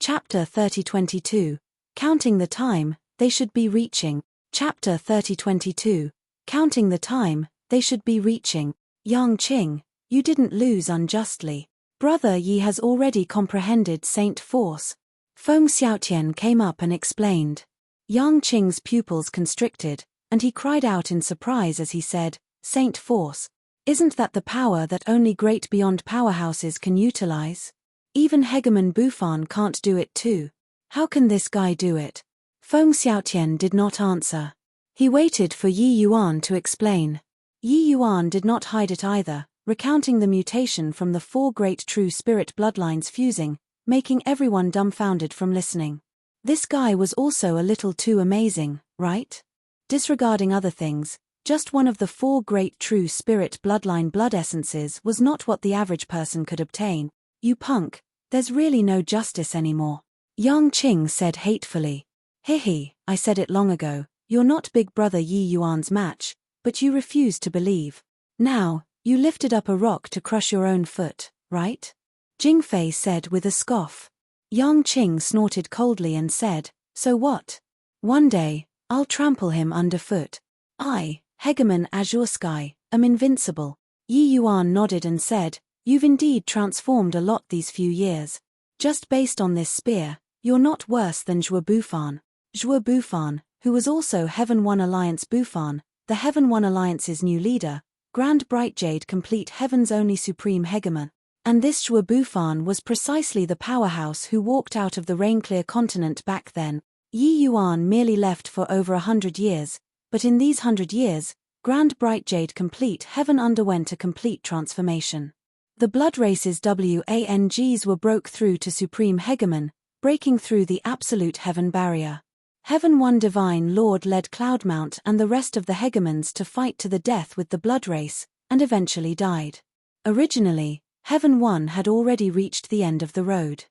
Chapter 30:22. Counting the time, they should be reaching. Chapter 30:22. Counting the time, they should be reaching. Yang Qing, you didn't lose unjustly. Brother Yi has already comprehended Saint Force. Feng Xiaotian came up and explained. Yang Qing's pupils constricted, and he cried out in surprise as he said, Saint Force. Isn't that the power that only great beyond powerhouses can utilize? Even Hegemon Bufan can't do it too. How can this guy do it? Feng Xiaotian did not answer. He waited for Yi Yuan to explain. Yi Yuan did not hide it either, recounting the mutation from the 4 great true spirit bloodlines fusing, making everyone dumbfounded from listening. This guy was also a little too amazing, right? Disregarding other things, just one of the 4 great true spirit bloodline blood essences was not what the average person could obtain. You punk, there's really no justice anymore. Yang Qing said hatefully. Hihi, I said it long ago, you're not Big Brother Yi Yuan's match, but you refuse to believe. Now, you lifted up a rock to crush your own foot, right? Jingfei said with a scoff. Yang Qing snorted coldly and said, so what? One day, I'll trample him underfoot. I, Hegemon Azure Sky, am invincible. Yi Yuan nodded and said, you've indeed transformed a lot these few years. Just based on this spear, you're not worse than Zhuo Bufan. Zhuo Bufan, who was also Heaven One Alliance Bufan, the Heaven One Alliance's new leader, Grand Bright Jade complete Heaven's only supreme hegemon. And this Zhuo Bufan was precisely the powerhouse who walked out of the Rainclear continent back then. Yi Yuan merely left for over 100 years, but in these 100 years, Grand Bright Jade complete Heaven underwent a complete transformation. The blood race's WANGs were broke through to supreme hegemon, breaking through the absolute heaven barrier. Heaven One Divine Lord led Cloudmount and the rest of the hegemons to fight to the death with the blood race, and eventually died. Originally, Heaven One had already reached the end of the road.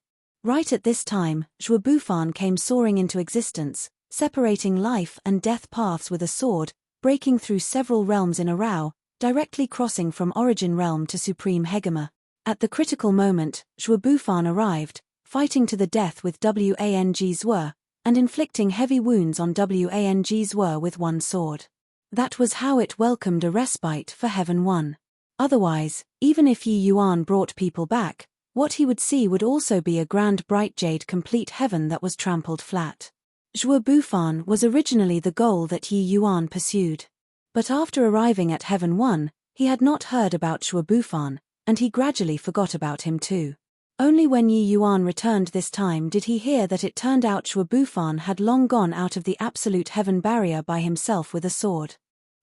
Right at this time, Zhuo Bufan came soaring into existence, separating life and death paths with a sword, breaking through several realms in a row, directly crossing from origin realm to supreme hegemon. At the critical moment, Zhuo Bufan arrived, fighting to the death with WANGs were, and inflicting heavy wounds on WANGs were with one sword. That was how it welcomed a respite for Heaven One. Otherwise, even if Yi Yuan brought people back, what he would see would also be a Grand Bright Jade complete heaven that was trampled flat. Zhuo Bufan was originally the goal that Yi Yuan pursued. But after arriving at Heaven One, he had not heard about Zhuo Bufan, and he gradually forgot about him too. Only when Yi Yuan returned this time did he hear that it turned out Zhuo Bufan had long gone out of the absolute heaven barrier by himself with a sword.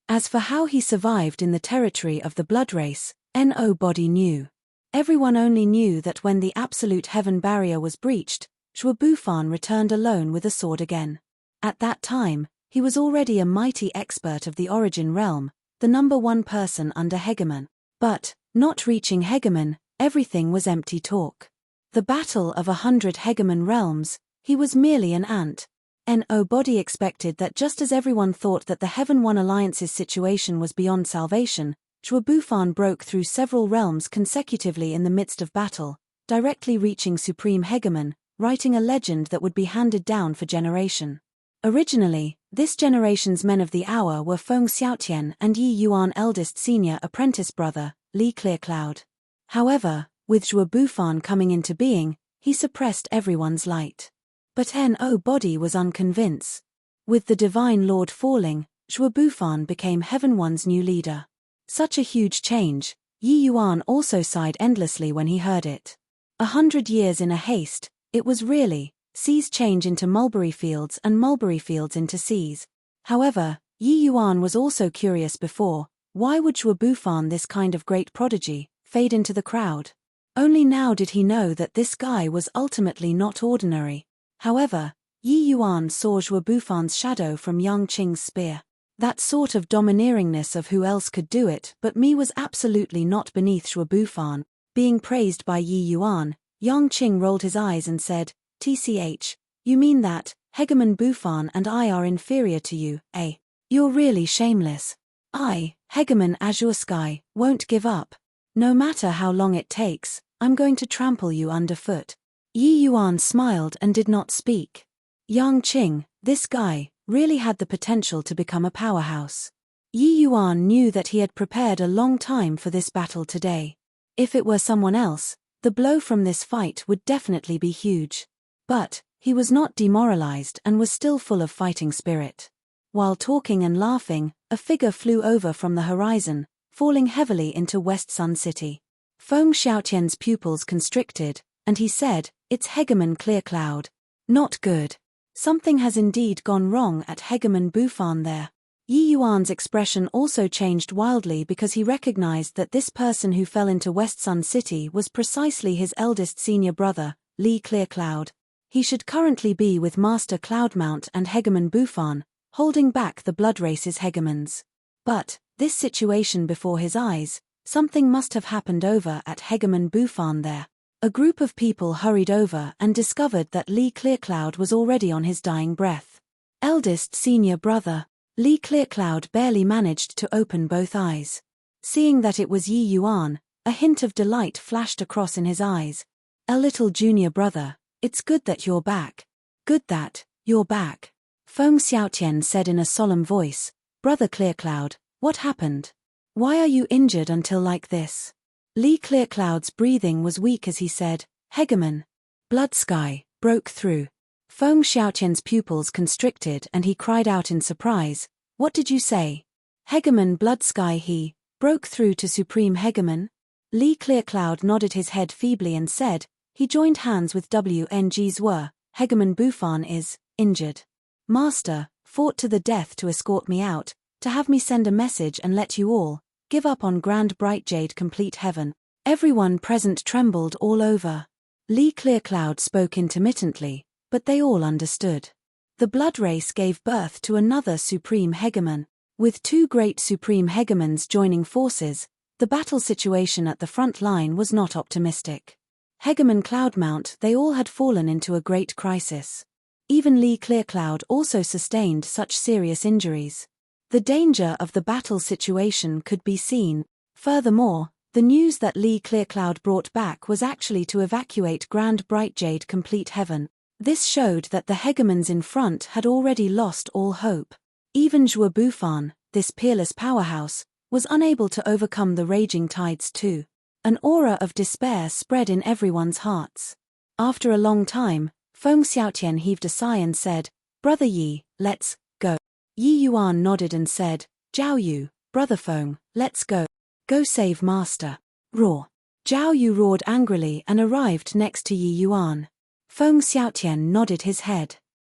As for how he survived in the territory of the blood race, nobody knew. Everyone only knew that when the absolute heaven barrier was breached, Zhuo Bufan returned alone with a sword again. At that time, he was already a mighty expert of the origin realm, the #1 person under hegemon. But, not reaching hegemon, everything was empty talk. The battle of 100 hegemon realms, he was merely an ant. Nobody expected that just as everyone thought that the Heaven One Alliance's situation was beyond salvation, Zhuo Bufan broke through several realms consecutively in the midst of battle, directly reaching supreme hegemon, writing a legend that would be handed down for generation. Originally, this generation's men of the hour were Feng Xiaotian and Yi Yuan eldest senior apprentice brother, Li Clearcloud. However, with Zhuo Bufan coming into being, he suppressed everyone's light. But nobody was unconvinced. With the Divine Lord falling, Zhuo Bufan became Heaven One's new leader. Such a huge change, Yi Yuan also sighed endlessly when he heard it. 100 years in a haste, it was really, seas change into mulberry fields and mulberry fields into seas. However, Yi Yuan was also curious before, why would Zhuo Bufan, this kind of great prodigy, fade into the crowd? Only now did he know that this guy was ultimately not ordinary. However, Yi Yuan saw Zhuo Bufan's shadow from Yang Qing's spear. That sort of domineeringness of who else could do it but me was absolutely not beneath Zhuo Bufan. Being praised by Yi Yuan, Yang Qing rolled his eyes and said, TCH, you mean that, Hegemon Bufan and I are inferior to you, eh? You're really shameless. I, Hegemon Azure Sky, won't give up. No matter how long it takes, I'm going to trample you underfoot. Yi Yuan smiled and did not speak. Yang Qing, this guy, really had the potential to become a powerhouse. Yi Yuan knew that he had prepared a long time for this battle today. If it were someone else, the blow from this fight would definitely be huge. But he was not demoralized and was still full of fighting spirit. While talking and laughing, a figure flew over from the horizon, falling heavily into West Sun City. Feng Xiaotian's pupils constricted, and he said, "It's Hegemon Clear Cloud. Not good. Something has indeed gone wrong at Hegemon Bufan there." Yi Yuan's expression also changed wildly because he recognized that this person who fell into West Sun City was precisely his eldest senior brother, Li Clearcloud. He should currently be with Master Cloudmount and Hegemon Bufan, holding back the Blood Race's hegemons. But, this situation before his eyes, something must have happened over at Hegemon Bufan there. A group of people hurried over and discovered that Li Clearcloud was already on his dying breath. Eldest senior brother, Li Clearcloud barely managed to open both eyes. Seeing that it was Yi Yuan, a hint of delight flashed across in his eyes. "A little junior brother, it's good that you're back. Good that you're back." Feng Xiaotian said in a solemn voice, "Brother Clearcloud, what happened? Why are you injured until like this?" Li Clearcloud's breathing was weak as he said, "Hegemon." Blood sky broke through. Feng Xiaotian's pupils constricted and he cried out in surprise, "What did you say?" "Hegemon blood sky he broke through to Supreme Hegemon?" Li Clearcloud nodded his head feebly and said, he joined hands with WNG's were, "Hegemon Bufan is injured. Master fought to the death to escort me out, to have me send a message and let you all give up on Grand Bright Jade complete heaven." Everyone present trembled all over. Li Clearcloud spoke intermittently, but they all understood. The blood race gave birth to another supreme hegemon. With two great supreme hegemons joining forces, the battle situation at the front line was not optimistic. Hegemon Cloudmount, they all had fallen into a great crisis. Even Li Clearcloud also sustained such serious injuries. The danger of the battle situation could be seen. Furthermore, the news that Li Clearcloud brought back was actually to evacuate Grand Bright Jade complete heaven. This showed that the hegemons in front had already lost all hope. Even Zhuo Bufan, this peerless powerhouse, was unable to overcome the raging tides too. An aura of despair spread in everyone's hearts. After a long time, Feng Xiaotian heaved a sigh and said, "Brother Yi, let's go." Yi Yuan nodded and said, "Zhao Yu, Brother Feng, let's go. Go save Master." Roar. Zhao Yu roared angrily and arrived next to Yi Yuan. Feng Xiaotian nodded his head.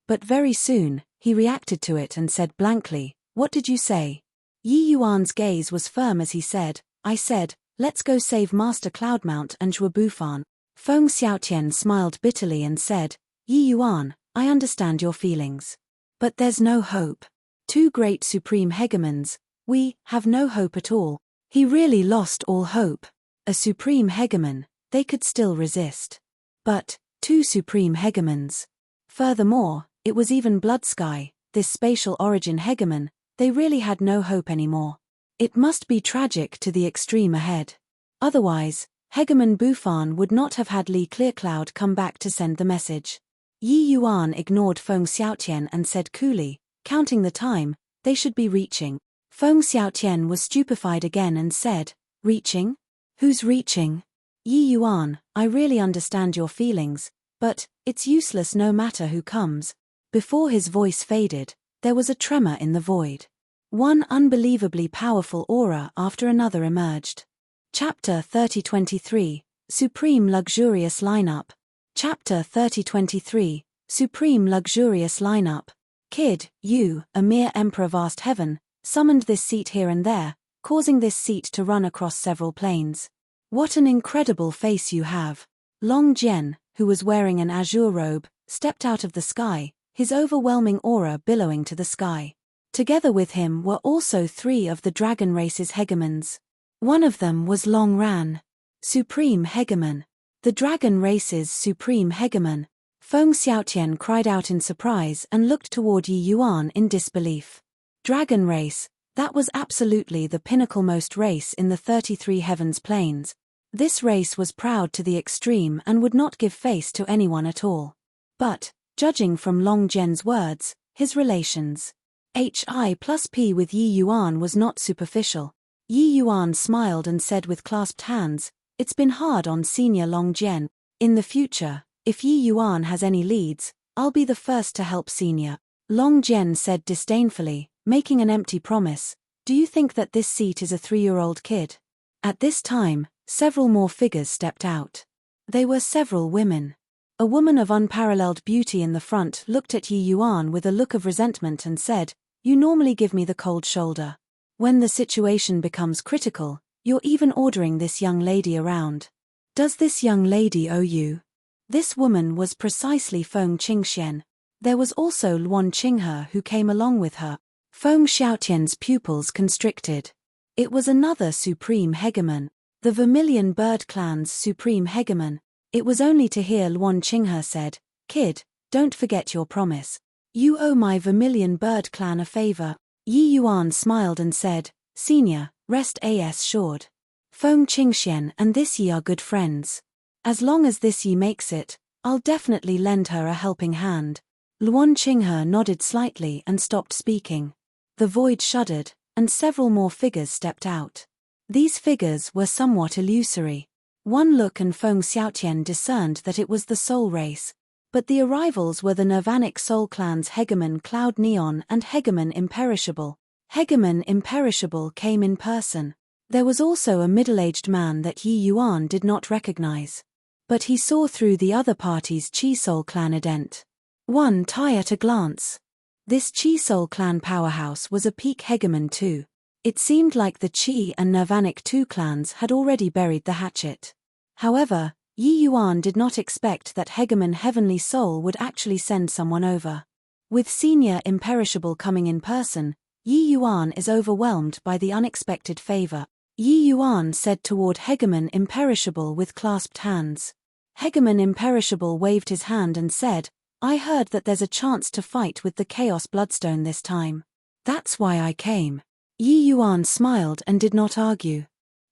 But very soon, he reacted to it and said blankly, "What did you say?" Yi Yuan's gaze was firm as he said, "I said, let's go save Master Cloudmount and Zhuo Bufan." Feng Xiaotian smiled bitterly and said, "Yi Yuan, I understand your feelings. But there's no hope. Two great supreme hegemons, we have no hope at all." He really lost all hope. A supreme hegemon, they could still resist. But two supreme hegemons. Furthermore, it was even Blood Sky, this spatial origin hegemon, they really had no hope anymore. It must be tragic to the extreme ahead. Otherwise, Hegemon Bufan would not have had Li Clearcloud come back to send the message. Yi Yuan ignored Feng Xiaotian and said coolly, "Counting the time, they should be reaching." Feng Xiaotian was stupefied again and said, "Reaching? Who's reaching?" "Yi Yuan, I really understand your feelings, but it's useless no matter who comes." Before his voice faded, there was a tremor in the void. One unbelievably powerful aura after another emerged. Chapter 3023, Supreme Luxurious Lineup. Chapter 3023, Supreme Luxurious Lineup. Kid, you, a mere emperor vast heaven, summoned this seat here and there, causing this seat to run across several planes. What an incredible face you have. Long Jian, who was wearing an azure robe, stepped out of the sky, his overwhelming aura billowing to the sky. Together with him were also three of the dragon race's hegemons. One of them was Long Ran, Supreme Hegemon. The dragon race's Supreme Hegemon. Feng Xiaotian cried out in surprise and looked toward Yi Yuan in disbelief. Dragon race, that was absolutely the pinnaclemost race in the 33 heavens planes. This race was proud to the extreme and would not give face to anyone at all. But, judging from Long Zhen's words, his relations Hi+P with Yi Yuan was not superficial. Yi Yuan smiled and said with clasped hands, "It's been hard on Senior Long Zhen. In the future, if Yi Yuan has any leads, I'll be the first to help Senior." Long Zhen said disdainfully, making an empty promise, "Do you think that this seat is a 3-year-old kid?" At this time, several more figures stepped out. They were several women. A woman of unparalleled beauty in the front looked at Yi Yuan with a look of resentment and said, "You normally give me the cold shoulder. When the situation becomes critical, you're even ordering this young lady around. Does this young lady owe you?" This woman was precisely Feng Qingxian. There was also Luan Qinghe who came along with her. Feng Xiaotian's pupils constricted. It was another supreme hegemon, the Vermilion Bird Clan's supreme hegemon. It was only to hear Luan Qinghe said, "Kid, don't forget your promise. You owe my Vermilion Bird Clan a favor." Yi Yuan smiled and said, "Senior, rest assured. Feng Qingxian and this Yi are good friends. As long as this Yi makes it, I'll definitely lend her a helping hand." Luan Qinghe nodded slightly and stopped speaking. The void shuddered, and several more figures stepped out. These figures were somewhat illusory. One look and Feng Xiaotian discerned that it was the Soul Race. But the arrivals were the Nirvanic Soul Clans Hegemon Cloud Neon and Hegemon Imperishable. Hegemon Imperishable came in person. There was also a middle-aged man that Yi Yuan did not recognize. But he saw through the other party's Chi Soul Clan ident. One tie at a glance. This Chi Soul Clan powerhouse was a peak hegemon too. It seemed like the Chi and Nirvanic 2 clans had already buried the hatchet. However, Yi Yuan did not expect that Hegemon Heavenly Soul would actually send someone over. With Senior Imperishable coming in person, Yi Yuan is overwhelmed by the unexpected favor. Yi Yuan said toward Hegemon Imperishable with clasped hands. Hegemon Imperishable waved his hand and said, "I heard that there's a chance to fight with the Chaos Bloodstone this time. That's why I came." Yi Yuan smiled and did not argue.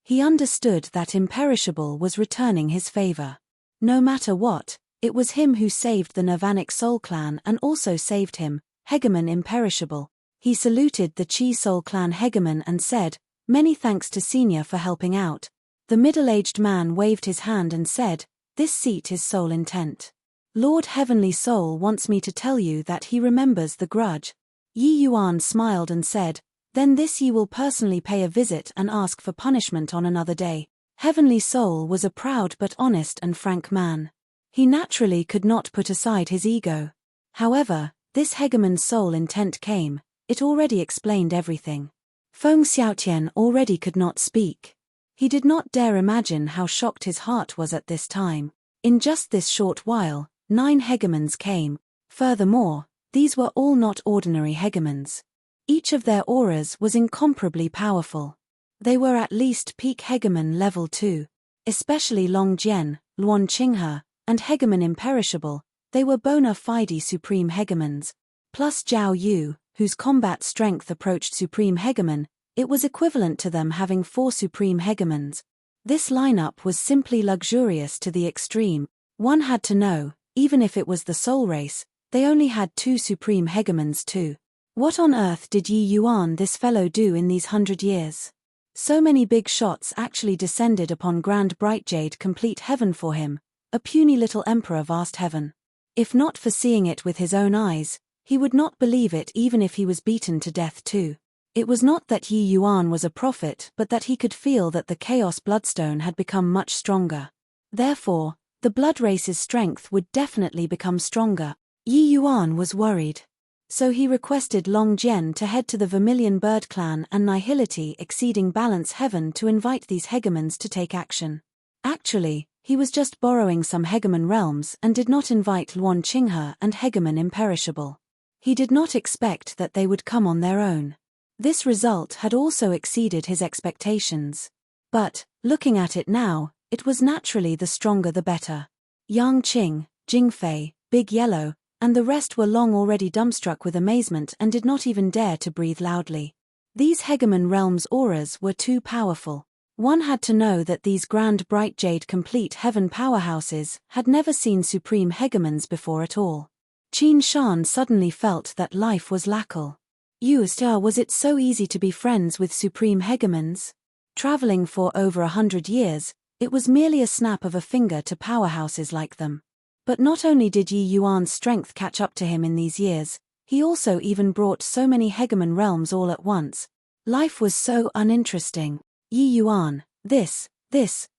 He understood that Imperishable was returning his favor. No matter what, it was him who saved the Nirvanic Soul Clan and also saved him, Hegemon Imperishable. He saluted the Chi Soul Clan Hegemon and said, "Many thanks to Senior for helping out." The middle-aged man waved his hand and said, "This seat is Soul Intent. Lord Heavenly Soul wants me to tell you that he remembers the grudge." Yi Yuan smiled and said, "Then this Yi will personally pay a visit and ask for punishment on another day." Heavenly Soul was a proud but honest and frank man. He naturally could not put aside his ego. However, this Hegemon's Soul Intent came, it already explained everything. Feng Xiaotian already could not speak. He did not dare imagine how shocked his heart was at this time. In just this short while, 9 Hegemons came. Furthermore, these were all not ordinary Hegemons. Each of their auras was incomparably powerful. They were at least peak Hegemon level 2. Especially Long Zhen, Luan Qinghe, and Hegemon Imperishable, they were bona fide supreme Hegemons. Plus Zhao Yu, whose combat strength approached supreme Hegemon, it was equivalent to them having 4 supreme Hegemons. This lineup was simply luxurious to the extreme. One had to know, even if it was the Soul Race, they only had 2 supreme Hegemons too. What on earth did Yi Yuan this fellow do in these 100 years? So many big shots actually descended upon Grand Brightjade complete heaven for him, a puny little emperor vast heaven. If not for seeing it with his own eyes, he would not believe it even if he was beaten to death too. It was not that Yi Yuan was a prophet but that he could feel that the Chaos Bloodstone had become much stronger. Therefore, the blood race's strength would definitely become stronger. Yi Yuan was worried. So he requested Long Zhen to head to the Vermilion Bird Clan and Nihility Exceeding Balance Heaven to invite these Hegemons to take action. Actually, he was just borrowing some Hegemon realms and did not invite Luan Qinghe and Hegemon Imperishable. He did not expect that they would come on their own. This result had also exceeded his expectations. But, looking at it now, it was naturally the stronger the better. Yang Qing, Jingfei, Big Yellow, and the rest were long already dumbstruck with amazement and did not even dare to breathe loudly. These Hegemon realms' auras were too powerful. One had to know that these grand bright jade complete heaven powerhouses had never seen supreme hegemons before at all. Qin Shan suddenly felt that life was lacquer. Was it so easy to be friends with supreme hegemons? Traveling for over 100 years, it was merely a snap of a finger to powerhouses like them. But not only did Yi Yuan's strength catch up to him in these years, he also even brought so many hegemon realms all at once. Life was so uninteresting. Yi Yuan, this,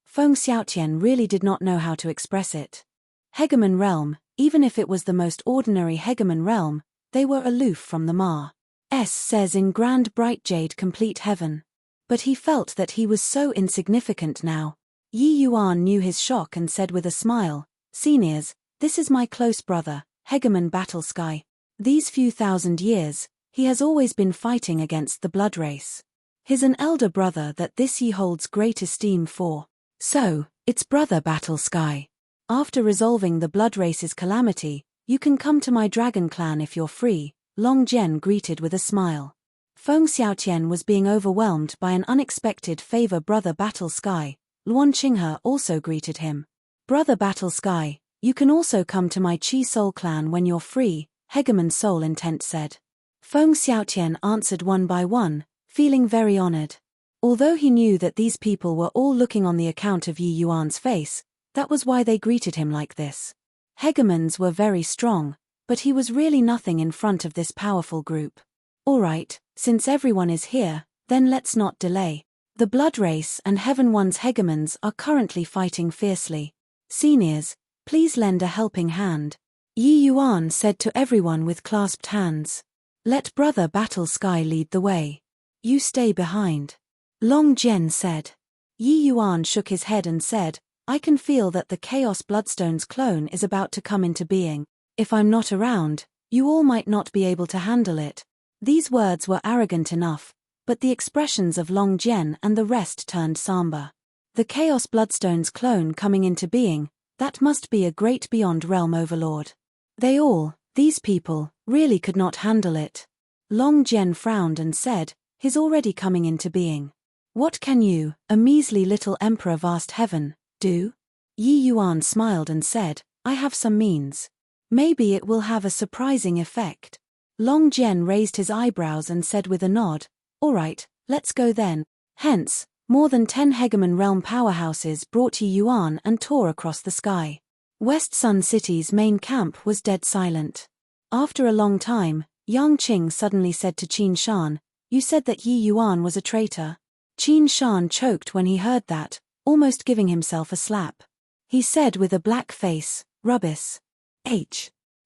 Feng Xiaotian really did not know how to express it. Hegemon realm, even if it was the most ordinary hegemon realm, they were aloof from the Ma. Says in grand bright jade complete heaven. But he felt that he was so insignificant now. Yi Yuan knew his shock and said with a smile, "Seniors, this is my close brother, Hegemon Battle Sky. These few thousand years, he has always been fighting against the blood race. He's an elder brother that this he holds great esteem for. So, it's brother Battle Sky. After resolving the blood race's calamity, you can come to my dragon clan if you're free," Long Jian greeted with a smile. Feng Xiaotian was being overwhelmed by an unexpected favor. Brother Battle Sky, Luan Qinghe also greeted him. "Brother Battle Sky, you can also come to my Qi Soul clan when you're free," Hegemon Soul Intent said. Feng Xiaotian answered one by one, feeling very honored. Although he knew that these people were all looking on the account of Yi Yuan's face, that was why they greeted him like this. Hegemons were very strong, but he was really nothing in front of this powerful group. "Alright, since everyone is here, then let's not delay. The blood race and Heaven One's hegemons are currently fighting fiercely. Seniors, please lend a helping hand," Yi Yuan said to everyone with clasped hands. "Let brother Battle Sky lead the way. You stay behind," Long Jian said. Yi Yuan shook his head and said, "I can feel that the Chaos Bloodstone's clone is about to come into being. If I'm not around, you all might not be able to handle it." These words were arrogant enough, but the expressions of Long Jian and the rest turned somber. The Chaos Bloodstone's clone coming into being, that must be a great beyond realm overlord. These people, really could not handle it. Long Jian frowned and said, "He's already coming into being. What can you, a measly little emperor vast heaven, do?" Yi Yuan smiled and said, "I have some means. Maybe it will have a surprising effect." Long Jian raised his eyebrows and said with a nod, "Alright, let's go then." Hence, more than 10 Hegemon realm powerhouses brought Yi Yuan and tore across the sky. West Sun City's main camp was dead silent. After a long time, Yang Qing suddenly said to Qin Shan, "You said that Yi Yuan was a traitor." Qin Shan choked when he heard that, almost giving himself a slap. He said with a black face, "Rubbish.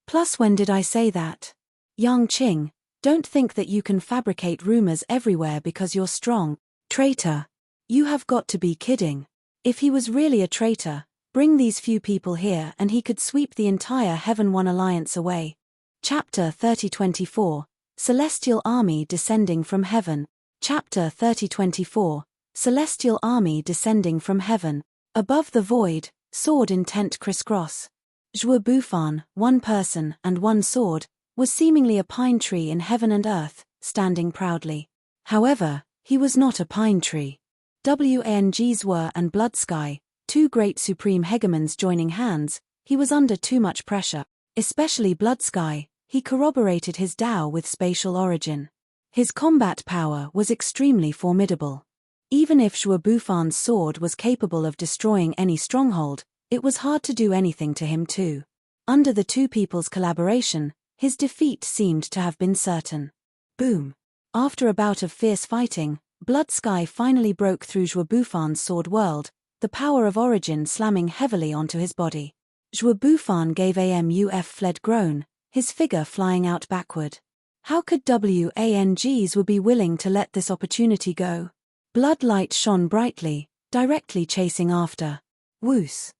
Plus when did I say that? Yang Qing, don't think that you can fabricate rumors everywhere because you're strong. Traitor. You have got to be kidding. If he was really a traitor, bring these few people here and he could sweep the entire Heaven One Alliance away." Chapter 3024, Celestial Army Descending from Heaven. Chapter 3024, Celestial Army Descending from Heaven. Above the void, sword intent crisscross. Zhuo Bufan, one person and one sword, was seemingly a pine tree in heaven and earth, standing proudly. However, he was not a pine tree. Wang's were and Blood Sky, two great supreme hegemons joining hands, he was under too much pressure, especially Blood Sky. He corroborated his Tao with spatial origin. His combat power was extremely formidable. Even if Zhuo Bufan's sword was capable of destroying any stronghold, it was hard to do anything to him too. Under the two people's collaboration, his defeat seemed to have been certain. Boom. After a bout of fierce fighting, Blood Sky finally broke through Zhuo Bufan's sword world, the power of origin slamming heavily onto his body. Zhuo Bufan gave a fled groan, his figure flying out backward. How could Wangs would be willing to let this opportunity go? Blood light shone brightly, directly chasing after. Whoos.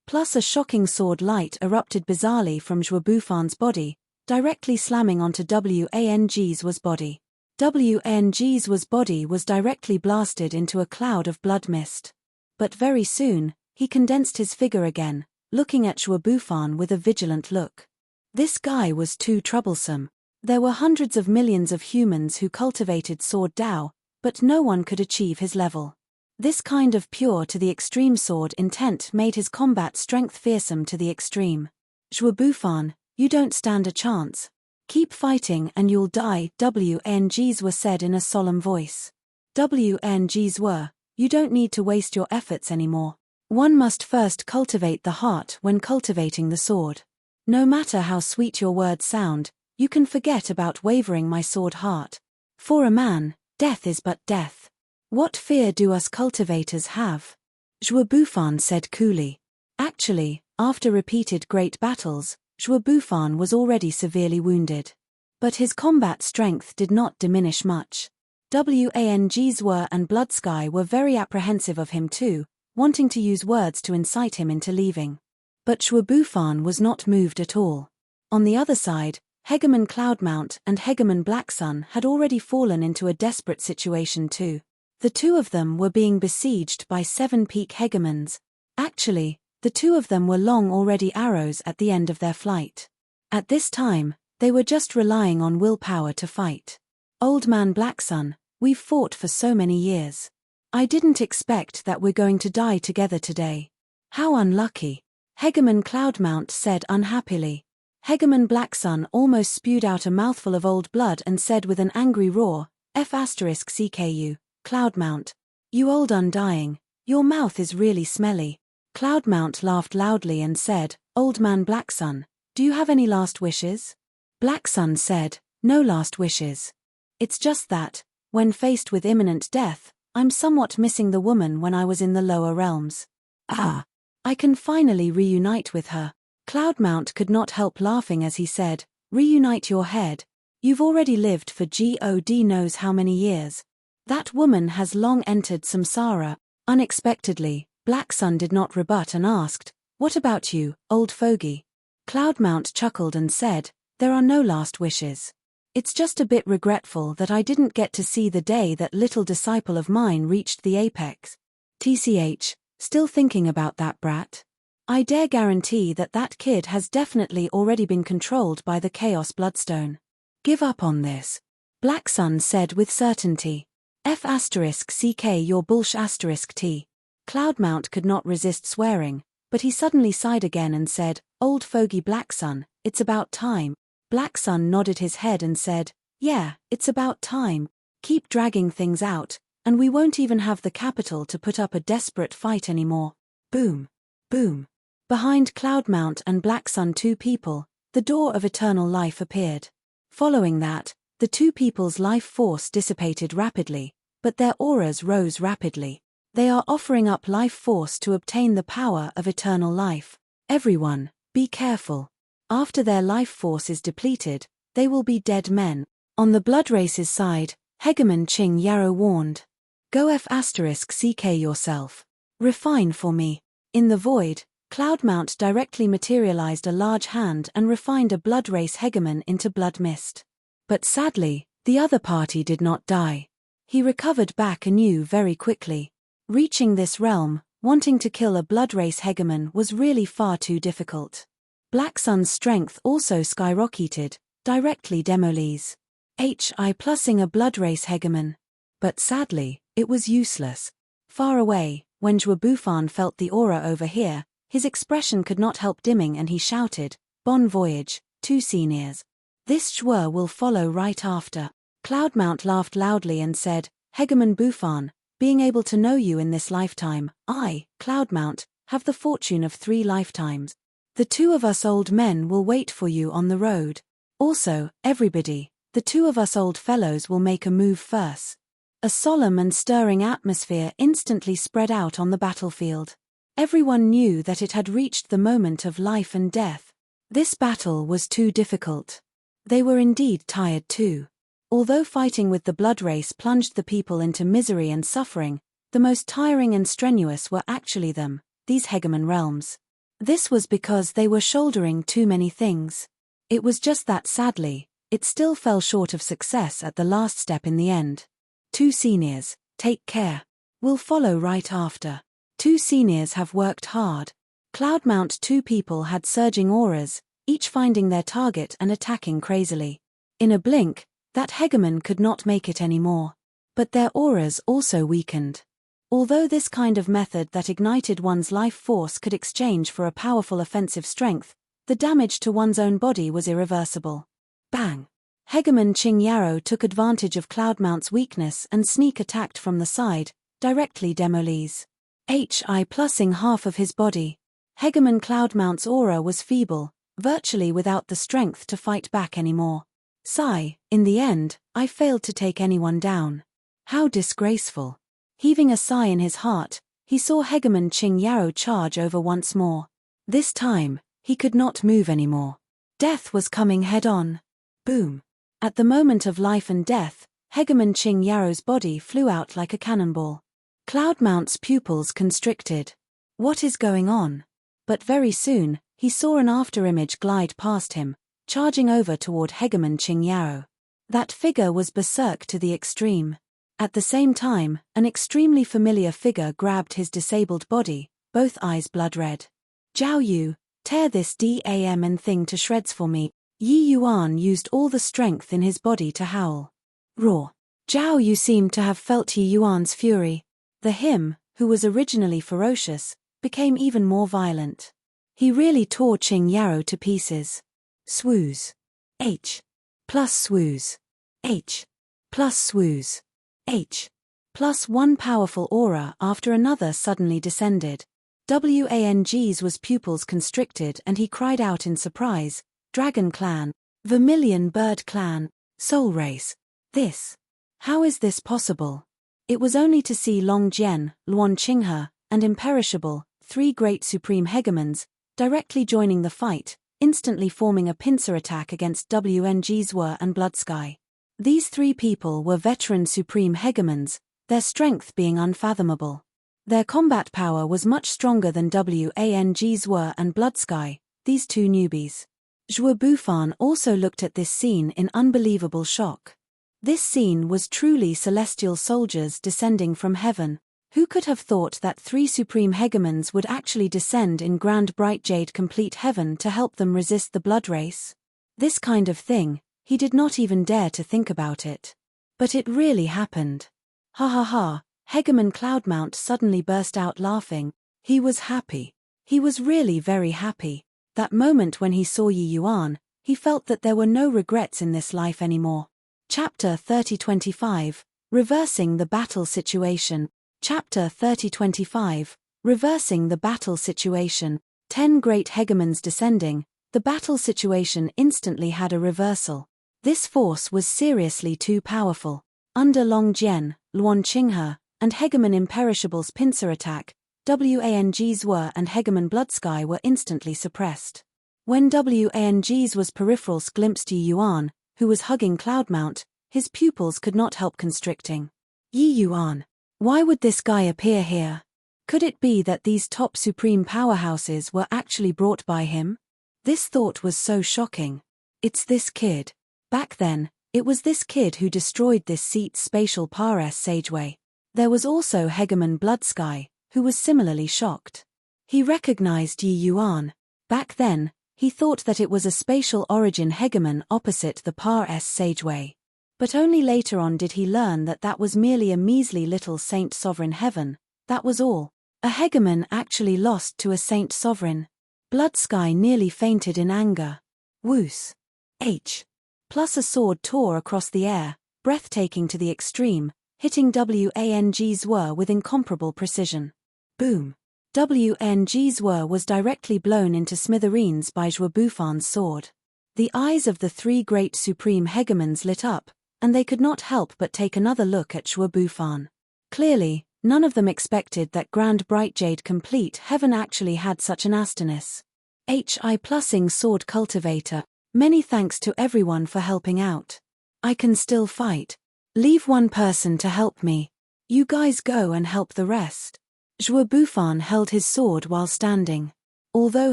Plus a shocking sword light erupted bizarrely from Zhuo Bufan's body, directly slamming onto Wangs' body. Wangs' body was directly blasted into a cloud of blood mist. But very soon, he condensed his figure again, looking at Zhuo Bufan with a vigilant look. This guy was too troublesome. There were hundreds of millions of humans who cultivated sword Tao, but no one could achieve his level. This kind of pure to the extreme sword intent made his combat strength fearsome to the extreme. Zhuo, you don't stand a chance. Keep fighting and you'll die, WNGs were said in a solemn voice. WNGs were, you don't need to waste your efforts anymore. One must first cultivate the heart when cultivating the sword. No matter how sweet your words sound, you can forget about wavering my sword heart. For a man, death is but death. What fear do us cultivators have? Zhuo said coolly. Actually, after repeated great battles, Zhuo was already severely wounded. But his combat strength did not diminish much. Wang's Were and Bloodsky were very apprehensive of him too, wanting to use words to incite him into leaving. But Zhuo was not moved at all. On the other side, Hegemon Cloudmount and Hegemon Blacksun had already fallen into a desperate situation too. The two of them were being besieged by 7 peak hegemons. Actually, the two of them were long already arrows at the end of their flight. At this time, they were just relying on willpower to fight. Old man Blacksun, we've fought for so many years. I didn't expect that we're going to die together today. How unlucky. Hegemon Cloudmount said unhappily. Hegemon Blacksun almost spewed out a mouthful of old blood and said with an angry roar, F***CKU. Cloudmount. You old undying, your mouth is really smelly. Cloudmount laughed loudly and said, Old man Blacksun, do you have any last wishes? Blacksun said, no last wishes. It's just that, when faced with imminent death, I'm somewhat missing the woman when I was in the lower realms. Ah! I can finally reunite with her. Cloudmount could not help laughing as he said, reunite your head. You've already lived for God knows how many years. That woman has long entered samsara. Unexpectedly, Blacksun did not rebut and asked, what about you, old fogey? Cloudmount chuckled and said, there are no last wishes. It's just a bit regretful that I didn't get to see the day that little disciple of mine reached the apex. TCH, still thinking about that brat? I dare guarantee that that kid has definitely already been controlled by the Chaos Bloodstone. Give up on this. Blacksun said with certainty. F***CK your bullsh** T. Cloudmount could not resist swearing, but he suddenly sighed again and said, Old fogey Blacksun, it's about time. Blacksun nodded his head and said, yeah, it's about time. Keep dragging things out, and we won't even have the capital to put up a desperate fight anymore. Boom. Boom. Behind Cloudmount and Blacksun 2 people, the door of eternal life appeared. Following that, the 2 people's life force dissipated rapidly, but their auras rose rapidly. They are offering up life force to obtain the power of eternal life. Everyone, be careful. After their life force is depleted, they will be dead men. On the Blood Race's side, Hegemon Ching Yarrow warned. Go F***CK yourself. Refine for me. In the void, Cloudmount directly materialized a large hand and refined a Blood Race Hegemon into blood mist. But sadly, the other party did not die. He recovered back anew very quickly. Reaching this realm, wanting to kill a Blood Race Hegemon was really far too difficult. Blacksun's strength also skyrocketed, directly demolise. HI plussing a Blood Race Hegemon. But sadly, it was useless. Far away, when Zhuo felt the aura over here, his expression could not help dimming and he shouted, Bon voyage, 2 seniors. This Zhuo will follow right after. Cloudmount laughed loudly and said, Hegemon Bufan, being able to know you in this lifetime, I, Cloudmount, have the fortune of 3 lifetimes. The 2 of us old men will wait for you on the road. Also, everybody, the 2 of us old fellows will make a move first. A solemn and stirring atmosphere instantly spread out on the battlefield. Everyone knew that it had reached the moment of life and death. This battle was too difficult. They were indeed tired too. Although fighting with the Blood Race plunged the people into misery and suffering, the most tiring and strenuous were actually them, these Hegemon realms. This was because they were shouldering too many things. It was just that sadly, it still fell short of success at the last step in the end. 2 seniors, take care. We'll follow right after. 2 seniors have worked hard. Cloudmount 2 people had surging auras, each finding their target and attacking crazily. In a blink, that Hegemon could not make it anymore. But their auras also weakened. Although this kind of method that ignited one's life force could exchange for a powerful offensive strength, the damage to one's own body was irreversible. Bang! Hegemon Qing Yarrow took advantage of Cloudmount's weakness and sneak attacked from the side, directly demolise. Plussing half of his body. Hegemon Cloudmount's aura was feeble, virtually without the strength to fight back anymore. Sigh, in the end, I failed to take anyone down. How disgraceful. Heaving a sigh in his heart, he saw Hegemon Qing Yarrow charge over once more. This time, he could not move anymore. Death was coming head-on. Boom. At the moment of life and death, Hegemon Qing Yarrow's body flew out like a cannonball. Cloudmount's pupils constricted. What is going on? But very soon, he saw an afterimage glide past him, charging over toward Hegemon Qing Yarrow. That figure was berserk to the extreme. At the same time, an extremely familiar figure grabbed his disabled body, both eyes blood-red. Zhao Yu, tear this damn thing to shreds for me. Yi Yuan used all the strength in his body to howl. Roar. Zhao Yu seemed to have felt Yi Yuan's fury. The him, who was originally ferocious, became even more violent. He really tore Qing Yarrow to pieces. Swooze. H. Plus swooze. H. Plus swooze. H. Plus one powerful aura after another suddenly descended. Wang's was pupils constricted and he cried out in surprise, Dragon Clan, Vermilion Bird Clan, Soul Race. This. How is this possible? It was only to see Long Jian, Luan Qinghe, and Imperishable, three great supreme hegemons, directly joining the fight, instantly forming a pincer attack against Wang's and Bloodsky. These three people were veteran supreme hegemons, their strength being unfathomable. Their combat power was much stronger than Wang's and Bloodsky, these two newbies. Zhuo Bufan also looked at this scene in unbelievable shock. This scene was truly celestial soldiers descending from heaven. Who could have thought that three supreme hegemons would actually descend in grand bright jade complete heaven to help them resist the blood race? This kind of thing, he did not even dare to think about it. But it really happened. Ha ha ha, Hegemon Cloudmount suddenly burst out laughing. He was happy. He was really very happy. That moment when he saw Yi Yuan, he felt that there were no regrets in this life anymore. Chapter 3025, Reversing the Battle Situation. Chapter 3025, Reversing the Battle Situation. 10 great hegemons descending, the battle situation instantly had a reversal. This force was seriously too powerful. Under Long Jian, Luan Qinghe, and Hegemon Imperishable's pincer attack, Wang's and Hegemon Bloodsky were instantly suppressed. When Wang's was peripherals glimpsed Yi Yuan, who was hugging Cloudmount, his pupils could not help constricting. Yi Yuan. Why would this guy appear here? Could it be that these top supreme powerhouses were actually brought by him? This thought was so shocking. It's this kid. Back then, it was this kid who destroyed this seat's spatial Pares Sageway. There was also Hegemon Bloodsky, who was similarly shocked. He recognized Yi Yuan. Back then, he thought that it was a spatial origin hegemon opposite the Pares Sageway. But only later on did he learn that that was merely a measly little saint sovereign heaven, that was all. A hegemon actually lost to a saint sovereign. Bloodsky nearly fainted in anger. Whoos. H. Plus a sword tore across the air, breathtaking to the extreme, hitting Wang's with incomparable precision. Boom. Wang's was directly blown into smithereens by Zhuo Bufan's sword. The eyes of the three great supreme hegemons lit up, and they could not help but take another look at Zhuo Bufan. Clearly, none of them expected that Grand Bright Jade Complete Heaven actually had such an astonis. Plussing Sword Cultivator, many thanks to everyone for helping out. I can still fight. Leave one person to help me. You guys go and help the rest. Zhuo Bufan held his sword while standing. Although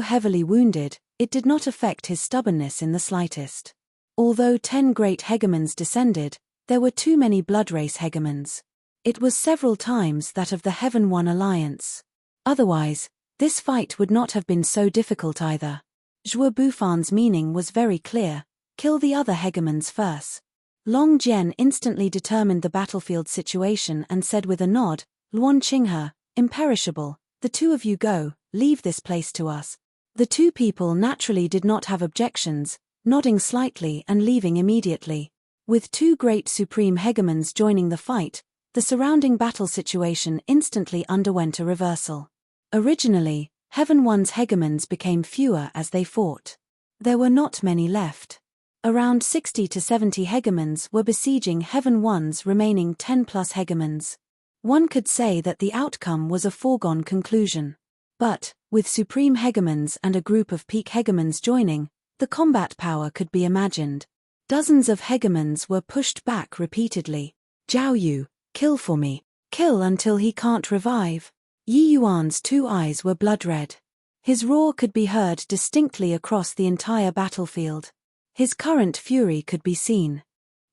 heavily wounded, it did not affect his stubbornness in the slightest. Although 10 great hegemons descended, there were too many bloodrace hegemons. It was several times that of the Heaven One Alliance. Otherwise, this fight would not have been so difficult either. Zhuo Bufan's meaning was very clear: kill the other hegemons first. Long Jian instantly determined the battlefield situation and said with a nod, Luan Qinghe, imperishable, the two of you go, leave this place to us. The two people naturally did not have objections, nodding slightly and leaving immediately. With two great supreme hegemons joining the fight, the surrounding battle situation instantly underwent a reversal. Originally, Heaven One's hegemons became fewer as they fought. There were not many left. Around 60 to 70 hegemons were besieging Heaven One's remaining 10-plus hegemons. One could say that the outcome was a foregone conclusion. But, with supreme hegemons and a group of peak hegemons joining, the combat power could be imagined. Dozens of hegemons were pushed back repeatedly. Zhao Yu, kill for me. Kill until he can't revive. Yi Yuan's two eyes were blood-red. His roar could be heard distinctly across the entire battlefield. His current fury could be seen.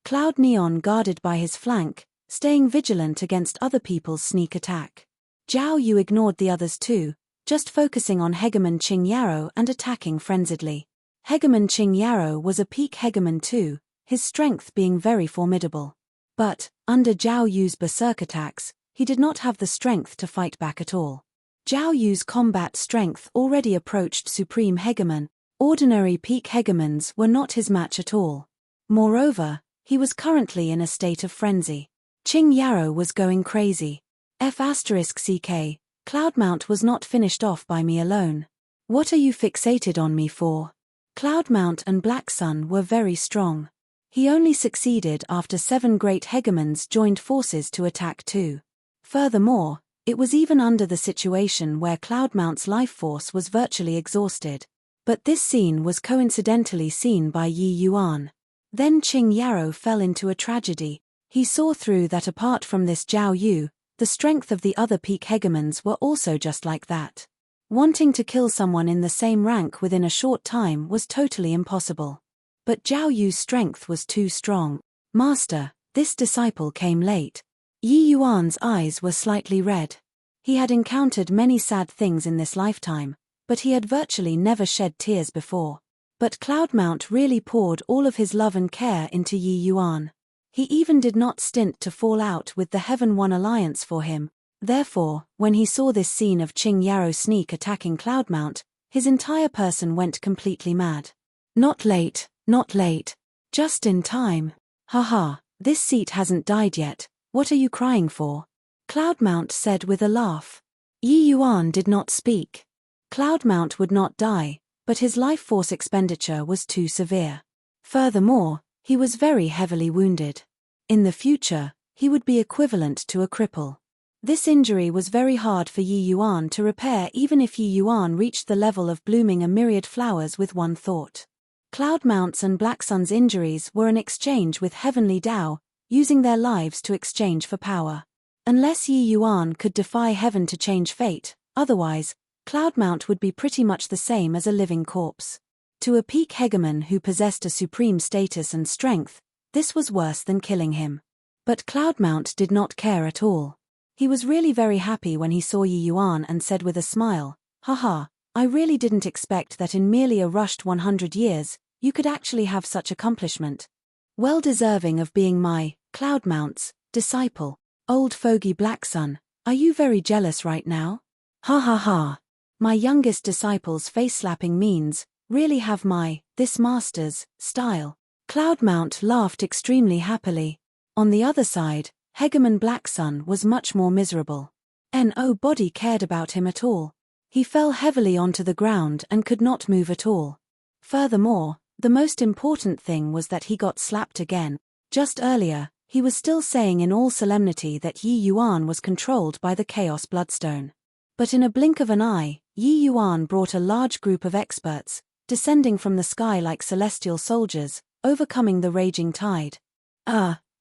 Cloud Neon guarded by his flank, staying vigilant against other people's sneak attack. Zhao Yu ignored the others too, just focusing on Hegemon Qing Yarrow and attacking frenziedly. Hegemon Qing Yarrow was a peak hegemon too, his strength being very formidable. But, under Zhao Yu's berserk attacks, he did not have the strength to fight back at all. Zhao Yu's combat strength already approached supreme hegemon. Ordinary peak hegemons were not his match at all. Moreover, he was currently in a state of frenzy. Qing Yarrow was going crazy. F***ck, Cloudmount was not finished off by me alone. What are you fixated on me for? Cloudmount and Black Sun were very strong. He only succeeded after 7 great hegemons joined forces to attack too. Furthermore, it was even under the situation where Cloudmount's life force was virtually exhausted. But this scene was coincidentally seen by Yi Yuan. Then Qing Yarrow fell into a tragedy. He saw through that apart from this Zhao Yu, the strength of the other peak hegemons were also just like that. Wanting to kill someone in the same rank within a short time was totally impossible. But Zhao Yu's strength was too strong. Master, this disciple came late. Yi Yuan's eyes were slightly red. He had encountered many sad things in this lifetime, but he had virtually never shed tears before. But Cloudmount really poured all of his love and care into Yi Yuan. He even did not stint to fall out with the Heaven One alliance for him. Therefore, when he saw this scene of Qing Yarrow sneak attacking Cloudmount, his entire person went completely mad. Not late, not late. Just in time. Haha, this seat hasn't died yet. What are you crying for? Cloudmount said with a laugh. Yi Yuan did not speak. Cloudmount would not die, but his life force expenditure was too severe. Furthermore, he was very heavily wounded. In the future, he would be equivalent to a cripple. This injury was very hard for Yi Yuan to repair even if Yi Yuan reached the level of blooming a myriad flowers with one thought. Cloudmount's and Black Sun's injuries were an exchange with Heavenly Tao, using their lives to exchange for power. Unless Yi Yuan could defy heaven to change fate, otherwise, Cloudmount would be pretty much the same as a living corpse. To a peak hegemon who possessed a supreme status and strength, this was worse than killing him. But Cloudmount did not care at all. He was really very happy when he saw Yi Yuan and said with a smile, "Haha, I really didn't expect that in merely a rushed 100 years, you could actually have such accomplishment. Well deserving of being my, Cloudmount's, disciple. Old fogey Black Sun, are you very jealous right now? Ha ha ha. My youngest disciple's face-slapping means, really have my, this master's, style." Cloudmount laughed extremely happily. On the other side, Hegemon Black Sun was much more miserable. Nobody cared about him at all. He fell heavily onto the ground and could not move at all. Furthermore, the most important thing was that he got slapped again. Just earlier, he was still saying in all solemnity that Yi Yuan was controlled by the Chaos Bloodstone. But in a blink of an eye, Yi Yuan brought a large group of experts, descending from the sky like celestial soldiers, overcoming the raging tide.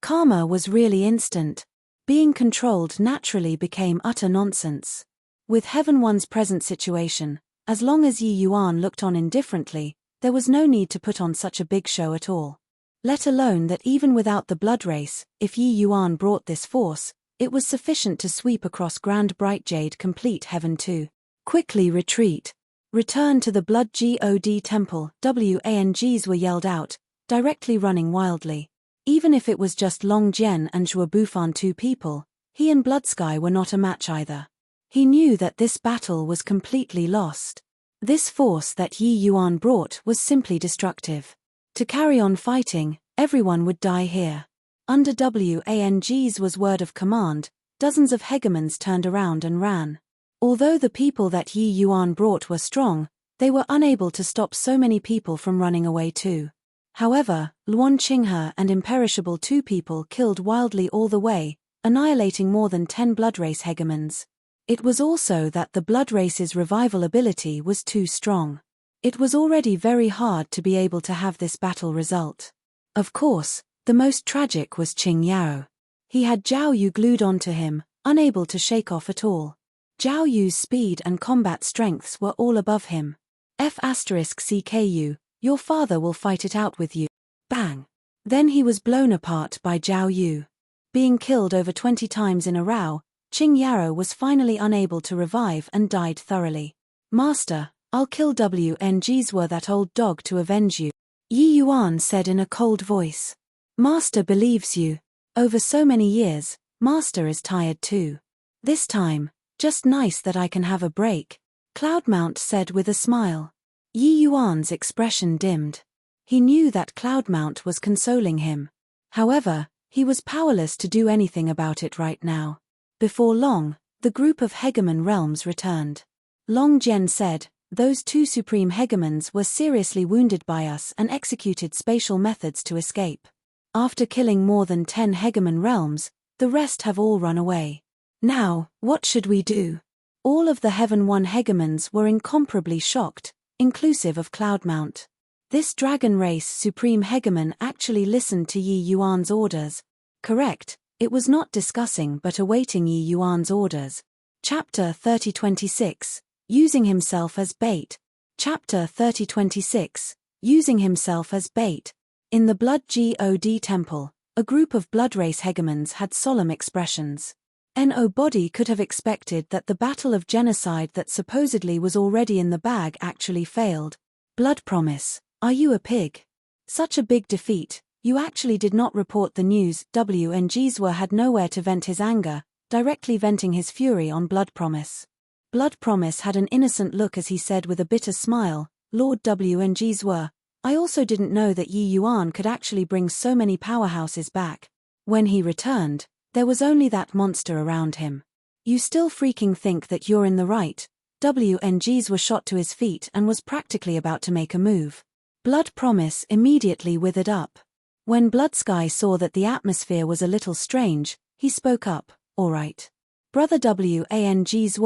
Karma was really instant. Being controlled naturally became utter nonsense. With Heaven One's present situation, as long as Yi Yuan looked on indifferently, there was no need to put on such a big show at all. Let alone that even without the blood race, if Yi Yuan brought this force, it was sufficient to sweep across Grand Bright Jade complete Heaven 2. Quickly retreat. Return to the Blood God Temple. WANGs were yelled out, directly running wildly. Even if it was just Long Jian and Zhuo Bufan, 2 people, He and Bloodsky were not a match either. He knew that this battle was completely lost. This force that Yi Yuan brought was simply destructive. To carry on fighting, everyone would die here. Under Wang's was word of command, dozens of hegemons turned around and ran. Although the people that Yi Yuan brought were strong, they were unable to stop so many people from running away too. However, Luan Qinghe and Imperishable two people killed wildly all the way, annihilating more than 10 blood race hegemons. It was also that the blood race's revival ability was too strong. It was already very hard to be able to have this battle result. Of course, the most tragic was Qing Yao. He had Zhao Yu glued onto him, unable to shake off at all. Zhao Yu's speed and combat strengths were all above him. F***CKU, your father will fight it out with you. Bang! Then he was blown apart by Zhao Yu. Being killed over 20 times in a row, Qing Yao was finally unable to revive and died thoroughly. Master, I'll kill Wang's were that old dog to avenge you. Yi Yuan said in a cold voice. Master believes you. Over so many years, Master is tired too. This time, just nice that I can have a break, Cloudmount said with a smile. Yi Yuan's expression dimmed. He knew that Cloudmount was consoling him. However, he was powerless to do anything about it right now. Before long, the group of hegemon realms returned. Long Jian said, those two supreme hegemons were seriously wounded by us and executed spatial methods to escape. After killing more than 10 hegemon realms, the rest have all run away. Now, what should we do? All of the Heaven One hegemons were incomparably shocked, inclusive of Cloudmount. This dragon race supreme hegemon actually listened to Yi Yuan's orders. Correct, it was not discussing but awaiting Yi Yuan's orders. Chapter 3026, Using himself as bait. Chapter 3026, Using himself as bait. In the Blood God Temple, a group of blood race hegemons had solemn expressions. Nobody could have expected that the battle of genocide that supposedly was already in the bag actually failed. Blood Promise, are you a pig? Such a big defeat, you actually did not report the news. Wang's had nowhere to vent his anger, directly venting his fury on Blood Promise. Blood Promise had an innocent look as he said with a bitter smile, Lord Wang's, I also didn't know that Yi Yuan could actually bring so many powerhouses back. When he returned, there was only that monster around him. You still freaking think that you're in the right? Wang's was shot to his feet and was practically about to make a move. Blood Promise immediately withered up. When Bloodsky saw that the atmosphere was a little strange, he spoke up, alright. Brother Wang's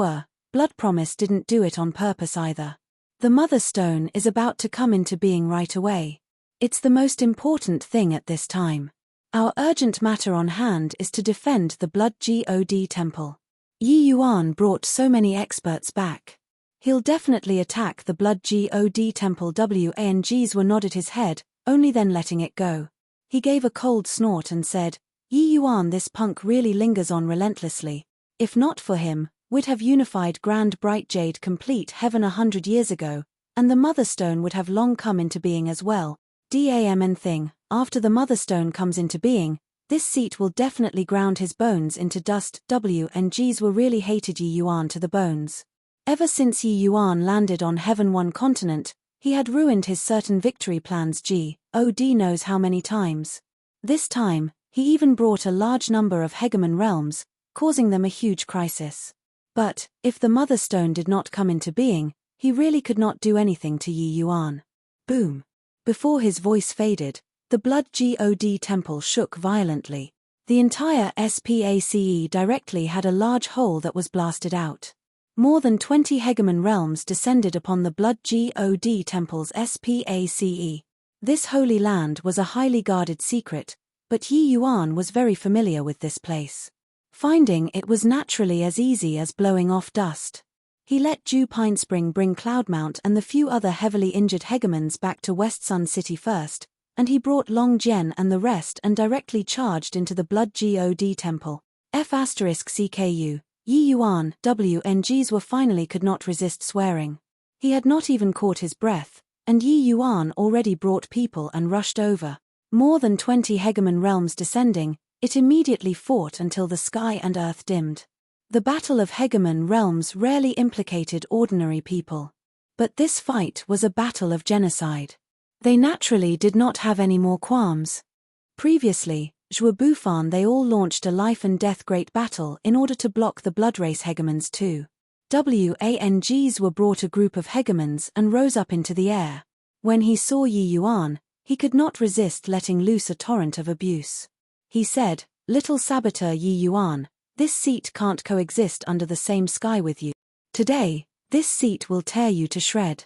Blood Promise didn't do it on purpose either. The Mother Stone is about to come into being right away. It's the most important thing at this time. Our urgent matter on hand is to defend the Blood God Temple. Yi Yuan brought so many experts back. He'll definitely attack the Blood God Temple. Wang's nodded his head, only then letting it go. He gave a cold snort and said, Yi Yuan, this punk really lingers on relentlessly. If not for him, we'd have unified Grand Bright Jade complete heaven 100 years ago, and the Mother Stone would have long come into being as well. Damn thing, after the Mother Stone comes into being, this seat will definitely ground his bones into dust. Wang's really hated Yi Yuan to the bones. Ever since Yi Yuan landed on Heaven One continent, he had ruined his certain victory plans God knows how many times. This time, he even brought a large number of hegemon realms, causing them a huge crisis. But, if the Mother Stone did not come into being, he really could not do anything to Yi Yuan. Boom. Before his voice faded, the Blood God Temple shook violently. The entire SPACE directly had a large hole that was blasted out. More than 20 hegemon realms descended upon the Blood God Temple's SPACE. This holy land was a highly guarded secret, but Yi Yuan was very familiar with this place. Finding it was naturally as easy as blowing off dust. He let Ju Pinespring bring Cloudmount and the few other heavily injured hegemons back to West Sun City first, and he brought Long Jian and the rest and directly charged into the Blood God Temple. F***CKU, Yi Yuan, Wang's finally could not resist swearing. He had not even caught his breath, and Yi Yuan already brought people and rushed over. More than 20 hegemon realms descending, It immediately fought until the sky and earth dimmed. The Battle of Hegemon Realms rarely implicated ordinary people. But this fight was a battle of genocide. They naturally did not have any more qualms. Previously, Zhuo they all launched a life-and-death great battle in order to block the Bloodrace Hegemons too. Wangs were brought a group of Hegemons and rose up into the air. When he saw Yi Yuan, he could not resist letting loose a torrent of abuse. He said, "Little saboteur Yi Yuan, this seat can't coexist under the same sky with you. Today, this seat will tear you to shred."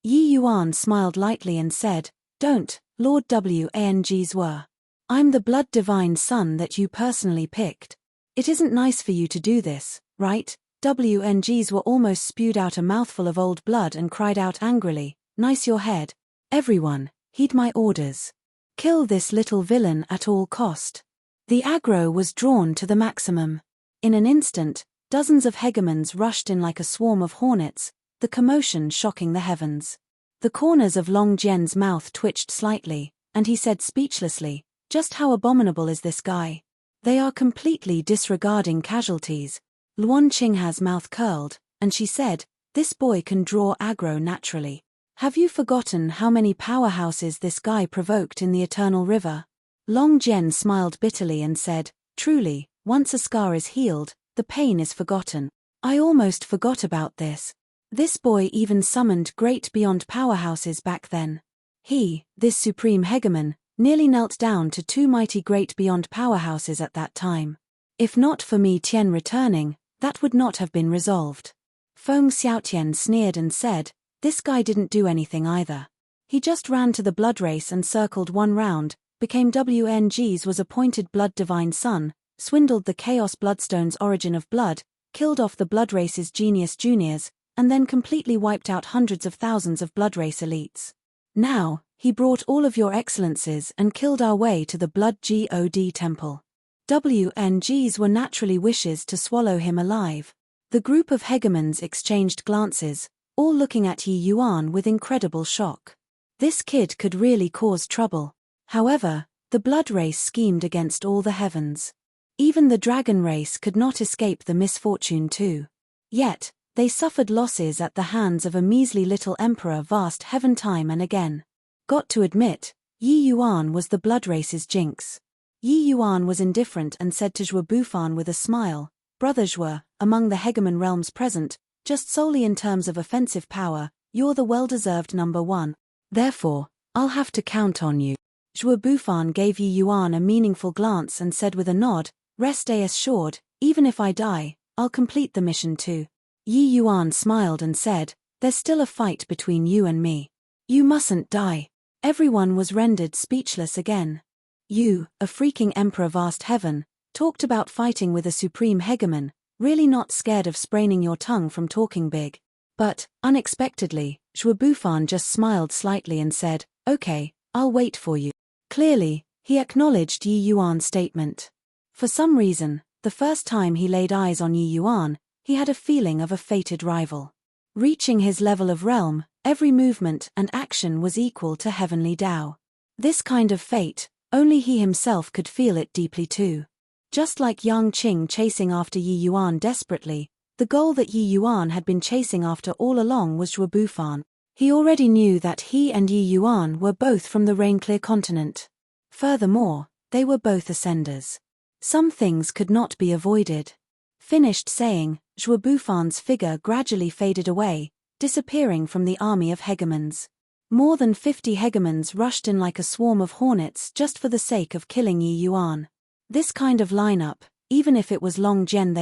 Yi Yuan smiled lightly and said, "Don't, Lord Wangs were. I'm the blood divine son that you personally picked. It isn't nice for you to do this, right?" Wangs were almost spewed out a mouthful of old blood and cried out angrily, "Nice your head. Everyone, heed my orders. Kill this little villain at all cost." The aggro was drawn to the maximum. In an instant, dozens of Hegemons rushed in like a swarm of hornets, the commotion shocking the heavens. The corners of Long Jian's mouth twitched slightly, and he said speechlessly, "Just how abominable is this guy? They are completely disregarding casualties." Luan Qingha's mouth curled, and she said, "This boy can draw aggro naturally. Have you forgotten how many powerhouses this guy provoked in the Eternal River?" Long Jian smiled bitterly and said, "Truly, once a scar is healed, the pain is forgotten. I almost forgot about this. This boy even summoned great beyond powerhouses back then. He, this supreme hegemon, nearly knelt down to two mighty great beyond powerhouses at that time. If not for me Tian returning, that would not have been resolved." Feng Xiaotian sneered and said, "This guy didn't do anything either. He just ran to the blood race and circled one round, became Wangs was appointed blood divine son, swindled the Chaos Bloodstone's origin of blood, killed off the blood race's genius juniors, and then completely wiped out hundreds of thousands of blood race elites. Now, he brought all of your excellences and killed our way to the blood god temple." Wangs were naturally wishes to swallow him alive. The group of hegemons exchanged glances, all looking at Yi Yuan with incredible shock. This kid could really cause trouble. However, the blood race schemed against all the heavens. Even the dragon race could not escape the misfortune too. Yet, they suffered losses at the hands of a measly little emperor vast heaven time and again. Got to admit, Yi Yuan was the blood race's jinx. Yi Yuan was indifferent and said to Zhuo with a smile, "Brother Zhuo, among the hegemon realms present, just solely in terms of offensive power, you're the well-deserved number one. Therefore, I'll have to count on you." Zhuo gave Yi Yuan a meaningful glance and said with a nod, "Rest assured, even if I die, I'll complete the mission too." Yi Yuan smiled and said, "There's still a fight between you and me. You mustn't die." Everyone was rendered speechless again. You, a freaking emperor vast heaven, talked about fighting with a supreme hegemon, really not scared of spraining your tongue from talking big. But, unexpectedly, Zhuo just smiled slightly and said, "Okay, I'll wait for you." Clearly, he acknowledged Yi Yuan's statement. For some reason, the first time he laid eyes on Yi Yuan, he had a feeling of a fated rival. Reaching his level of realm, every movement and action was equal to heavenly Tao. This kind of fate, only he himself could feel it deeply too. Just like Yang Qing chasing after Yi Yuan desperately, the goal that Yi Yuan had been chasing after all along was Zhuo. He already knew that he and Yi Yuan were both from the Rain-Clear continent. Furthermore, they were both ascenders. Some things could not be avoided. Finished saying, Zhuo figure gradually faded away, disappearing from the army of hegemons. More than 50 hegemons rushed in like a swarm of hornets just for the sake of killing Yi Yuan. This kind of lineup, even if it was Long Jian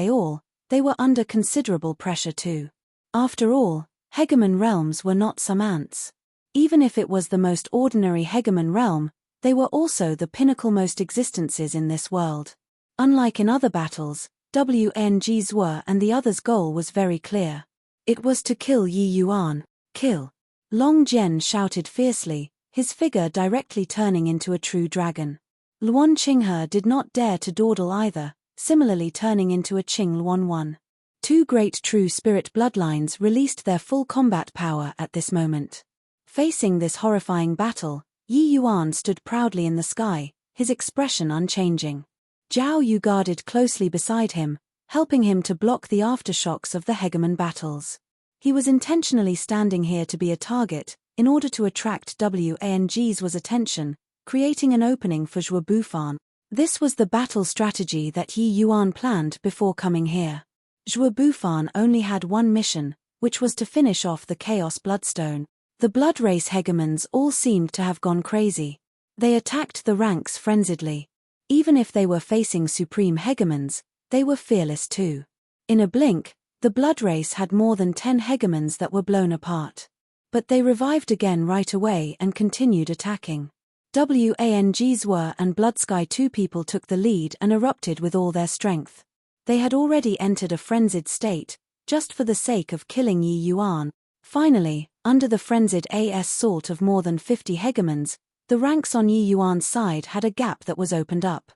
they were under considerable pressure too. After all, hegemon realms were not some ants. Even if it was the most ordinary hegemon realm, they were also the pinnacle-most existences in this world. Unlike in other battles, Wangs were and the others' goal was very clear. It was to kill Yi Yuan. Kill. Long Jian shouted fiercely, his figure directly turning into a true dragon. Luan Qinghe did not dare to dawdle either, similarly turning into a Qing Luan. Two great true spirit bloodlines released their full combat power at this moment. Facing this horrifying battle, Yi Yuan stood proudly in the sky, his expression unchanging. Zhao Yu guarded closely beside him, helping him to block the aftershocks of the hegemon battles. He was intentionally standing here to be a target, in order to attract Wang's attention, creating an opening for Zhuo Bufan. This was the battle strategy that Yi Yuan planned before coming here. Zhuo Bufan only had one mission, which was to finish off the Chaos Bloodstone. The Blood Race hegemons all seemed to have gone crazy. They attacked the ranks frenziedly. Even if they were facing supreme hegemons, they were fearless too. In a blink, the Blood Race had more than 10 hegemons that were blown apart. But they revived again right away and continued attacking. Wang's Were and Bloodsky 2 people took the lead and erupted with all their strength. They had already entered a frenzied state, just for the sake of killing Yi Yuan. Finally, under the frenzied assault of more than 50 hegemons, the ranks on Yi Yuan's side had a gap that was opened up.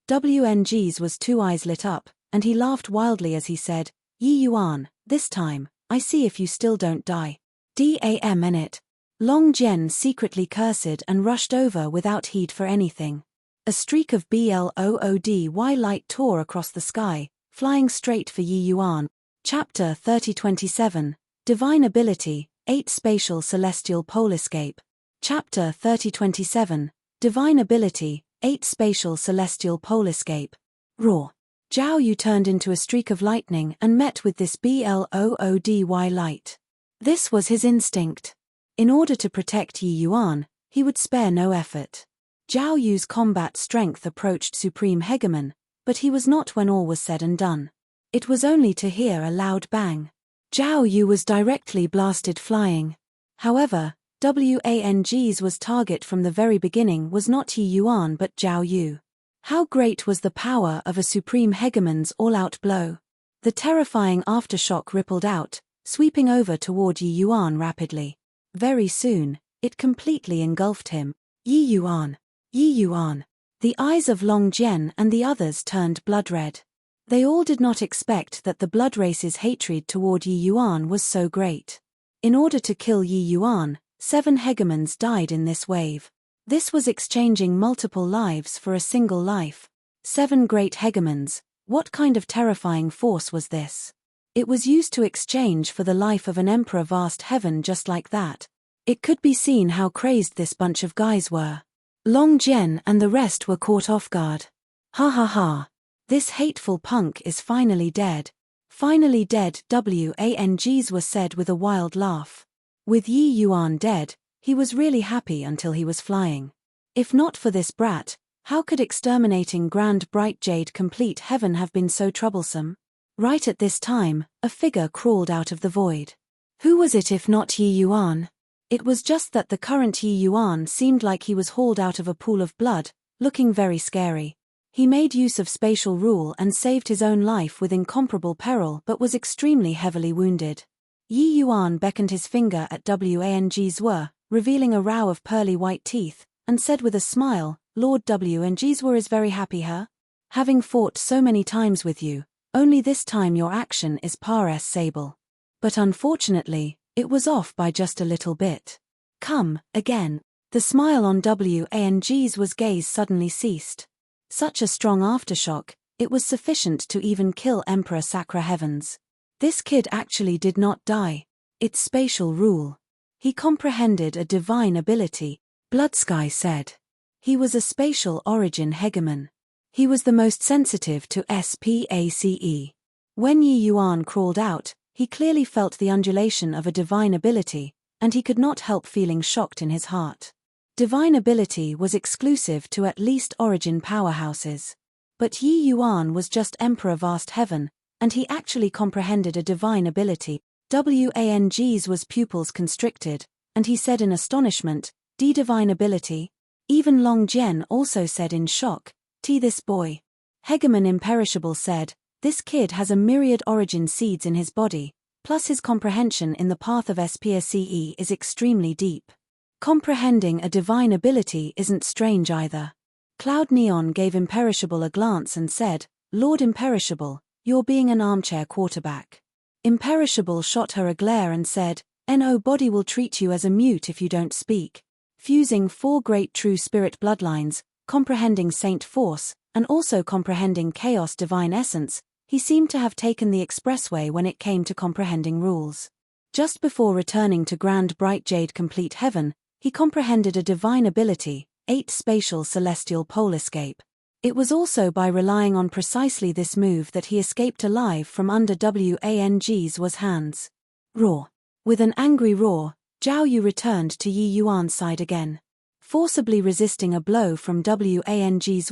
Wang's 2 eyes lit up, and he laughed wildly as he said, "Yi Yuan, this time, I see if you still don't die. Damn it." Long Jian secretly cursed and rushed over without heed for anything. A streak of bloody light tore across the sky, flying straight for Yi Yuan. Chapter 3027, Divine Ability, 8 Spatial Celestial Pole Escape. Chapter 3027, Divine Ability, 8 Spatial Celestial Pole Escape. Roar. Zhao Yu turned into a streak of lightning and met with this bloody light. This was his instinct. In order to protect Yi Yuan, he would spare no effort. Zhao Yu's combat strength approached Supreme Hegemon, but he was not when all was said and done. It was only to hear a loud bang. Zhao Yu was directly blasted flying. However, Wang's target from the very beginning was not Yi Yuan but Zhao Yu. How great was the power of a Supreme Hegemon's all-out blow. The terrifying aftershock rippled out, sweeping over toward Yi Yuan rapidly. Very soon, it completely engulfed him. Yi Yuan! Yi Yuan! The eyes of Long Jian and the others turned blood red. They all did not expect that the Blood Race's hatred toward Yi Yuan was so great. In order to kill Yi Yuan, 7 hegemons died in this wave. This was exchanging multiple lives for a single life. 7 great hegemons, what kind of terrifying force was this? It was used to exchange for the life of an emperor vast heaven just like that. It could be seen how crazed this bunch of guys were. Long Jian and the rest were caught off guard. Ha ha ha. This hateful punk is finally dead. Finally dead, Wang's was said with a wild laugh. With Yi Yuan dead, he was really happy until he was flying. If not for this brat, how could exterminating Grand Bright Jade Complete Heaven have been so troublesome? Right at this time, a figure crawled out of the void. Who was it if not Yi Yuan? It was just that the current Yi Yuan seemed like he was hauled out of a pool of blood, looking very scary. He made use of spatial rule and saved his own life with incomparable peril but was extremely heavily wounded. Yi Yuan beckoned his finger at Wang's Were, revealing a row of pearly white teeth, and said with a smile, "Lord Wang's Were is very happy huh? Having fought so many times with you, only this time your action is par sable. But unfortunately, it was off by just a little bit. Come, again." The smile on Wang's gaze suddenly ceased. Such a strong aftershock, it was sufficient to even kill Emperor Sacra Heavens. This kid actually did not die. It's spatial rule. He comprehended a divine ability, Bloodsky said. He was a spatial origin hegemon. He was the most sensitive to SPACE. When Yi Yuan crawled out, he clearly felt the undulation of a divine ability, and he could not help feeling shocked in his heart. Divine ability was exclusive to at least origin powerhouses. But Yi Yuan was just Emperor Vast Heaven, and he actually comprehended a divine ability. Wang's pupils constricted, and he said in astonishment, divine ability?" Even Long Jian also said in shock, this boy." Hegemon Imperishable said, "This kid has a myriad origin seeds in his body, plus his comprehension in the path of SPACE is extremely deep. Comprehending a divine ability isn't strange either." Cloud Neon gave Imperishable a glance and said, "Lord Imperishable, you're being an armchair quarterback." Imperishable shot her a glare and said, "No body will treat you as a mute if you don't speak." Fusing 4 great true spirit bloodlines, comprehending Saint Force, and also comprehending chaos divine essence, he seemed to have taken the expressway when it came to comprehending rules. Just before returning to Grand Bright Jade Complete Heaven, he comprehended a divine ability, 8 spatial celestial pole escape. It was also by relying on precisely this move that he escaped alive from under Wang's hands. Roar. With an angry roar, Zhao Yu returned to Yi Yuan's side again. Forcibly resisting a blow from Wang's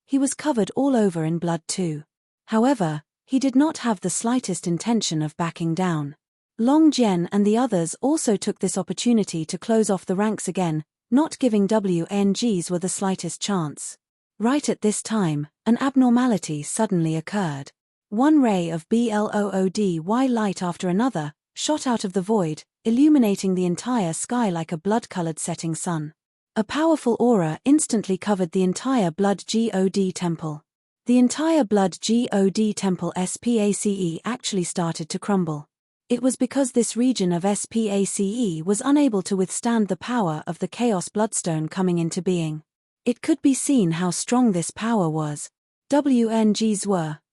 he was covered all over in blood too. However, he did not have the slightest intention of backing down. Long Jian and the others also took this opportunity to close off the ranks again, not giving Wang's the slightest chance. Right at this time, an abnormality suddenly occurred. One ray of bloody light after another shot out of the void, illuminating the entire sky like a blood-colored setting sun. A powerful aura instantly covered the entire Blood God temple. The entire Blood God temple SPACE actually started to crumble. It was because this region of SPACE was unable to withstand the power of the Chaos Bloodstone coming into being. It could be seen how strong this power was. Wang's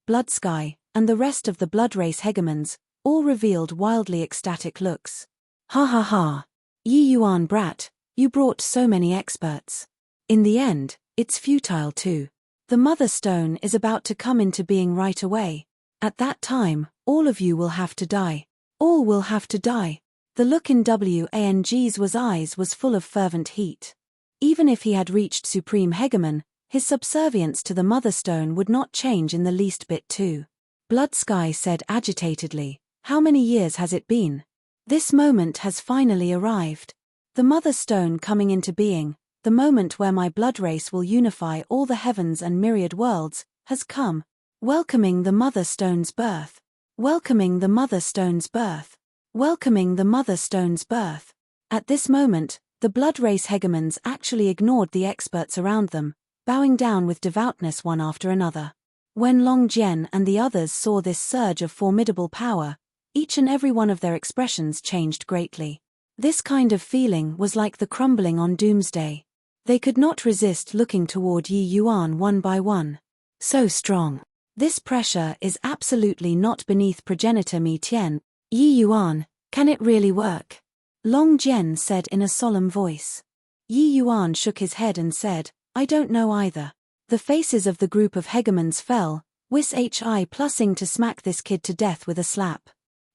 Blood Sky, and the rest of the Blood Race hegemons, all revealed wildly ecstatic looks. Ha ha ha. Yi Yuan brat, you brought so many experts. In the end, it's futile too. The Mother Stone is about to come into being right away. At that time, all of you will have to die. All will have to die. The look in Wang's eyes was full of fervent heat. Even if he had reached Supreme Hegemon, his subservience to the Mother Stone would not change in the least bit too. Blood Sky said agitatedly, how many years has it been? This moment has finally arrived. The Mother Stone coming into being, the moment where my blood race will unify all the heavens and myriad worlds, has come. Welcoming the Mother Stone's birth. Welcoming the Mother Stone's birth. Welcoming the Mother Stone's birth. At this moment, the blood race hegemons actually ignored the experts around them, bowing down with devoutness one after another. When Long Jian and the others saw this surge of formidable power, each and every one of their expressions changed greatly. This kind of feeling was like the crumbling on doomsday. They could not resist looking toward Yi Yuan one by one. So strong. This pressure is absolutely not beneath progenitor Mi Tian. Yi Yuan, can it really work? Long Jian said in a solemn voice. Yi Yuan shook his head and said, I don't know either. The faces of the group of hegemons fell, hi plussing to smack this kid to death with a slap.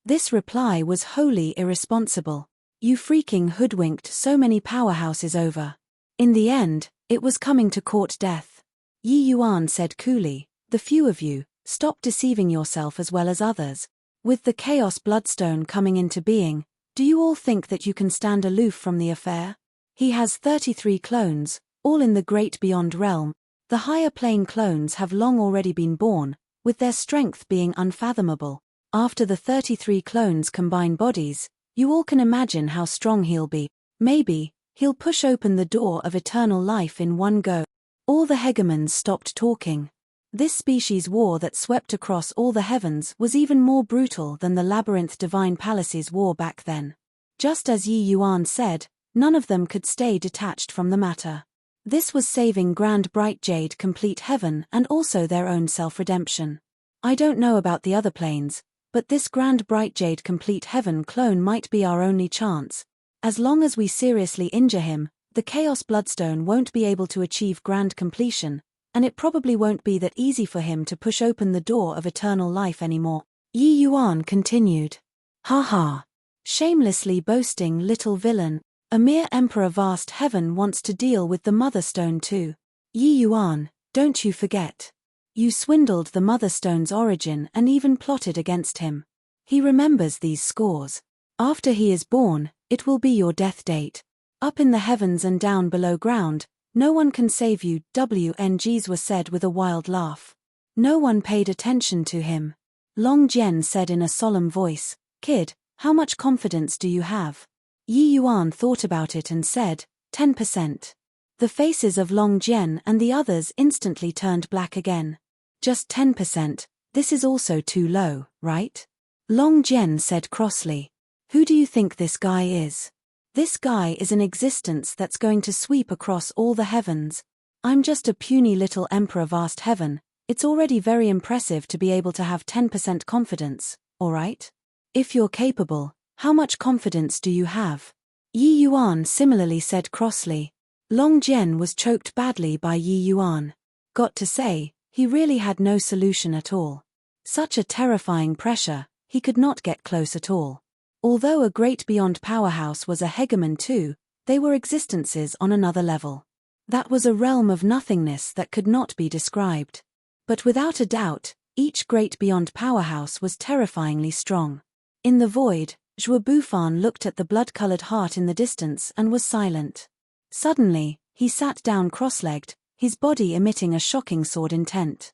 This reply was wholly irresponsible. You freaking hoodwinked so many powerhouses over. In the end, it was coming to court death. Yi Yuan said coolly, the few of you, stop deceiving yourself as well as others. With the Chaos Bloodstone coming into being, do you all think that you can stand aloof from the affair? He has 33 clones, all in the great beyond realm. The higher plane clones have long already been born, with their strength being unfathomable. After the 33 clones combine bodies, you all can imagine how strong he'll be. Maybe, he'll push open the door of eternal life in one go. All the hegemons stopped talking. This species war that swept across all the heavens was even more brutal than the Labyrinth Divine Palace's war back then. Just as Yi Yuan said, none of them could stay detached from the matter. This was saving Grand Bright Jade Complete Heaven and also their own self-redemption. I don't know about the other planes, but this Grand Bright Jade Complete Heaven clone might be our only chance. As long as we seriously injure him, the Chaos Bloodstone won't be able to achieve grand completion, and it probably won't be that easy for him to push open the door of eternal life anymore. Yi Yuan continued. Ha ha. Shamelessly boasting little villain. A mere emperor vast heaven wants to deal with the Mother Stone too. Yi Yuan, don't you forget. You swindled the Mother Stone's origin and even plotted against him. He remembers these scores. After he is born, it will be your death date. Up in the heavens and down below ground, no one can save you, Wang's was said with a wild laugh. No one paid attention to him. Long Jian said in a solemn voice, Kid, how much confidence do you have? Yi Yuan thought about it and said, 10%. The faces of Long Jian and the others instantly turned black again. Just 10%, this is also too low, right? Long Jian said crossly. Who do you think this guy is? This guy is an existence that's going to sweep across all the heavens. I'm just a puny little emperor vast heaven. It's already very impressive to be able to have 10% confidence, alright? If you're capable, how much confidence do you have? Yi Yuan similarly said crossly. Long Jian was choked badly by Yi Yuan. Got to say, he really had no solution at all. Such a terrifying pressure, he could not get close at all. Although a great beyond powerhouse was a hegemon too, they were existences on another level. That was a realm of nothingness that could not be described. But without a doubt, each great beyond powerhouse was terrifyingly strong. In the void, Zhuo Bufan looked at the blood-colored heart in the distance and was silent. Suddenly, he sat down cross-legged, his body emitting a shocking sword intent.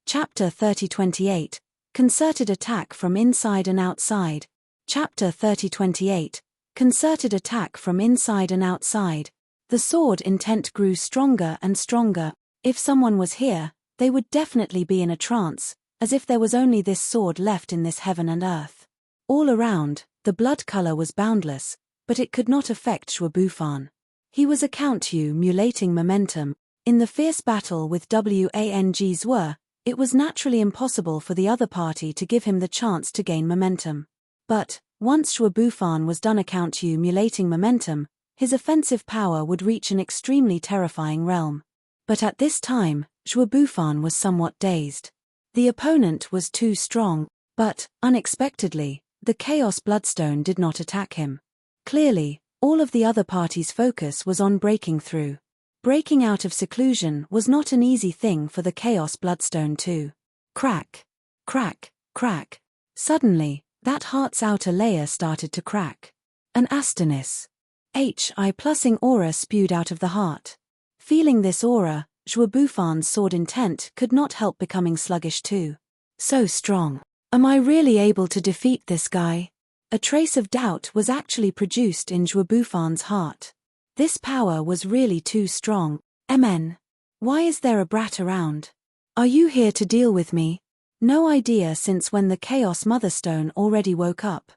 Chapter 30-28, Concerted Attack from Inside and Outside. Chapter 30-28, Concerted Attack from Inside and Outside. The sword intent grew stronger and stronger. If someone was here, they would definitely be in a trance, as if there was only this sword left in this heaven and earth. All around, the blood color was boundless, but it could not affect Zhuo Bufan. He was accumulating momentum. In the fierce battle with Wang's Were, it was naturally impossible for the other party to give him the chance to gain momentum. But, once Zhuo Bufan was done accumulating momentum, his offensive power would reach an extremely terrifying realm. But at this time, Zhuo Bufan was somewhat dazed. The opponent was too strong, but, unexpectedly, the Chaos Bloodstone did not attack him. Clearly, all of the other party's focus was on breaking through. Breaking out of seclusion was not an easy thing for the Chaos Bloodstone too. Crack. Crack. Crack. Suddenly, that heart's outer layer started to crack. An astonis. Hi-plusing aura spewed out of the heart. Feeling this aura, Zhuo Bufan's sword intent could not help becoming sluggish too. So strong. Am I really able to defeat this guy? A trace of doubt was actually produced in Zhuo Bufan's heart. This power was really too strong. MN. Why is there a brat around? Are you here to deal with me? No idea since when the Chaos Motherstone already woke up.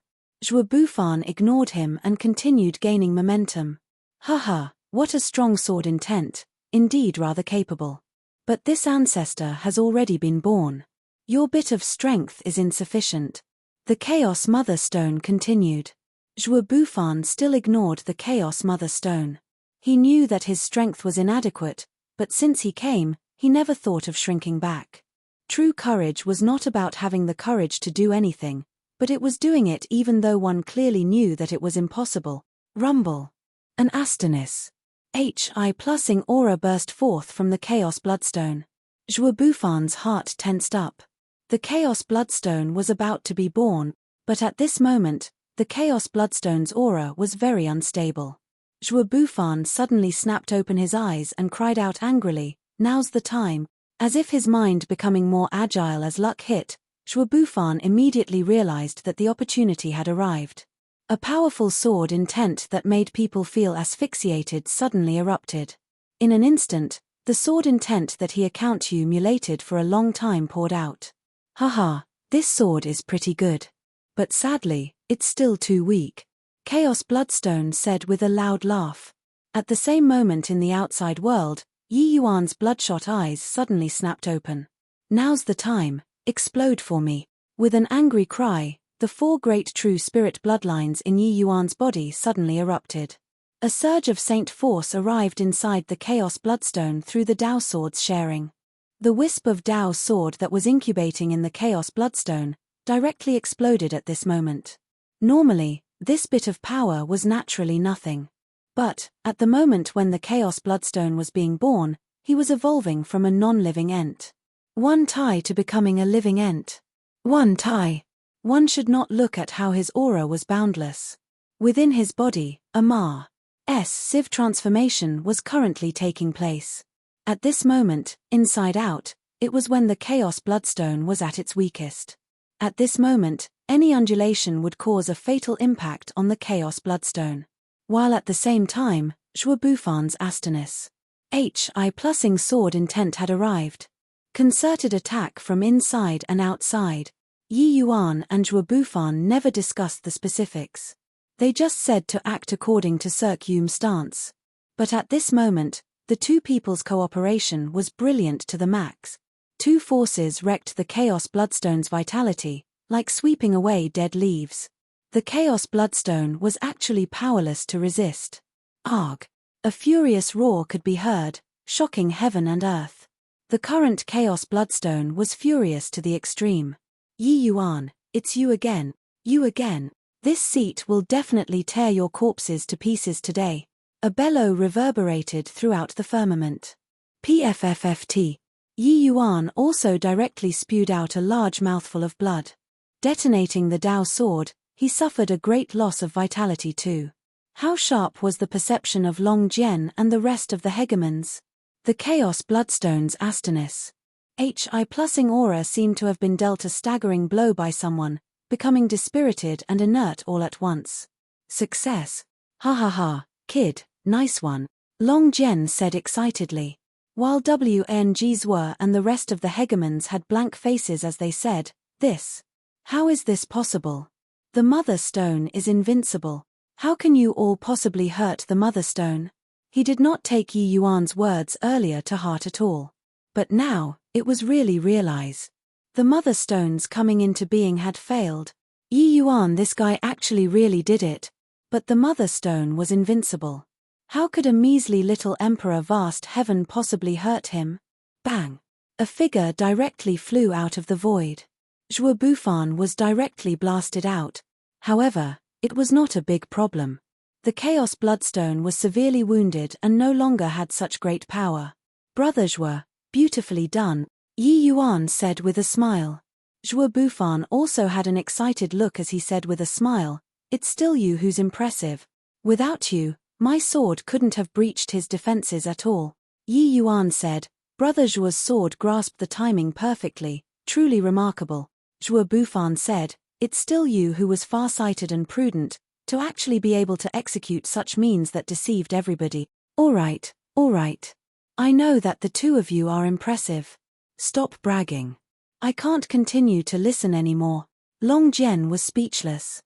Zhuo Bufan ignored him and continued gaining momentum. Haha, what a strong sword intent, indeed rather capable. But this ancestor has already been born. Your bit of strength is insufficient. The Chaos Mother Stone continued. Zhuo Bufan still ignored the Chaos Mother Stone. He knew that his strength was inadequate, but since he came, he never thought of shrinking back. True courage was not about having the courage to do anything, but it was doing it even though one clearly knew that it was impossible. Rumble. An astonis. Hi-plusing aura burst forth from the Chaos Bloodstone. Zhuo Bufan's heart tensed up. The Chaos Bloodstone was about to be born, but at this moment, the Chaos Bloodstone's aura was very unstable. Zhuo Bufan suddenly snapped open his eyes and cried out angrily, "Now's the time." As if his mind becoming more agile as luck hit, Zhuo Bufan immediately realized that the opportunity had arrived. A powerful sword intent that made people feel asphyxiated suddenly erupted. In an instant, the sword intent that he accumulated for a long time poured out. Haha, this sword is pretty good. But sadly, it's still too weak. Chaos Bloodstone said with a loud laugh. At the same moment in the outside world, Yi Yuan's bloodshot eyes suddenly snapped open. Now's the time, explode for me. With an angry cry, the four great true spirit bloodlines in Yi Yuan's body suddenly erupted. A surge of saint force arrived inside the Chaos Bloodstone through the Dao Sword's sharing. The wisp of Dao Sword that was incubating in the Chaos Bloodstone directly exploded at this moment. Normally, this bit of power was naturally nothing. But, at the moment when the Chaos Bloodstone was being born, he was evolving from a non-living ent. One tie to becoming a living ent. One tie. One should not look at how his aura was boundless. Within his body, a Ma's sieve transformation was currently taking place. At this moment, inside out, it was when the Chaos Bloodstone was at its weakest. At this moment, any undulation would cause a fatal impact on the Chaos Bloodstone. While at the same time, Zhuo Bufan's astonis. Hi-plusing sword intent had arrived. Concerted attack from inside and outside. Yi Yuan and Zhuo Bufan never discussed the specifics. They just said to act according to circumstance. But at this moment, The two people's cooperation was brilliant to the max. Two forces wrecked the Chaos Bloodstone's vitality, like sweeping away dead leaves. The Chaos Bloodstone was actually powerless to resist. Arg! A furious roar could be heard, shocking heaven and earth. The current Chaos Bloodstone was furious to the extreme. Yi Yuan, it's you again. You again. This seat will definitely tear your corpses to pieces today. A bellow reverberated throughout the firmament. PFFFT. Yi Yuan also directly spewed out a large mouthful of blood. Detonating the Dao sword, he suffered a great loss of vitality too. How sharp was the perception of Long Jian and the rest of the hegemons? The Chaos Bloodstone's Astonis. HI-plusing aura seemed to have been dealt a staggering blow by someone, becoming dispirited and inert all at once. Success. Ha ha ha, kid, nice one. Long Jian said excitedly. While WNGs were and the rest of the hegemons had blank faces as they said, this. How is this possible? The Mother Stone is invincible. How can you all possibly hurt the Mother Stone? He did not take Yi Yuan's words earlier to heart at all. But now, it was really realize. The Mother Stones coming into being had failed. Yi Yuan, this guy actually really did it. But the Mother Stone was invincible. How could a measly little Emperor vast heaven possibly hurt him? Bang! A figure directly flew out of the void. Zhuo Bufan was directly blasted out. However, it was not a big problem. The Chaos Bloodstone was severely wounded and no longer had such great power. Brother Zhuo, beautifully done, Yi Yuan said with a smile. Zhuo Bufan also had an excited look as he said with a smile, it's still you who's impressive. Without you, my sword couldn't have breached his defenses at all. Yi Yuan said, Brother Zhuo's sword grasped the timing perfectly, truly remarkable. Zhuo Bufan said, it's still you who was far-sighted and prudent, to actually be able to execute such means that deceived everybody. All right. I know that the two of you are impressive. Stop bragging. I can't continue to listen anymore. Long Jian was speechless.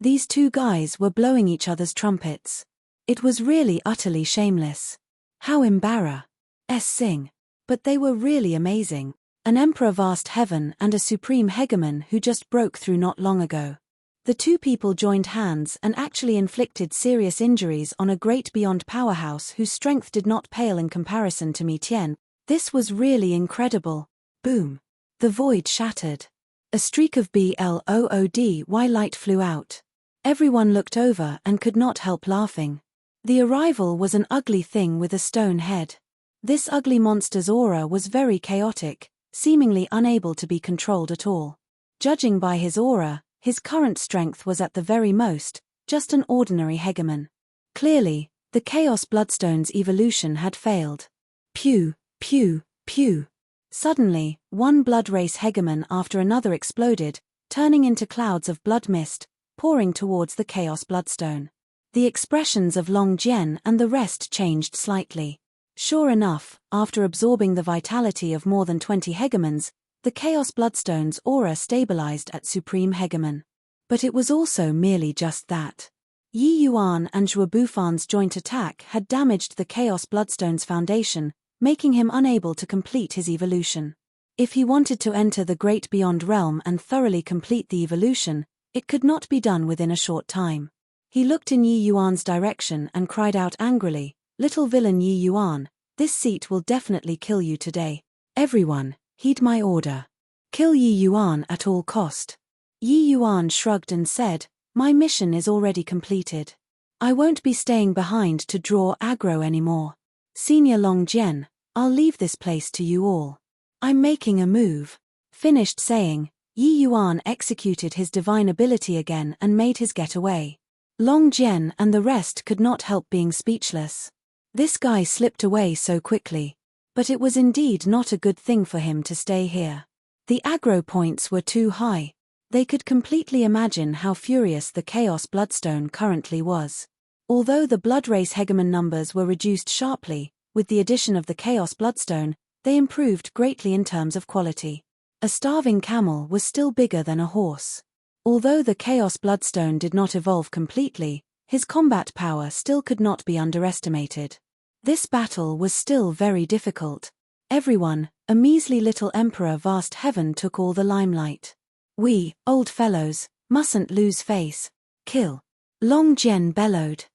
These two guys were blowing each other's trumpets. It was really utterly shameless. How embarrassing. But they were really amazing. An emperor vast heaven and a supreme hegemon who just broke through not long ago. The two people joined hands and actually inflicted serious injuries on a great beyond powerhouse whose strength did not pale in comparison to Mi Tian. This was really incredible. Boom. The void shattered. A streak of BLOODY light flew out. Everyone looked over and could not help laughing. The arrival was an ugly thing with a stone head. This ugly monster's aura was very chaotic, seemingly unable to be controlled at all. Judging by his aura, his current strength was at the very most, just an ordinary hegemon. Clearly, the Chaos Bloodstone's evolution had failed. Pew, pew, pew. Suddenly, one blood race hegemon after another exploded, turning into clouds of blood mist, pouring towards the Chaos Bloodstone. The expressions of Long Jian and the rest changed slightly. Sure enough, after absorbing the vitality of more than 20 hegemons, the Chaos Bloodstone's aura stabilized at Supreme Hegemon. But it was also merely just that. Yi Yuan and Zhuo Bufan's joint attack had damaged the Chaos Bloodstone's foundation, making him unable to complete his evolution. If he wanted to enter the Great Beyond Realm and thoroughly complete the evolution, it could not be done within a short time. He looked in Yi Yuan's direction and cried out angrily, Little villain Yi Yuan, this seat will definitely kill you today. Everyone, heed my order. Kill Yi Yuan at all cost. Yi Yuan shrugged and said, my mission is already completed. I won't be staying behind to draw aggro anymore. Senior Long Jian, I'll leave this place to you all. I'm making a move. Finished saying, Yi Yuan executed his divine ability again and made his getaway. Long Jian and the rest could not help being speechless. This guy slipped away so quickly. But it was indeed not a good thing for him to stay here. The aggro points were too high. They could completely imagine how furious the Chaos Bloodstone currently was. Although the Blood Race hegemon numbers were reduced sharply, with the addition of the Chaos Bloodstone, they improved greatly in terms of quality. A starving camel was still bigger than a horse. Although the Chaos Bloodstone did not evolve completely, his combat power still could not be underestimated. This battle was still very difficult. Everyone, a measly little emperor vast heaven took all the limelight. We, old fellows, mustn't lose face. Kill. Long Jian bellowed.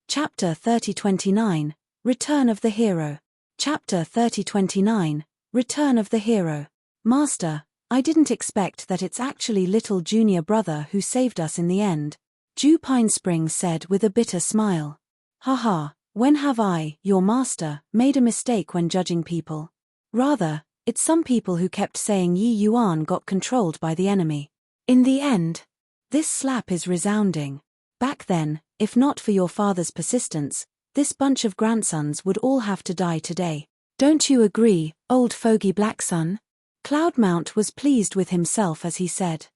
Chapter 3029, Return of the Hero. Chapter 3029, Return of the Hero. Master, I didn't expect that it's actually little junior brother who saved us in the end, Ju Pinespring said with a bitter smile. Haha, when have I, your master, made a mistake when judging people? Rather, it's some people who kept saying Yi Yuan got controlled by the enemy. In the end, this slap is resounding. Back then, if not for your father's persistence, this bunch of grandsons would all have to die today. Don't you agree, old fogey Blacksun? Cloudmount was pleased with himself as he said.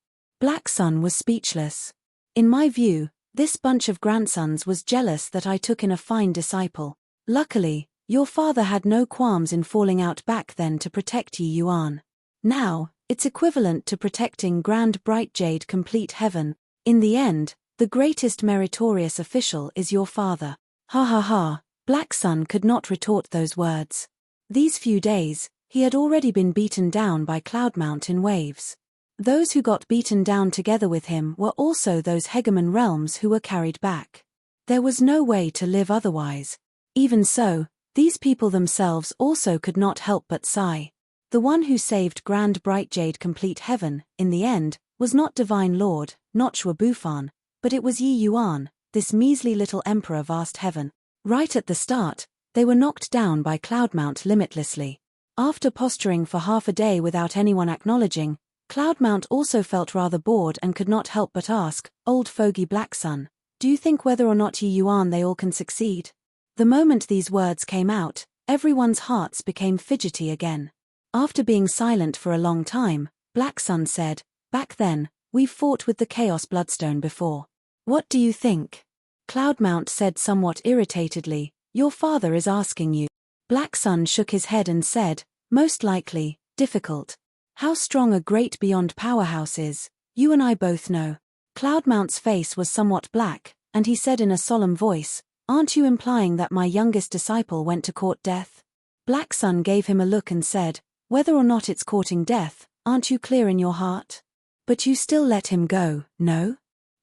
Blacksun was speechless. In my view, this bunch of grandsons was jealous that I took in a fine disciple. Luckily, your father had no qualms in falling out back then to protect Yi Yuan. Now, it's equivalent to protecting Grand Bright Jade Complete Heaven. In the end, the greatest meritorious official is your father. Ha ha ha, Blacksun could not retort those words. These few days, he had already been beaten down by Cloudmount in waves. Those who got beaten down together with him were also those hegemon realms who were carried back. There was no way to live otherwise. Even so, these people themselves also could not help but sigh. The one who saved Grand Bright Jade Complete Heaven, in the end, was not Divine Lord, not Shui Bufan, but it was Yi Yuan, this measly little emperor vast heaven. Right at the start, they were knocked down by Cloudmount limitlessly. After posturing for half a day without anyone acknowledging, Cloudmount also felt rather bored and could not help but ask, Old Fogey Blacksun, do you think whether or not Yi Yuan they all can succeed? The moment these words came out, everyone's hearts became fidgety again. After being silent for a long time, Blacksun said, back then, we've fought with the Chaos Bloodstone before. What do you think? Cloudmount said somewhat irritatedly, your father is asking you. Blacksun shook his head and said, most likely, difficult. How strong a great beyond powerhouse is, you and I both know. Cloudmount's face was somewhat black, and he said in a solemn voice, aren't you implying that my youngest disciple went to court death? Blacksun gave him a look and said, whether or not it's courting death, aren't you clear in your heart? But you still let him go, no?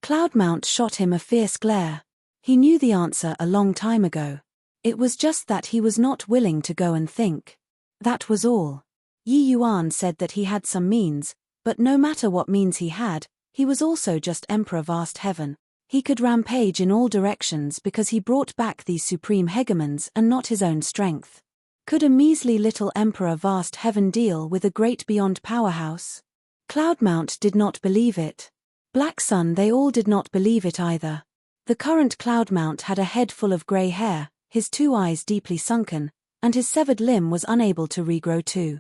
Cloudmount shot him a fierce glare. He knew the answer a long time ago. It was just that he was not willing to go and think. That was all. Yi Yuan said that he had some means, but no matter what means he had, he was also just Emperor Vast Heaven. He could rampage in all directions because he brought back these supreme hegemons and not his own strength. Could a measly little Emperor Vast Heaven deal with a great beyond powerhouse? Cloudmount did not believe it. Blacksun they all did not believe it either. The current Cloudmount had a head full of grey hair, his two eyes deeply sunken, and his severed limb was unable to regrow too.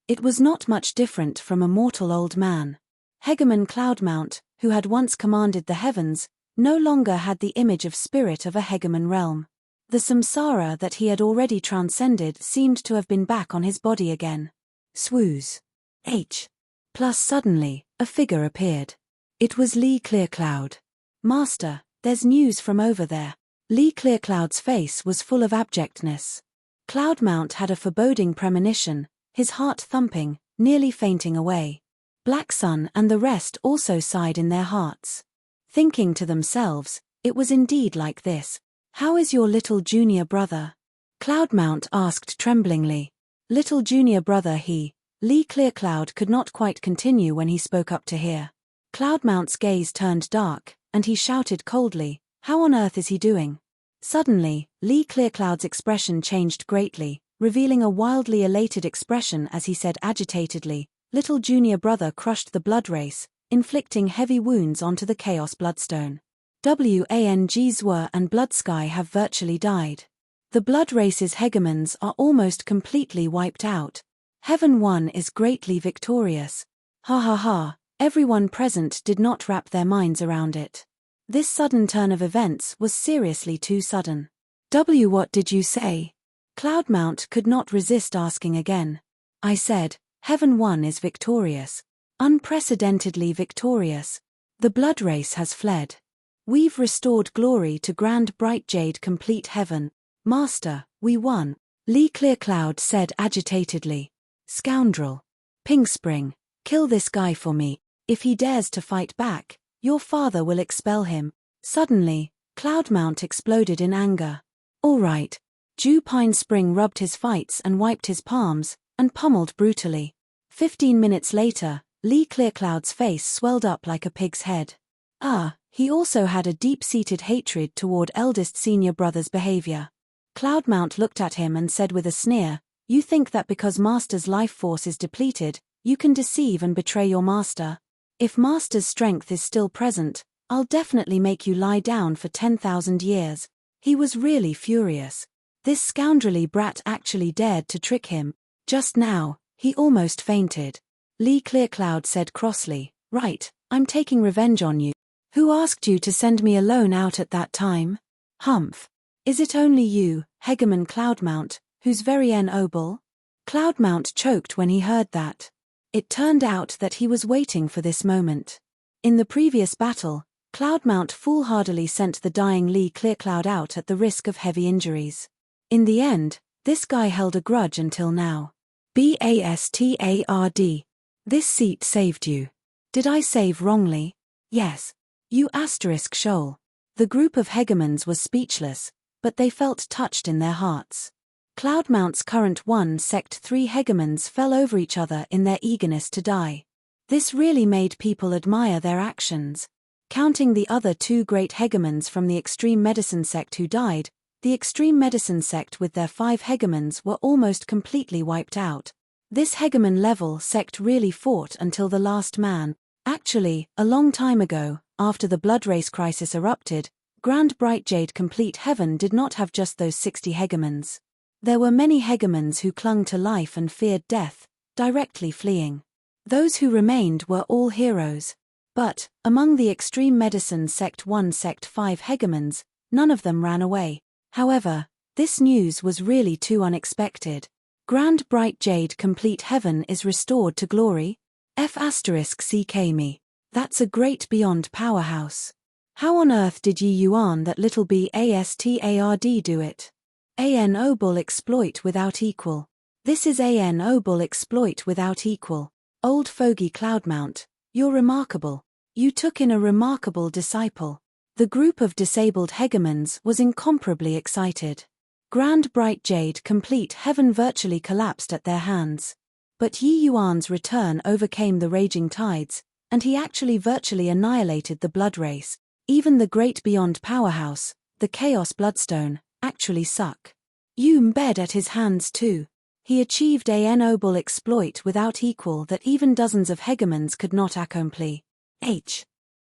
It was not much different from a mortal old man. Hegemon Cloudmount, who had once commanded the heavens, no longer had the image of spirit of a hegemon realm. The samsara that he had already transcended seemed to have been back on his body again. Swooze. Plus suddenly, a figure appeared. It was Lee Clearcloud. Master, there's news from over there. Lee Clearcloud's face was full of abjectness. Cloudmount had a foreboding premonition, his heart thumping, nearly fainting away. Blacksun and the rest also sighed in their hearts. Thinking to themselves, it was indeed like this. How is your little junior brother? Cloudmount asked tremblingly. Little junior brother Lee Clearcloud could not quite continue when he spoke up to hear. Cloudmount's gaze turned dark, and he shouted coldly, how on earth is he doing? Suddenly, Lee Clearcloud's expression changed greatly, revealing a wildly elated expression as he said agitatedly, little junior brother crushed the blood race, inflicting heavy wounds onto the Chaos Bloodstone. Wang Zhuo and Bloodsky have virtually died. The blood race's hegemons are almost completely wiped out. Heaven 1 is greatly victorious. Ha ha ha, everyone present did not wrap their minds around it. This sudden turn of events was seriously too sudden. What did you say? Cloudmount could not resist asking again. I said, Heaven 1 is victorious. Unprecedentedly victorious. The blood race has fled. We've restored glory to Grand Bright Jade Complete Heaven. Master, we won, Li Clearcloud said agitatedly. Scoundrel. Pingspring, kill this guy for me. If he dares to fight back, your father will expel him. Suddenly, Cloudmount exploded in anger. All right. Pine Spring rubbed his fights and wiped his palms, and pummeled brutally. 15 minutes later, Li Clearcloud's face swelled up like a pig's head. He also had a deep-seated hatred toward eldest senior brother's behavior. Cloudmount looked at him and said with a sneer, "You think that because Master's life force is depleted, you can deceive and betray your master? If Master's strength is still present, I'll definitely make you lie down for 10,000 years. He was really furious. This scoundrelly brat actually dared to trick him. Just now, he almost fainted. Li Clearcloud said crossly, "Right, I'm taking revenge on you. Who asked you to send me alone out at that time? Humph. Is it only you, Hegemon Cloudmount, who's very noble?" Cloudmount choked when he heard that. It turned out that he was waiting for this moment. In the previous battle, Cloudmount foolhardily sent the dying Li Clearcloud out at the risk of heavy injuries. In the end, this guy held a grudge until now. Bastard. This seat saved you. Did I save wrongly? Yes. You Shoal. The group of hegemons was speechless, but they felt touched in their hearts. Cloudmount's current 1 Sect 3 hegemons fell over each other in their eagerness to die. This really made people admire their actions. Counting the other 2 great hegemons from the Extreme Medicine Sect who died, the Extreme Medicine Sect with their 5 hegemons were almost completely wiped out. This hegemon-level sect really fought until the last man. Actually, a long time ago, after the Blood Race crisis erupted, Grand Bright Jade Complete Heaven did not have just those 60 hegemons. There were many hegemons who clung to life and feared death, directly fleeing. Those who remained were all heroes. But, among the Extreme Medicine Sect 1 Sect 5 hegemons, none of them ran away. However, this news was really too unexpected. Grand Bright Jade Complete Heaven is restored to glory? F***ck me. That's a great beyond powerhouse. How on earth did Yi Yuan that little bastard do it? Bull exploit without equal. This is Bull exploit without equal. Old fogey Cloudmount, you're remarkable. You took in a remarkable disciple. The group of disabled hegemons was incomparably excited. Grand Bright Jade Complete Heaven virtually collapsed at their hands. But Yi Yuan's return overcame the raging tides, and he actually virtually annihilated the blood race. Even the great beyond powerhouse, the Chaos Bloodstone, actually suck. Bed at his hands too. He achieved a noble exploit without equal that even dozens of hegemons could not accompli.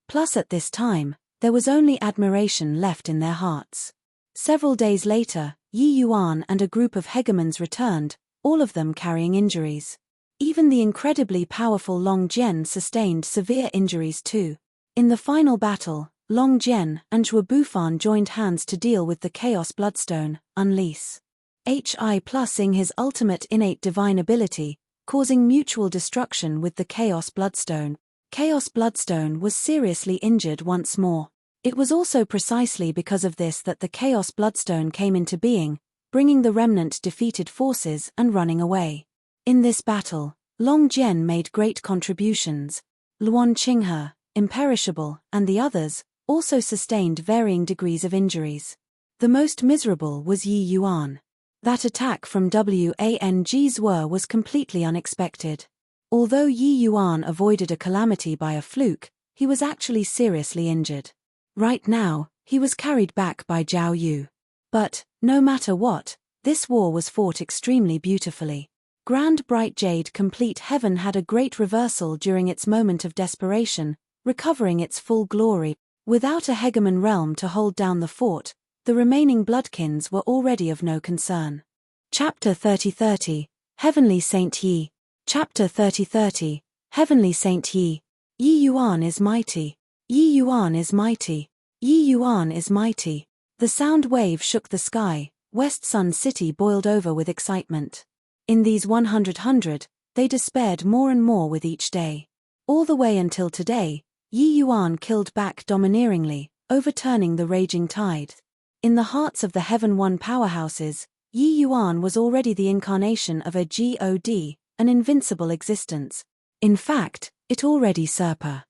Plus at this time, there was only admiration left in their hearts. Several days later, Yi Yuan and a group of hegemons returned, all of them carrying injuries. Even the incredibly powerful Long Jian sustained severe injuries too. In the final battle, Long Jian and Zhua Bufan joined hands to deal with the Chaos Bloodstone, unleash. Hi+ing his ultimate innate divine ability, causing mutual destruction with the Chaos Bloodstone. Chaos Bloodstone was seriously injured once more. It was also precisely because of this that the Chaos Bloodstone came into being, bringing the remnant defeated forces and running away. In this battle, Long Jian made great contributions. Luan Qinghe, Imperishable, and the others, also sustained varying degrees of injuries. The most miserable was Yi Yuan. That attack from Wang Zhuo was completely unexpected. Although Yi Yuan avoided a calamity by a fluke, he was actually seriously injured. Right now, he was carried back by Zhao Yu. But, no matter what, this war was fought extremely beautifully. Grand Bright Jade Complete Heaven had a great reversal during its moment of desperation, recovering its full glory. Without a hegemon realm to hold down the fort, the remaining bloodkins were already of no concern. Chapter 30:30, Heavenly Saint Yi. Chapter 30:30, Heavenly Saint Yi. Yi Yuan is mighty. Yi Yuan is mighty. Yi Yuan is mighty. The sound wave shook the sky. West Sun City boiled over with excitement. In these 100, they despaired more and more with each day. All the way until today, Yi Yuan killed back domineeringly, overturning the raging tide. In the hearts of the Heaven One powerhouses, Yi Yuan was already the incarnation of a god, an invincible existence. In fact, it already surpassed,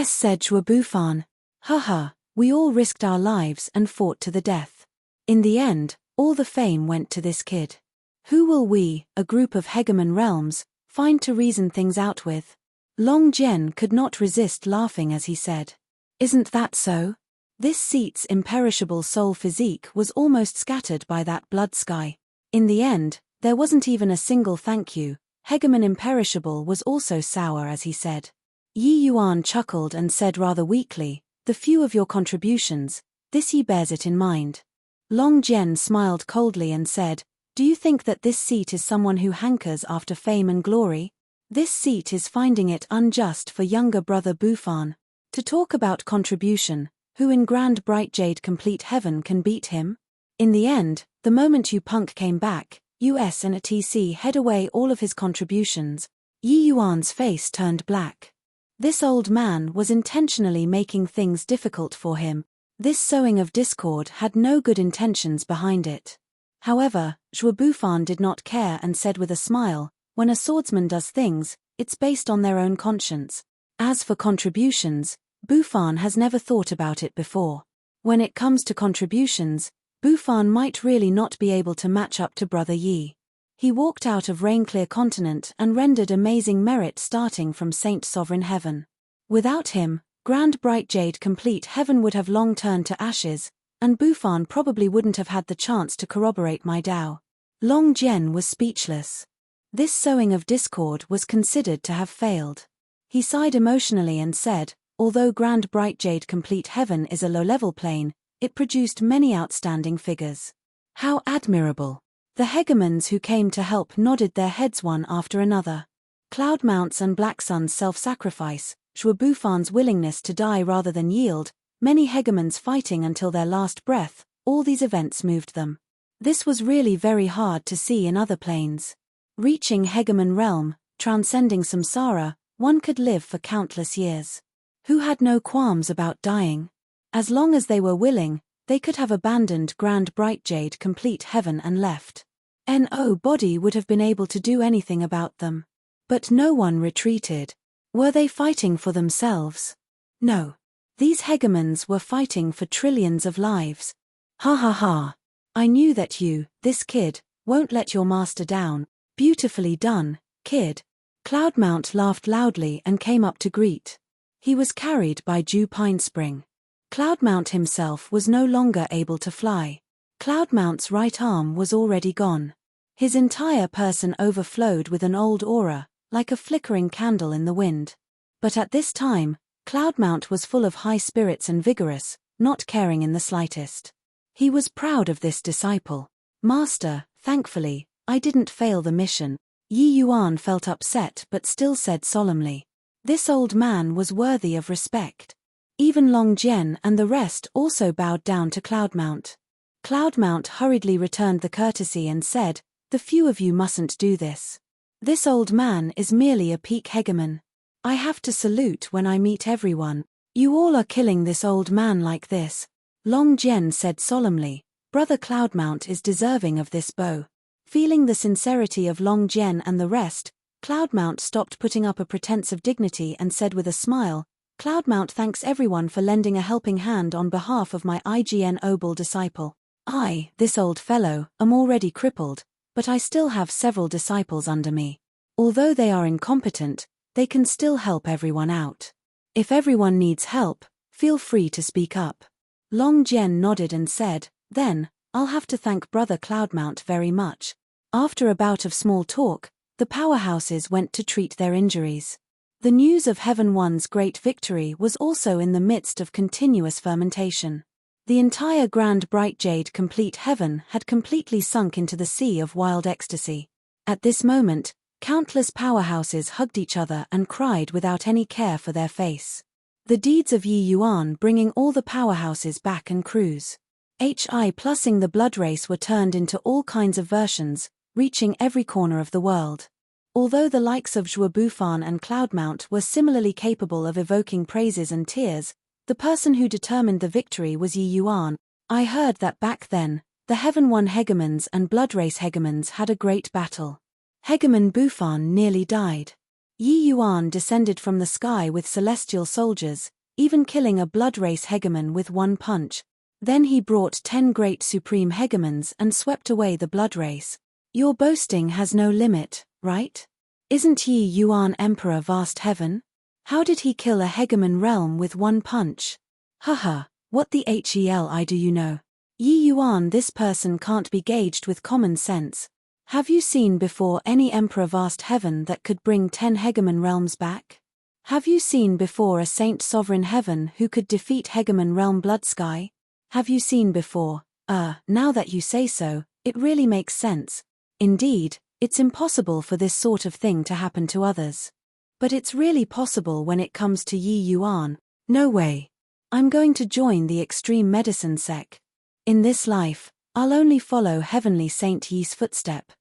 said Zhuobufan. Haha, we all risked our lives and fought to the death. In the end, all the fame went to this kid. Who will we, a group of hegemon realms, find to reason things out with? Long Zhen could not resist laughing as he said. Isn't that so? This seat's imperishable soul physique was almost scattered by that blood sky. In the end, there wasn't even a single thank you. Hegemon imperishable was also sour as he said. Yi Yuan chuckled and said rather weakly, the few of your contributions, this he bears it in mind. Long Zhen smiled coldly and said, do you think that this seat is someone who hankers after fame and glory? This seat is finding it unjust for younger brother Bufan to talk about contribution. Who in Grand Bright Jade Complete Heaven can beat him? In the end, the moment you punk came back, US and ATC head away all of his contributions. Yi Yuan's face turned black. This old man was intentionally making things difficult for him. This sowing of discord had no good intentions behind it. However, Zhuobufan did not care and said with a smile, when a swordsman does things, it's based on their own conscience. As for contributions, Bufan has never thought about it before. When it comes to contributions, Bufan might really not be able to match up to Brother Yi. He walked out of Rainclear Continent and rendered amazing merit starting from Saint Sovereign Heaven. Without him, Grand Bright Jade Complete Heaven would have long turned to ashes, and Bufan probably wouldn't have had the chance to corroborate my Dao. Long Zhen was speechless. This sowing of discord was considered to have failed. He sighed emotionally and said, although Grand Bright Jade Complete Heaven is a low-level plane, it produced many outstanding figures. How admirable! The hegemons who came to help nodded their heads one after another. Cloudmounts and Black Sun's self-sacrifice, Zhuobufan's willingness to die rather than yield, many hegemons fighting until their last breath, all these events moved them. This was really very hard to see in other planes. Reaching hegemon realm, transcending samsara, one could live for countless years. Who had no qualms about dying? As long as they were willing, they could have abandoned Grand Bright Jade Complete Heaven and left. Nobody would have been able to do anything about them. But no one retreated. Were they fighting for themselves? No. These hegemons were fighting for trillions of lives. Ha ha ha. I knew that you, this kid, won't let your master down. Beautifully done, kid. Cloudmount laughed loudly and came up to greet. He was carried by Dew Pine Spring. Cloudmount himself was no longer able to fly. Cloudmount's right arm was already gone. His entire person overflowed with an old aura, like a flickering candle in the wind. But at this time, Cloudmount was full of high spirits and vigorous, not caring in the slightest. He was proud of this disciple. Master, thankfully, I didn't fail the mission. Yi Yuan felt upset but still said solemnly. This old man was worthy of respect. Even Long Zhen and the rest also bowed down to Cloudmount. Cloudmount hurriedly returned the courtesy and said, the few of you mustn't do this. This old man is merely a peak hegemon. I have to salute when I meet everyone. You all are killing this old man like this. Long Zhen said solemnly, Brother Cloudmount is deserving of this bow. Feeling the sincerity of Long Zhen and the rest, Cloudmount stopped putting up a pretense of dignity and said with a smile, Cloudmount thanks everyone for lending a helping hand on behalf of my IGN Obel disciple. I, this old fellow, am already crippled, but I still have several disciples under me. Although they are incompetent, they can still help everyone out. If everyone needs help, feel free to speak up. Long Zhen nodded and said, then, I'll have to thank Brother Cloudmount very much. After a bout of small talk, the powerhouses went to treat their injuries. The news of Heaven One's great victory was also in the midst of continuous fermentation. The entire Grand Bright Jade Complete Heaven had completely sunk into the sea of wild ecstasy. At this moment, countless powerhouses hugged each other and cried without any care for their face. The deeds of Yi Yuan bringing all the powerhouses back and cruise. HI+ing the blood race were turned into all kinds of versions, reaching every corner of the world. Although the likes of Zhuobufan and Cloudmount were similarly capable of evoking praises and tears, the person who determined the victory was Yi Yuan. I heard that back then, the Heaven One hegemons and Bloodrace hegemons had a great battle. Hegemon Bufan nearly died. Yi Yuan descended from the sky with celestial soldiers, even killing a Bloodrace hegemon with one punch. Then he brought 10 great supreme hegemons and swept away the Bloodrace. Your boasting has no limit, right? Isn't Yi Yuan Emperor Vast Heaven? How did he kill a hegemon realm with one punch? Haha, what the hell do you know? Yi Yuan, this person can't be gauged with common sense. Have you seen before any Emperor Vast Heaven that could bring 10 hegemon realms back? Have you seen before a Saint Sovereign Heaven who could defeat hegemon realm Blood Sky? Have you seen before? Now that you say so, it really makes sense. Indeed, it's impossible for this sort of thing to happen to others. But it's really possible when it comes to Yi Yuan. No way. I'm going to join the extreme medicine sect. In this life, I'll only follow Heavenly Saint Yi's footstep.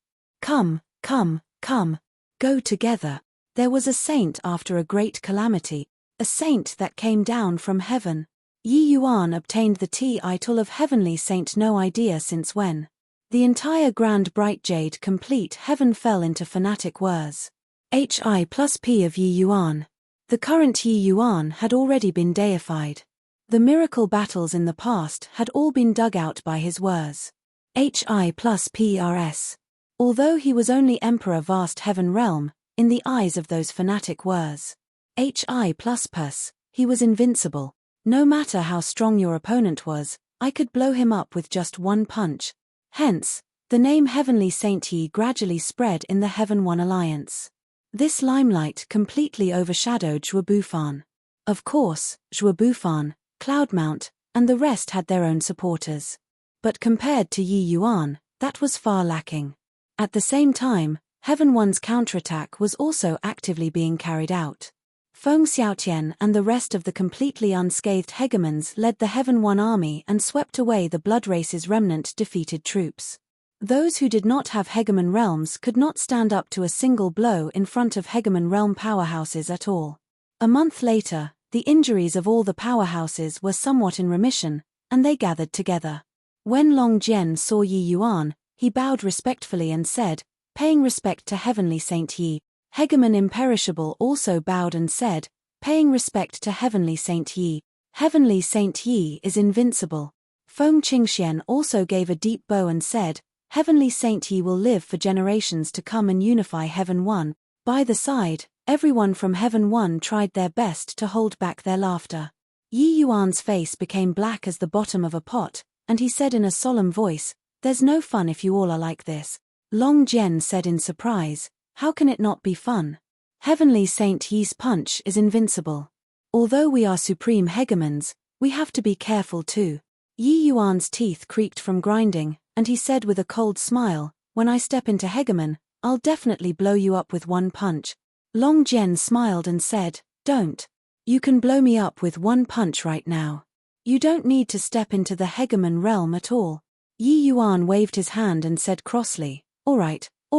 Come, go together. There was a saint after a great calamity, a saint that came down from heaven. Yi Yuan obtained the title of Heavenly Saint, no idea since when. The entire grand bright jade complete heaven fell into fanatic whirs. Hi+P of Yi Yuan. The current Yi Yuan had already been deified. The miracle battles in the past had all been dug out by his whirs. Hi+PRS. Although he was only Emperor Vast Heaven Realm, in the eyes of those fanatic whirs. Hi++, he was invincible. No matter how strong your opponent was, I could blow him up with just one punch. Hence, the name Heavenly Saint Yi gradually spread in the Heaven One Alliance. This limelight completely overshadowed Zhuobufan. Of course, Zhuobufan, Cloudmount, and the rest had their own supporters. But compared to Yi Yuan, that was far lacking. At the same time, Heaven One's counterattack was also actively being carried out. Feng Xiaotian and the rest of the completely unscathed hegemons led the Heaven One army and swept away the Bloodrace's remnant defeated troops. Those who did not have hegemon realms could not stand up to a single blow in front of hegemon realm powerhouses at all. A month later, the injuries of all the powerhouses were somewhat in remission, and they gathered together. When Long Jian saw Yi Yuan, he bowed respectfully and said, paying respect to Heavenly Saint Yi. Hegemon Imperishable also bowed and said, paying respect to Heavenly Saint Yi. Heavenly Saint Yi is invincible. Feng Qingxian also gave a deep bow and said, Heavenly Saint Yi will live for generations to come and unify Heaven One. By the side, everyone from Heaven One tried their best to hold back their laughter. Yi Yuan's face became black as the bottom of a pot, and he said in a solemn voice, there's no fun if you all are like this. Long Jian said in surprise, how can it not be fun? Heavenly Saint Yi's punch is invincible. Although we are supreme hegemons, we have to be careful too. Yi Yuan's teeth creaked from grinding, and he said with a cold smile, when I step into hegemon, I'll definitely blow you up with one punch. Long Jian smiled and said, don't. You can blow me up with one punch right now. You don't need to step into the hegemon realm at all. Yi Yuan waved his hand and said crossly, all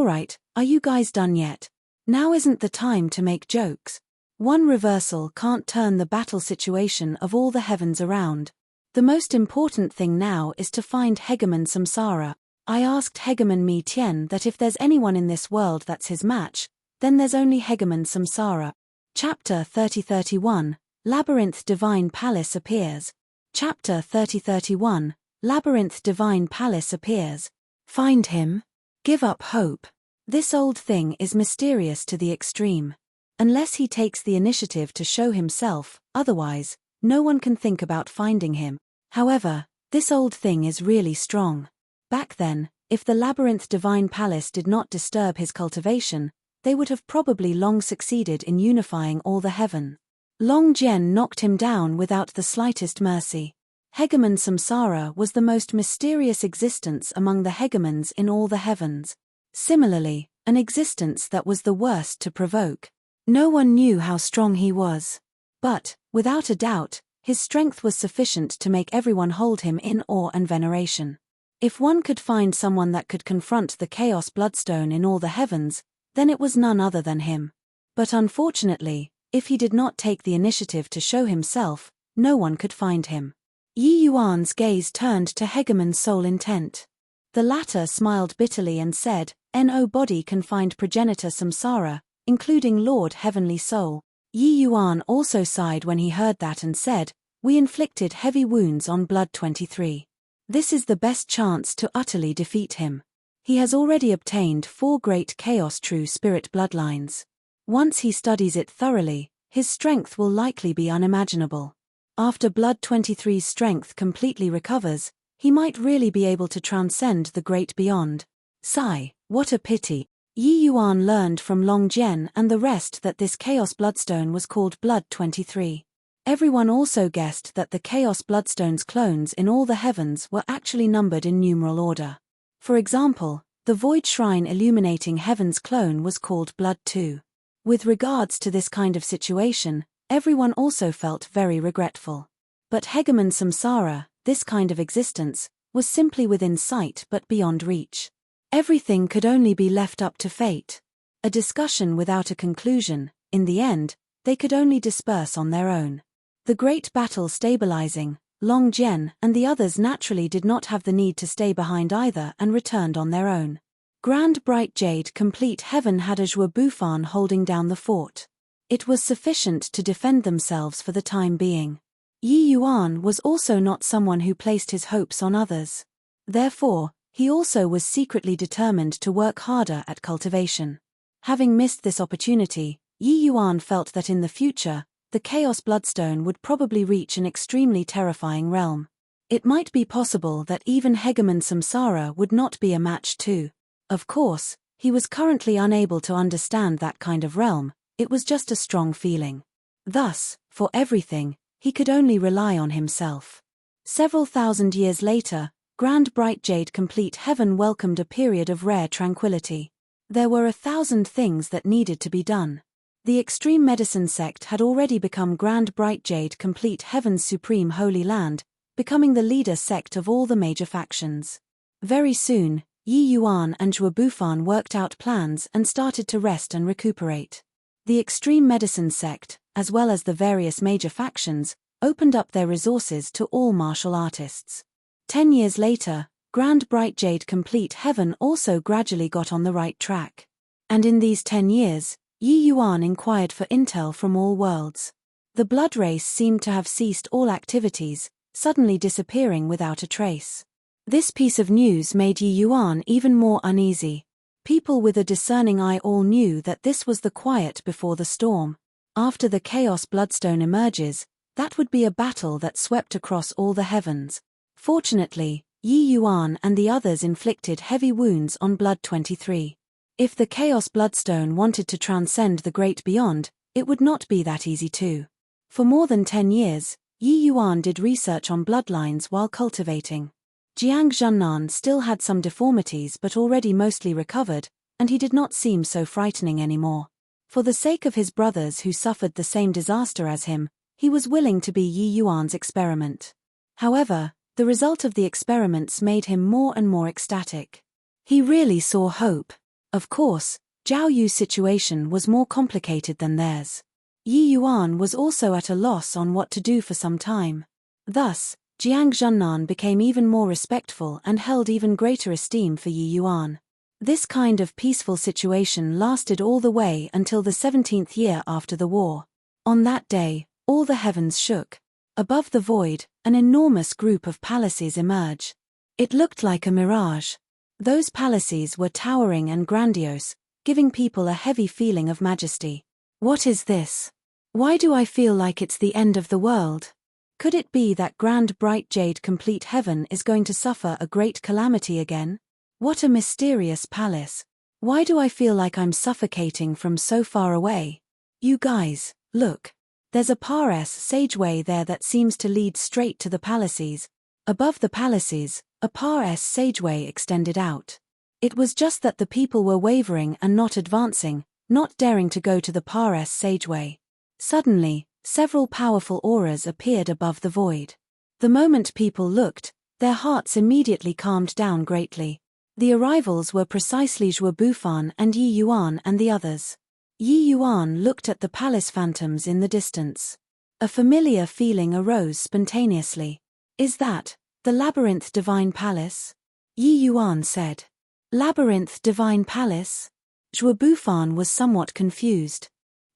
right, are you guys done yet? Now isn't the time to make jokes. One reversal can't turn the battle situation of all the heavens around. The most important thing now is to find Hegemon Samsara. I asked Hegemon Mi Tian that if there's anyone in this world that's his match, then there's only Hegemon Samsara. Chapter 3031, Labyrinth Divine Palace appears. Chapter 3031, Labyrinth Divine Palace appears. Find him? Give up hope. This old thing is mysterious to the extreme. Unless he takes the initiative to show himself, otherwise, no one can think about finding him. However, this old thing is really strong. Back then, if the Labyrinth Divine Palace did not disturb his cultivation, they would have probably long succeeded in unifying all the heaven. Long Jian knocked him down without the slightest mercy. Hegemon Samsara was the most mysterious existence among the hegemons in all the heavens. Similarly, an existence that was the worst to provoke. No one knew how strong he was. But, without a doubt, his strength was sufficient to make everyone hold him in awe and veneration. If one could find someone that could confront the Chaos Bloodstone in all the heavens, then it was none other than him. But unfortunately, if he did not take the initiative to show himself, no one could find him. Yi Yuan's gaze turned to Hegemon's soul intent. The latter smiled bitterly and said, "No body can find progenitor samsara, including Lord Heavenly Soul." Yi Yuan also sighed when he heard that and said, "We inflicted heavy wounds on Blood 23. This is the best chance to utterly defeat him. He has already obtained 4 great Chaos True Spirit bloodlines. Once he studies it thoroughly, his strength will likely be unimaginable. After Blood 23's strength completely recovers, he might really be able to transcend the great beyond." Sigh, what a pity. Yi Yuan learned from Long Jian and the rest that this Chaos Bloodstone was called Blood 23. Everyone also guessed that the Chaos Bloodstone's clones in all the heavens were actually numbered in numeral order. For example, the Void Shrine illuminating heaven's clone was called Blood 2. With regards to this kind of situation, everyone also felt very regretful. But Hegemon Samsara, this kind of existence, was simply within sight but beyond reach. Everything could only be left up to fate. A discussion without a conclusion. In the end, they could only disperse on their own. The great battle stabilizing, Long Jian and the others naturally did not have the need to stay behind either and returned on their own. Grand Bright Jade Complete Heaven had a Zhuo Bufan holding down the fort. It was sufficient to defend themselves for the time being. Yi Yuan was also not someone who placed his hopes on others. Therefore, he also was secretly determined to work harder at cultivation. Having missed this opportunity, Yi Yuan felt that in the future, the Chaos Bloodstone would probably reach an extremely terrifying realm. It might be possible that even Hegemon Samsara would not be a match to. Of course, he was currently unable to understand that kind of realm, it was just a strong feeling. Thus, for everything, he could only rely on himself. Several thousand years later, Grand Bright Jade Complete Heaven welcomed a period of rare tranquility. There were 1,000 things that needed to be done. The Extreme Medicine sect had already become Grand Bright Jade Complete Heaven's supreme holy land, becoming the leader sect of all the major factions. Very soon, Yi Yuan and Zhuo Bufan worked out plans and started to rest and recuperate. The Extreme Medicine sect, as well as the various major factions, opened up their resources to all martial artists. 10 years later, Grand Bright Jade Complete Heaven also gradually got on the right track. And in these 10 years, Yi Yuan inquired for intel from all worlds. The blood race seemed to have ceased all activities, suddenly disappearing without a trace. This piece of news made Yi Yuan even more uneasy. People with a discerning eye all knew that this was the quiet before the storm. After the Chaos Bloodstone emerges, that would be a battle that swept across all the heavens. Fortunately, Yi Yuan and the others inflicted heavy wounds on Blood 23. If the Chaos Bloodstone wanted to transcend the great beyond, it would not be that easy too. For more than 10 years, Yi Yuan did research on bloodlines while cultivating. Jiang Zhennan still had some deformities but already mostly recovered, and he did not seem so frightening anymore. For the sake of his brothers who suffered the same disaster as him, he was willing to be Yi Yuan's experiment. However, the result of the experiments made him more and more ecstatic. He really saw hope. Of course, Zhao Yu's situation was more complicated than theirs. Yi Yuan was also at a loss on what to do for some time. Thus, Jiang Zhennan became even more respectful and held even greater esteem for Yi Yuan. This kind of peaceful situation lasted all the way until the 17th year after the war. On that day, all the heavens shook. Above the void, an enormous group of palaces emerged. It looked like a mirage. Those palaces were towering and grandiose, giving people a heavy feeling of majesty. What is this? Why do I feel like it's the end of the world? Could it be that Grand Bright Jade Complete Heaven is going to suffer a great calamity again? What a mysterious palace. Why do I feel like I'm suffocating from so far away? You guys, look. There's a Paras sageway there that seems to lead straight to the palaces. Above the palaces, a Paras sageway extended out. It was just that the people were wavering and not advancing, not daring to go to the Paras sageway. Suddenly, several powerful auras appeared above the void. The moment people looked, their hearts immediately calmed down greatly. The arrivals were precisely Zhuo Bufan and Yi Yuan and the others. Yi Yuan looked at the palace phantoms in the distance. A familiar feeling arose spontaneously. Is that the Labyrinth Divine Palace? Yi Yuan said. Labyrinth Divine Palace? Zhuo Bufan was somewhat confused.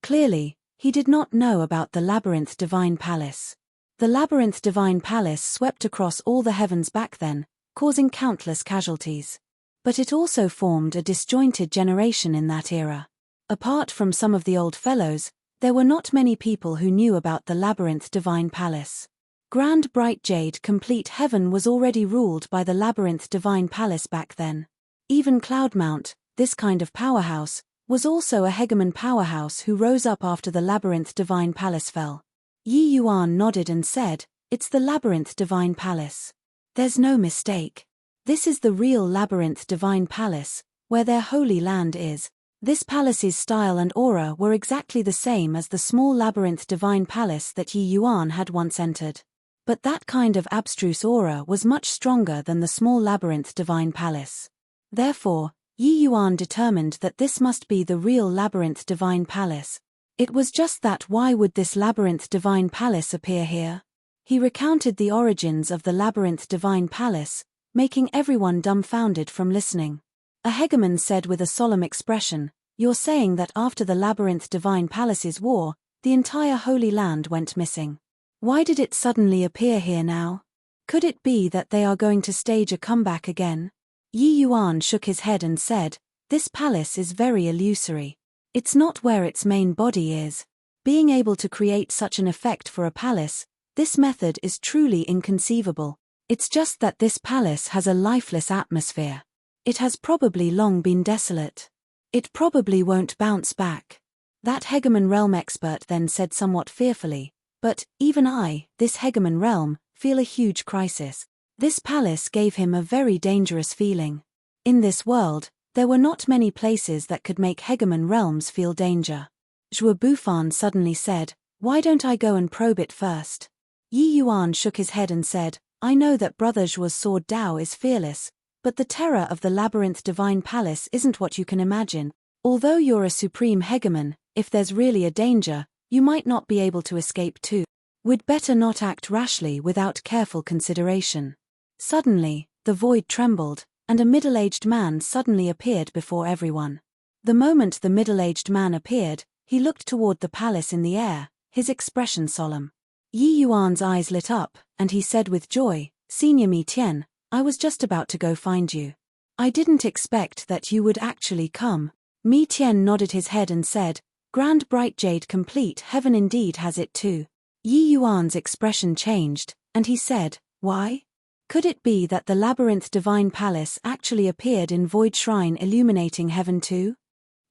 Clearly, he did not know about the Labyrinth Divine Palace. The Labyrinth Divine Palace swept across all the heavens back then, causing countless casualties. But it also formed a disjointed generation in that era. Apart from some of the old fellows, there were not many people who knew about the Labyrinth Divine Palace. Grand Bright Jade Complete Heaven was already ruled by the Labyrinth Divine Palace back then. Even Cloudmount, this kind of powerhouse, was also a hegemon powerhouse who rose up after the Labyrinth Divine Palace fell. Yi Yuan nodded and said, "It's the Labyrinth Divine Palace. There's no mistake. This is the real Labyrinth Divine Palace, where their holy land is." This palace's style and aura were exactly the same as the small Labyrinth Divine Palace that Yi Yuan had once entered. But that kind of abstruse aura was much stronger than the small Labyrinth Divine Palace. Therefore, Yi Yuan determined that this must be the real Labyrinth Divine Palace. It was just that why would this Labyrinth Divine Palace appear here? He recounted the origins of the Labyrinth Divine Palace, making everyone dumbfounded from listening. A hegemon said with a solemn expression, "You're saying that after the Labyrinth Divine Palace's war, the entire Holy Land went missing. Why did it suddenly appear here now? Could it be that they are going to stage a comeback again?" Yi Yuan shook his head and said, "This palace is very illusory. It's not where its main body is. Being able to create such an effect for a palace, this method is truly inconceivable. It's just that this palace has a lifeless atmosphere. It has probably long been desolate. It probably won't bounce back." That hegemon realm expert then said somewhat fearfully, "But, even I, this hegemon realm, feel a huge crisis." This palace gave him a very dangerous feeling. In this world, there were not many places that could make hegemon realms feel danger. Zhuo Bufan suddenly said, "Why don't I go and probe it first?" Yi Yuan shook his head and said, "I know that Brother Zhuo's sword Dao is fearless, but the terror of the Labyrinth Divine Palace isn't what you can imagine. Although you're a supreme hegemon, if there's really a danger, you might not be able to escape too. We'd better not act rashly without careful consideration." Suddenly, the void trembled, and a middle-aged man suddenly appeared before everyone. The moment the middle-aged man appeared, he looked toward the palace in the air, his expression solemn. Yi Yuan's eyes lit up, and he said with joy, "Senior Mi Tian, I was just about to go find you. I didn't expect that you would actually come." Mi Tian nodded his head and said, "Grand Bright Jade Complete Heaven indeed has it too." Yi Yuan's expression changed, and he said, "Why? Could it be that the Labyrinth Divine Palace actually appeared in Void Shrine illuminating heaven too?"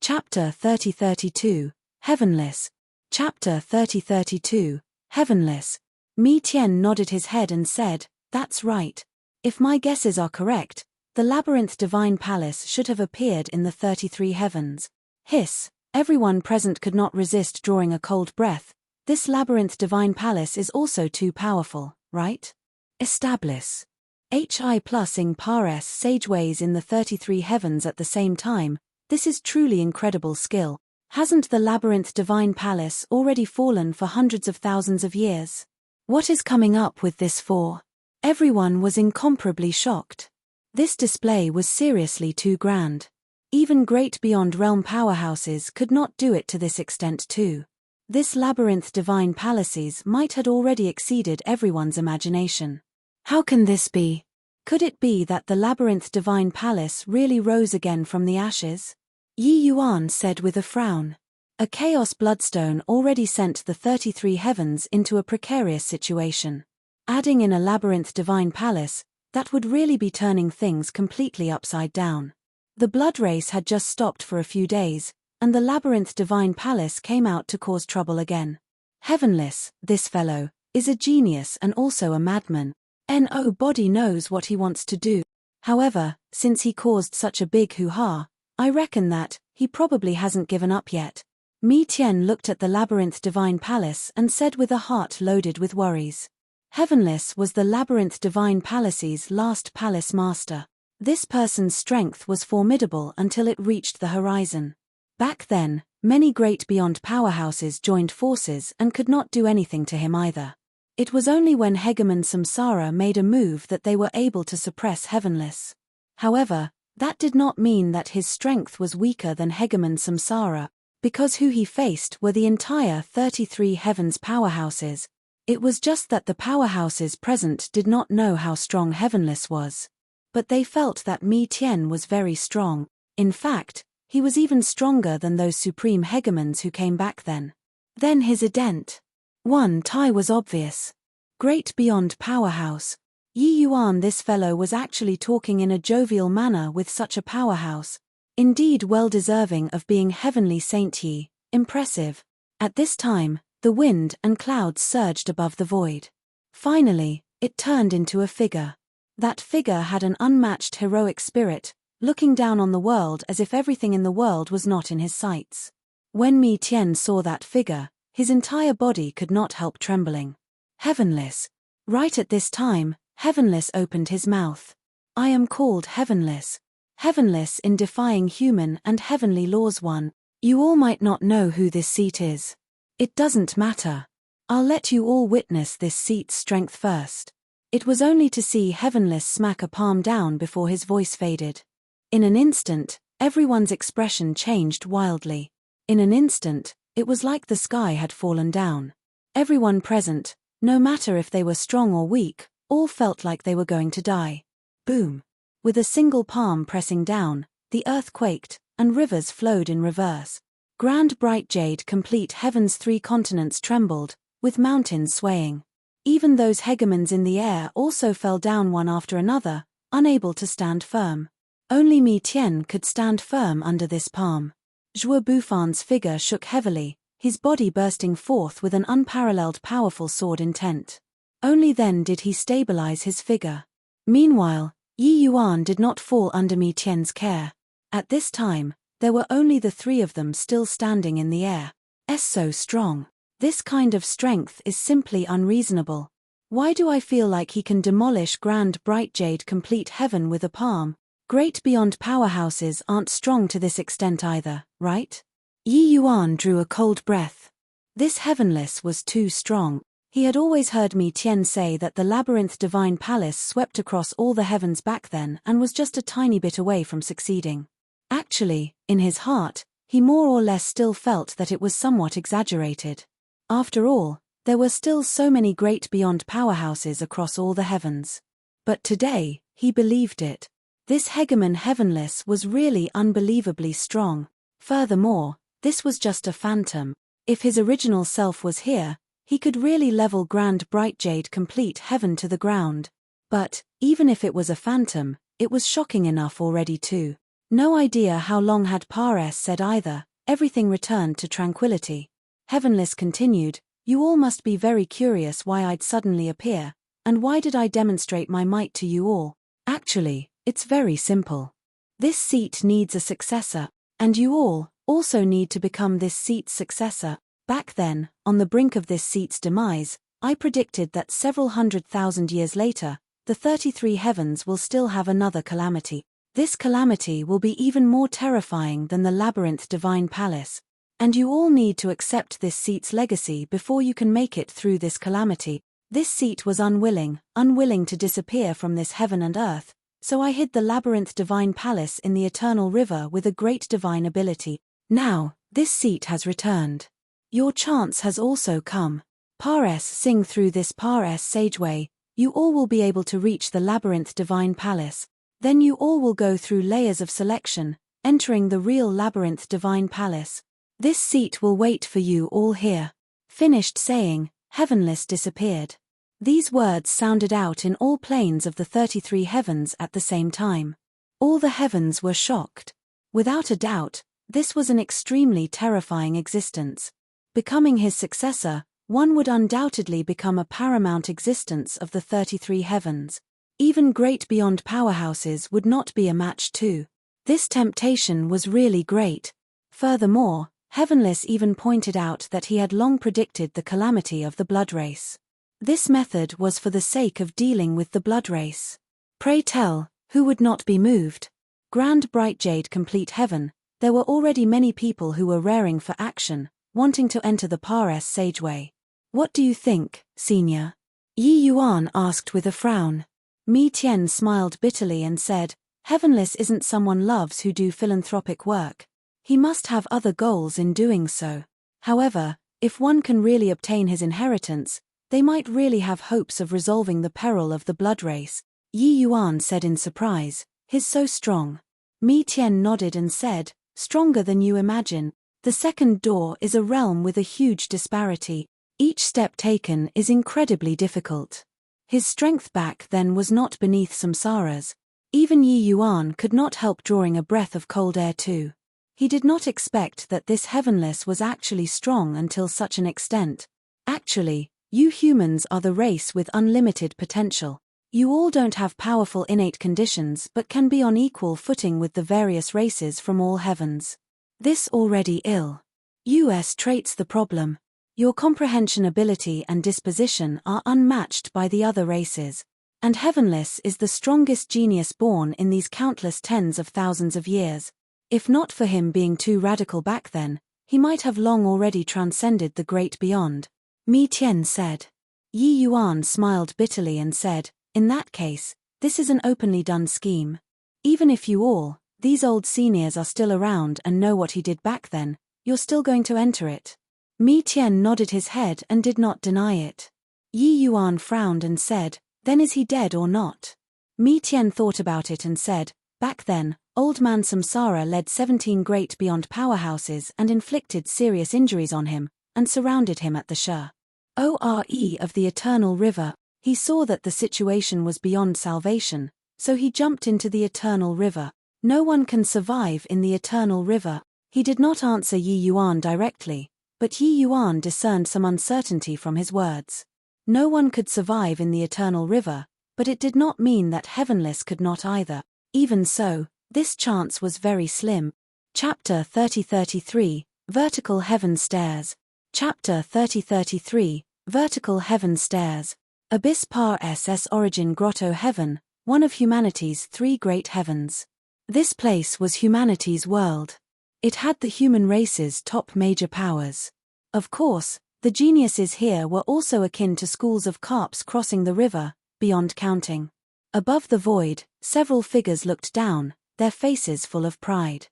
Chapter 3032, Heavenless. Chapter 3032, Heavenless. Mi Tian nodded his head and said, "That's right. If my guesses are correct, the Labyrinth Divine Palace should have appeared in the 33 heavens." Hiss. Everyone present could not resist drawing a cold breath. This Labyrinth Divine Palace is also too powerful, right? Establish. Hi plus ing pares sageways in the 33 heavens at the same time. This is truly incredible skill. Hasn't the Labyrinth Divine Palace already fallen for hundreds of thousands of years? What is coming up with this for? Everyone was incomparably shocked. This display was seriously too grand. Even great beyond realm powerhouses could not do it to this extent too. This Labyrinth Divine Palaces might had already exceeded everyone's imagination. How can this be? Could it be that the Labyrinth Divine Palace really rose again from the ashes? Yi Yuan said with a frown. A Chaos Bloodstone already sent the 33 heavens into a precarious situation. Adding in a Labyrinth Divine Palace, that would really be turning things completely upside down. The blood race had just stopped for a few days, and the Labyrinth Divine Palace came out to cause trouble again. Heavenless, this fellow, is a genius and also a madman. Nobody knows what he wants to do. However, since he caused such a big hoo-ha, I reckon that he probably hasn't given up yet. Mi Tian looked at the Labyrinth Divine Palace and said with a heart loaded with worries. Heavenless was the Labyrinth Divine Palace's last palace master. This person's strength was formidable until it reached the horizon. Back then, many great beyond powerhouses joined forces and could not do anything to him either. It was only when Hegemon Samsara made a move that they were able to suppress Heavenless. However, that did not mean that his strength was weaker than Hegemon Samsara, because who he faced were the entire 33 Heavens powerhouses. It was just that the powerhouses present did not know how strong Heavenless was. But they felt that Mi Tian was very strong. In fact, he was even stronger than those supreme hegemons who came back then. Then his ident. One tie was obvious. Great beyond powerhouse. Yi Yuan, this fellow was actually talking in a jovial manner with such a powerhouse. Indeed well deserving of being heavenly Saint Yi, impressive. At this time, the wind and clouds surged above the void. Finally, it turned into a figure. That figure had an unmatched heroic spirit, looking down on the world as if everything in the world was not in his sights. When Mi Tian saw that figure, his entire body could not help trembling. Heavenless. Right at this time, Heavenless opened his mouth. I am called Heavenless. Heavenless in defying human and heavenly laws. One. You all might not know who this seat is. It doesn't matter. I'll let you all witness this seat's strength first. It was only to see Heavenless smack a palm down before his voice faded. In an instant, everyone's expression changed wildly. In an instant, it was like the sky had fallen down. Everyone present, no matter if they were strong or weak, all felt like they were going to die. Boom. With a single palm pressing down, the earth quaked, and rivers flowed in reverse. Grand bright jade complete heaven's 3 continents trembled, with mountains swaying. Even those hegemons in the air also fell down one after another, unable to stand firm. Only Mi Tian could stand firm under this palm. Zhuo Bufan's figure shook heavily, his body bursting forth with an unparalleled powerful sword intent. Only then did he stabilize his figure. Meanwhile, Yi Yuan did not fall under Mi Tian's care. At this time, there were only the 3 of them still standing in the air. So strong. This kind of strength is simply unreasonable. Why do I feel like he can demolish grand bright jade complete heaven with a palm? Great beyond powerhouses aren't strong to this extent either, right? Yi Yuan drew a cold breath. This Heavenless was too strong. He had always heard Mi Tian say that the labyrinth divine palace swept across all the heavens back then and was just a tiny bit away from succeeding. Actually, in his heart, he more or less still felt that it was somewhat exaggerated. After all, there were still so many great beyond powerhouses across all the heavens. But today, he believed it. This hegemon Heavenless was really unbelievably strong. Furthermore, this was just a phantom. If his original self was here, he could really level grand bright jade complete heaven to the ground. But, even if it was a phantom, it was shocking enough already too. No idea how long had Pares said either, everything returned to tranquility. Heavenless continued, you all must be very curious why I'd suddenly appear, and why did I demonstrate my might to you all? Actually, it's very simple. This seat needs a successor, and you all also need to become this seat's successor. Back then, on the brink of this seat's demise, I predicted that several 100,000 years later, the 33 heavens will still have another calamity. This calamity will be even more terrifying than the labyrinth divine palace. And you all need to accept this seat's legacy before you can make it through this calamity. This seat was unwilling to disappear from this heaven and earth, so I hid the labyrinth divine palace in the eternal river with a great divine ability. Now, this seat has returned. Your chance has also come. Pares sing through this Pares sageway, you all will be able to reach the labyrinth divine palace. Then you all will go through layers of selection, entering the real labyrinth divine palace. This seat will wait for you all here. Finished saying, Heavenless disappeared. These words sounded out in all planes of the 33 heavens at the same time. All the heavens were shocked. Without a doubt, this was an extremely terrifying existence. Becoming his successor, one would undoubtedly become a paramount existence of the 33 heavens. Even great beyond powerhouses would not be a match to. This temptation was really great. Furthermore, Heavenless even pointed out that he had long predicted the calamity of the blood race. This method was for the sake of dealing with the blood race. Pray tell, who would not be moved? Grand bright jade complete heaven, there were already many people who were raring for action, wanting to enter the Pares sageway. What do you think, Senior? Yi Yuan asked with a frown. Mi Tian smiled bitterly and said, Heavenless isn't someone loves who do philanthropic work. He must have other goals in doing so. However, if one can really obtain his inheritance, they might really have hopes of resolving the peril of the blood race. Yi Yuan said in surprise, He's so strong. Mi Tian nodded and said, Stronger than you imagine. The second door is a realm with a huge disparity. Each step taken is incredibly difficult. His strength back then was not beneath samsara's. Even Yi Yuan could not help drawing a breath of cold air too. He did not expect that this heavenless was actually strong until such an extent. Actually, you humans are the race with unlimited potential. You all don't have powerful innate conditions but can be on equal footing with the various races from all heavens. This already ill. US traits the problem. Your comprehension ability and disposition are unmatched by the other races. And Heavenless is the strongest genius born in these countless tens of thousands of years. If not for him being too radical back then, he might have long already transcended the great beyond. Mi Tian said. Yi Yuan smiled bitterly and said, In that case, this is an openly done scheme. Even if you all, these old seniors are still around and know what he did back then, you're still going to enter it. Mi Tian nodded his head and did not deny it. Yi Yuan frowned and said, Then is he dead or not? Mi Tian thought about it and said, Back then, old man Samsara led 17 great beyond powerhouses and inflicted serious injuries on him, and surrounded him at the Shore of the Eternal River. He saw that the situation was beyond salvation, so he jumped into the Eternal River. No one can survive in the Eternal River. He did not answer Yi Yuan directly, but Yi Yuan discerned some uncertainty from his words. No one could survive in the Eternal River, but it did not mean that Heavenless could not either. Even so, this chance was very slim. Chapter 3033, Vertical Heaven Stairs. Chapter 3033, Vertical Heaven Stairs. Abyss Par SS Origin Grotto Heaven, one of humanity's 3 great heavens. This place was humanity's world. It had the human race's top major powers. Of course, the geniuses here were also akin to schools of carps crossing the river, beyond counting. Above the void, several figures looked down, their faces full of pride.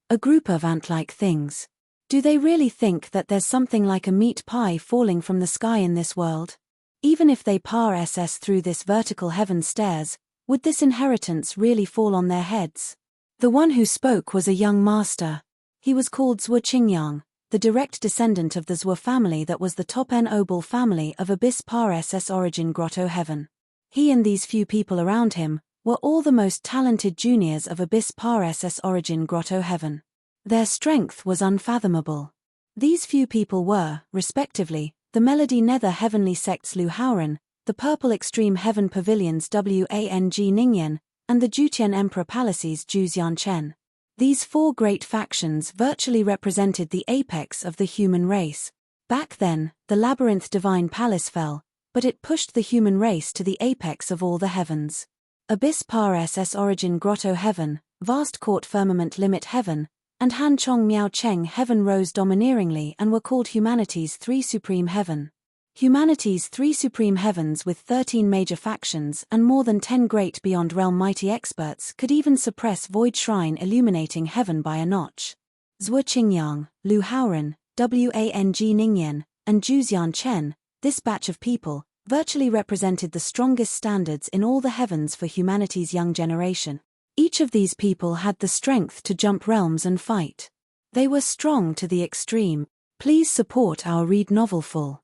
A group of ant-like things. Do they really think that there's something like a meat pie falling from the sky in this world? Even if they par SS through this vertical heaven stairs, would this inheritance really fall on their heads? The one who spoke was a young master. He was called Zhuo Qingyang, the direct descendant of the Zhuo family that was the top noble family of Abyss Par SS Origin Grotto Heaven. He and these few people around him were all the most talented juniors of Abyss Par SS Origin Grotto Heaven. Their strength was unfathomable. These few people were, respectively, the Melody Nether Heavenly Sects Lu Haoran, the Purple Extreme Heaven Pavilions Wang Ningyan, and the Jutian Emperor Palaces Zhuxian Chen. These 4 great factions virtually represented the apex of the human race. Back then, the Labyrinth Divine Palace fell, but it pushed the human race to the apex of all the heavens. Abyss Par SS Origin Grotto Heaven, Vast Court Firmament Limit Heaven, and Han Chong Miao Cheng Heaven rose domineeringly and were called humanity's 3 supreme heaven. Humanity's 3 supreme heavens with 13 major factions and more than 10 great beyond realm mighty experts could even suppress Void Shrine illuminating heaven by a notch. Zhuo Qingyang, Lu Haoran, Wang Ningyan, and Zhuxian Chen, this batch of people, virtually represented the strongest standards in all the heavens for humanity's young generation. Each of these people had the strength to jump realms and fight. They were strong to the extreme. Please support our read novel full.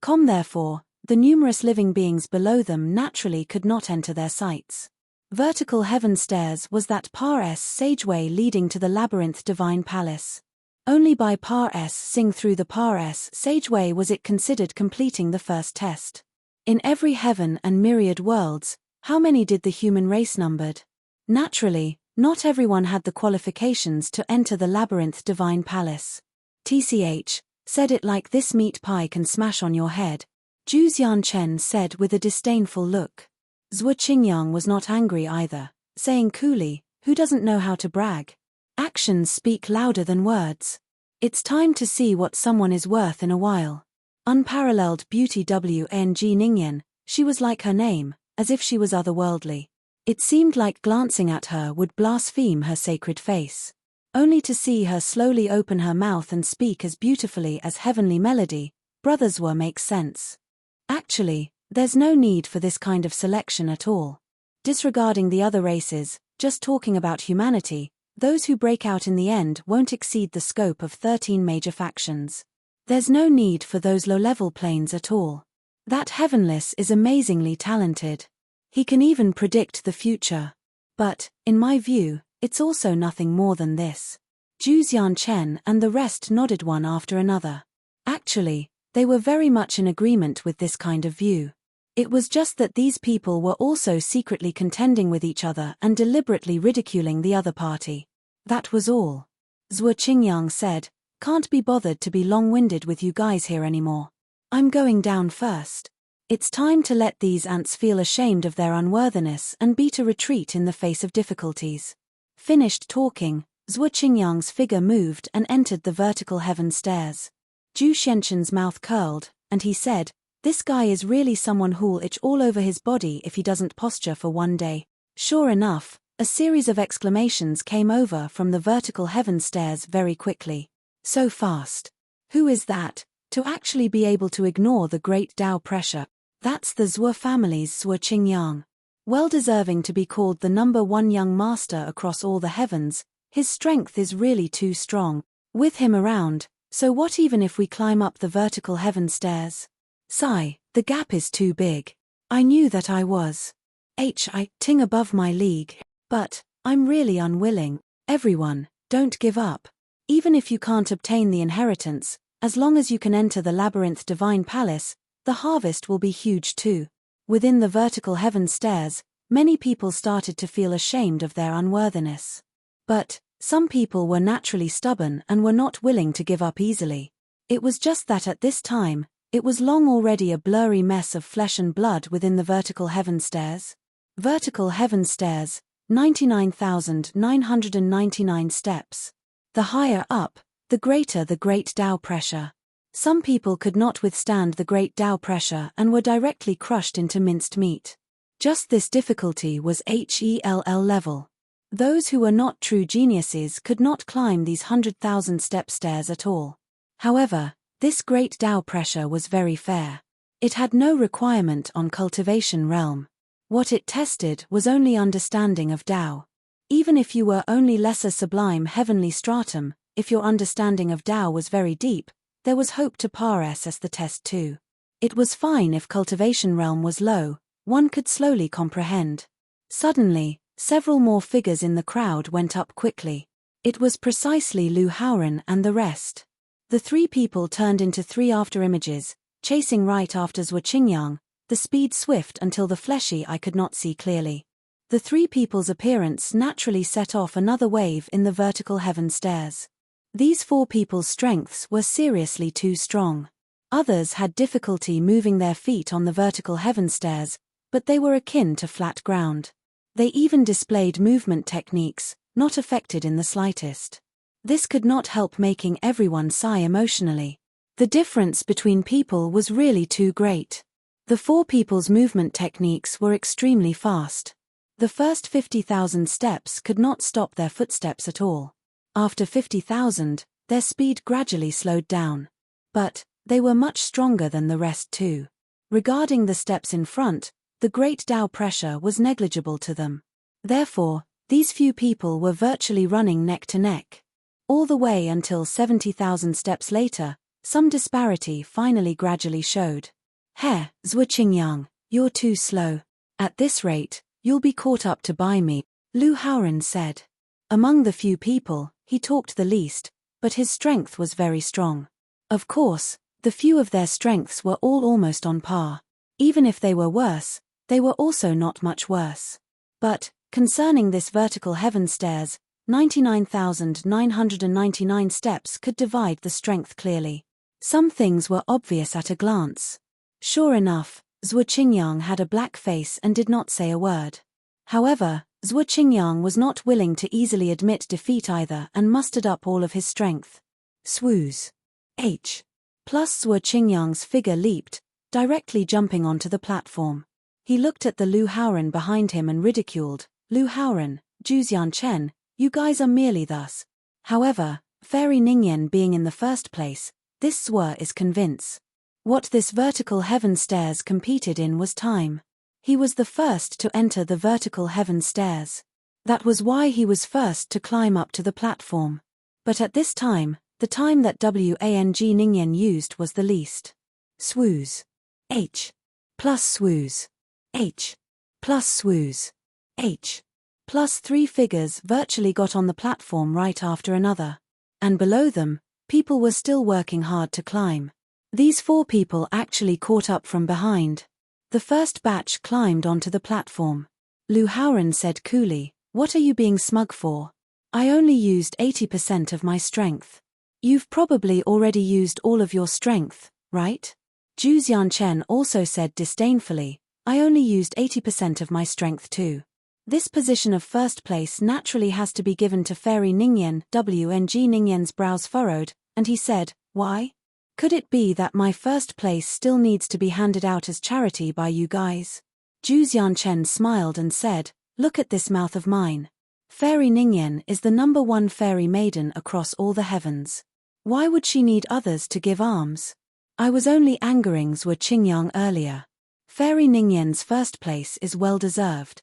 Therefore, the numerous living beings below them naturally could not enter their sights. Vertical Heaven Stairs was that Par S sageway leading to the Labyrinth Divine Palace. Only by Par S sing through the Par S sageway was it considered completing the first test. In every heaven and myriad worlds, how many did the human race numbered? Naturally, not everyone had the qualifications to enter the Labyrinth Divine Palace. TCH, said it like this meat pie can smash on your head. Zhuxian Chen said with a disdainful look. Zhuo Qingyang was not angry either, saying coolly, who doesn't know how to brag? Actions speak louder than words. It's time to see what someone is worth in a while. Unparalleled beauty Wang Ningyan, she was like her name, as if she was otherworldly. It seemed like glancing at her would blaspheme her sacred face. Only to see her slowly open her mouth and speak as beautifully as heavenly melody, brothers were makes sense. Actually, there's no need for this kind of selection at all. Disregarding the other races, just talking about humanity, those who break out in the end won't exceed the scope of 13 major factions. There's no need for those low-level planes at all. That Heavenless is amazingly talented. He can even predict the future. But, in my view, it's also nothing more than this. Zhu Xianchen and the rest nodded one after another. Actually, they were very much in agreement with this kind of view. It was just that these people were also secretly contending with each other and deliberately ridiculing the other party. That was all. Zhuo Qingyang said, "Can't be bothered to be long-winded with you guys here anymore. I'm going down first. It's time to let these ants feel ashamed of their unworthiness and beat a retreat in the face of difficulties." Finished talking, Zhuo Qingyang's figure moved and entered the vertical heaven stairs. Zhu Xianchen's mouth curled, and he said, "This guy is really someone who'll itch all over his body if he doesn't posture for one day." Sure enough, a series of exclamations came over from the vertical heaven stairs very quickly. So fast. Who is that? To actually be able to ignore the great Tao pressure. That's the Zhuo family's Zhuo Qingyang. Well deserving to be called the #1 young master across all the heavens, his strength is really too strong. With him around, so what even if we climb up the vertical heaven stairs? Sigh, the gap is too big. I knew that I was ting above my league, but I'm really unwilling. Everyone, don't give up. Even if you can't obtain the inheritance, as long as you can enter the labyrinth divine palace, the harvest will be huge too. Within the vertical heaven stairs, many people started to feel ashamed of their unworthiness. But some people were naturally stubborn and were not willing to give up easily. It was just that at this time, it was long already a blurry mess of flesh and blood within the vertical heaven stairs. Vertical heaven stairs, 99,999 steps. The higher up, the greater the great Tao pressure. Some people could not withstand the great Tao pressure and were directly crushed into minced meat. Just this difficulty was HELL level. Those who were not true geniuses could not climb these 100,000 step stairs at all. However, this great Tao pressure was very fair. It had no requirement on cultivation realm. What it tested was only understanding of Tao. Even if you were only lesser sublime heavenly stratum, if your understanding of Tao was very deep, there was hope to pass the test too. It was fine if cultivation realm was low, one could slowly comprehend. Suddenly, several more figures in the crowd went up quickly. It was precisely Lu Haoran and the rest. The three people turned into three afterimages, chasing right after Zhuo Qingyang, the speed swift until the fleshy eye could not see clearly. The three people's appearance naturally set off another wave in the vertical heaven stairs. These four people's strengths were seriously too strong. Others had difficulty moving their feet on the vertical heaven stairs, but they were akin to flat ground. They even displayed movement techniques, not affected in the slightest. This could not help making everyone sigh emotionally. The difference between people was really too great. The four people's movement techniques were extremely fast. The first 50,000 steps could not stop their footsteps at all. After 50,000, their speed gradually slowed down. But they were much stronger than the rest too. Regarding the steps in front, the great Tao pressure was negligible to them. Therefore, these few people were virtually running neck to neck. All the way until 70,000 steps later, some disparity finally gradually showed. "Zhuo Qingyang, you're too slow. At this rate, you'll be caught up to by me," Lu Haoran said. Among the few people, he talked the least, but his strength was very strong. Of course, the few of their strengths were all almost on par. Even if they were worse, they were also not much worse. But, concerning this vertical heaven stairs, 99,999 steps could divide the strength clearly. Some things were obvious at a glance. Sure enough, Zhuo Qingyang had a black face and did not say a word. However, Zhuo Qingyang was not willing to easily admit defeat either and mustered up all of his strength. Swooze. Plus Zhuo Qingyang's figure leaped, directly jumping onto the platform. He looked at the Lu Haoran behind him and ridiculed, Lu Haoran, Zhu Chen, you guys are merely thus. However, Fairy Ningyan being in the first place, this Zhuo is convinced. What this vertical heaven stairs competed in was time. He was the first to enter the vertical heaven stairs. That was why he was first to climb up to the platform. But at this time, the time that Wang Ningyan used was the least. Swoos. H. Plus swoos. H. Plus swoos. H. Plus 3 figures virtually got on the platform right after another. And below them, people were still working hard to climb. These 4 people actually caught up from behind. The first batch climbed onto the platform. Lu Haoran said coolly, what are you being smug for? I only used 80% of my strength. You've probably already used all of your strength, right? Zhu Chen also said disdainfully, I only used 80% of my strength too. This position of first place naturally has to be given to Fairy Ningyan. Wang Ningyan's brows furrowed, and he said, why? Could it be that my first place still needs to be handed out as charity by you guys? Zhu Chen smiled and said, look at this mouth of mine. Fairy Ningyan is the #1 fairy maiden across all the heavens. Why would she need others to give alms? I was only angering Zhuo Qingyang earlier. Fairy Ningyan's first place is well deserved.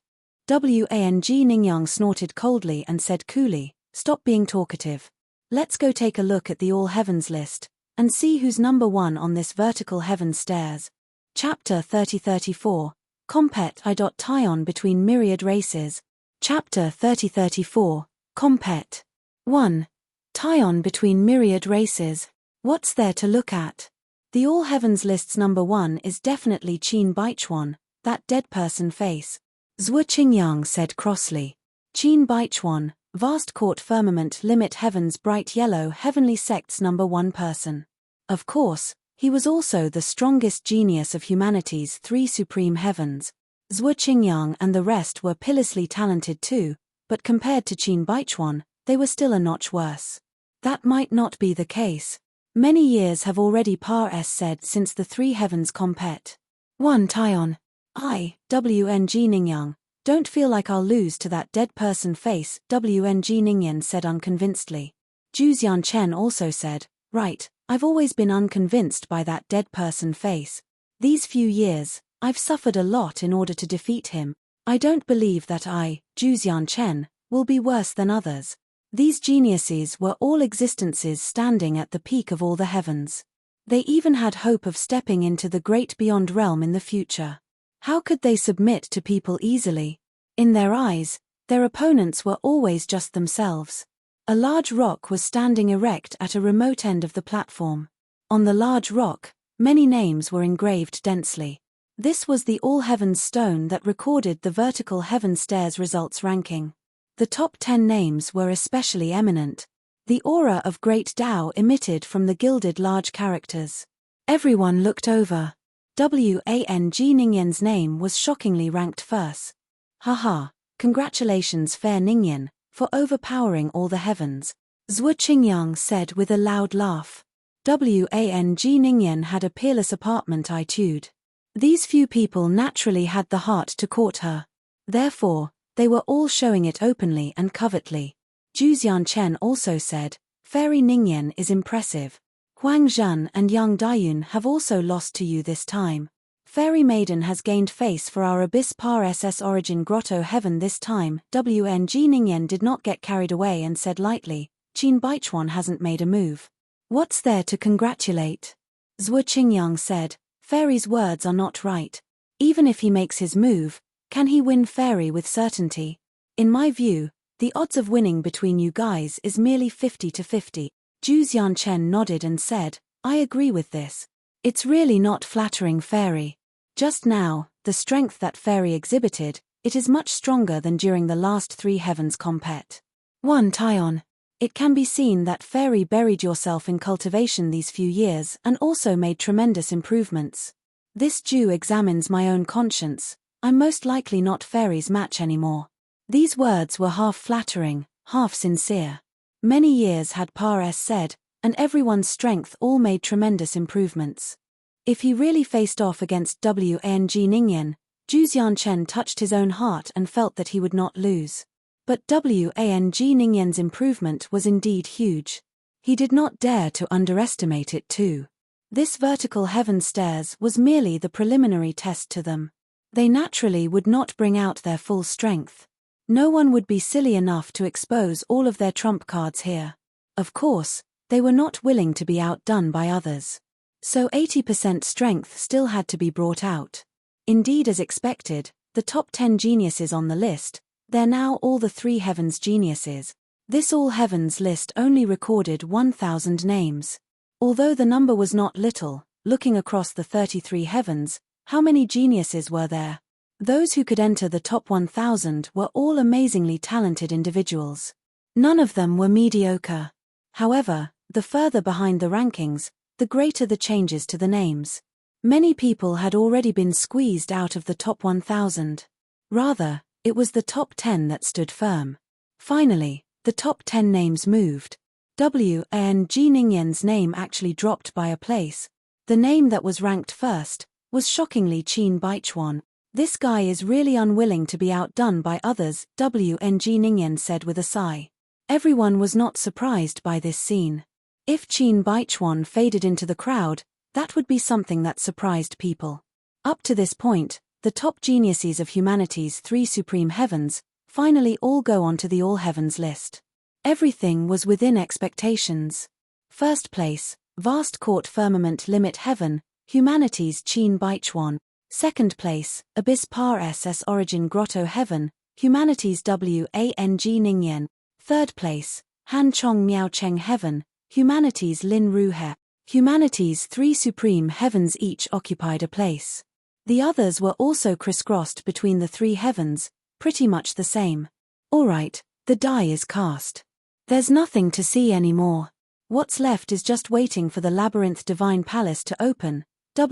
Wang Ningyan snorted coldly and said coolly, stop being talkative. Let's go take a look at the all heavens list, and see who's #1 on this vertical heaven stairs. Chapter 30-34, Compet I.Tion between myriad races. Chapter 30-34, Compet. 1. Tion between myriad races. What's there to look at? The all heavens list's #1 is definitely Qin Baichuan, that dead person face. Zhuo Qingyang said crossly. Qin Baichuan, vast court firmament limit heaven's bright yellow heavenly sect's #1 person. Of course, he was also the strongest genius of humanity's 3 supreme heavens. Zhuo Qingyang and the rest were pitilessly talented too, but compared to Qin Baichuan, they were still a notch worse. That might not be the case. Many years have already said since the 3 heavens compet. 1 Tion. Wang Ningyan, don't feel like I'll lose to that dead person face, Wang Ningyan said unconvincedly. Zhu Chen also said, right, I've always been unconvinced by that dead person face. These few years, I've suffered a lot in order to defeat him. I don't believe that Zhu Chen, will be worse than others. These geniuses were all existences standing at the peak of all the heavens. They even had hope of stepping into the great beyond realm in the future. How could they submit to people easily? In their eyes, their opponents were always just themselves. A large rock was standing erect at a remote end of the platform. On the large rock, many names were engraved densely. This was the All Heavens stone that recorded the vertical heaven stairs results ranking. The top 10 names were especially eminent. The aura of great Tao emitted from the gilded large characters. Everyone looked over. Wang Ningyan's name was shockingly ranked first. Haha, congratulations fair Ningyan, for overpowering all the heavens, Zhuo Qingyang said with a loud laugh. Wang Ningyan had a peerless apartment attitude. These few people naturally had the heart to court her. Therefore, they were all showing it openly and covertly. Zhu Chen also said, Fairy Ningyan is impressive. Huang Zhen and Yang Daiyun have also lost to you this time. Fairy Maiden has gained face for our Abyss Par SS Origin Grotto Heaven this time. Wang Ningyan did not get carried away and said lightly, Qin Baichuan hasn't made a move. What's there to congratulate? Zhuo Qingyang said, Fairy's words are not right. Even if he makes his move, can he win Fairy with certainty? In my view, the odds of winning between you guys is merely 50-50. Zhu Chen nodded and said, I agree with this. It's really not flattering Fairy. Just now, the strength that Fairy exhibited, it is much stronger than during the last 3 heavens compet. 1 Tion. It can be seen that Fairy buried yourself in cultivation these few years and also made tremendous improvements. This Jew examines my own conscience. I'm most likely not Fairy's match anymore. These words were half flattering, half sincere. Many years had Pares said, and everyone's strength all made tremendous improvements. If he really faced off against Wang Ningyan, Zhu Chen touched his own heart and felt that he would not lose. But Wang Ningyan's improvement was indeed huge. He did not dare to underestimate it too. This vertical heaven stairs was merely the preliminary test to them. They naturally would not bring out their full strength. No one would be silly enough to expose all of their trump cards here. Of course, they were not willing to be outdone by others. So 80% strength still had to be brought out. Indeed, as expected, the top 10 geniuses on the list, they're now all the 3 heavens geniuses. This all heavens list only recorded 1,000 names. Although the number was not little, looking across the 33 heavens, how many geniuses were there? Those who could enter the top 1,000 were all amazingly talented individuals. None of them were mediocre. However, the further behind the rankings, the greater the changes to the names. Many people had already been squeezed out of the top 1,000. Rather, it was the top 10 that stood firm. Finally, the top 10 names moved. Wang Ningyan's name actually dropped by a place. The name that was ranked first was shockingly Qin Baichuan. This guy is really unwilling to be outdone by others, Wang Ningyan said with a sigh. Everyone was not surprised by this scene. If Qin Baichuan faded into the crowd, that would be something that surprised people. Up to this point, the top geniuses of humanity's 3 supreme heavens finally all go onto the all heavens list. Everything was within expectations. First place, vast court firmament limit heaven, humanity's Qin Baichuan. Second place, abyss par ss origin grotto heaven, humanity's Wang Ningyan. Third place, Han Chong Miao Cheng heaven, humanity's Lin Ruhe. Humanity's 3 supreme heavens each occupied a place. The others were also crisscrossed between the 3 heavens, pretty much the same. Alright, the die is cast. There's nothing to see anymore. What's left is just waiting for the labyrinth divine palace to open, Wang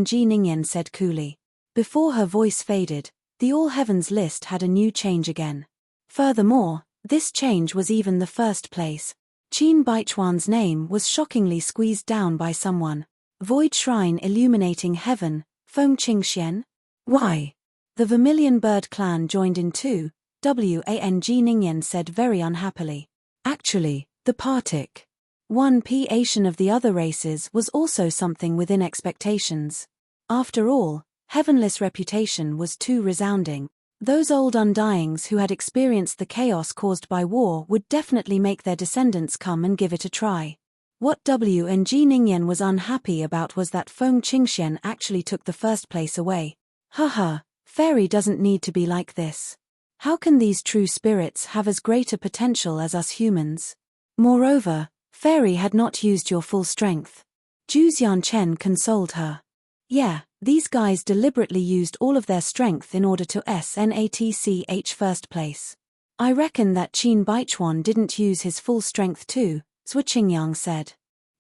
Ningyan said coolly. Before her voice faded, the all heavens list had a new change again. Furthermore, this change was even the first place. Qin Baichuan's name was shockingly squeezed down by someone. Void Shrine illuminating heaven, Feng Qingxian? Why? The Vermilion Bird clan joined in too, Wang Ningyan said very unhappily. Actually, the Partik. 1P Asian of the other races was also something within expectations. After all, heavenless reputation was too resounding. Those old undyings who had experienced the chaos caused by war would definitely make their descendants come and give it a try. What Wang Ningyan was unhappy about was that Feng Qingxian actually took the first place away. Haha, fairy doesn't need to be like this. How can these true spirits have as great a potential as us humans? Moreover, fairy had not used your full strength. Zhu Chen consoled her. Yeah, these guys deliberately used all of their strength in order to snatch first place. I reckon that Qin Baichuan didn't use his full strength too, Zhu Qingyang said.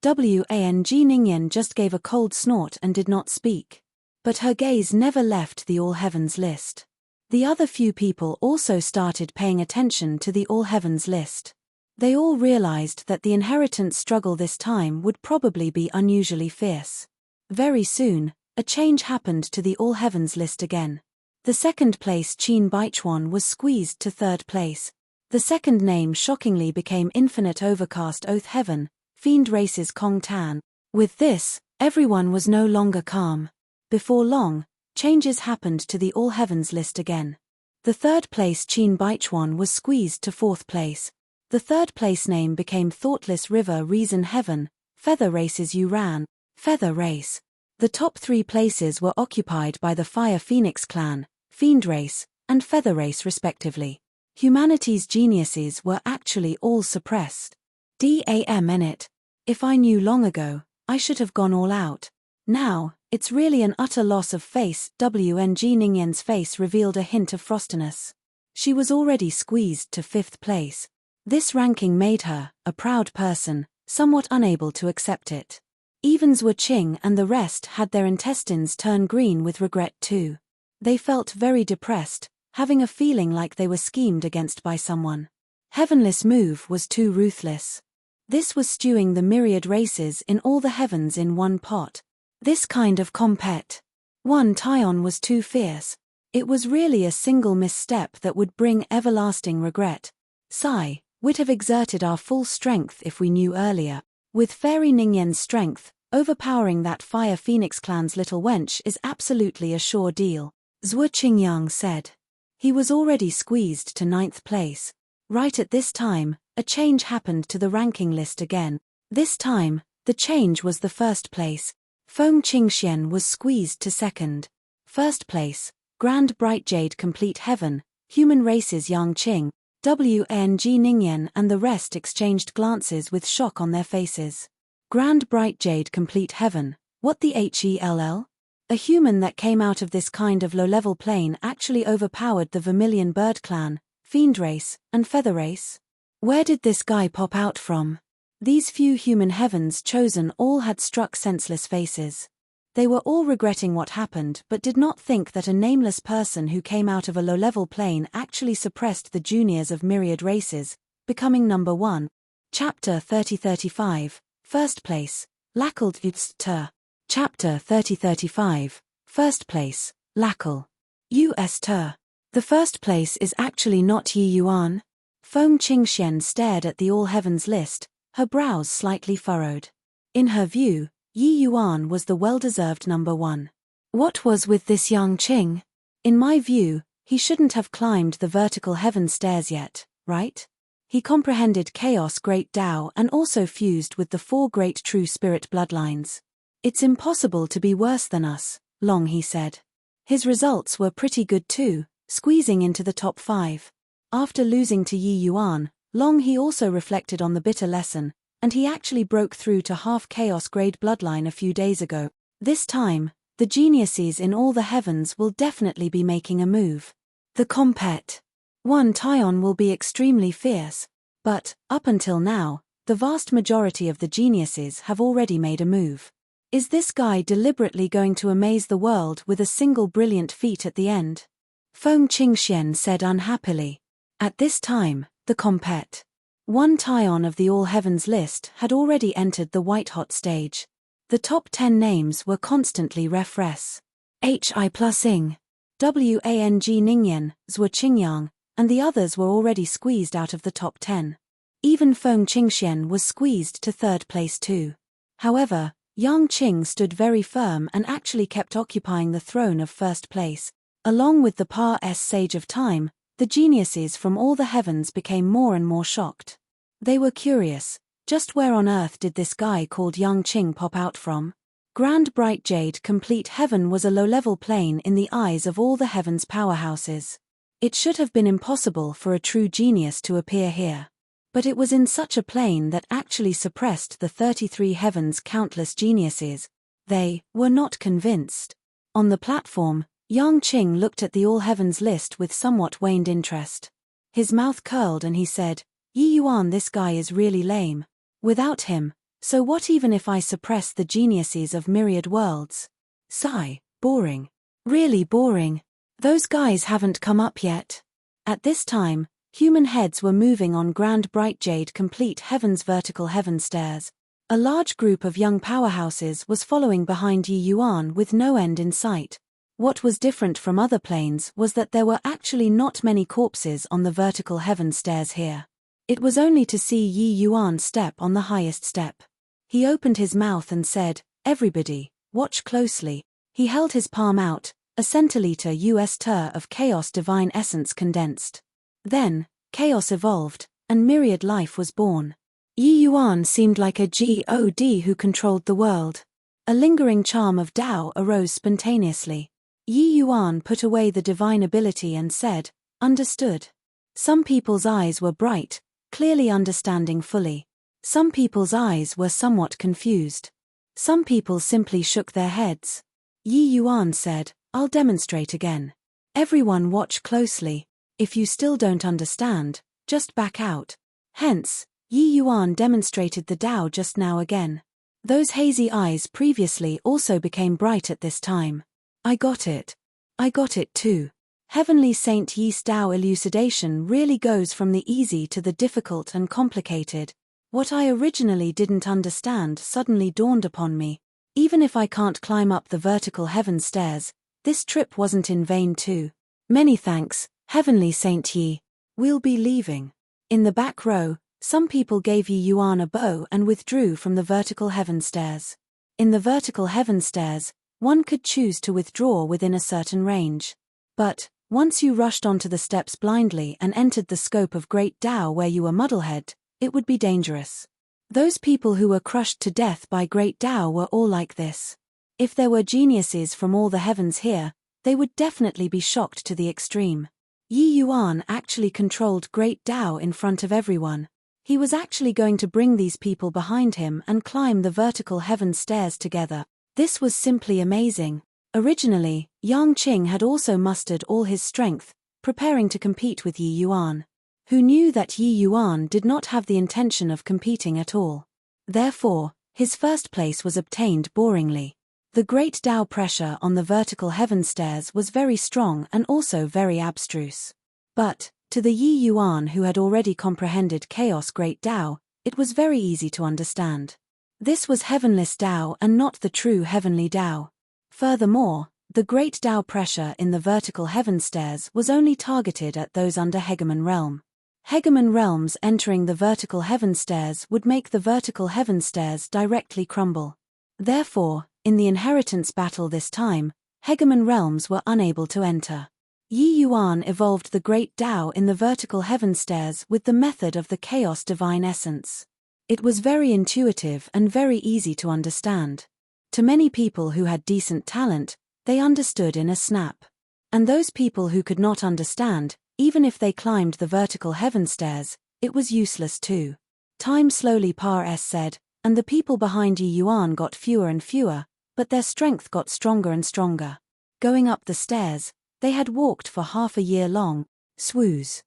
Wang Ningyan just gave a cold snort and did not speak. But her gaze never left the all heavens list. The other few people also started paying attention to the all heavens list. They all realized that the inheritance struggle this time would probably be unusually fierce. Very soon, a change happened to the all heavens list again. The second place Qin Baichuan was squeezed to third place. The second name shockingly became Infinite Overcast Oath Heaven, Fiend Races Kong Tan. With this, everyone was no longer calm. Before long, changes happened to the all heavens list again. The third place Qin Baichuan was squeezed to fourth place. The third place name became Thoughtless River Reason Heaven, Feather Races Yuran, Feather Race. The top 3 places were occupied by the Fire Phoenix clan, Fiend Race, and Feather Race respectively. Humanity's geniuses were actually all suppressed. Damn it. If I knew long ago, I should have gone all out. Now, it's really an utter loss of face. Wang Ningyan's face revealed a hint of frostiness. She was already squeezed to 5th place. This ranking made her, a proud person, somewhat unable to accept it. Even Zhu Qing and the rest had their intestines turn green with regret too. They felt very depressed, having a feeling like they were schemed against by someone. Heavenless move was too ruthless. This was stewing the myriad races in all the heavens in one pot. This kind of compet. One Tyon was too fierce. It was really a single misstep that would bring everlasting regret. Sigh, we'd have exerted our full strength if we knew earlier. With Fairy Ningyen's strength, overpowering that Fire Phoenix clan's little wench is absolutely a sure deal, Zhuo Qingyang said. He was already squeezed to 9th place. Right at this time, a change happened to the ranking list again. This time, the change was the first place. Feng Qingxian was squeezed to 2nd. First place, Grand Bright Jade Complete Heaven, Human Races Yang Qing, Wang Ningyan and the rest exchanged glances with shock on their faces. Grand Bright Jade Complete Heaven, what the hell? A human that came out of this kind of low-level plane actually overpowered the Vermilion Bird Clan, Fiend Race, and Feather Race? Where did this guy pop out from? These few human heavens chosen all had struck senseless faces. They were all regretting what happened but did not think that a nameless person who came out of a low-level plane actually suppressed the juniors of myriad races, becoming number 1. Chapter 3035, First Place, Lackled Ter. Chapter 3035, First Place, Lackle. US Ter. The first place is actually not Yi Yuan. Feng Qingxian stared at the All Heavens list, her brows slightly furrowed. In her view, Yi Yuan was the well-deserved number 1. What was with this young Qing? In my view, he shouldn't have climbed the vertical heaven stairs yet, right? He comprehended Chaos Great Tao and also fused with the 4 great true spirit bloodlines. It's impossible to be worse than us, Long he said. His results were pretty good too, squeezing into the top 5. After losing to Yi Yuan, Long he also reflected on the bitter lesson, and he actually broke through to half Chaos Grade bloodline a few days ago. This time, the geniuses in all the heavens will definitely be making a move. The compet. One Tyon will be extremely fierce, but, up until now, the vast majority of the geniuses have already made a move. Is this guy deliberately going to amaze the world with a single brilliant feat at the end? Feng Qingxian said unhappily. At this time, the compet. One Tyon of the All Heavens list had already entered the white-hot stage. The top 10 names were constantly refres. Hi plus Ing, Wang Ningyan, Zhuo Qingyang, and the others were already squeezed out of the top 10. Even Feng Qingxian was squeezed to 3rd place too. However, Yang Qing stood very firm and actually kept occupying the throne of 1st place. Along with the Par's Sage of Time, the geniuses from all the heavens became more and more shocked. They were curious, just where on earth did this guy called Yang Qing pop out from? Grand Bright Jade Complete Heaven was a low-level plane in the eyes of all the heavens powerhouses. It should have been impossible for a true genius to appear here. But it was in such a plane that actually suppressed the 33 heavens' countless geniuses. They were not convinced. On the platform, Yang Qing looked at the All Heavens list with somewhat waned interest. His mouth curled and he said, Yi Yuan, this guy is really lame. Without him, so what even if I suppress the geniuses of myriad worlds? Sigh, boring. Really boring. Those guys haven't come up yet. At this time, human heads were moving on Grand Bright Jade Complete Heaven's vertical heaven stairs. A large group of young powerhouses was following behind Yi Yuan with no end in sight. What was different from other planes was that there were actually not many corpses on the vertical heaven stairs here. It was only to see Yi Yuan step on the highest step. He opened his mouth and said, "Everybody, watch closely." He held his palm out, a centiliter US ter of chaos divine essence condensed. Then, chaos evolved, and myriad life was born. Yi Yuan seemed like a god who controlled the world. A lingering charm of Tao arose spontaneously. Yi Yuan put away the divine ability and said, "Understood." Some people's eyes were bright, clearly understanding fully. Some people's eyes were somewhat confused. Some people simply shook their heads. Yi Yuan said, "I'll demonstrate again. Everyone watch closely. If you still don't understand, just back out." Hence, Yi Yuan demonstrated the Tao just now again. Those hazy eyes previously also became bright at this time. I got it. I got it too. Heavenly Saint Yi's Tao elucidation really goes from the easy to the difficult and complicated. What I originally didn't understand suddenly dawned upon me. Even if I can't climb up the vertical heaven stairs, this trip wasn't in vain too. Many thanks, Heavenly Saint Yi. We'll be leaving. In the back row, some people gave Yi Yuan a bow and withdrew from the vertical heaven stairs. In the vertical heaven stairs, one could choose to withdraw within a certain range. But, once you rushed onto the steps blindly and entered the scope of Great Tao where you were muddlehead, it would be dangerous. Those people who were crushed to death by Great Tao were all like this. If there were geniuses from all the heavens here, they would definitely be shocked to the extreme. Yi Yuan actually controlled Great Tao in front of everyone. He was actually going to bring these people behind him and climb the vertical heaven stairs together. This was simply amazing. Originally, Yang Qing had also mustered all his strength, preparing to compete with Yi Yuan, who knew that Yi Yuan did not have the intention of competing at all. Therefore, his first place was obtained boringly. The great Tao pressure on the vertical heaven stairs was very strong and also very abstruse. But, to the Yi Yuan who had already comprehended chaos Great Tao, it was very easy to understand. This was heavenless Tao and not the true heavenly Tao. Furthermore, the great Tao pressure in the vertical heaven stairs was only targeted at those under Hegemon realm. Hegemon realms entering the vertical heaven stairs would make the vertical heaven stairs directly crumble. Therefore, in the inheritance battle this time, Hegemon realms were unable to enter. Yi Yuan evolved the great Tao in the vertical heaven stairs with the method of the chaos divine essence. It was very intuitive and very easy to understand. To many people who had decent talent, they understood in a snap. And those people who could not understand, even if they climbed the vertical heaven stairs, it was useless too. Time slowly said, and the people behind Yi Yuan got fewer and fewer, but their strength got stronger and stronger. Going up the stairs, they had walked for half a year long. Swoos.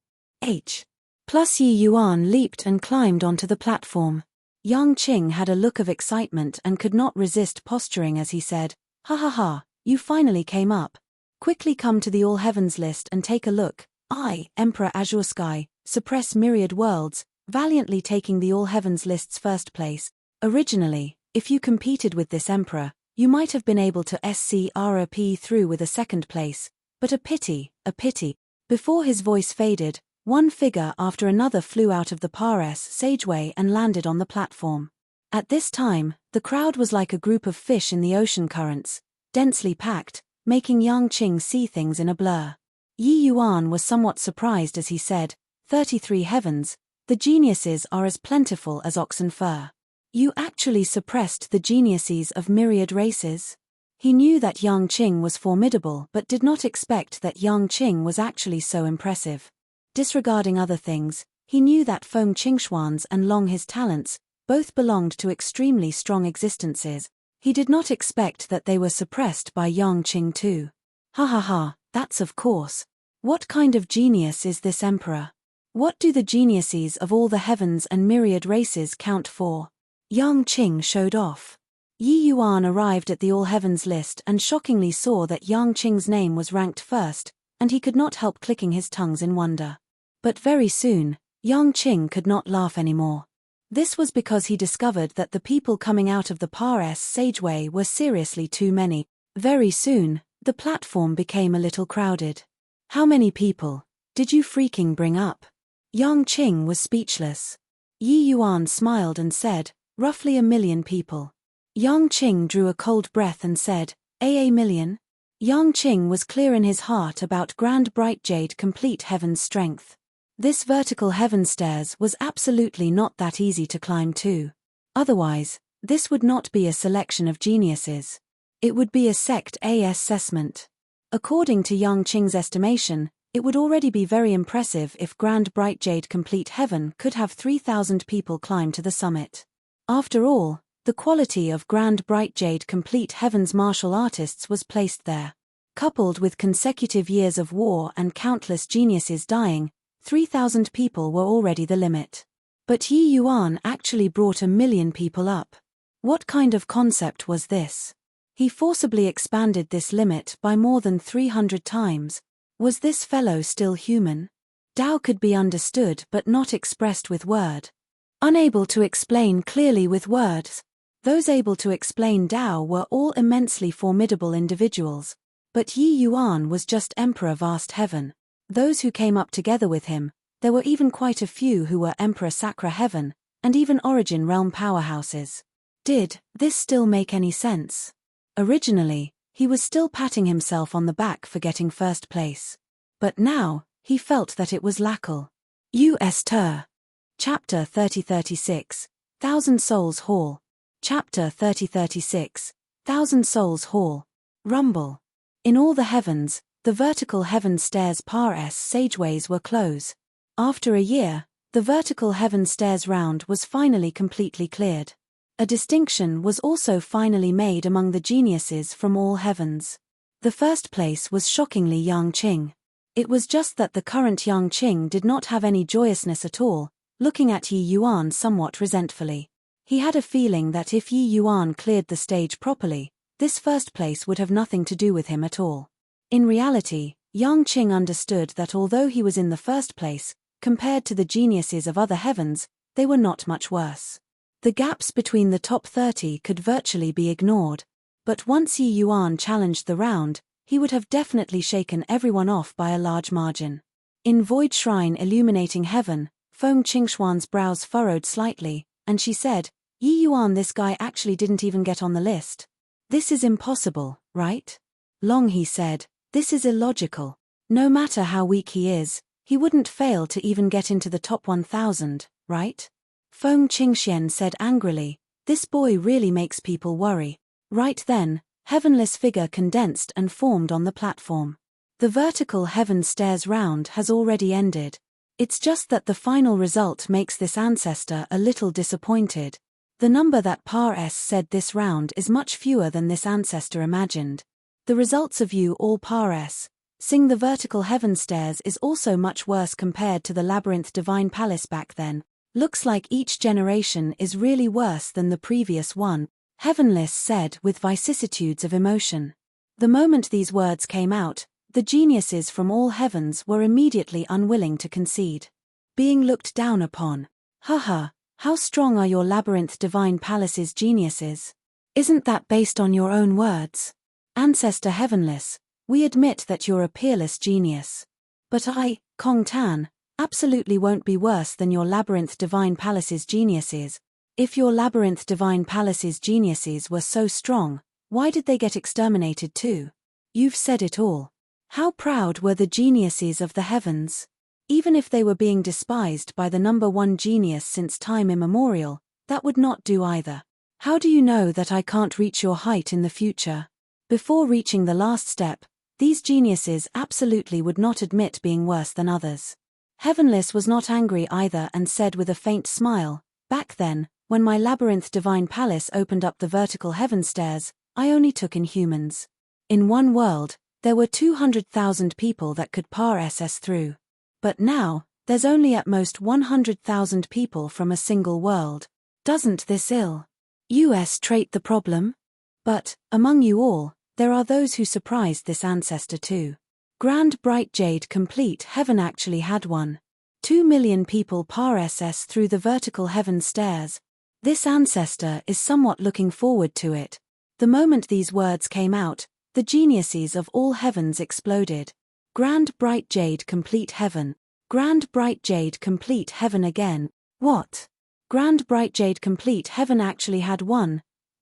Plus Yi Yuan leaped and climbed onto the platform. Yang Qing had a look of excitement and could not resist posturing as he said, "Ha ha ha, you finally came up. Quickly come to the All Heavens list and take a look. I, Emperor Azure Sky, suppress myriad worlds, valiantly taking the All Heavens list's first place. Originally, if you competed with this emperor, you might have been able to SCRP through with a second place, but a pity. Before his voice faded, one figure after another flew out of the Pares Sageway and landed on the platform. At this time, the crowd was like a group of fish in the ocean currents, densely packed, making Yang Qing see things in a blur. Yi Yuan was somewhat surprised as he said, 33 heavens, the geniuses are as plentiful as oxen fur. You actually suppressed the geniuses of myriad races? He knew that Yang Qing was formidable but did not expect that Yang Qing was actually so impressive. Disregarding other things, he knew that Feng Qingxuan's and Long his talents, both belonged to extremely strong existences. He did not expect that they were suppressed by Yang Qing too. Ha ha ha, that's of course. What kind of genius is this emperor? What do the geniuses of all the heavens and myriad races count for? Yang Qing showed off. Yi Yuan arrived at the All Heavens list and shockingly saw that Yang Qing's name was ranked first, and he could not help clicking his tongues in wonder. But very soon, Yang Qing could not laugh anymore. This was because he discovered that the people coming out of the Pares Sageway were seriously too many. Very soon, the platform became a little crowded. How many people did you freaking bring up? Yang Qing was speechless. Yi Yuan smiled and said, roughly 1 million people. Yang Qing drew a cold breath and said, a million? Yang Qing was clear in his heart about Grand Bright Jade Complete Heaven's strength. This vertical heaven stairs was absolutely not that easy to climb too. Otherwise, this would not be a selection of geniuses. It would be a sect assessment. According to Yang Qing's estimation, it would already be very impressive if Grand Bright Jade Complete Heaven could have 3,000 people climb to the summit. After all, the quality of Grand Bright Jade Complete Heaven's martial artists was placed there. Coupled with consecutive years of war and countless geniuses dying, 3,000 people were already the limit. But Yi Yuan actually brought 1 million people up. What kind of concept was this? He forcibly expanded this limit by more than 300 times. Was this fellow still human? Tao could be understood but not expressed with word. unable to explain clearly with words. Those able to explain Tao were all immensely formidable individuals. But Yi Yuan was just Emperor Vast Heaven. Those who came up together with him, there were even quite a few who were Emperor Sacra Heaven, and even Origin Realm powerhouses. Did this still make any sense? Originally, he was still patting himself on the back for getting first place. But now, he felt that it was Lackle. U.S. Ter. Chapter 3036, Thousand Souls Hall. Chapter 3036, Thousand Souls Hall. Rumble. In all the heavens, the vertical heaven stairs par-s sageways were close. After a year, the vertical heaven stairs round was finally completely cleared. A distinction was also finally made among the geniuses from all heavens. The first place was shockingly Yang Qing. It was just that the current Yang Qing did not have any joyousness at all, looking at Yi Yuan somewhat resentfully. He had a feeling that if Yi Yuan cleared the stage properly, this first place would have nothing to do with him at all. In reality, Yang Qing understood that although he was in the first place, compared to the geniuses of other heavens, they were not much worse. The gaps between the top 30 could virtually be ignored. But once Yi Yuan challenged the round, he would have definitely shaken everyone off by a large margin. In Void Shrine Illuminating Heaven, Feng Qingshuan's brows furrowed slightly, and she said, Yi Yuan, this guy actually didn't even get on the list. This is impossible, right? Long he said, this is illogical. No matter how weak he is, he wouldn't fail to even get into the top 1,000, right? Feng Qingxian said angrily, this boy really makes people worry. Right then, heavenless figure condensed and formed on the platform. The vertical heaven stairs round has already ended. It's just that the final result makes this ancestor a little disappointed. The number that par-s said this round is much fewer than this ancestor imagined. The results of you all par-s, sing the vertical heaven stairs is also much worse compared to the labyrinth divine palace back then. Looks like each generation is really worse than the previous one, Heavenless said with vicissitudes of emotion. The moment these words came out, the geniuses from all heavens were immediately unwilling to concede. Being looked down upon. Haha. How strong are your labyrinth divine palace's geniuses? Isn't that based on your own words? Ancestor Heavenless, we admit that you're a peerless genius. But I, Kong Tan, absolutely won't be worse than your labyrinth divine palace's geniuses. If your labyrinth divine palace's geniuses were so strong, why did they get exterminated too? You've said it all. How proud were the geniuses of the heavens? Even if they were being despised by the number one genius since time immemorial, that would not do either. How do you know that I can't reach your height in the future? Before reaching the last step, these geniuses absolutely would not admit being worse than others. Heavenless was not angry either and said with a faint smile, back then, when my labyrinth divine palace opened up the vertical heaven stairs, I only took in humans. In one world, there were 200,000 people that could par-ss through. But now, there's only at most 100,000 people from a single world. Doesn't this US trait the problem? But, among you all, there are those who surprised this ancestor too. Grand Bright Jade Complete Heaven actually had one. 2 million people par-ss through the vertical heaven stairs. This ancestor is somewhat looking forward to it. The moment these words came out, the geniuses of all heavens exploded. Grand Bright Jade Complete Heaven. Grand Bright Jade Complete Heaven again. What? Grand Bright Jade Complete Heaven actually had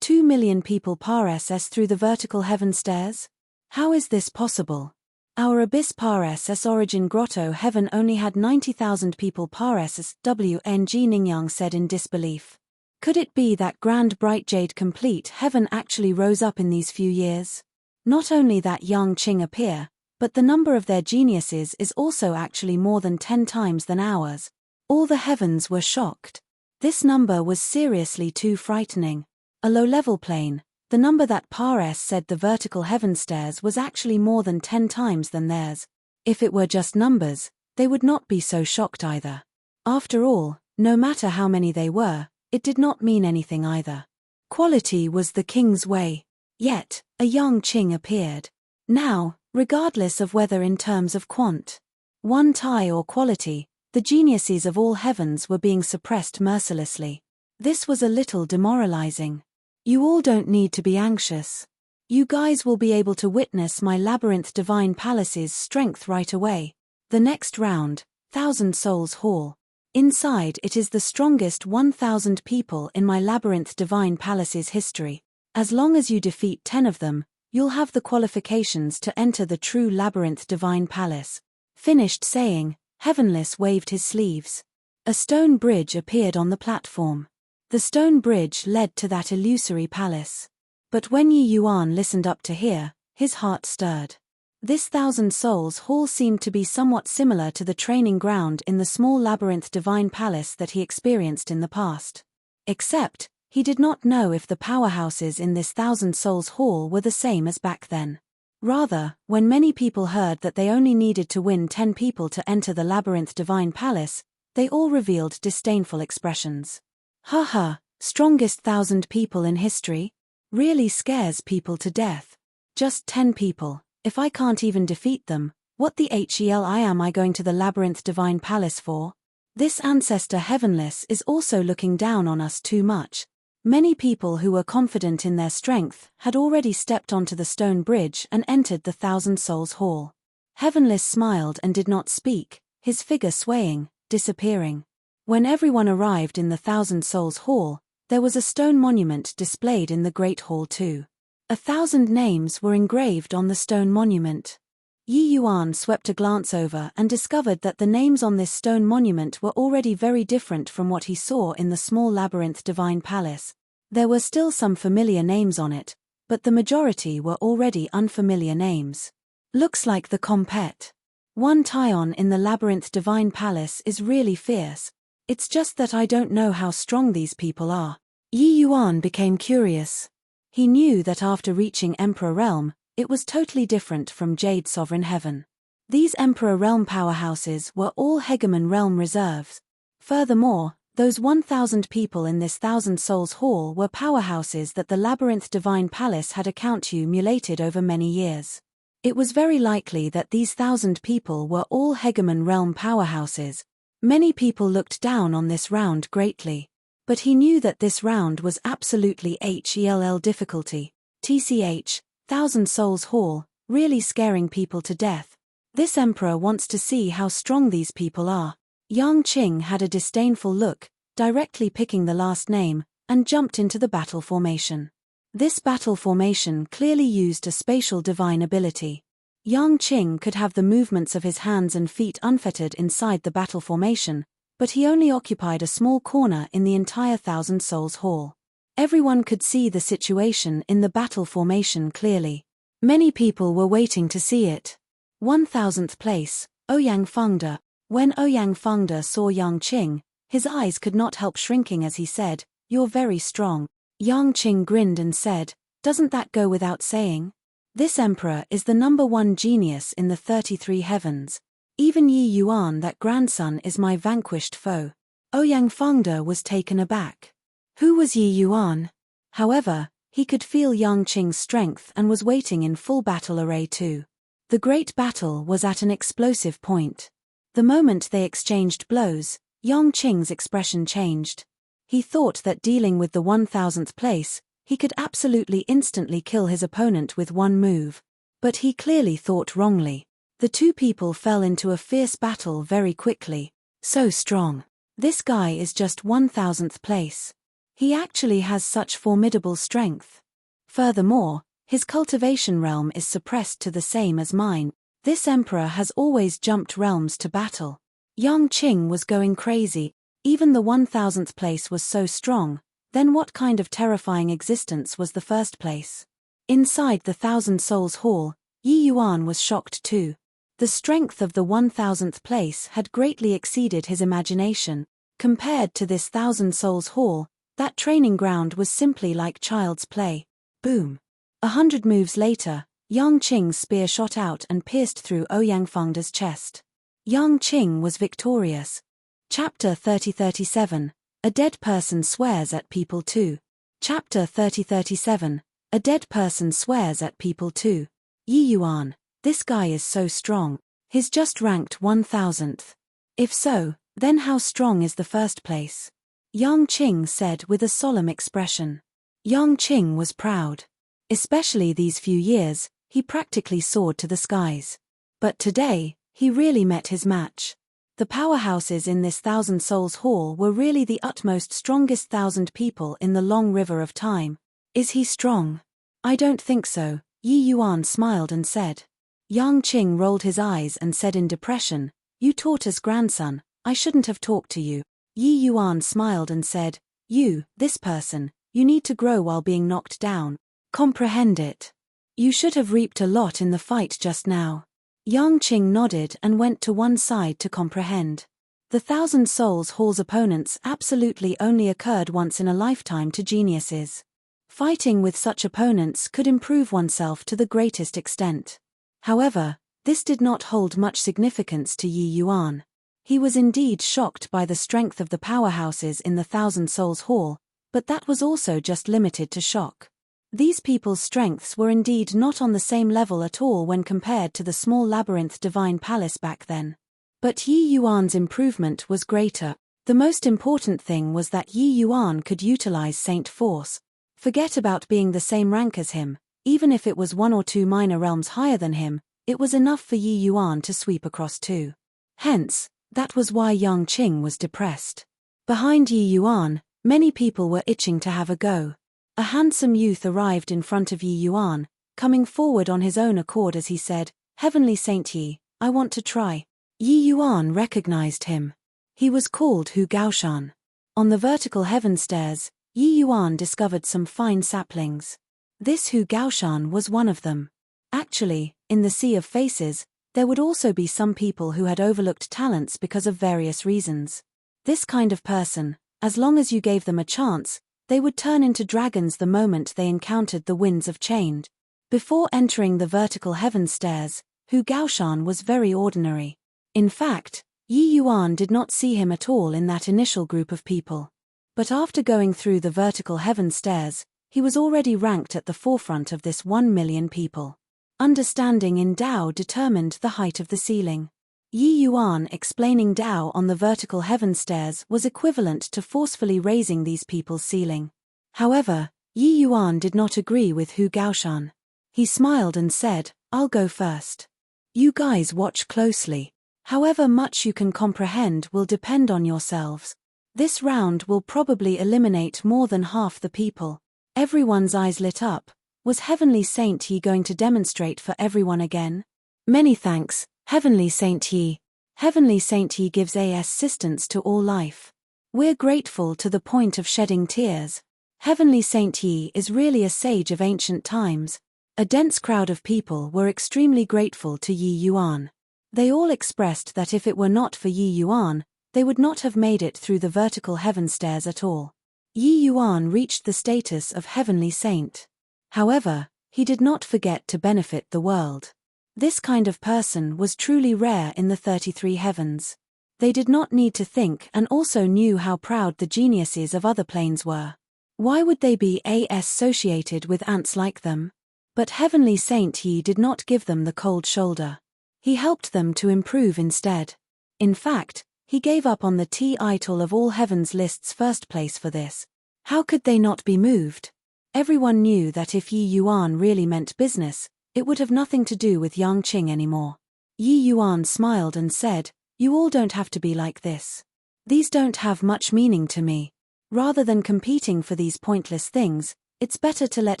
2 million people par-ss through the vertical heaven stairs? How is this possible? Our Abyss par-ss Origin Grotto Heaven only had 90,000 people par-ss, WNG Ningyang said in disbelief. Could it be that Grand Bright Jade Complete Heaven actually rose up in these few years? Not only that Yang Qing appear, but the number of their geniuses is also actually more than 10 times than ours. All the heavens were shocked. This number was seriously too frightening. A low-level plane, the number that par-s said the vertical heaven stairs was actually more than 10 times than theirs. If it were just numbers, they would not be so shocked either. After all, no matter how many they were, it did not mean anything either. Quality was the king's way. Yet, a Yang Qing appeared. Now, regardless of whether in terms of quant, one tie or quality, The geniuses of all heavens were being suppressed mercilessly. This was a little demoralizing. You all don't need to be anxious. You guys will be able to witness my labyrinth divine palace's strength right away. The next round, 1,000 Souls Hall. Inside it is the strongest 1,000 people in my labyrinth divine palace's history. As long as you defeat 10 of them, you'll have the qualifications to enter the true labyrinth divine palace. Finished saying, Heavenless waved his sleeves. A stone bridge appeared on the platform. The stone bridge led to that illusory palace. But when Yi Yuan listened up to hear, his heart stirred. This 1,000 Souls Hall seemed to be somewhat similar to the training ground in the small labyrinth divine palace that he experienced in the past. Except, he did not know if the powerhouses in this 1,000 Souls Hall were the same as back then. Rather, when many people heard that they only needed to win 10 people to enter the labyrinth divine palace, they all revealed disdainful expressions. Haha, strongest 1,000 people in history? Really scares people to death. Just 10 people. If I can't even defeat them, what the hell am I going to the labyrinth divine palace for? This ancestor heavenless is also looking down on us too much. Many people who were confident in their strength had already stepped onto the stone bridge and entered the 1,000 Souls Hall. Heavenless smiled and did not speak, his figure swaying, disappearing. When everyone arrived in the 1,000 Souls Hall, there was a stone monument displayed in the Great Hall too. 1,000 names were engraved on the stone monument. Yi Yuan swept a glance over and discovered that the names on this stone monument were already very different from what he saw in the small labyrinth divine palace. There were still some familiar names on it, but the majority were already unfamiliar names. Looks like the compet. One Taion in the labyrinth divine palace is really fierce. It's just that I don't know how strong these people are. Yi Yuan became curious. He knew that after reaching Emperor Realm, it was totally different from Jade Sovereign Heaven. These Emperor Realm powerhouses were all Hegemon Realm reserves. Furthermore, those 1,000 people in this 1,000 Souls Hall were powerhouses that the Labyrinth Divine Palace had accumulated over many years. It was very likely that these 1,000 people were all Hegemon Realm powerhouses. Many people looked down on this round greatly. But he knew that this round was absolutely HELL difficulty. TCH, 1,000 Souls Hall, really scaring people to death. This emperor wants to see how strong these people are. Yang Qing had a disdainful look, directly picking the last name, and jumped into the battle formation. This battle formation clearly used a spatial divine ability. Yang Qing could have the movements of his hands and feet unfettered inside the battle formation, but he only occupied a small corner in the entire 1,000 Souls Hall. Everyone could see the situation in the battle formation clearly. Many people were waiting to see it. 1,000th place, Ouyang Fengde. When Ouyang Fengde saw Yang Qing, his eyes could not help shrinking as he said, "You're very strong." Yang Qing grinned and said, "Doesn't that go without saying? This emperor is the #1 genius in the 33 heavens. Even Yi Yuan, that grandson, is my vanquished foe." Ouyang Fengde was taken aback. Who was Yi Yuan? However, he could feel Yang Qing's strength and was waiting in full battle array too. The great battle was at an explosive point. The moment they exchanged blows, Yang Qing's expression changed. He thought that dealing with the 1,000th place, he could absolutely instantly kill his opponent with one move. But he clearly thought wrongly. The two people fell into a fierce battle very quickly. So strong. This guy is just 1,000th place. He actually has such formidable strength. Furthermore, his cultivation realm is suppressed to the same as mine. This emperor has always jumped realms to battle. Yang Qing was going crazy. Even the 1,000th place was so strong, then what kind of terrifying existence was the first place? Inside the 1,000 Souls Hall, Yi Yuan was shocked too. The strength of the 1,000th place had greatly exceeded his imagination. Compared to this 1,000 Souls Hall, that training ground was simply like child's play. Boom. 100 moves later, Yang Qing's spear shot out and pierced through Ouyang Fengde's chest. Yang Qing was victorious. Chapter 3037, A Dead Person Swears at People Too. Chapter 3037, A Dead Person Swears at People Too. Yi Yuan, this guy is so strong. He's just ranked 1,000th. If so, Then how strong is the first place? Yang Qing said with a solemn expression. Yang Qing was proud. Especially these few years, he practically soared to the skies. But today, he really met his match. The powerhouses in this Thousand Souls Hall were really the utmost strongest 1,000 people in the long river of time. Is he strong? I don't think so, Yi Yuan smiled and said. Yang Qing rolled his eyes and said in depression, You tortoise grandson, I shouldn't have talked to you. Yi Yuan smiled and said, this person, you need to grow while being knocked down. Comprehend it. You should have reaped a lot in the fight just now. Yang Qing nodded and went to one side to comprehend. The Thousand Souls Hall's opponents absolutely only occurred once in a lifetime to geniuses. Fighting with such opponents could improve oneself to the greatest extent. However, this did not hold much significance to Yi Yuan. He was indeed shocked by the strength of the powerhouses in the Thousand Souls Hall, but that was also just limited to shock. These people's strengths were indeed not on the same level at all when compared to the small labyrinth divine palace back then. But Yi Yuan's improvement was greater. The most important thing was that Yi Yuan could utilize Saint Force. Forget about being the same rank as him, even if it was 1 or 2 minor realms higher than him, it was enough for Yi Yuan to sweep across too. Hence, that was why Yang Qing was depressed. Behind Yi Yuan, many people were itching to have a go. A handsome youth arrived in front of Yi Yuan, coming forward on his own accord as he said, Heavenly Saint Yi, I want to try. Yi Yuan recognized him. He was called Hu Gaoshan. On the vertical heaven stairs, Yi Yuan discovered some fine saplings. This Hu Gaoshan was one of them. Actually, in the sea of faces, there would also be some people who had overlooked talents because of various reasons. This kind of person, as long as you gave them a chance, they would turn into dragons the moment they encountered the winds of change. Before entering the vertical heaven stairs, Hu Gaoshan was very ordinary. In fact, Yi Yuan did not see him at all in that initial group of people. But after going through the vertical heaven stairs, he was already ranked at the forefront of this 1 million people. Understanding in Tao determined the height of the ceiling. Yi Yuan explaining Tao on the vertical heaven stairs was equivalent to forcefully raising these people's ceiling. However, Yi Yuan did not agree with Hu Gaoshan. He smiled and said, I'll go first. You guys watch closely. However much you can comprehend will depend on yourselves. This round will probably eliminate more than half the people. Everyone's eyes lit up. Was Heavenly Saint Yi going to demonstrate for everyone again? Many thanks, Heavenly Saint Yi. Heavenly Saint Yi gives assistance to all life. We're grateful to the point of shedding tears. Heavenly Saint Yi is really a sage of ancient times. A dense crowd of people were extremely grateful to Yi Yuan. They all expressed that if it were not for Yi Yuan, they would not have made it through the vertical heaven stairs at all. Yi Yuan reached the status of Heavenly Saint. However, he did not forget to benefit the world. This kind of person was truly rare in the 33 heavens. They did not need to think and also knew how proud the geniuses of other planes were. Why would they be associated with ants like them? But Heavenly Saint Yi did not give them the cold shoulder. He helped them to improve instead. In fact, he gave up on the title of all heavens list's first place for this. How could they not be moved? Everyone knew that if Yi Yuan really meant business, it would have nothing to do with Yang Qing anymore. Yi Yuan smiled and said, You all don't have to be like this. These don't have much meaning to me. Rather than competing for these pointless things, it's better to let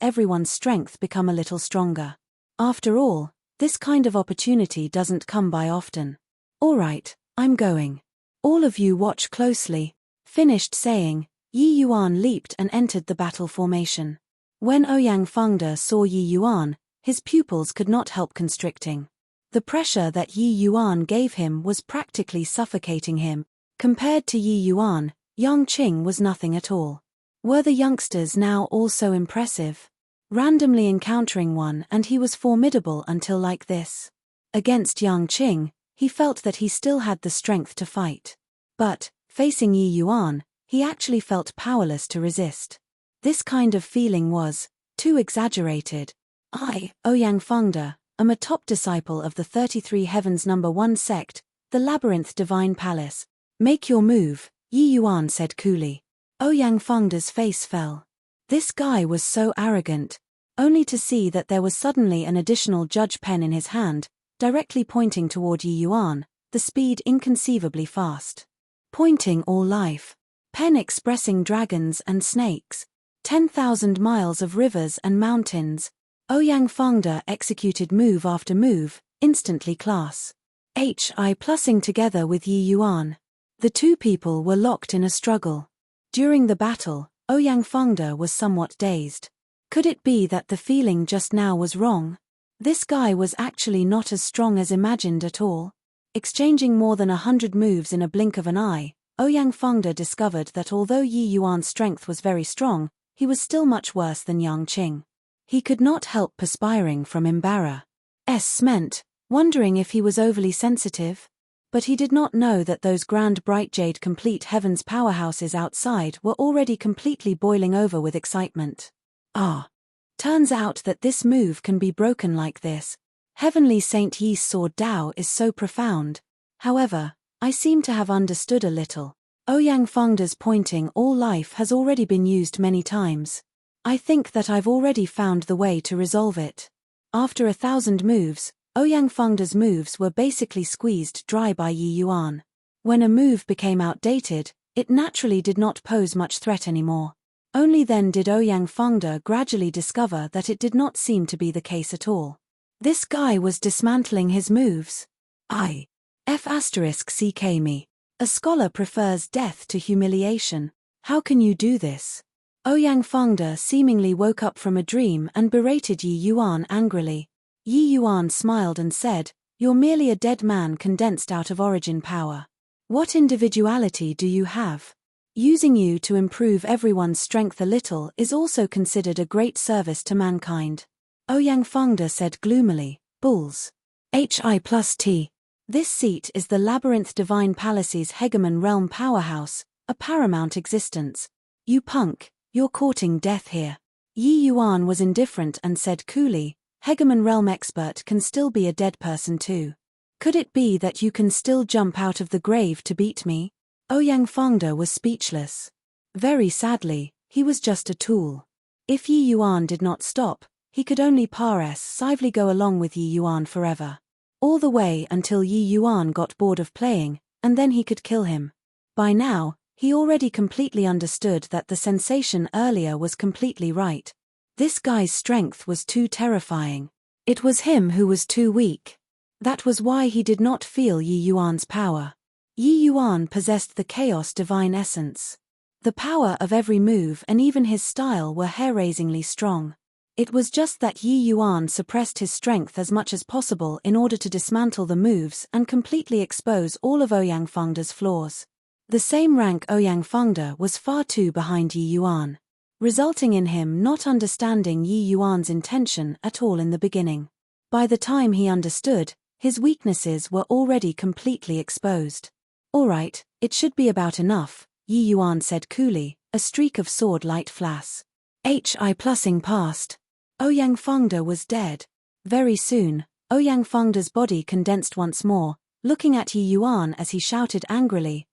everyone's strength become a little stronger. After all, this kind of opportunity doesn't come by often. All right, I'm going. All of you watch closely. Finished saying, Yi Yuan leaped and entered the battle formation. When Ouyang Fengde saw Yi Yuan, his pupils could not help constricting. The pressure that Yi Yuan gave him was practically suffocating him. Compared to Yi Yuan, Yang Qing was nothing at all. Were the youngsters now all so impressive? Randomly encountering one and he was formidable until like this. Against Yang Qing, he felt that he still had the strength to fight. But, facing Yi Yuan, he actually felt powerless to resist. This kind of feeling was too exaggerated. Ouyang Fengde, am a top disciple of the 33 Heavens No. 1 sect, the Labyrinth Divine Palace. Make your move, Yi Yuan said coolly. Ouyang Fengde's face fell. This guy was so arrogant, only to see that there was suddenly an additional judge pen in his hand, directly pointing toward Yi Yuan, the speed inconceivably fast. Pointing all life. Pen expressing dragons and snakes. 10,000 miles of rivers and mountains. Ouyang Fengde executed move after move, instantly class. HI plussing together with Yi Yuan. The two people were locked in a struggle. During the battle, Ouyang Fengde was somewhat dazed. Could it be that the feeling just now was wrong? This guy was actually not as strong as imagined at all. Exchanging more than 100 moves in a blink of an eye, Ouyang Fengde discovered that although Yi Yuan's strength was very strong, he was still much worse than Yang Qing. He could not help perspiring from embarrassment, wondering if he was overly sensitive. But he did not know that those grand bright jade complete heavens powerhouses outside were already completely boiling over with excitement. Turns out that this move can be broken like this. Heavenly Saint Yi's sword Dao is so profound. However, I seem to have understood a little. Ouyang Fengde's pointing all life has already been used many times. I think that I've already found the way to resolve it. After 1,000 moves, Ouyang Fengde's moves were basically squeezed dry by Yi Yuan. When a move became outdated, it naturally did not pose much threat anymore. Only then did Ouyang Fengde gradually discover that it did not seem to be the case at all. This guy was dismantling his moves. F***ck me. A scholar prefers death to humiliation. How can you do this? Ouyang Fengde seemingly woke up from a dream and berated Yi Yuan angrily. Yi Yuan smiled and said, "You're merely a dead man condensed out of origin power. What individuality do you have? Using you to improve everyone's strength a little is also considered a great service to mankind." Ouyang Fengde said gloomily, "Bulls. HI plus T. This seat is the Labyrinth Divine Palace's hegemon realm powerhouse, a paramount existence. You punk, you're courting death here." Yi Yuan was indifferent and said coolly, "Hegemon realm expert can still be a dead person too. Could it be that you can still jump out of the grave to beat me?" Ouyang Fengde was speechless. Very sadly, he was just a tool. If Yi Yuan did not stop, he could only passively go along with Yi Yuan forever. All the way until Yi Yuan got bored of playing, and then he could kill him. By now, he already completely understood that the sensation earlier was completely right. This guy's strength was too terrifying. It was him who was too weak. That was why he did not feel Yi Yuan's power. Yi Yuan possessed the chaos divine essence. The power of every move and even his style were hair-raisingly strong. It was just that Yi Yuan suppressed his strength as much as possible in order to dismantle the moves and completely expose all of Ouyang Fengde's flaws. The same rank Ouyang Fengde was far too behind Yi Yuan, resulting in him not understanding Yi Yuan's intention at all in the beginning. By the time he understood, his weaknesses were already completely exposed. "Alright, it should be about enough," Yi Yuan said coolly, a streak of sword light flash. HI plussing past. Ouyang Fengde was dead. Very soon, Ouyang Fengde's body condensed once more, looking at Yi Yuan as he shouted angrily,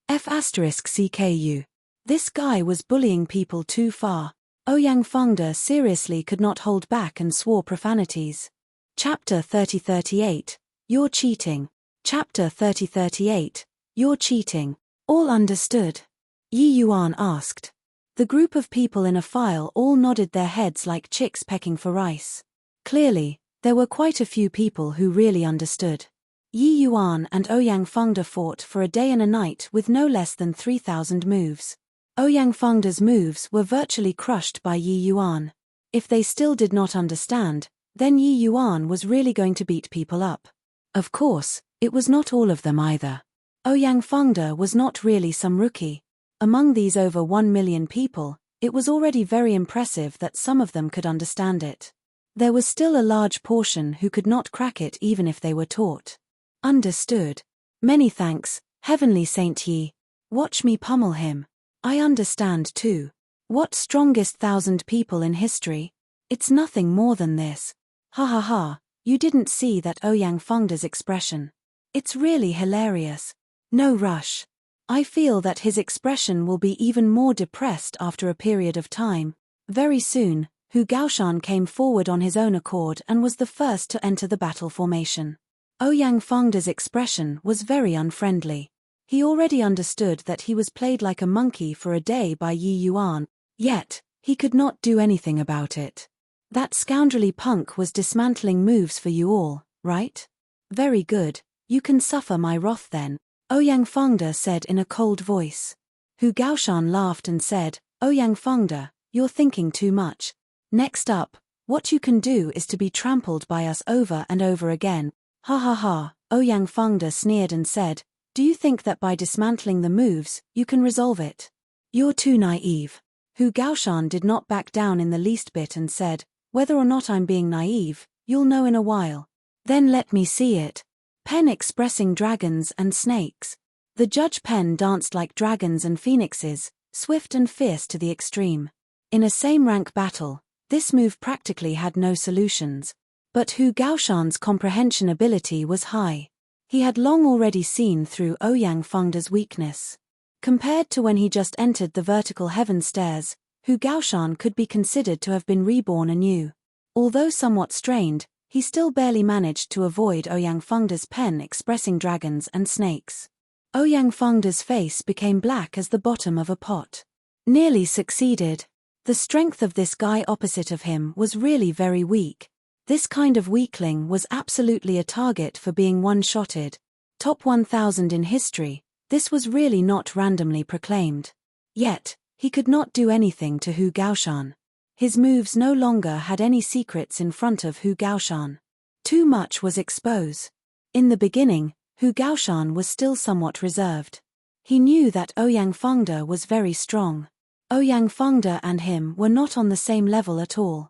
F***ck. This guy was bullying people too far. Ouyang Fengde seriously could not hold back and swore profanities. Chapter 3038. You're cheating. Chapter 3038. You're cheating. All understood? Yi Yuan asked. The group of people in a file all nodded their heads like chicks pecking for rice. Clearly, there were quite a few people who really understood. Yi Yuan and Ouyang Fengde fought for a day and a night with no less than 3,000 moves. Ouyang Fengde's moves were virtually crushed by Yi Yuan. If they still did not understand, then Yi Yuan was really going to beat people up. Of course, it was not all of them either. Ouyang Fengde was not really some rookie. Among these over 1 million people, it was already very impressive that some of them could understand it. There was still a large portion who could not crack it even if they were taught. Understood. Many thanks, Heavenly Saint Yi. Watch me pummel him. I understand too. What strongest 1,000 people in history? It's nothing more than this. Ha ha ha, you didn't see that Ouyang Fengde's expression. It's really hilarious. No rush. I feel that his expression will be even more depressed after a period of time. Very soon, Hu Gaoshan came forward on his own accord and was the first to enter the battle formation. Ouyang Fengde's expression was very unfriendly. He already understood that he was played like a monkey for a day by Yi Yuan, yet, he could not do anything about it. That scoundrelly punk was dismantling moves for you all, right? Very good, you can suffer my wrath then, Ouyang Fengde said in a cold voice. Hu Gaoshan laughed and said, Ouyang Fengde, you're thinking too much. Next up, what you can do is to be trampled by us over and over again. Ha ha ha, Ouyang Fengde sneered and said, do you think that by dismantling the moves, you can resolve it? You're too naive. Hu Gaoshan did not back down in the least bit and said, whether or not I'm being naive, you'll know in a while. Then let me see it. Pen expressing dragons and snakes. The judge pen danced like dragons and phoenixes, swift and fierce to the extreme. In a same-rank battle, this move practically had no solutions. But Hu Gaoshan's comprehension ability was high. He had long already seen through Ouyang Fengde's weakness. Compared to when he just entered the vertical heaven stairs, Hu Gaoshan could be considered to have been reborn anew. Although somewhat strained, he still barely managed to avoid Ouyang Fengde's pen expressing dragons and snakes. Ouyang Fengde's face became black as the bottom of a pot. Nearly succeeded. The strength of this guy opposite of him was really very weak. This kind of weakling was absolutely a target for being one-shotted. Top 1000 in history, this was really not randomly proclaimed. Yet, he could not do anything to Hu Gaoshan. His moves no longer had any secrets in front of Hu Gaoshan. Too much was exposed. In the beginning, Hu Gaoshan was still somewhat reserved. He knew that Ouyang Fengde was very strong. Ouyang Fengde and him were not on the same level at all.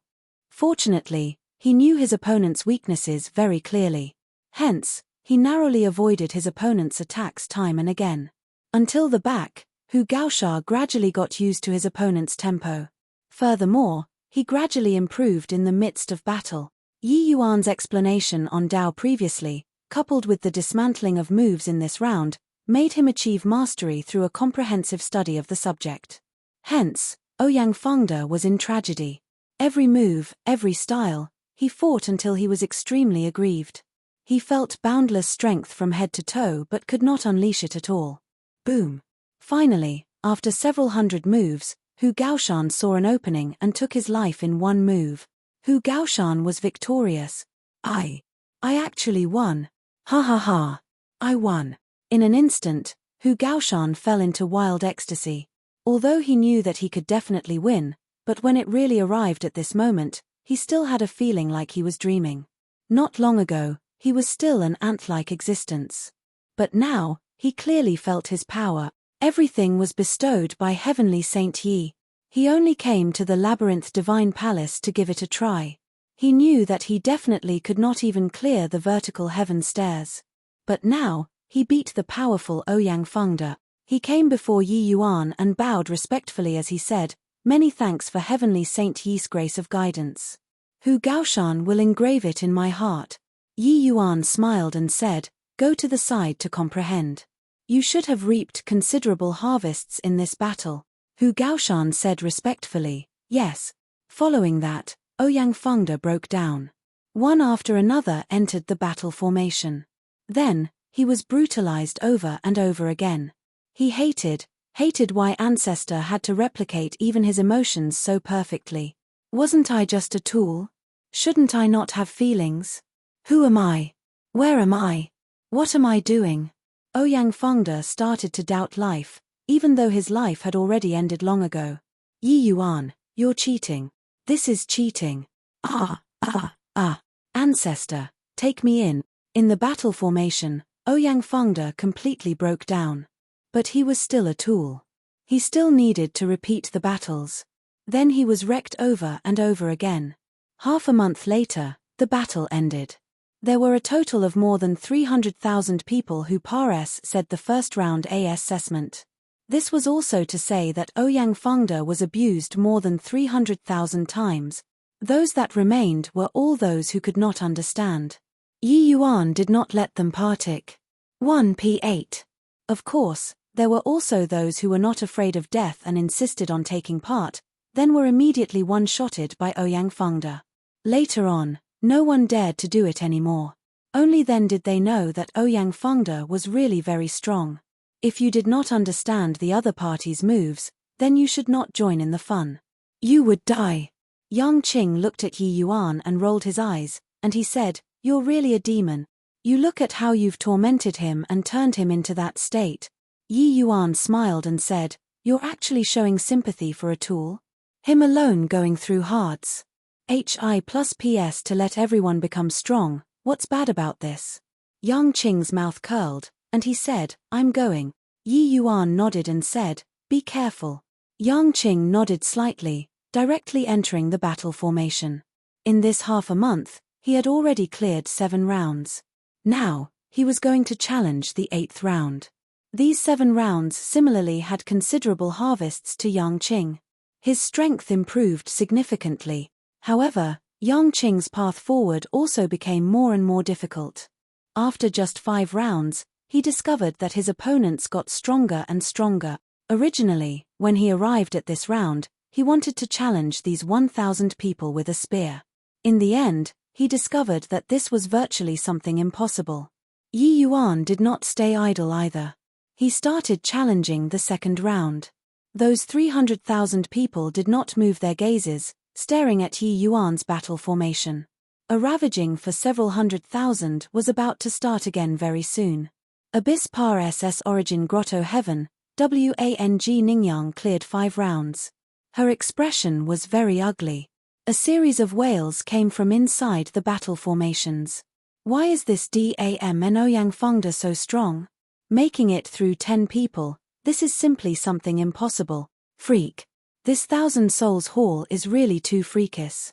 Fortunately, he knew his opponent's weaknesses very clearly. Hence, he narrowly avoided his opponent's attacks time and again. Until the back, Hu Gaoshan gradually got used to his opponent's tempo. Furthermore, he gradually improved in the midst of battle. Yi Yuan's explanation on Dao previously, coupled with the dismantling of moves in this round, made him achieve mastery through a comprehensive study of the subject. Hence, Ouyang Fengde was in tragedy. Every move, every style, he fought until he was extremely aggrieved. He felt boundless strength from head to toe but could not unleash it at all. Boom. Finally, after several hundred moves, Hu Gaoshan saw an opening and took his life in one move. Hu Gaoshan was victorious. I actually won. Ha ha ha. I won. In an instant, Hu Gaoshan fell into wild ecstasy. Although he knew that he could definitely win, but when it really arrived at this moment, he still had a feeling like he was dreaming. Not long ago, he was still an ant-like existence. But now, he clearly felt his power. Everything was bestowed by Heavenly Saint Yi. He only came to the Labyrinth Divine Palace to give it a try. He knew that he definitely could not even clear the vertical heaven stairs. But now, he beat the powerful Ouyang Fengde. He came before Yi Yuan and bowed respectfully as he said, "Many thanks for Heavenly Saint Yi's grace of guidance. Hu Gaoshan will engrave it in my heart." Yi Yuan smiled and said, "Go to the side to comprehend. You should have reaped considerable harvests in this battle." Hu Gaoshan said respectfully, "Yes." Following that, Ouyang Fengde broke down. One after another entered the battle formation. Then, he was brutalized over and over again. He hated why Ancestor had to replicate even his emotions so perfectly. Wasn't I just a tool? Shouldn't I not have feelings? Who am I? Where am I? What am I doing? Ouyang Fengde started to doubt life, even though his life had already ended long ago. Yi Yuan, you're cheating. This is cheating. Ancestor, take me in. In the battle formation, Ouyang Fengde completely broke down. But he was still a tool. He still needed to repeat the battles. Then he was wrecked over and over again. Half a month later, the battle ended. There were a total of more than 300,000 people who PARS said the first round assessment. This was also to say that Ouyang Fengde was abused more than 300,000 times. Those that remained were all those who could not understand. Yi Yuan did not let them partic. 1p8. Of course, there were also those who were not afraid of death and insisted on taking part, then were immediately one-shotted by Ouyang Fengde. Later on, no one dared to do it anymore. Only then did they know that Ouyang Fengde was really very strong. If you did not understand the other party's moves, then you should not join in the fun. You would die. Yang Qing looked at Yi Yuan and rolled his eyes, and he said, "You're really a demon. You look at how you've tormented him and turned him into that state." Yi Yuan smiled and said, "You're actually showing sympathy for a tool? Him alone going through hards. HI plus PS to let everyone become strong, what's bad about this?" Yang Qing's mouth curled, and he said, "I'm going." Yi Yuan nodded and said, "Be careful." Yang Qing nodded slightly, directly entering the battle formation. In this half a month, he had already cleared 7 rounds. Now, he was going to challenge the 8th round. These 7 rounds similarly had considerable harvests to Yang Qing. His strength improved significantly. However, Yang Qing's path forward also became more and more difficult. After just 5 rounds, he discovered that his opponents got stronger and stronger. Originally, when he arrived at this round, he wanted to challenge these 1,000 people with a spear. In the end, he discovered that this was virtually something impossible. Yi Yuan did not stay idle either. He started challenging the 2nd round. Those 300,000 people did not move their gazes, staring at Yi Yuan's battle formation. A ravaging for several 100,000 was about to start again very soon. Abyss Par SS Origin Grotto Heaven, Wang Ningyang cleared 5 rounds. Her expression was very ugly. A series of wails came from inside the battle formations. Why is this DAM and Ouyang Fengde so strong? Making it through 10 people, this is simply something impossible. Freak. This 1,000 Souls Hall is really too freakish.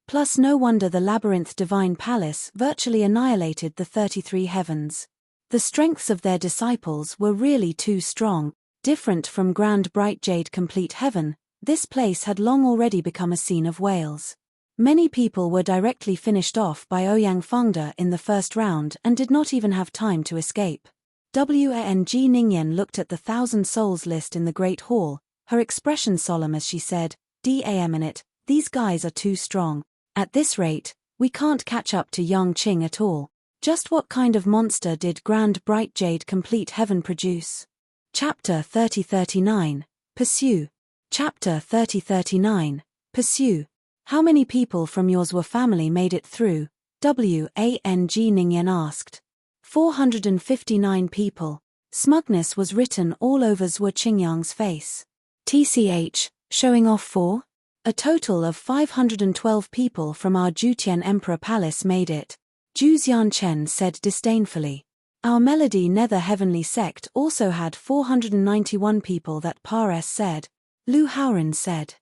Plus no wonder the Labyrinth Divine Palace virtually annihilated the 33 heavens. The strengths of their disciples were really too strong. Different from Grand Bright Jade Complete Heaven, this place had long already become a scene of wails. Many people were directly finished off by Ouyang Fengde in the 1st round and did not even have time to escape. Wang Ningyan looked at the 1,000 souls list in the Great Hall, her expression solemn as she said, "Damn it, these guys are too strong. At this rate, we can't catch up to Yang Qing at all." Just what kind of monster did Grand Bright Jade Complete Heaven produce? Chapter 3039, Pursue. Chapter 3039, Pursue. How many people from yours were family made it through? Wang Ningyan asked. 459 people. Smugness was written all over Zhuo Qingyang's face. TCH, showing off for? A total of 512 people from our Jutian Emperor Palace made it. Zhu Xianchen said disdainfully. Our Melody Nether Heavenly Sect also had 491 people that Pares said. Lu Haoran said.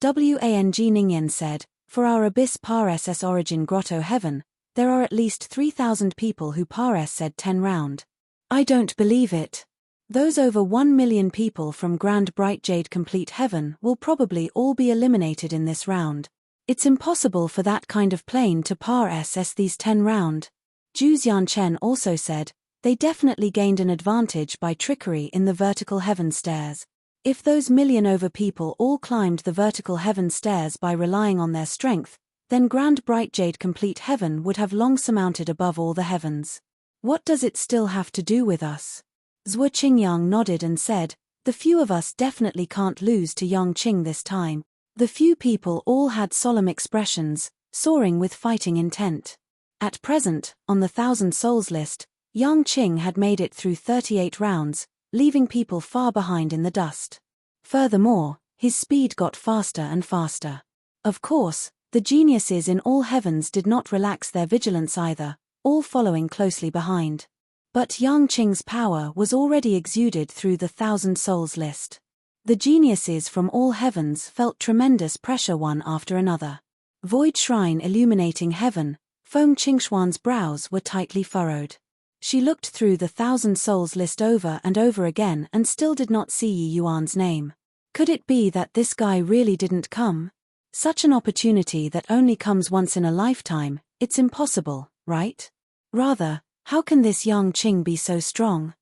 Wang Ningyan said, for our Abyss Pares S Origin Grotto Heaven, there are at least 3,000 people who Pares said 10 round. I don't believe it. Those over 1 million people from Grand Bright Jade Complete Heaven will probably all be eliminated in this round. It's impossible for that kind of plane to Pares these 10 round. Zhu Xianchen also said, they definitely gained an advantage by trickery in the vertical heaven stairs. If those million over people all climbed the vertical heaven stairs by relying on their strength, then Grand Bright Jade Complete Heaven would have long surmounted above all the heavens. What does it still have to do with us? Zhuo Qingyang nodded and said, the few of us definitely can't lose to Yang Qing this time. The few people all had solemn expressions, soaring with fighting intent. At present, on the 1,000 souls list, Yang Qing had made it through 38 rounds, leaving people far behind in the dust. Furthermore, his speed got faster and faster. Of course, the geniuses in all heavens did not relax their vigilance either, all following closely behind. But Yang Qing's power was already exuded through the 1,000 souls list. The geniuses from all heavens felt tremendous pressure one after another. Void Shrine illuminating heaven, Feng Qingshuan's brows were tightly furrowed. She looked through the 1,000 souls list over and over again and still did not see Yi Yuan's name. Could it be that this guy really didn't come? Such an opportunity that only comes once in a lifetime, it's impossible, right? Rather, how can this Yang Qing be so strong?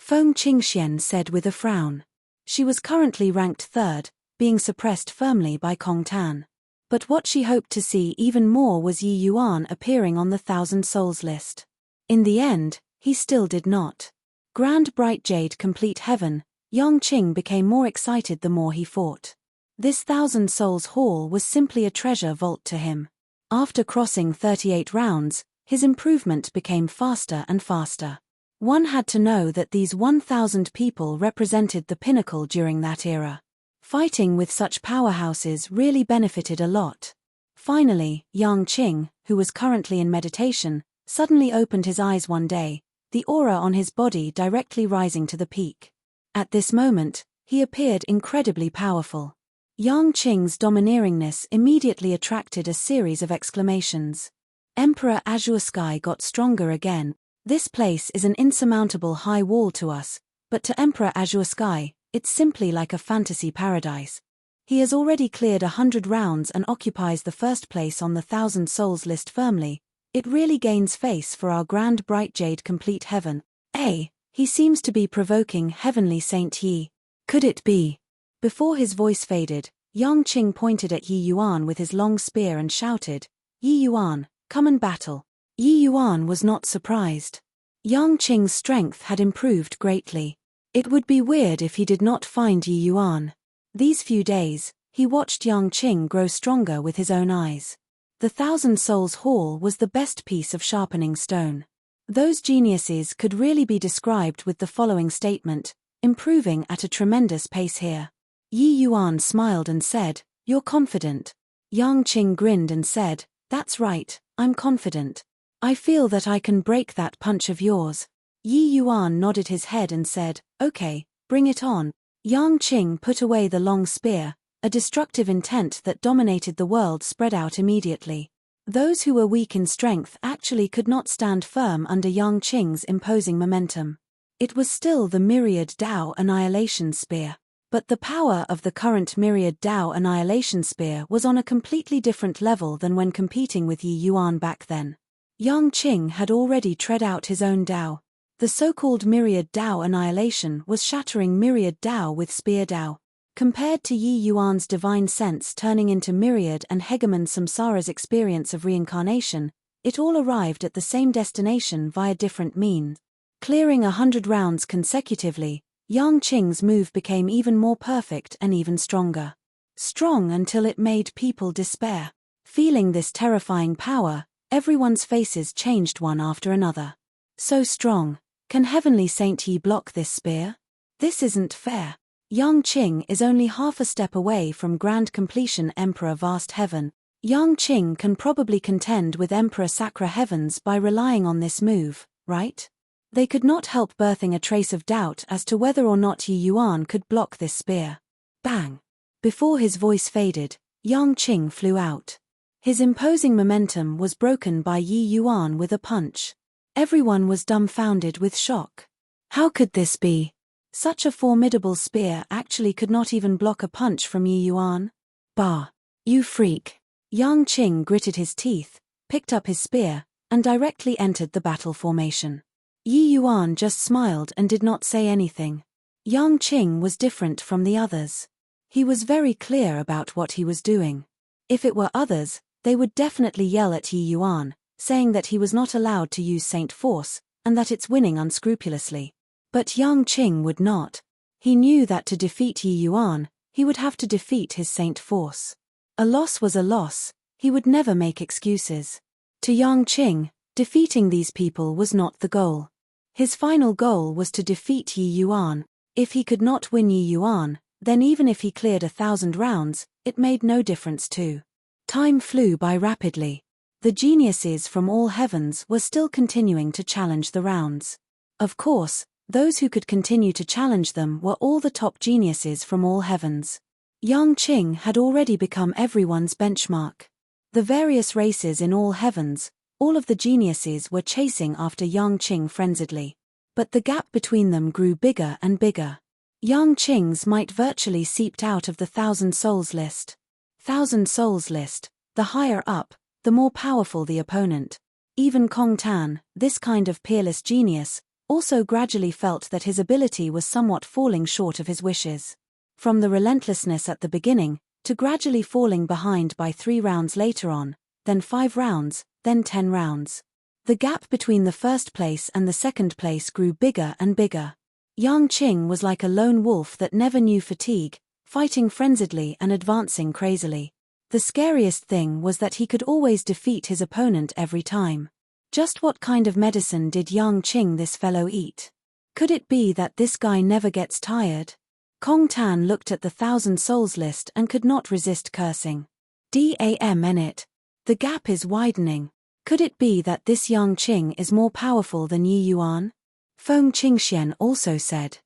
Feng Qingxian said with a frown. She was currently ranked third, being suppressed firmly by Kong Tan. But what she hoped to see even more was Yi Yuan appearing on the 1,000 Souls list. In the end, he still did not. Grand Bright Jade Complete Heaven, Yang Qing became more excited the more he fought. This 1,000 Souls Hall was simply a treasure vault to him. After crossing 38 rounds, his improvement became faster and faster. One had to know that these 1,000 people represented the pinnacle during that era. Fighting with such powerhouses really benefited a lot. Finally, Yang Qing, who was currently in meditation, suddenly opened his eyes one day, the aura on his body directly rising to the peak. At this moment, he appeared incredibly powerful. Yang Qing's domineeringness immediately attracted a series of exclamations. Emperor Azure Sky got stronger again. This place is an insurmountable high wall to us, but to Emperor Azure Sky, it's simply like a fantasy paradise. He has already cleared 100 rounds and occupies the first place on the 1,000 Souls list firmly. It really gains face for our Grand Bright Jade Complete Heaven. He seems to be provoking Heavenly Saint Yi. Could it be? Before his voice faded, Yang Qing pointed at Yi Yuan with his long spear and shouted, "Yi Yuan, come and battle." Yi Yuan was not surprised. Yang Qing's strength had improved greatly. It would be weird if he did not find Yi Yuan. These few days, he watched Yang Qing grow stronger with his own eyes. The 1,000 Souls Hall was the best piece of sharpening stone. Those geniuses could really be described with the following statement: improving at a tremendous pace here. Yi Yuan smiled and said, "You're confident." Yang Qing grinned and said, "That's right, I'm confident. I feel that I can break that punch of yours." Yi Yuan nodded his head and said, "Okay, bring it on." Yang Qing put away the long spear, a destructive intent that dominated the world spread out immediately. Those who were weak in strength actually could not stand firm under Yang Qing's imposing momentum. It was still the Myriad Dao Annihilation Spear. But the power of the current Myriad Dao Annihilation Spear was on a completely different level than when competing with Yi Yuan back then. Yang Qing had already tread out his own Dao. The so-called Myriad Dao Annihilation was shattering Myriad Dao with Spear Dao. Compared to Yi Yuan's divine sense turning into Myriad and Hegemon Samsara's experience of reincarnation, it all arrived at the same destination via different means. Clearing 100 rounds consecutively, Yang Qing's move became even more perfect and even stronger. Strong until it made people despair. Feeling this terrifying power, everyone's faces changed one after another. So strong. Can Heavenly Saint Yi block this spear? This isn't fair. Yang Qing is only half a step away from grand completion Emperor Vast Heaven. Yang Qing can probably contend with Emperor Sacra Heavens by relying on this move, right? They could not help birthing a trace of doubt as to whether or not Yi Yuan could block this spear. Bang! Before his voice faded, Yang Qing flew out. His imposing momentum was broken by Yi Yuan with a punch. Everyone was dumbfounded with shock. How could this be? Such a formidable spear actually could not even block a punch from Yi Yuan? Bah! You freak! Yang Qing gritted his teeth, picked up his spear, and directly entered the battle formation. Yi Yuan just smiled and did not say anything. Yang Qing was different from the others. He was very clear about what he was doing. If it were others, they would definitely yell at Yi Yuan, saying that he was not allowed to use Saint Force, and that it's winning unscrupulously. But Yang Qing would not. He knew that to defeat Yi Yuan, he would have to defeat his Saint Force. A loss was a loss, he would never make excuses. To Yang Qing, defeating these people was not the goal. His final goal was to defeat Yi Yuan. If he could not win Yi Yuan, then even if he cleared 1,000 rounds, it made no difference too. Time flew by rapidly. The geniuses from all heavens were still continuing to challenge the rounds. Of course, those who could continue to challenge them were all the top geniuses from all heavens. Yang Qing had already become everyone's benchmark. The various races in all heavens, all of the geniuses were chasing after Yang Qing frenziedly. But the gap between them grew bigger and bigger. Yang Qing's might virtually seeped out of the 1,000 Souls list. 1,000 Souls list, the higher up, the more powerful the opponent. Even Kong Tan, this kind of peerless genius, also gradually felt that his ability was somewhat falling short of his wishes. From the relentlessness at the beginning, to gradually falling behind by 3 rounds later on, then 5 rounds, then 10 rounds. The gap between the first place and the second place grew bigger and bigger. Yang Qing was like a lone wolf that never knew fatigue, fighting frenziedly and advancing crazily. The scariest thing was that he could always defeat his opponent every time. Just what kind of medicine did Yang Qing this fellow eat? Could it be that this guy never gets tired? Kong Tan looked at the 1,000 souls list and could not resist cursing. Damn it. The gap is widening. Could it be that this Yang Qing is more powerful than Yi Yuan? Feng Qingxian also said.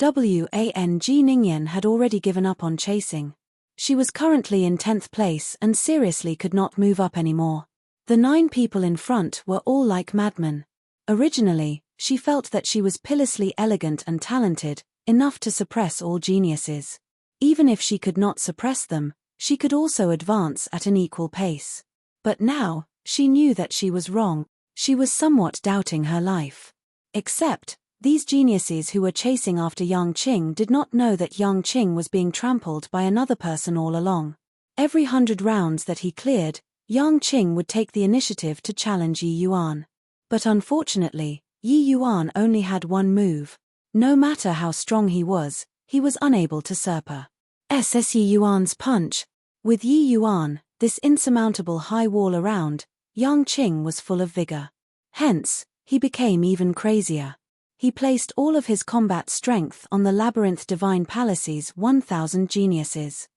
Wang Ningyan had already given up on chasing. She was currently in 10th place and seriously could not move up anymore. The 9 people in front were all like madmen. Originally, she felt that she was pitilessly elegant and talented, enough to suppress all geniuses. Even if she could not suppress them, she could also advance at an equal pace. But now, she knew that she was wrong. She was somewhat doubting her life. Except, these geniuses who were chasing after Yang Qing did not know that Yang Qing was being trampled by another person all along. Every 100 rounds that he cleared, Yang Qing would take the initiative to challenge Yi Yuan. But unfortunately, Yi Yuan only had one move. No matter how strong he was unable to surpass Yi Yuan's punch. With Yi Yuan, this insurmountable high wall around, Yang Qing was full of vigor. Hence, he became even crazier. He placed all of his combat strength on the Labyrinth Divine Palace's 1,000 geniuses.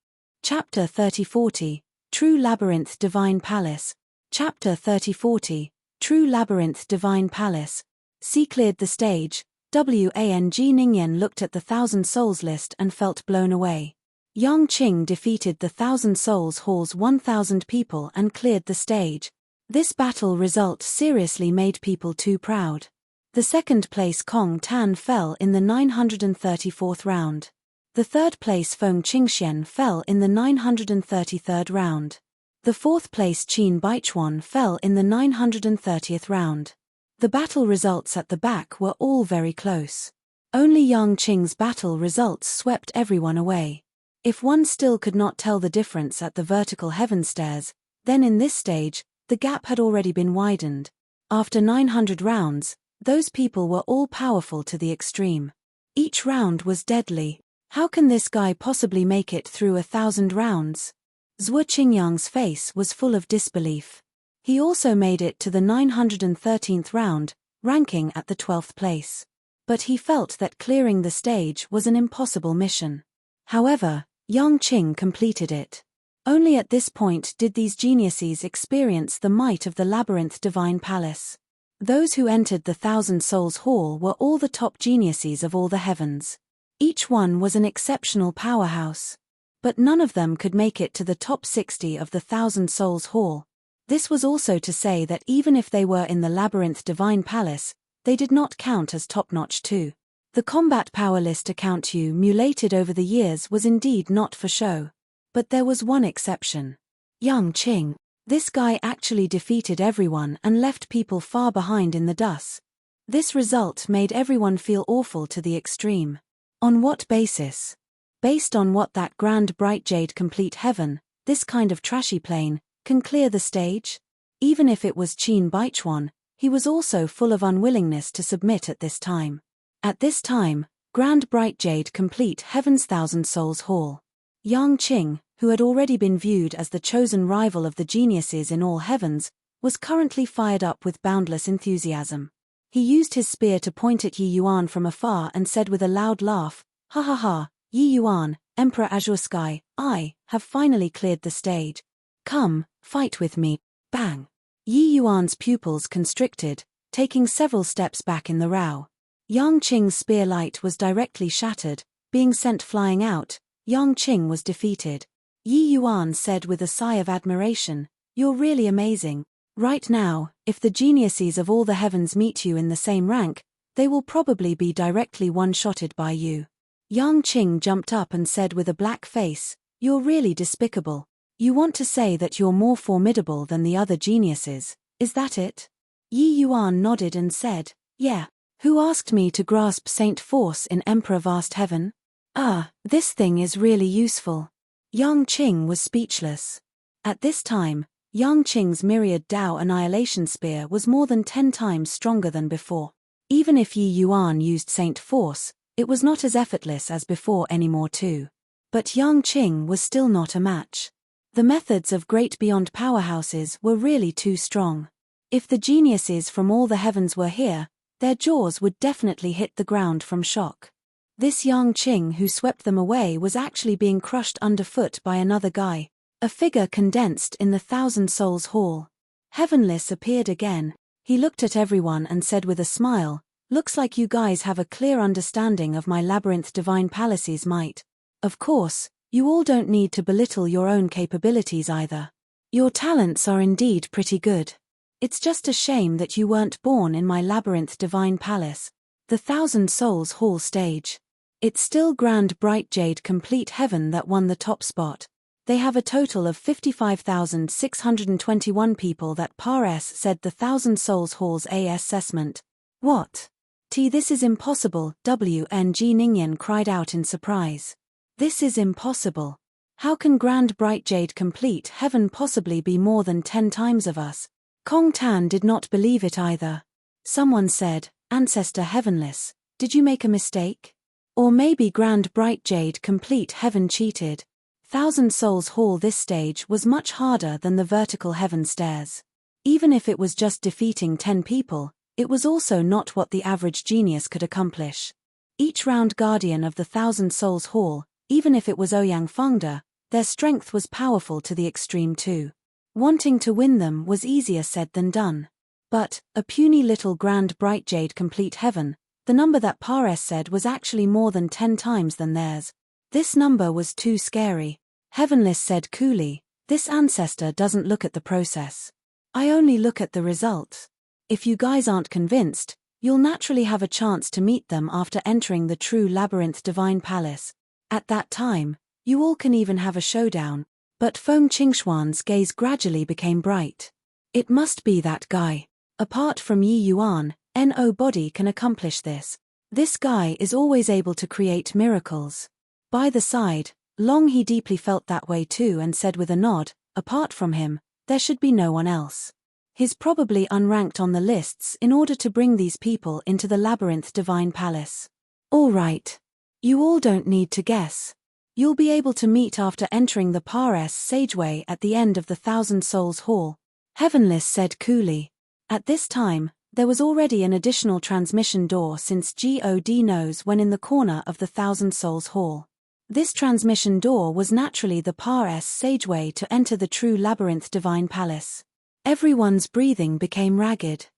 Chapter 3040, True Labyrinth Divine Palace. Chapter 3040, True Labyrinth Divine Palace. C cleared the stage. Wang Ningyan looked at the 1,000 souls list and felt blown away. Yang Qing defeated the 1,000 souls hall's 1,000 people and cleared the stage. This battle result seriously made people too proud. The second place Kong Tan fell in the 934th round. The third place Feng Qingxian fell in the 933rd round. The fourth place Qin Baichuan fell in the 930th round. The battle results at the back were all very close. Only Yang Qing's battle results swept everyone away. If one still could not tell the difference at the vertical heaven stairs, then in this stage, the gap had already been widened. After 900 rounds, those people were all powerful to the extreme. Each round was deadly. How can this guy possibly make it through 1,000 rounds? Zhuo Qingyang's face was full of disbelief. He also made it to the 913th round, ranking at the 12th place. But he felt that clearing the stage was an impossible mission. However, Yang Qing completed it. Only at this point did these geniuses experience the might of the Labyrinth Divine Palace. Those who entered the 1,000 Souls Hall were all the top geniuses of all the heavens. Each one was an exceptional powerhouse. But none of them could make it to the top 60 of the 1,000 Souls Hall. This was also to say that even if they were in the Labyrinth Divine Palace, they did not count as top-notch too. The combat power list accumulated over the years was indeed not for show. But there was one exception. Yang Qing. This guy actually defeated everyone and left people far behind in the dust. This result made everyone feel awful to the extreme. On what basis? Based on what that grand bright jade complete heaven, this kind of trashy plane, can clear the stage? Even if it was Qin Baichuan, he was also full of unwillingness to submit at this time. At this time, grand bright jade complete heaven's 1,000 souls hall. Yang Qing, who had already been viewed as the chosen rival of the geniuses in all heavens, was currently fired up with boundless enthusiasm. He used his spear to point at Yi Yuan from afar and said with a loud laugh, "Ha ha ha, Yi Yuan, Emperor Azure Sky, I have finally cleared the stage. Come, fight with me." Bang! Yi Yuan's pupils constricted, taking several steps back in the row. Yang Qing's spear light was directly shattered, being sent flying out. Yang Qing was defeated. Yi Yuan said with a sigh of admiration, "You're really amazing. Right now, if the geniuses of all the heavens meet you in the same rank, they will probably be directly one-shotted by you." Yang Qing jumped up and said with a black face, "You're really despicable. You want to say that you're more formidable than the other geniuses, is that it?" Yi Yuan nodded and said, "Yeah. Who asked me to grasp Saint Force in Emperor Vast Heaven? This thing is really useful. Yang Qing was speechless. At this time, Yang Qing's myriad Dao annihilation spear was more than 10 times stronger than before. Even if Yi Yuan used Saint Force, it was not as effortless as before anymore too. But Yang Qing was still not a match. The methods of great beyond powerhouses were really too strong. If the geniuses from all the heavens were here, their jaws would definitely hit the ground from shock. This Yang Qing who swept them away was actually being crushed underfoot by another guy, a figure condensed in the Thousand Souls Hall. Heavenless appeared again. He looked at everyone and said with a smile, "Looks like you guys have a clear understanding of my Labyrinth Divine Palace's might. Of course, you all don't need to belittle your own capabilities either. Your talents are indeed pretty good. It's just a shame that you weren't born in my Labyrinth Divine Palace, the Thousand Souls Hall stage. It's still Grand Bright Jade Complete Heaven that won the top spot. They have a total of 55,621 people that PARS said the Thousand Souls Hall's assessment. What? This is impossible, WNG Ningyan cried out in surprise. This is impossible. How can Grand Bright Jade Complete Heaven possibly be more than 10 times of us? Kong Tan did not believe it either. Someone said, "Ancestor Heavenless, did you make a mistake? Or maybe Grand Bright Jade Complete Heaven cheated." Thousand Souls Hall this stage was much harder than the vertical heaven stairs. Even if it was just defeating 10 people, it was also not what the average genius could accomplish. Each round guardian of the Thousand Souls Hall, even if it was Ouyang Fengde, their strength was powerful to the extreme too. Wanting to win them was easier said than done. But, a puny little Grand Bright Jade Complete Heaven, the number that PARS said was actually more than 10 times than theirs. This number was too scary. Heavenless said coolly, "This ancestor doesn't look at the process. I only look at the results. If you guys aren't convinced, you'll naturally have a chance to meet them after entering the true Labyrinth Divine Palace. At that time, you all can even have a showdown." But Feng Qingxuan's gaze gradually became bright. It must be that guy. Apart from Yi Yuan, no body can accomplish this. This guy is always able to create miracles. By the side, Long He deeply felt that way too and said with a nod, apart from him, there should be no one else. He's probably unranked on the lists in order to bring these people into the Labyrinth Divine Palace. All right. You all don't need to guess. You'll be able to meet after entering the PARS Sageway at the end of the Thousand Souls Hall. Heavenless said coolly. At this time, there was already an additional transmission door since God knows when in the corner of the Thousand Souls Hall. This transmission door was naturally the PARS Sageway to enter the true Labyrinth Divine Palace. Everyone's breathing became ragged.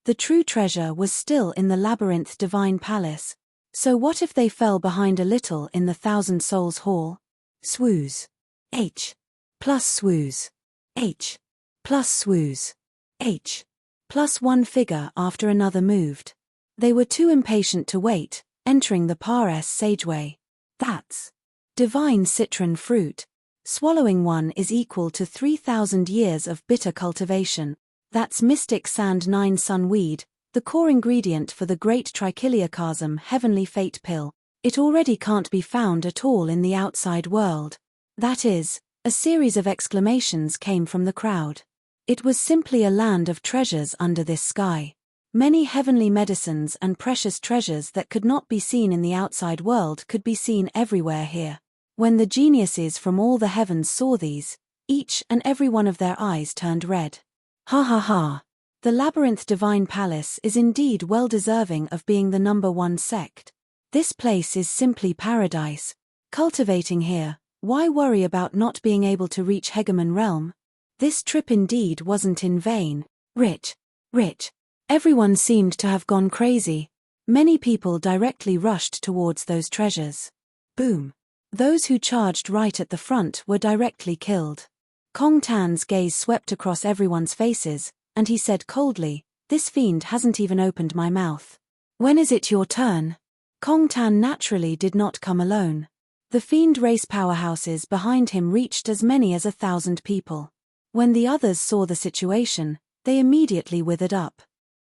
The true treasure was still in the Labyrinth Divine Palace. So what if they fell behind a little in the Thousand Souls Hall? Swooze. H. Plus swooze. H. Plus swooze. H. Plus one figure after another moved. They were too impatient to wait, entering the PARS Sageway. That's divine citron fruit. Swallowing one is equal to 3,000 years of bitter cultivation. That's mystic sand 9 sunweed, the core ingredient for the great trichiliocasm heavenly fate pill. It already can't be found at all in the outside world. That is, a series of exclamations came from the crowd. It was simply a land of treasures under this sky. Many heavenly medicines and precious treasures that could not be seen in the outside world could be seen everywhere here. When the geniuses from all the heavens saw these, each and every one of their eyes turned red. Ha ha ha. The Labyrinth Divine Palace is indeed well deserving of being the #1 sect. This place is simply paradise. Cultivating here, why worry about not being able to reach Hegemon Realm? This trip indeed wasn't in vain. Rich. Everyone seemed to have gone crazy. Many people directly rushed towards those treasures. Boom. Those who charged right at the front were directly killed. Kong Tan's gaze swept across everyone's faces, and he said coldly, "This fiend hasn't even opened my mouth. When is it your turn?" Kong Tan naturally did not come alone. The fiend race powerhouses behind him reached as many as 1,000 people. When the others saw the situation, they immediately withered up.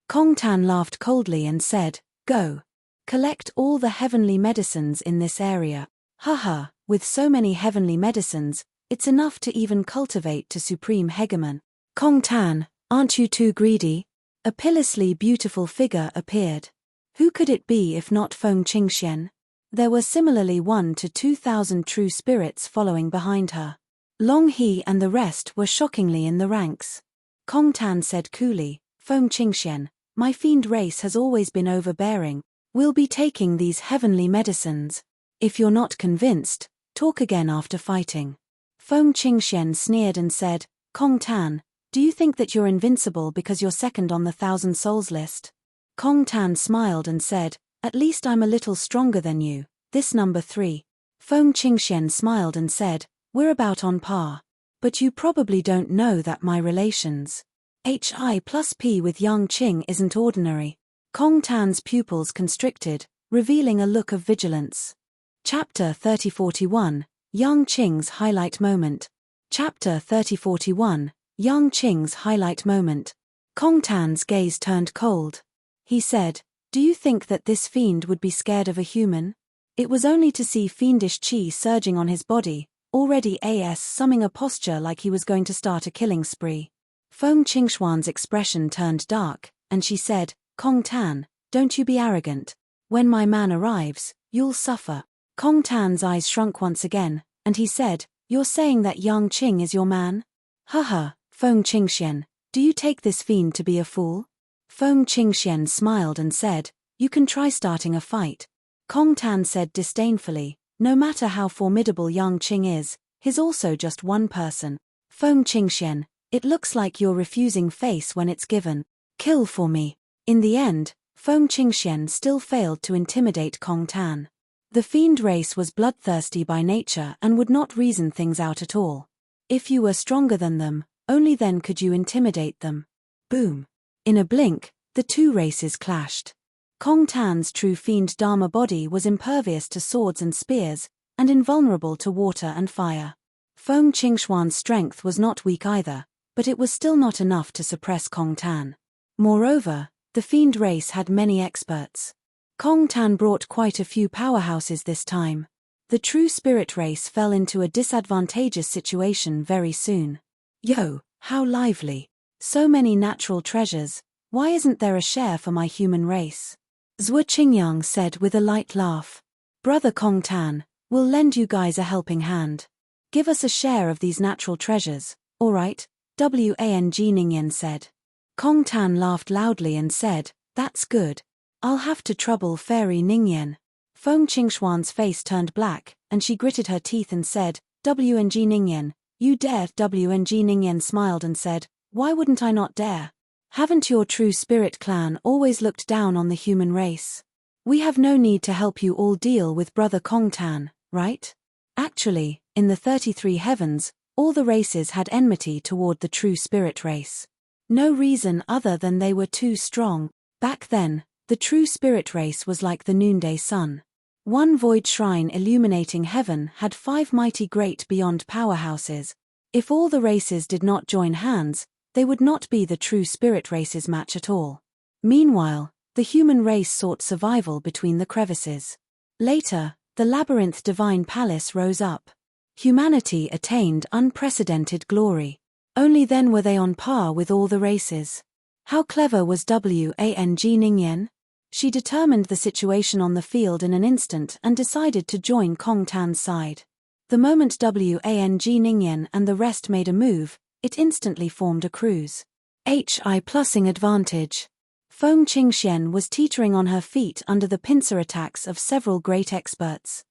Kong Tan laughed coldly and said, Go. Collect all the heavenly medicines in this area. Haha, with so many heavenly medicines, it's enough to even cultivate to supreme hegemon. Kong Tan, aren't you too greedy? A pitilessly beautiful figure appeared. Who could it be if not Feng Qingxian? There were similarly 1 to 2,000 true spirits following behind her. Long He and the rest were shockingly in the ranks. Kong Tan said coolly, Feng Qingxian, my fiend race has always been overbearing. We'll be taking these heavenly medicines. If you're not convinced, talk again after fighting. Feng Qingxian sneered and said, Kong Tan, do you think that you're invincible because you're second on the 1,000 souls list? Kong Tan smiled and said, at least I'm a little stronger than you, this number 3. Feng Qingxian smiled and said, we're about on par. But you probably don't know that my relations HI plus P with Yang Qing isn't ordinary. Kong Tan's pupils constricted, revealing a look of vigilance. Chapter 3041, Yang Qing's highlight moment. Chapter 3041, Yang Qing's highlight moment. Kong Tan's gaze turned cold. He said, do you think that this fiend would be scared of a human? It was only to see fiendish qi surging on his body, already summing a posture like he was going to start a killing spree. Feng Qingxuan's expression turned dark, and she said, Kong Tan, don't you be arrogant. When my man arrives, you'll suffer. Kong Tan's eyes shrunk once again, and he said, you're saying that Yang Qing is your man? Haha, Feng Qingxian, do you take this fiend to be a fool? Feng Qingxian smiled and said, you can try starting a fight. Kong Tan said disdainfully, no matter how formidable Yang Qing is, he's also just one person. Feng Qingxian, it looks like you're refusing face when it's given. Kill for me. In the end, Feng Qingxian still failed to intimidate Kong Tan. The fiend race was bloodthirsty by nature and would not reason things out at all. If you were stronger than them, only then could you intimidate them. Boom. In a blink, the two races clashed. Kong Tan's true fiend Dharma body was impervious to swords and spears, and invulnerable to water and fire. Feng Qingxuan's strength was not weak either, but it was still not enough to suppress Kong Tan. Moreover, the fiend race had many experts. Kong Tan brought quite a few powerhouses this time. The true spirit race fell into a disadvantageous situation very soon. Yo, how lively. So many natural treasures, why isn't there a share for my human race? Zhuo Qingyang said with a light laugh. Brother Kong Tan, we'll lend you guys a helping hand. Give us a share of these natural treasures, alright? Wang Ningyan said. Kong Tan laughed loudly and said, that's good. I'll have to trouble Fairy Ningyan. Feng Qingxuan's face turned black, and she gritted her teeth and said, Wang Ningyan, you dare? Wang Ningyan smiled and said, why wouldn't I not dare? Haven't your true spirit clan always looked down on the human race? We have no need to help you all deal with Brother Kong Tan, right? Actually, in the 33 heavens, all the races had enmity toward the true spirit race. No reason other than they were too strong. Back then, the true spirit race was like the noonday sun. One void shrine illuminating heaven had 5 mighty great beyond powerhouses. If all the races did not join hands, they would not be the true spirit race's match at all. Meanwhile, the human race sought survival between the crevices. Later, the labyrinth divine palace rose up. Humanity attained unprecedented glory. Only then were they on par with all the races. How clever was Wang Ningyan? She determined the situation on the field in an instant and decided to join Kong Tan's side. The moment Wang Ningyan and the rest made a move, it instantly formed a cruise. HI plusing advantage. Feng Qingxian was teetering on her feet under the pincer attacks of several great experts.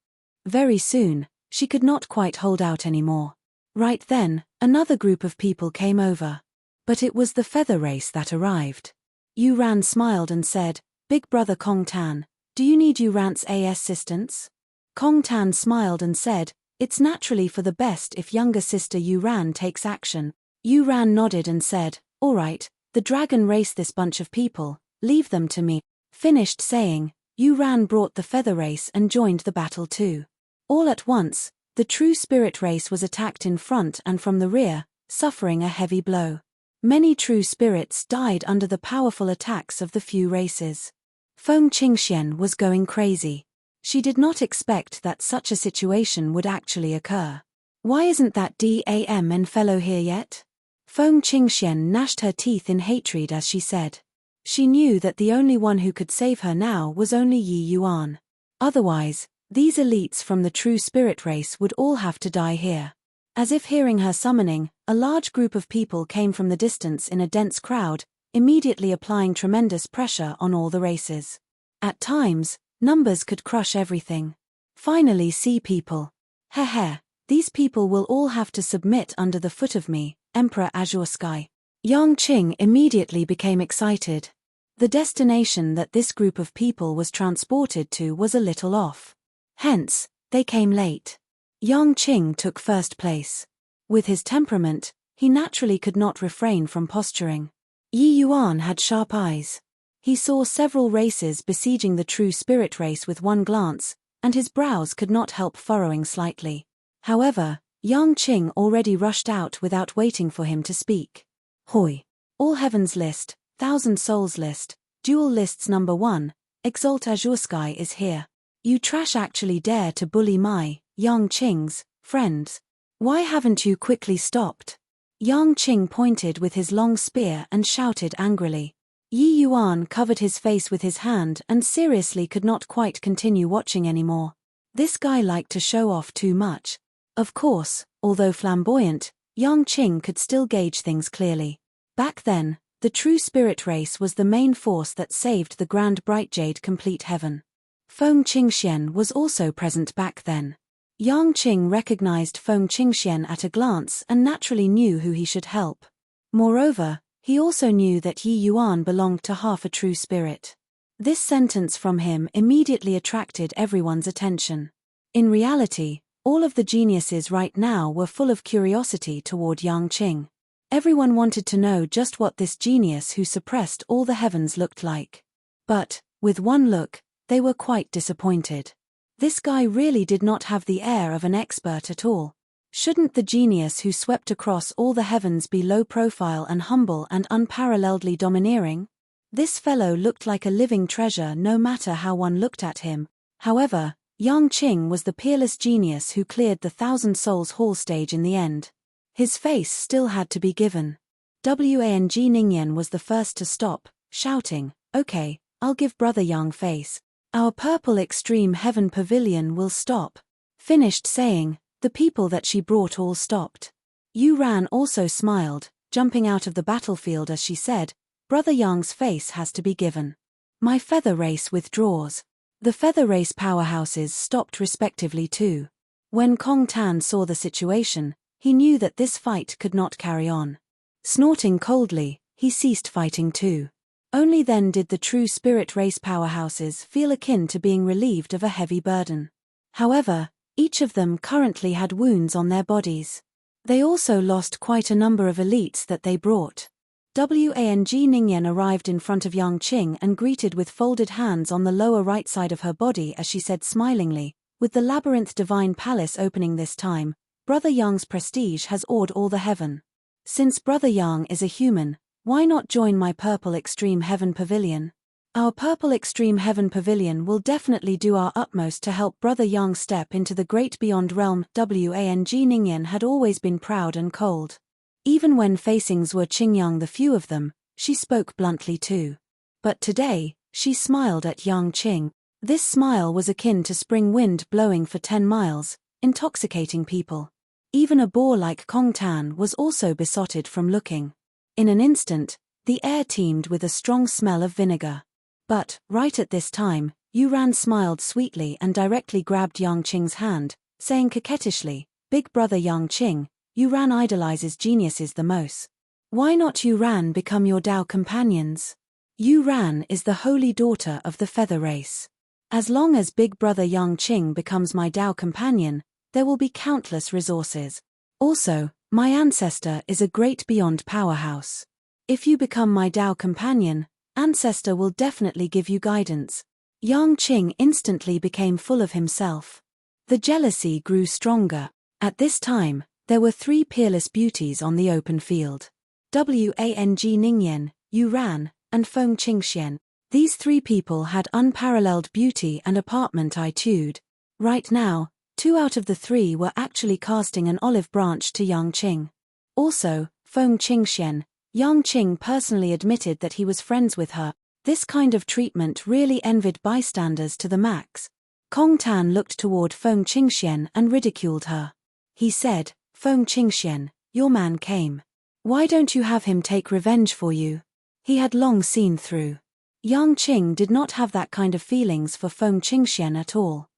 Very soon, she could not quite hold out anymore. Right then, another group of people came over. But it was the feather race that arrived. Yu Ran smiled and said, Big brother Kong Tan, do you need Yu Ran's assistance? Kong Tan smiled and said, it's naturally for the best if younger sister Yu Ran takes action. Yu Ran nodded and said, alright, the dragon race this bunch of people, leave them to me. Finished saying, Yu Ran brought the feather race and joined the battle too. All at once, the true spirit race was attacked in front and from the rear, suffering a heavy blow. Many true spirits died under the powerful attacks of the few races. Feng Qingxian was going crazy. She did not expect that such a situation would actually occur. Why isn't that DAMN fellow here yet? Feng Qingxian gnashed her teeth in hatred as she said. She knew that the only one who could save her now was only Yi Yuan. Otherwise, these elites from the true spirit race would all have to die here. As if hearing her summoning, a large group of people came from the distance in a dense crowd, immediately applying tremendous pressure on all the races. At times, numbers could crush everything. Finally, see people. Heh, these people will all have to submit under the foot of me, Emperor Azure Sky. Yang Qing immediately became excited. The destination that this group of people was transported to was a little off. Hence, they came late. Yang Qing took first place. With his temperament, he naturally could not refrain from posturing. Yi Yuan had sharp eyes. He saw several races besieging the true spirit race with one glance, and his brows could not help furrowing slightly. However, Yang Qing already rushed out without waiting for him to speak. Hoi! All Heavens list, Thousand Souls list, Dual lists number 1, Exalt Azure Sky is here. You trash actually dare to bully my, Yang Qing's, friends. Why haven't you quickly stopped? Yang Qing pointed with his long spear and shouted angrily. Yi Yuan covered his face with his hand and seriously could not quite continue watching anymore. This guy liked to show off too much. Of course, although flamboyant, Yang Qing could still gauge things clearly. Back then, the true spirit race was the main force that saved the Grand Bright Jade Complete Heaven. Feng Qingxian was also present back then. Yang Qing recognized Feng Qingxian at a glance and naturally knew who he should help. Moreover, he also knew that Yi Yuan belonged to half a true spirit. This sentence from him immediately attracted everyone's attention. In reality, all of the geniuses right now were full of curiosity toward Yang Qing. Everyone wanted to know just what this genius who suppressed all the heavens looked like. But, with one look, they were quite disappointed. This guy really did not have the air of an expert at all. Shouldn't the genius who swept across all the heavens be low profile and humble and unparalleledly domineering? This fellow looked like a living treasure no matter how one looked at him. However, Yang Qing was the peerless genius who cleared the Thousand Souls Hall stage in the end. His face still had to be given. Wang Ningyan was the first to stop, shouting, "Okay, I'll give Brother Yang face. Our purple extreme heaven pavilion will stop." Finished saying, the people that she brought all stopped. Yu Ran also smiled, jumping out of the battlefield as she said, "Brother Yang's face has to be given. My feather race withdraws." The feather race powerhouses stopped respectively too. When Kong Tan saw the situation, he knew that this fight could not carry on. Snorting coldly, he ceased fighting too. Only then did the true spirit race powerhouses feel akin to being relieved of a heavy burden. However, each of them currently had wounds on their bodies. They also lost quite a number of elites that they brought. Wang Ningyan arrived in front of Yang Qing and greeted with folded hands on the lower right side of her body as she said smilingly, "With the labyrinth divine palace opening this time, Brother Yang's prestige has awed all the heaven. Since Brother Yang is a human, why not join my Purple Extreme Heaven Pavilion? Our Purple Extreme Heaven Pavilion will definitely do our utmost to help Brother Yang step into the great beyond realm." Wang Ningyan had always been proud and cold. Even when facing Zhuo Qingyang, the few of them, she spoke bluntly too. But today, she smiled at Yang Qing. This smile was akin to spring wind blowing for 10 miles, intoxicating people. Even a boar like Kong Tan was also besotted from looking. In an instant, the air teemed with a strong smell of vinegar. But, right at this time, Yu Ran smiled sweetly and directly grabbed Yang Qing's hand, saying coquettishly, "Big brother Yang Qing, Yu Ran idolizes geniuses the most. Why not Yu Ran become your Dao companions? Yu Ran is the holy daughter of the feather race. As long as big brother Yang Qing becomes my Dao companion, there will be countless resources. Also, my ancestor is a great beyond powerhouse. If you become my Dao companion, ancestor will definitely give you guidance." Yang Qing instantly became full of himself. The jealousy grew stronger. At this time, there were 3 peerless beauties on the open field. Wang Ningyan, Yu Ran, and Feng Qingxian. These three people had unparalleled beauty and apartmentitude. Right now, 2 out of the 3 were actually casting an olive branch to Yang Qing. Also, Feng Qingxian, Yang Qing personally admitted that he was friends with her. This kind of treatment really envied bystanders to the max. Kong Tan looked toward Feng Qingxian and ridiculed her. He said, "Feng Qingxian, your man came. Why don't you have him take revenge for you?" He had long seen through. Yang Qing did not have that kind of feelings for Feng Qingxian at all.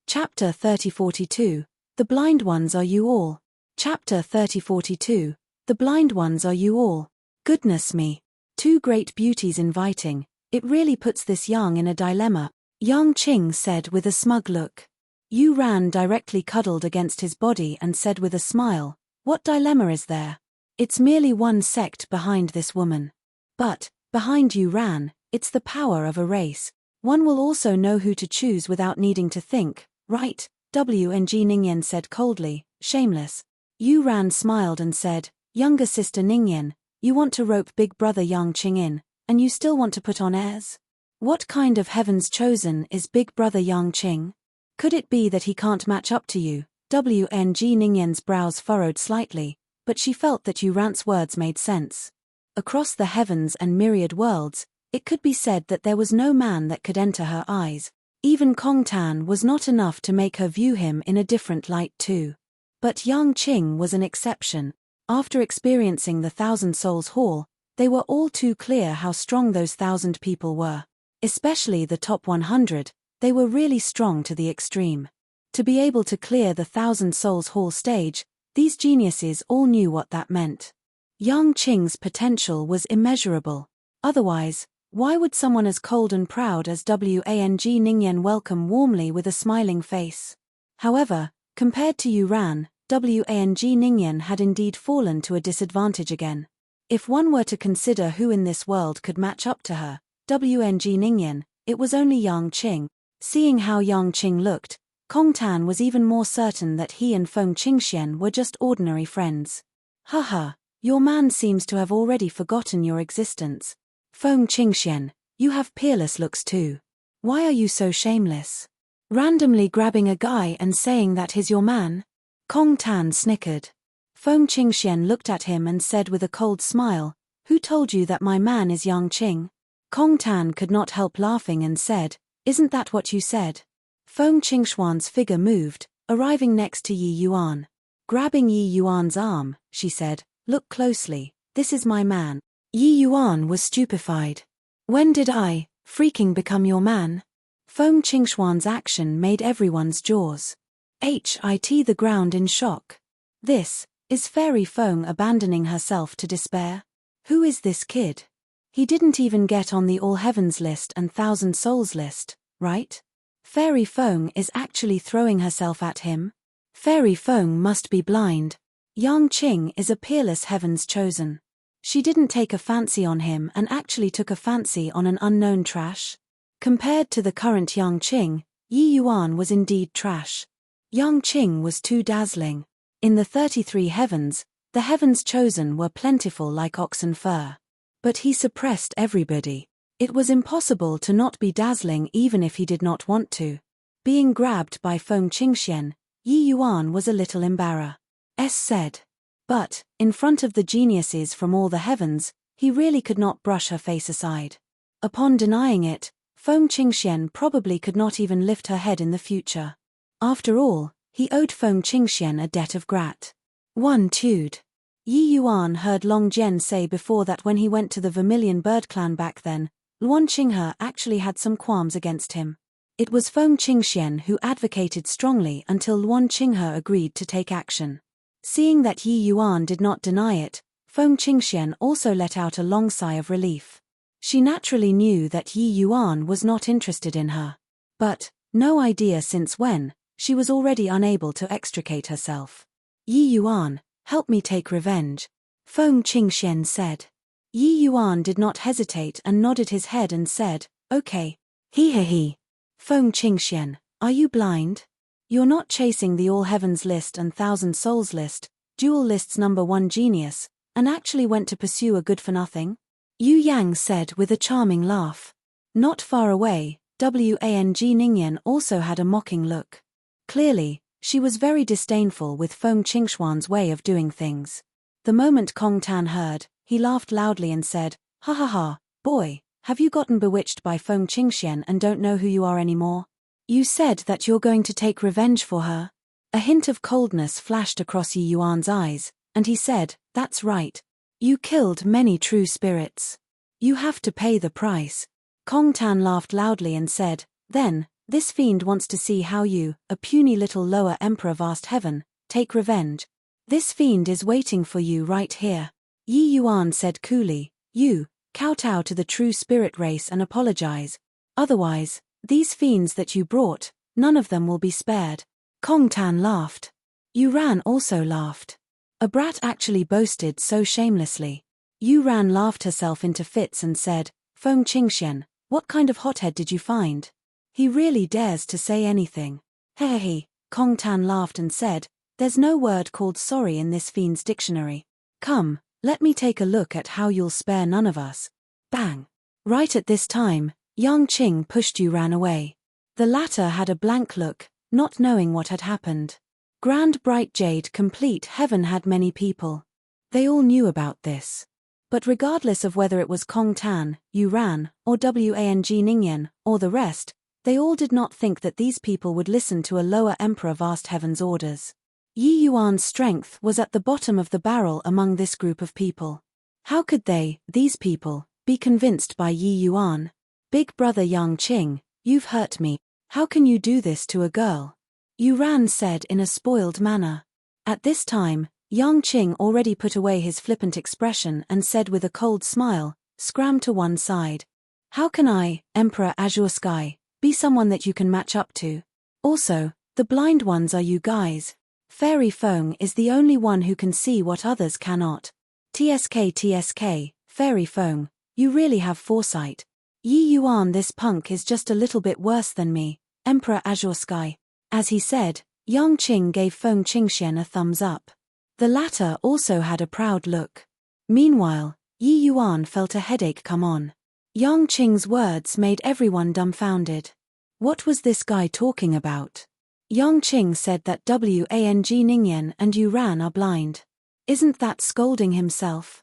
Chapter 3042, The Blind Ones Are You All? Chapter 3042, The Blind Ones Are You All? Goodness me. 2 great beauties inviting, it really puts this Yang in a dilemma, Yang Qing said with a smug look. Yu Ran directly cuddled against his body and said with a smile, "What dilemma is there? It's merely one sect behind this woman. But, behind Yu Ran, it's the power of a race. One will also know who to choose without needing to think, right?" WNG Ningyan said coldly, shameless. Yu Ran smiled and said, "Younger sister Ningyan, you want to rope big brother Yang Qing in, and you still want to put on airs? What kind of heaven's chosen is big brother Yang Qing? Could it be that he can't match up to you?" WNG Ningyan's brows furrowed slightly, but she felt that Yu Ran's words made sense. Across the heavens and myriad worlds, it could be said that there was no man that could enter her eyes. Even Kong Tan was not enough to make her view him in a different light too. But Yang Qing was an exception. After experiencing the Thousand Souls Hall, they were all too clear how strong those 1,000 people were. Especially the top 100, they were really strong to the extreme. To be able to clear the Thousand Souls Hall stage, these geniuses all knew what that meant. Yang Qing's potential was immeasurable. Otherwise, why would someone as cold and proud as Wang Ningyan welcome warmly with a smiling face? However, compared to Yu Ran, Wang Ningyan had indeed fallen to a disadvantage again. If one were to consider who in this world could match up to her, Wang Ningyan, it was only Yang Qing. Seeing how Yang Qing looked, Kong Tan was even more certain that he and Feng Qingxian were just ordinary friends. Haha, your man seems to have already forgotten your existence. Feng Qingxian, you have peerless looks too. Why are you so shameless? Randomly grabbing a guy and saying that he's your man? Kong Tan snickered. Feng Qingxian looked at him and said with a cold smile, "Who told you that my man is Yang Qing?" Kong Tan could not help laughing and said, "Isn't that what you said?" Feng Qingxuan's figure moved, arriving next to Yi Yuan. Grabbing Yi Yuan's arm, she said, "Look closely, this is my man." Yi Yuan was stupefied. "When did I, freaking become your man?" Feng Qingxuan's action made everyone's jaws hit the ground in shock. This, is Fairy Feng abandoning herself to despair? Who is this kid? He didn't even get on the All Heavens list and Thousand Souls list, right? Fairy Feng is actually throwing herself at him? Fairy Feng must be blind. Yang Qing is a peerless heaven's chosen. She didn't take a fancy on him and actually took a fancy on an unknown trash. Compared to the current Yang Qing, Yi Yuan was indeed trash. Yang Qing was too dazzling. In the 33 heavens, the heavens chosen were plentiful like oxen fur. But he suppressed everybody. It was impossible to not be dazzling even if he did not want to. Being grabbed by Feng Qingxian, Yi Yuan was a little embarrassed. Said. But, in front of the geniuses from all the heavens, he really could not brush her face aside. Upon denying it, Feng Qingxian probably could not even lift her head in the future. After all, he owed Feng Qingxian a debt of gratitude. Yi Yuan heard Long Jian say before that when he went to the Vermilion Bird Clan back then, Luan Qinghe actually had some qualms against him. It was Feng Qingxian who advocated strongly until Luan Qinghe agreed to take action. Seeing that Yi Yuan did not deny it, Feng Qingxian also let out a long sigh of relief. She naturally knew that Yi Yuan was not interested in her. But, no idea since when, she was already unable to extricate herself. "Yi Yuan, help me take revenge," Feng Qingxian said. Yi Yuan did not hesitate and nodded his head and said, "Okay." He. Feng Qingxian, are you blind? You're not chasing the All Heavens list and Thousand Souls list, dual lists #1 genius, and actually went to pursue a good-for-nothing? Yu Yang said with a charming laugh. Not far away, Wang Ningyan also had a mocking look. Clearly, she was very disdainful with Feng Qingxuan's way of doing things. The moment Kong Tan heard, he laughed loudly and said, "Ha ha ha, boy, have you gotten bewitched by Feng Qingxian and don't know who you are anymore? You said that you're going to take revenge for her?" A hint of coldness flashed across Yi Yuan's eyes, and he said, "That's right. You killed many true spirits. You have to pay the price." Kong Tan laughed loudly and said, "Then, this fiend wants to see how you, a puny little lower emperor vast heaven, take revenge. This fiend is waiting for you right here." Yi Yuan said coolly, "You, kowtow to the true spirit race and apologize. Otherwise, these fiends that you brought, none of them will be spared." Kong Tan laughed. Yu Ran also laughed. A brat actually boasted so shamelessly. Yu Ran laughed herself into fits and said, "Feng Qingxian, what kind of hothead did you find? He really dares to say anything." "Hehehe," Kong Tan laughed and said, "There's no word called sorry in this fiend's dictionary. Come, let me take a look at how you'll spare none of us." Bang! Right at this time, Yang Qing pushed Yu Ran away. The latter had a blank look, not knowing what had happened. Grand Bright Jade Complete Heaven had many people. They all knew about this. But regardless of whether it was Kong Tan, Yu Ran, or Wang Ningyan, or the rest, they all did not think that these people would listen to a lower emperor vast heaven's orders. Yi Yuan's strength was at the bottom of the barrel among this group of people. How could they, these people, be convinced by Yi Yuan? "Big brother Yang Qing, you've hurt me. How can you do this to a girl?" Yu Ran said in a spoiled manner. At this time, Yang Qing already put away his flippant expression and said with a cold smile, "Scram to one side. How can I, Emperor Azure Sky, be someone that you can match up to? Also, the blind ones are you guys. Fairy Feng is the only one who can see what others cannot. TSK, Fairy Feng, you really have foresight. Yi Yuan, this punk is just a little bit worse than me, Emperor Azure Sky." As he said, Yang Qing gave Feng Qingxian a thumbs up. The latter also had a proud look. Meanwhile, Yi Yuan felt a headache come on. Yang Qing's words made everyone dumbfounded. What was this guy talking about? Yang Qing said that Wang Ningyan and Yu Ran are blind. Isn't that scolding himself?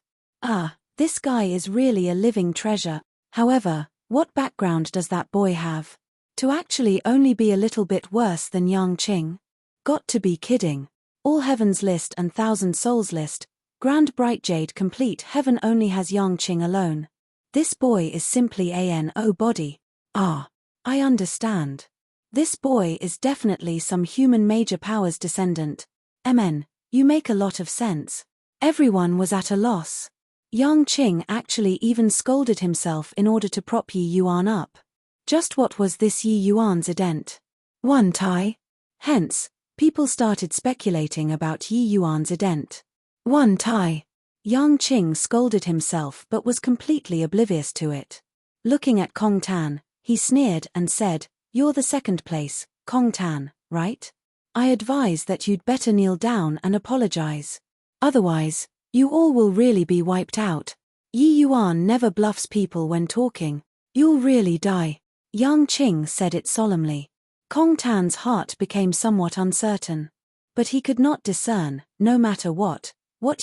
This guy is really a living treasure. However, what background does that boy have? To actually only be a little bit worse than Yang Qing? Got to be kidding. All Heaven's List and Thousand Souls List, Grand Bright Jade Complete Heaven only has Yang Qing alone. This boy is simply a no body. I understand. This boy is definitely some human major powers descendant. Amen, you make a lot of sense. Everyone was at a loss. Yang Qing actually even scolded himself in order to prop Yi Yuan up. Just what was this Yi Yuan's ident? One tie? Hence, people started speculating about Yi Yuan's ident. One tie. Yang Qing scolded himself but was completely oblivious to it. Looking at Kong Tan, he sneered and said, "You're the second place, Kong Tan, right? I advise that you'd better kneel down and apologize. Otherwise, you all will really be wiped out. Yi Yuan never bluffs people when talking. You'll really die." Yang Qing said it solemnly. Kong Tan's heart became somewhat uncertain. But he could not discern, no matter what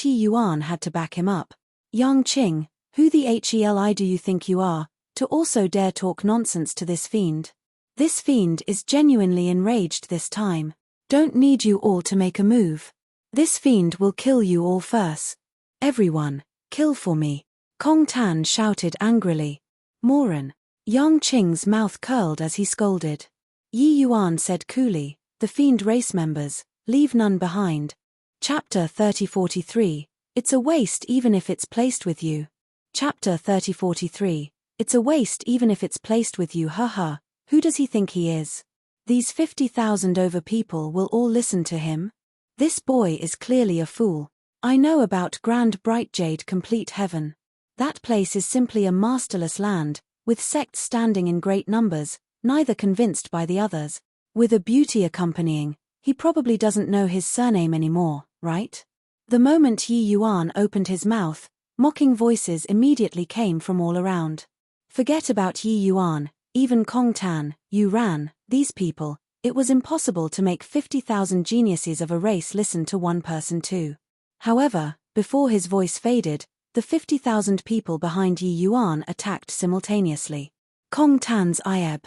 Yi Yuan had to back him up. "Yang Qing, who the hell do you think you are, to also dare talk nonsense to this fiend? This fiend is genuinely enraged this time. Don't need you all to make a move. This fiend will kill you all first. Everyone, kill for me." Kong Tan shouted angrily. "Moron." Yang Qing's mouth curled as he scolded. Yi Yuan said coolly, "The fiend race members, leave none behind." Chapter 3043, It's a waste even if it's placed with you. Chapter 3043, It's a waste even if it's placed with you. Haha, who does he think he is? These 50,000 over people will all listen to him? This boy is clearly a fool. I know about Grand Bright Jade Complete Heaven. That place is simply a masterless land, with sects standing in great numbers, neither convinced by the others. With a beauty accompanying, he probably doesn't know his surname anymore, right? The moment Yi Yuan opened his mouth, mocking voices immediately came from all around. Forget about Yi Yuan, even Kong Tan, Yu Ran, these people. It was impossible to make 50,000 geniuses of a race listen to one person too. However, before his voice faded, the 50,000 people behind Yi Yuan attacked simultaneously. Kong Tan's IEB.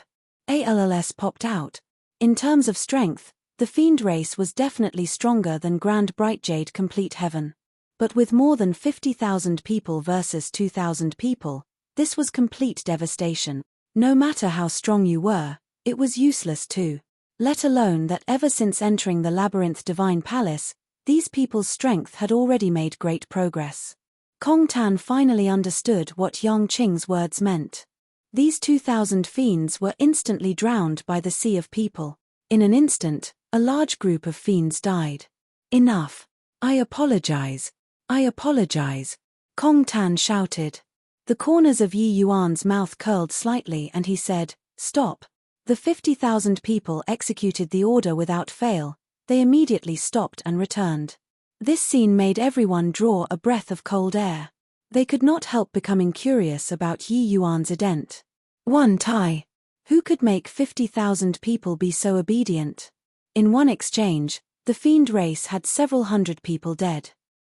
Popped out. In terms of strength, the fiend race was definitely stronger than Grand Bright Jade Complete Heaven. But with more than 50,000 people versus 2,000 people, this was complete devastation. No matter how strong you were, it was useless too. Let alone that ever since entering the Labyrinth Divine Palace, these people's strength had already made great progress. Kong Tan finally understood what Yang Qing's words meant. These 2,000 fiends were instantly drowned by the sea of people. In an instant, a large group of fiends died. Enough. I apologize. I apologize. Kong Tan shouted. The corners of Yi Yuan's mouth curled slightly and he said, "Stop." The 50,000 people executed the order without fail. They immediately stopped and returned. This scene made everyone draw a breath of cold air. They could not help becoming curious about Yi Yuan's ident. One Tai. Who could make 50,000 people be so obedient? In one exchange, the fiend race had several hundred people dead.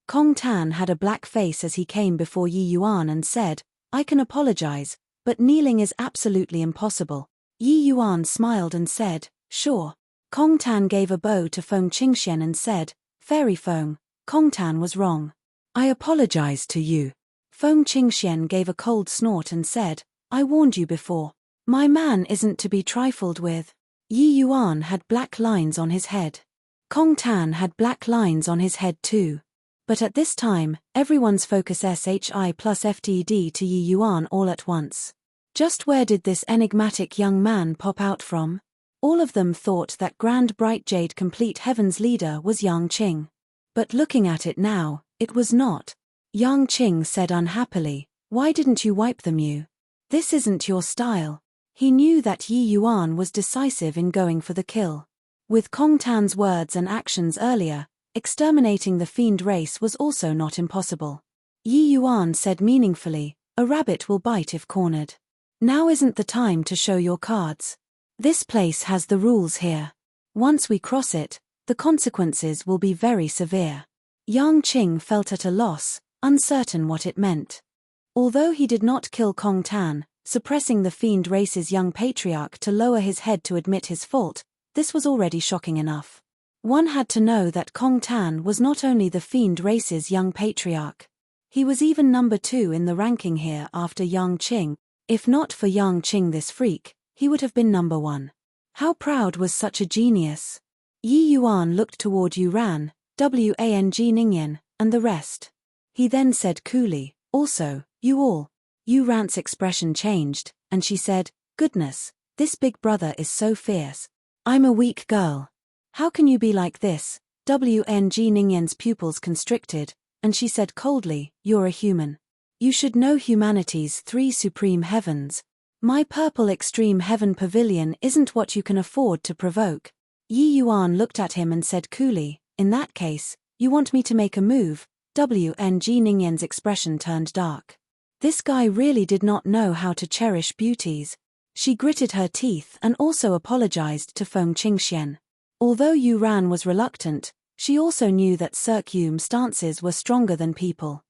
Kong Tan had a black face as he came before Yi Yuan and said, "I can apologize, but kneeling is absolutely impossible." Yi Yuan smiled and said, "Sure." Kong Tan gave a bow to Feng Qingxian and said, "Fairy Feng, Kong Tan was wrong. I apologize to you." Feng Qingxian gave a cold snort and said, "I warned you before. My man isn't to be trifled with." Yi Yuan had black lines on his head. Kong Tan had black lines on his head too. But at this time, everyone's focus SHI plus FTD to Yi Yuan all at once. Just where did this enigmatic young man pop out from? All of them thought that Grand Bright Jade Complete Heaven's leader was Yang Qing. But looking at it now, it was not. Yang Qing said unhappily, "Why didn't you wipe them you? This isn't your style." He knew that Yi Yuan was decisive in going for the kill. With Kong Tan's words and actions earlier, exterminating the fiend race was also not impossible. Yi Yuan said meaningfully, "A rabbit will bite if cornered. Now isn't the time to show your cards. This place has the rules here. Once we cross it, the consequences will be very severe." Yang Qing felt at a loss, uncertain what it meant. Although he did not kill Kong Tan, suppressing the fiend race's young patriarch to lower his head to admit his fault, this was already shocking enough. One had to know that Kong Tan was not only the fiend race's young patriarch. He was even number 2 in the ranking here after Yang Qing. If not for Yang Qing, this freak, he would have been number 1. How proud was such a genius? Yi Yuan looked toward Yu Ran, Wang Ningyan, and the rest. He then said coolly, "Also, you all." Yu Ran's expression changed, and she said, "Goodness, this big brother is so fierce. I'm a weak girl. How can you be like this?" Wang Ningyan's pupils constricted, and she said coldly, "You're a human. You should know humanity's 3 supreme heavens. My purple extreme heaven pavilion isn't what you can afford to provoke." Yi Yuan looked at him and said coolly, "In that case, you want me to make a move?" Wang Ningyan's expression turned dark. This guy really did not know how to cherish beauties. She gritted her teeth and also apologized to Feng Qingxian. Although Yu Ran was reluctant, she also knew that Circume stances were stronger than people.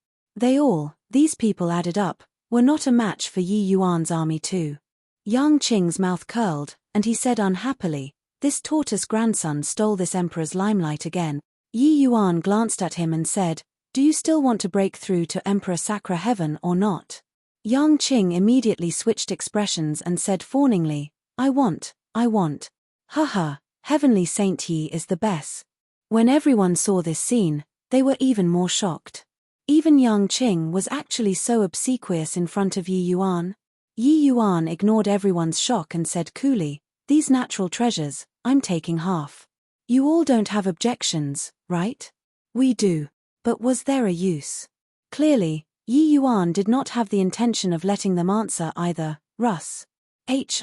These people added up, were not a match for Yi Yuan's army too. Yang Qing's mouth curled, and he said unhappily, "This tortoise grandson stole this emperor's limelight again." Yi Yuan glanced at him and said, "Do you still want to break through to Emperor Sacra Heaven or not?" Yang Qing immediately switched expressions and said fawningly, I want. Haha, Heavenly Saint Yi is the best." When everyone saw this scene, they were even more shocked. Even Yang Qing was actually so obsequious in front of Yi Yuan. Yi Yuan ignored everyone's shock and said coolly, "These natural treasures, I'm taking half. You all don't have objections, right?" "We do. But was there a use?" Clearly, Yi Yuan did not have the intention of letting them answer either.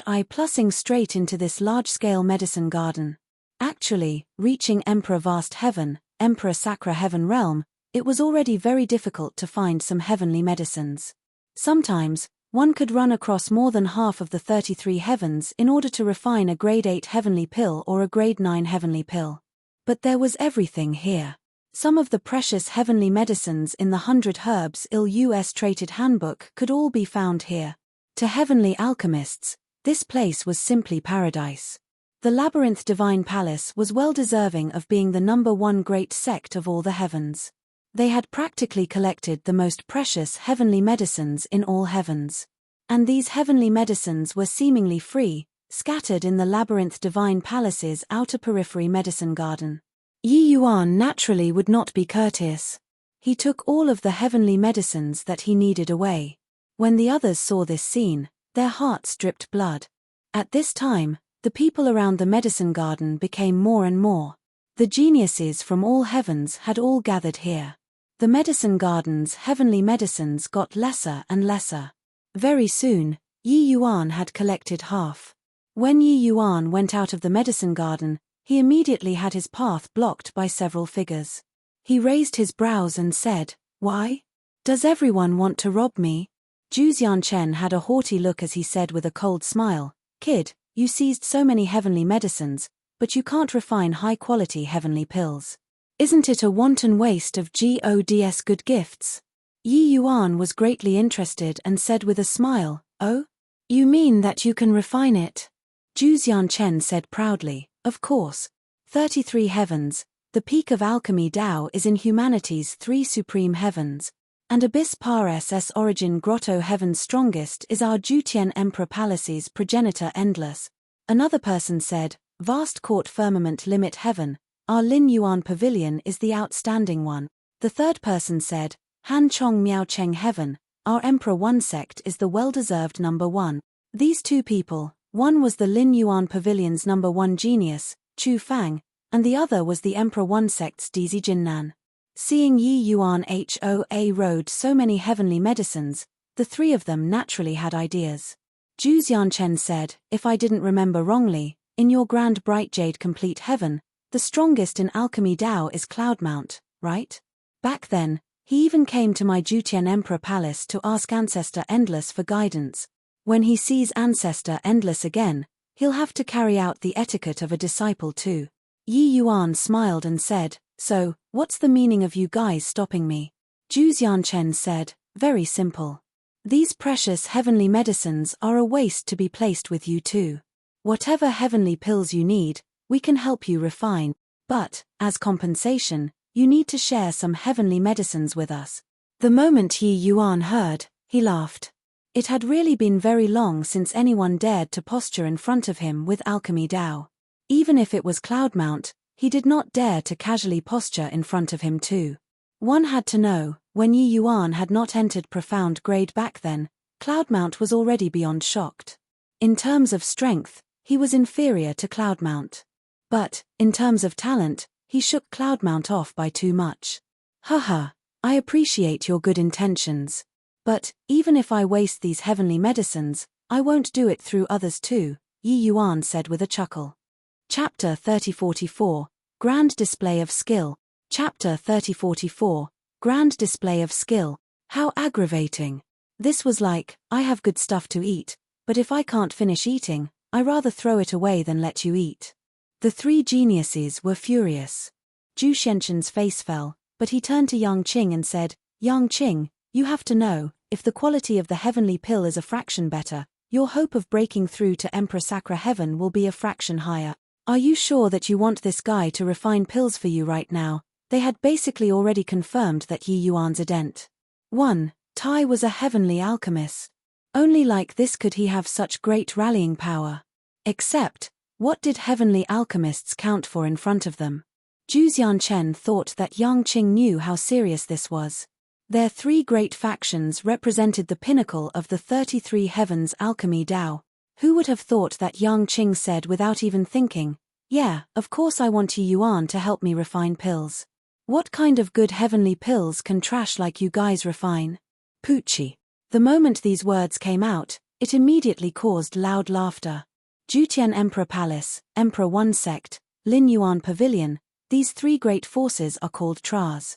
I plussing straight into this large-scale medicine garden. Actually, reaching Emperor Vast Heaven, Emperor Sacra Heaven realm, it was already very difficult to find some heavenly medicines. Sometimes, One could run across more than half of the 33 heavens in order to refine a grade 8 heavenly pill or a grade 9 heavenly pill. But there was everything here. Some of the precious heavenly medicines in the 100 Herbs Illustrated Handbook could all be found here. To heavenly alchemists, this place was simply paradise. The Labyrinth Divine Palace was well deserving of being the #1 great sect of all the heavens. They had practically collected the most precious heavenly medicines in all heavens. And these heavenly medicines were seemingly free, scattered in the Labyrinth Divine Palace's outer periphery medicine garden. Yi Yuan naturally would not be courteous. He took all of the heavenly medicines that he needed away. When the others saw this scene, their hearts dripped blood. At this time, the people around the medicine garden became more and more. The geniuses from all heavens had all gathered here. The medicine garden's heavenly medicines got lesser and lesser. Very soon, Yi Yuan had collected half. When Yi Yuan went out of the medicine garden, he immediately had his path blocked by several figures. He raised his brows and said, "Why? Does everyone want to rob me?" Zhu Xianchen had a haughty look as he said with a cold smile, "Kid, you seized so many heavenly medicines, but you can't refine high-quality heavenly pills. Isn't it a wanton waste of God's good gifts?" Yi Yuan was greatly interested and said with a smile, "Oh? You mean that you can refine it?" Zhu Xianchen said proudly, "Of course. 33 heavens, the peak of alchemy Tao is in humanity's 3 supreme heavens, and Abyss Pares S origin grotto heaven's strongest is our Jutian Emperor Palace's progenitor Endless." Another person said, "Vast court firmament limit heaven, our Lin Yuan pavilion is the outstanding one." The third person said, "Han Chong Miao Cheng heaven, our Emperor One sect is the well-deserved #1. These two people, one was the Lin Yuan pavilion's #1 genius, Chu Fang, and the other was the Emperor One sect's Dizi Jinnan." Seeing Yi Yuan Hoa rode so many heavenly medicines, the three of them naturally had ideas. Zhu Xianchen said, "If I didn't remember wrongly, in your grand bright jade complete heaven, the strongest in alchemy Tao is Cloudmount, right? Back then, he even came to my Jutian Emperor Palace to ask Ancestor Endless for guidance. When he sees Ancestor Endless again, he'll have to carry out the etiquette of a disciple too." Yi Yuan smiled and said, "So, what's the meaning of you guys stopping me?" Zhu Xianchen said, "Very simple. These precious heavenly medicines are a waste to be placed with you too. Whatever heavenly pills you need, we can help you refine, but, as compensation, you need to share some heavenly medicines with us." The moment Yi Yuan heard, he laughed. It had really been very long since anyone dared to posture in front of him with alchemy Tao. Even if it was Cloudmount, he did not dare to casually posture in front of him too. One had to know, when Yi Yuan had not entered profound grade back then, Cloudmount was already beyond shocked. In terms of strength, he was inferior to Cloudmount. But, in terms of talent, he shook Cloudmount off by too much. "Haha, I appreciate your good intentions. But, even if I waste these heavenly medicines, I won't do it through others too," Yi Yuan said with a chuckle. Chapter 3044, Grand Display of Skill. Chapter 3044, Grand Display of Skill. How aggravating. This was like, I have good stuff to eat, but if I can't finish eating, I rather throw it away than let you eat. The three geniuses were furious. Zhu Xianchen's face fell, but he turned to Yang Qing and said, "Yang Qing, you have to know, if the quality of the heavenly pill is a fraction better, your hope of breaking through to Emperor Sacra Heaven will be a fraction higher. Are you sure that you want this guy to refine pills for you right now?" They had basically already confirmed that Yi Yuan's a dent. 1. Tai was a heavenly alchemist. Only like this could he have such great rallying power. Except, what did heavenly alchemists count for in front of them? Zhu Xianchen thought that Yang Qing knew how serious this was. Their three great factions represented the pinnacle of the 33 heavens alchemy Tao. Who would have thought that Yang Qing said without even thinking, "Yeah, of course I want Yi Yuan to help me refine pills. What kind of good heavenly pills can trash like you guys refine?" Poochie. The moment these words came out, it immediately caused loud laughter. Jutian Emperor Palace, Emperor One Sect, Lin Yuan Pavilion, these three great forces are called TRAs.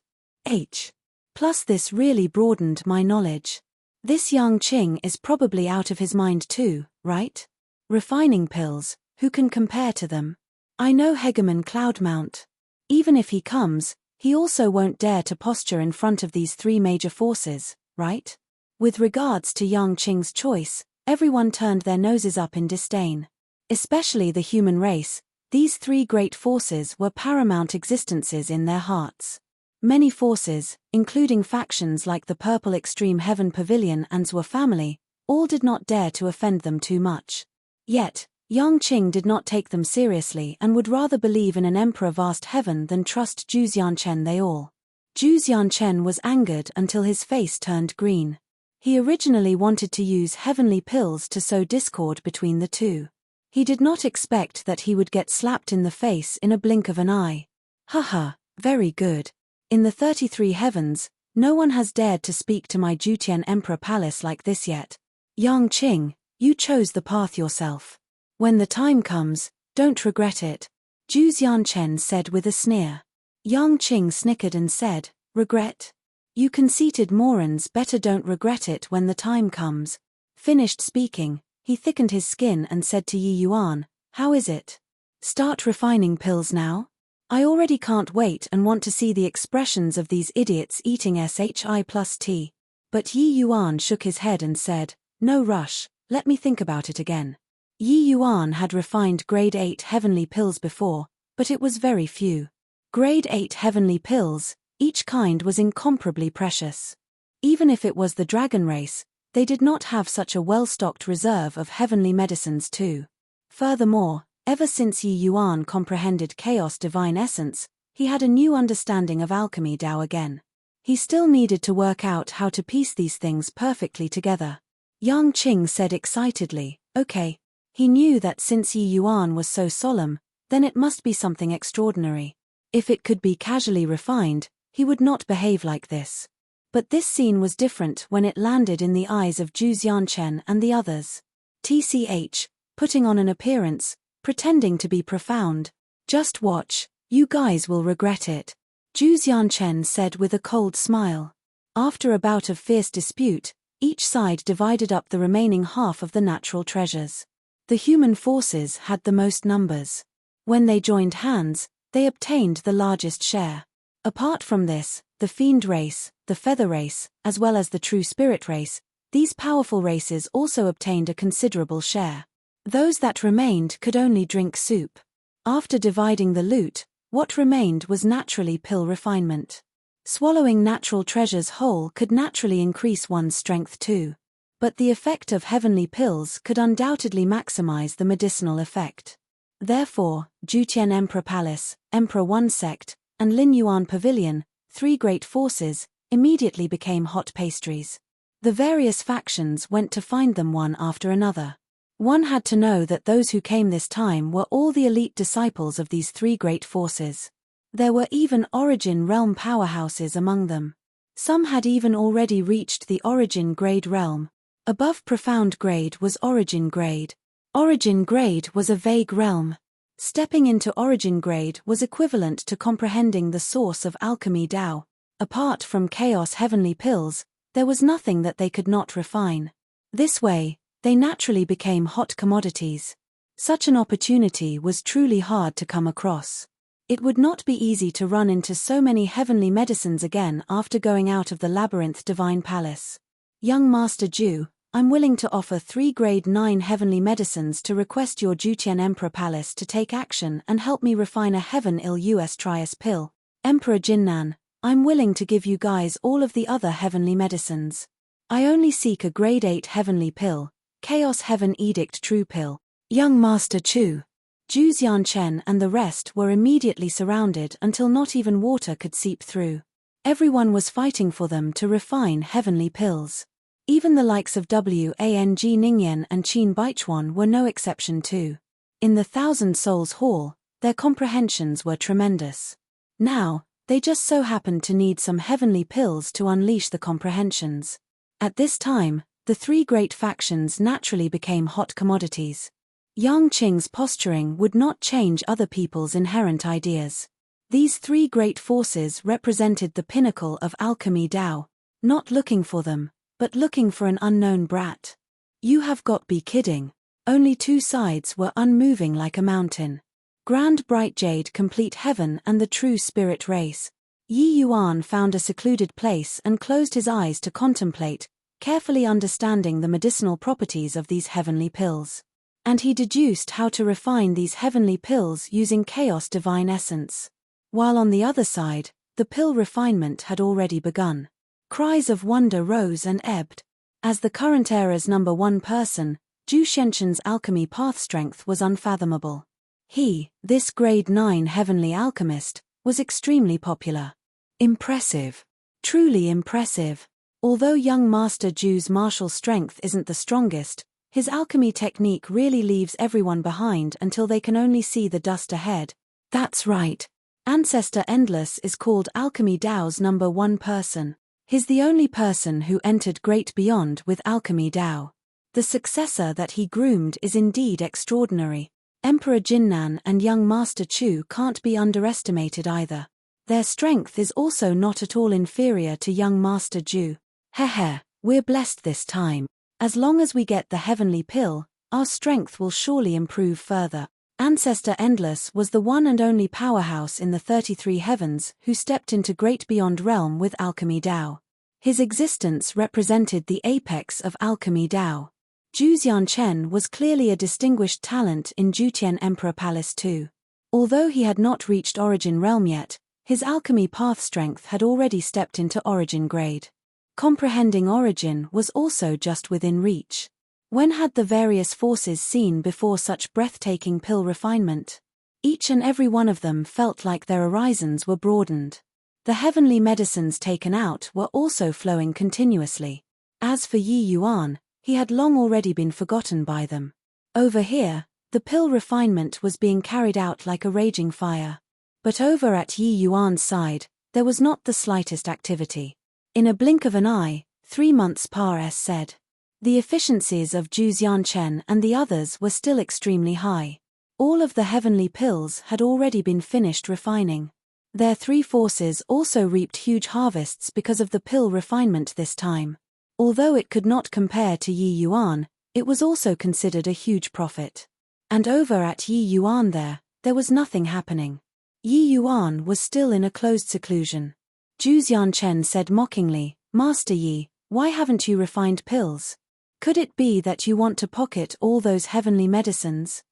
Plus this really broadened my knowledge. This Yang Qing is probably out of his mind too, right? Refining pills, who can compare to them? I know Hegemon Cloudmount. Even if he comes, he also won't dare to posture in front of these three major forces, right? With regards to Yang Qing's choice, everyone turned their noses up in disdain. Especially the human race, these three great forces were paramount existences in their hearts. Many forces, including factions like the Purple Extreme Heaven Pavilion and Zhou family, all did not dare to offend them too much. Yet, Yang Qing did not take them seriously and would rather believe in an emperor vast heaven than trust Zhu Xianchen they all. Zhu Xianchen was angered until his face turned green. He originally wanted to use heavenly pills to sow discord between the two. He did not expect that he would get slapped in the face in a blink of an eye. Haha, very good. In the 33 heavens, no one has dared to speak to my Jutian Emperor Palace like this yet. Yang Qing, you chose the path yourself. When the time comes, don't regret it, Zhu Xianchen said with a sneer. Yang Qing snickered and said, regret? You conceited morons better don't regret it when the time comes. Finished speaking, he thickened his skin and said to Yi Yuan, how is it? Start refining pills now? I already can't wait and want to see the expressions of these idiots eating SHI plus T. But Yi Yuan shook his head and said, no rush, let me think about it again. Yi Yuan had refined grade 8 heavenly pills before, but it was very few. Grade 8 heavenly pills, each kind was incomparably precious. Even if it was the dragon race, they did not have such a well-stocked reserve of heavenly medicines too. Furthermore, ever since Yi Yuan comprehended Chaos Divine Essence, he had a new understanding of alchemy Dao again. He still needed to work out how to piece these things perfectly together. Yang Qing said excitedly, okay. He knew that since Yi Yuan was so solemn, then it must be something extraordinary. If it could be casually refined, he would not behave like this. But this scene was different when it landed in the eyes of Zhu Xianchen and the others. TCH, putting on an appearance, pretending to be profound. Just watch, you guys will regret it, Zhu Xianchen said with a cold smile. After a bout of fierce dispute, each side divided up the remaining half of the natural treasures. The human forces had the most numbers. When they joined hands, they obtained the largest share. Apart from this, the Fiend race, the Feather race, as well as the True Spirit race, these powerful races also obtained a considerable share. Those that remained could only drink soup. After dividing the loot, what remained was naturally pill refinement. Swallowing natural treasures whole could naturally increase one's strength too. But the effect of heavenly pills could undoubtedly maximize the medicinal effect. Therefore, Jutian Emperor Palace, Emperor One Sect, and Lin Yuan Pavilion, three great forces, immediately became hot pastries. The various factions went to find them one after another. One had to know that those who came this time were all the elite disciples of these three great forces. There were even Origin realm powerhouses among them. Some had even already reached the Origin grade realm. Above Profound grade was Origin grade. Origin grade was a vague realm. Stepping into Origin grade was equivalent to comprehending the source of alchemy Dao. Apart from Chaos heavenly pills, there was nothing that they could not refine. This way, they naturally became hot commodities. Such an opportunity was truly hard to come across. It would not be easy to run into so many heavenly medicines again after going out of the Labyrinth Divine Palace. Young Master Zhu, I'm willing to offer 3 grade 9 heavenly medicines to request your Jutian Emperor Palace to take action and help me refine a Heaven Il US Trias pill. Emperor Jinnan, I'm willing to give you guys all of the other heavenly medicines. I only seek a grade 8 heavenly pill, Chaos Heaven Edict True Pill. Young Master Chu, Zhu Xianchen and the rest were immediately surrounded until not even water could seep through. Everyone was fighting for them to refine heavenly pills. Even the likes of Wang Ningyan and Qin Baichuan were no exception too. In the Thousand Souls Hall, their comprehensions were tremendous. Now, they just so happened to need some heavenly pills to unleash the comprehensions. At this time, the three great factions naturally became hot commodities. Yang Qing's posturing would not change other people's inherent ideas. These three great forces represented the pinnacle of alchemy Dao. Not looking for them, but looking for an unknown brat. You have got be kidding. Only two sides were unmoving like a mountain. Grand bright jade complete heaven and the true spirit race. Yi Yuan found a secluded place and closed his eyes to contemplate, carefully understanding the medicinal properties of these heavenly pills. And he deduced how to refine these heavenly pills using chaos divine essence. While on the other side, the pill refinement had already begun. Cries of wonder rose and ebbed. As the current era's number one person, Zhu Xianquan's alchemy path strength was unfathomable. He, this grade 9 heavenly alchemist, was extremely popular. Impressive. Truly impressive. Although young Master Zhu's martial strength isn't the strongest, his alchemy technique really leaves everyone behind until they can only see the dust ahead. That's right. Ancestor Endless is called Alchemy Dao's number one person. He's the only person who entered Great Beyond with Alchemy Dao. The successor that he groomed is indeed extraordinary. Emperor Jinnan and young Master Chu can't be underestimated either. Their strength is also not at all inferior to young Master Zhu. Heh, we're blessed this time. As long as we get the heavenly pill, our strength will surely improve further. Ancestor Endless was the one and only powerhouse in the 33 heavens who stepped into Great Beyond realm with Alchemy Dao. His existence represented the apex of Alchemy Dao. Zhu Xianchen was clearly a distinguished talent in Jutian Emperor Palace too. Although he had not reached Origin realm yet, his alchemy path strength had already stepped into Origin grade. Comprehending Origin was also just within reach. When had the various forces seen before such breathtaking pill refinement? Each and every one of them felt like their horizons were broadened. The heavenly medicines taken out were also flowing continuously. As for Yi Yuan, he had long already been forgotten by them. Over here, the pill refinement was being carried out like a raging fire. But over at Yi Yuan's side, there was not the slightest activity. In a blink of an eye, 3 months said. The efficiencies of Zhu Xianchen and the others were still extremely high. All of the heavenly pills had already been finished refining. Their three forces also reaped huge harvests because of the pill refinement this time. Although it could not compare to Yi Yuan, it was also considered a huge profit. And over at Yi Yuan there was nothing happening. Yi Yuan was still in a closed seclusion. Zhu Xianchen said mockingly, "Master Yi, why haven't you refined pills? Could it be that you want to pocket all those heavenly medicines?"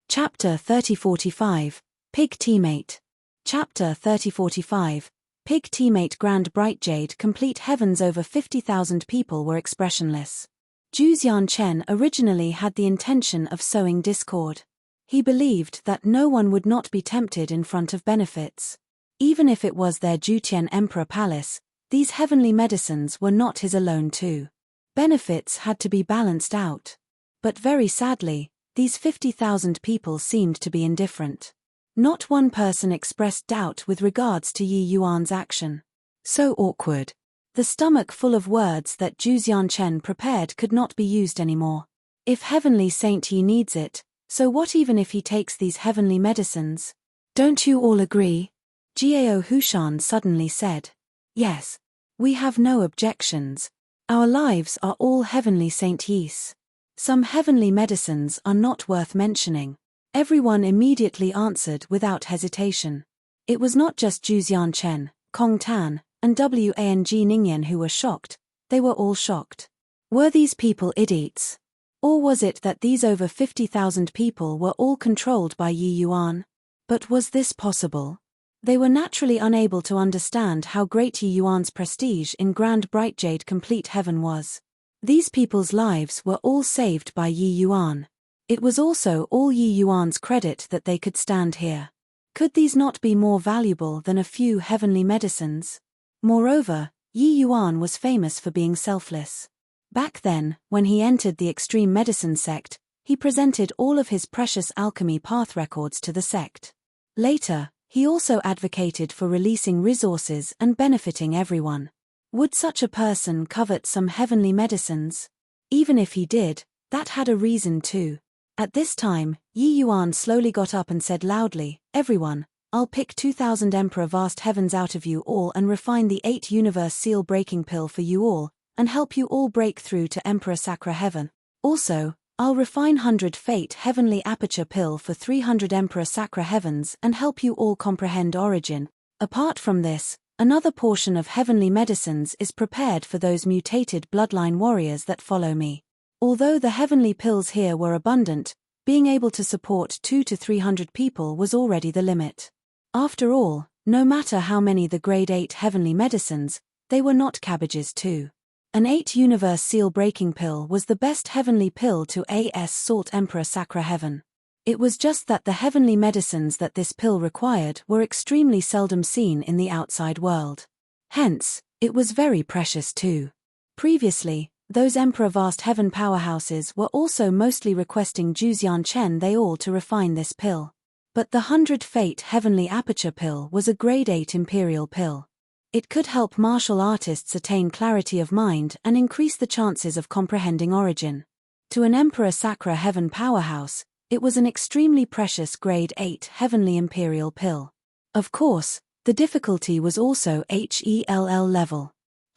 Chapter 3045, Pig Teammate. Chapter 3045, Pig Teammate. Grand Bright Jade complete heavens. Over 50,000 people were expressionless. Zhu Xianchen originally had the intention of sowing discord. He believed that no one would not be tempted in front of benefits. Even if it was their Jutian Emperor Palace, these heavenly medicines were not his alone too. Benefits had to be balanced out. But very sadly, these 50,000 people seemed to be indifferent. Not one person expressed doubt with regards to Yi Yuan's action. So awkward. The stomach full of words that Zhu Xianchen prepared could not be used anymore. If Heavenly Saint Yi needs it, so what even if he takes these heavenly medicines? Don't you all agree? Jiao Hushan suddenly said. Yes. We have no objections. Our lives are all Heavenly Saint Yi's. Some heavenly medicines are not worth mentioning. Everyone immediately answered without hesitation. It was not just Zhu Xianchen, Kong Tan, and Wang Ningyan who were shocked, they were all shocked. Were these people idiots? Or was it that these over 50,000 people were all controlled by Yi Yuan? But was this possible? They were naturally unable to understand how great Yi Yuan's prestige in Grand Bright Jade Complete Heaven was. These people's lives were all saved by Yi Yuan. It was also all Yi Yuan's credit that they could stand here. Could these not be more valuable than a few heavenly medicines? Moreover, Yi Yuan was famous for being selfless. Back then, when he entered the extreme medicine sect, he presented all of his precious alchemy path records to the sect. Later, he also advocated for releasing resources and benefiting everyone. Would such a person covet some heavenly medicines? Even if he did, that had a reason too. At this time, Yi Yuan slowly got up and said loudly, "Everyone, I'll pick 2,000 Emperor Vast Heavens out of you all and refine the 8 universe seal breaking pill for you all, and help you all break through to Emperor Sacra Heaven. Also, I'll refine 100 Fate Heavenly Aperture Pill for 300 Emperor Sacra Heavens and help you all comprehend origin. Apart from this, another portion of heavenly medicines is prepared for those mutated bloodline warriors that follow me. Although the heavenly pills here were abundant, being able to support 200 to 300 people was already the limit. After all, no matter how many the grade 8 heavenly medicines, they were not cabbages too. An 8 universe seal breaking pill was the best heavenly pill to assault Emperor Sacra Heaven. It was just that the heavenly medicines that this pill required were extremely seldom seen in the outside world. Hence, it was very precious too. Previously, those Emperor Vast Heaven powerhouses were also mostly requesting Juzian Chen they all to refine this pill. But the 100 Fate Heavenly Aperture Pill was a grade 8 imperial pill. It could help martial artists attain clarity of mind and increase the chances of comprehending origin. To an Emperor Sacra Heaven powerhouse, it was an extremely precious grade 8 heavenly imperial pill. Of course, the difficulty was also HELL level.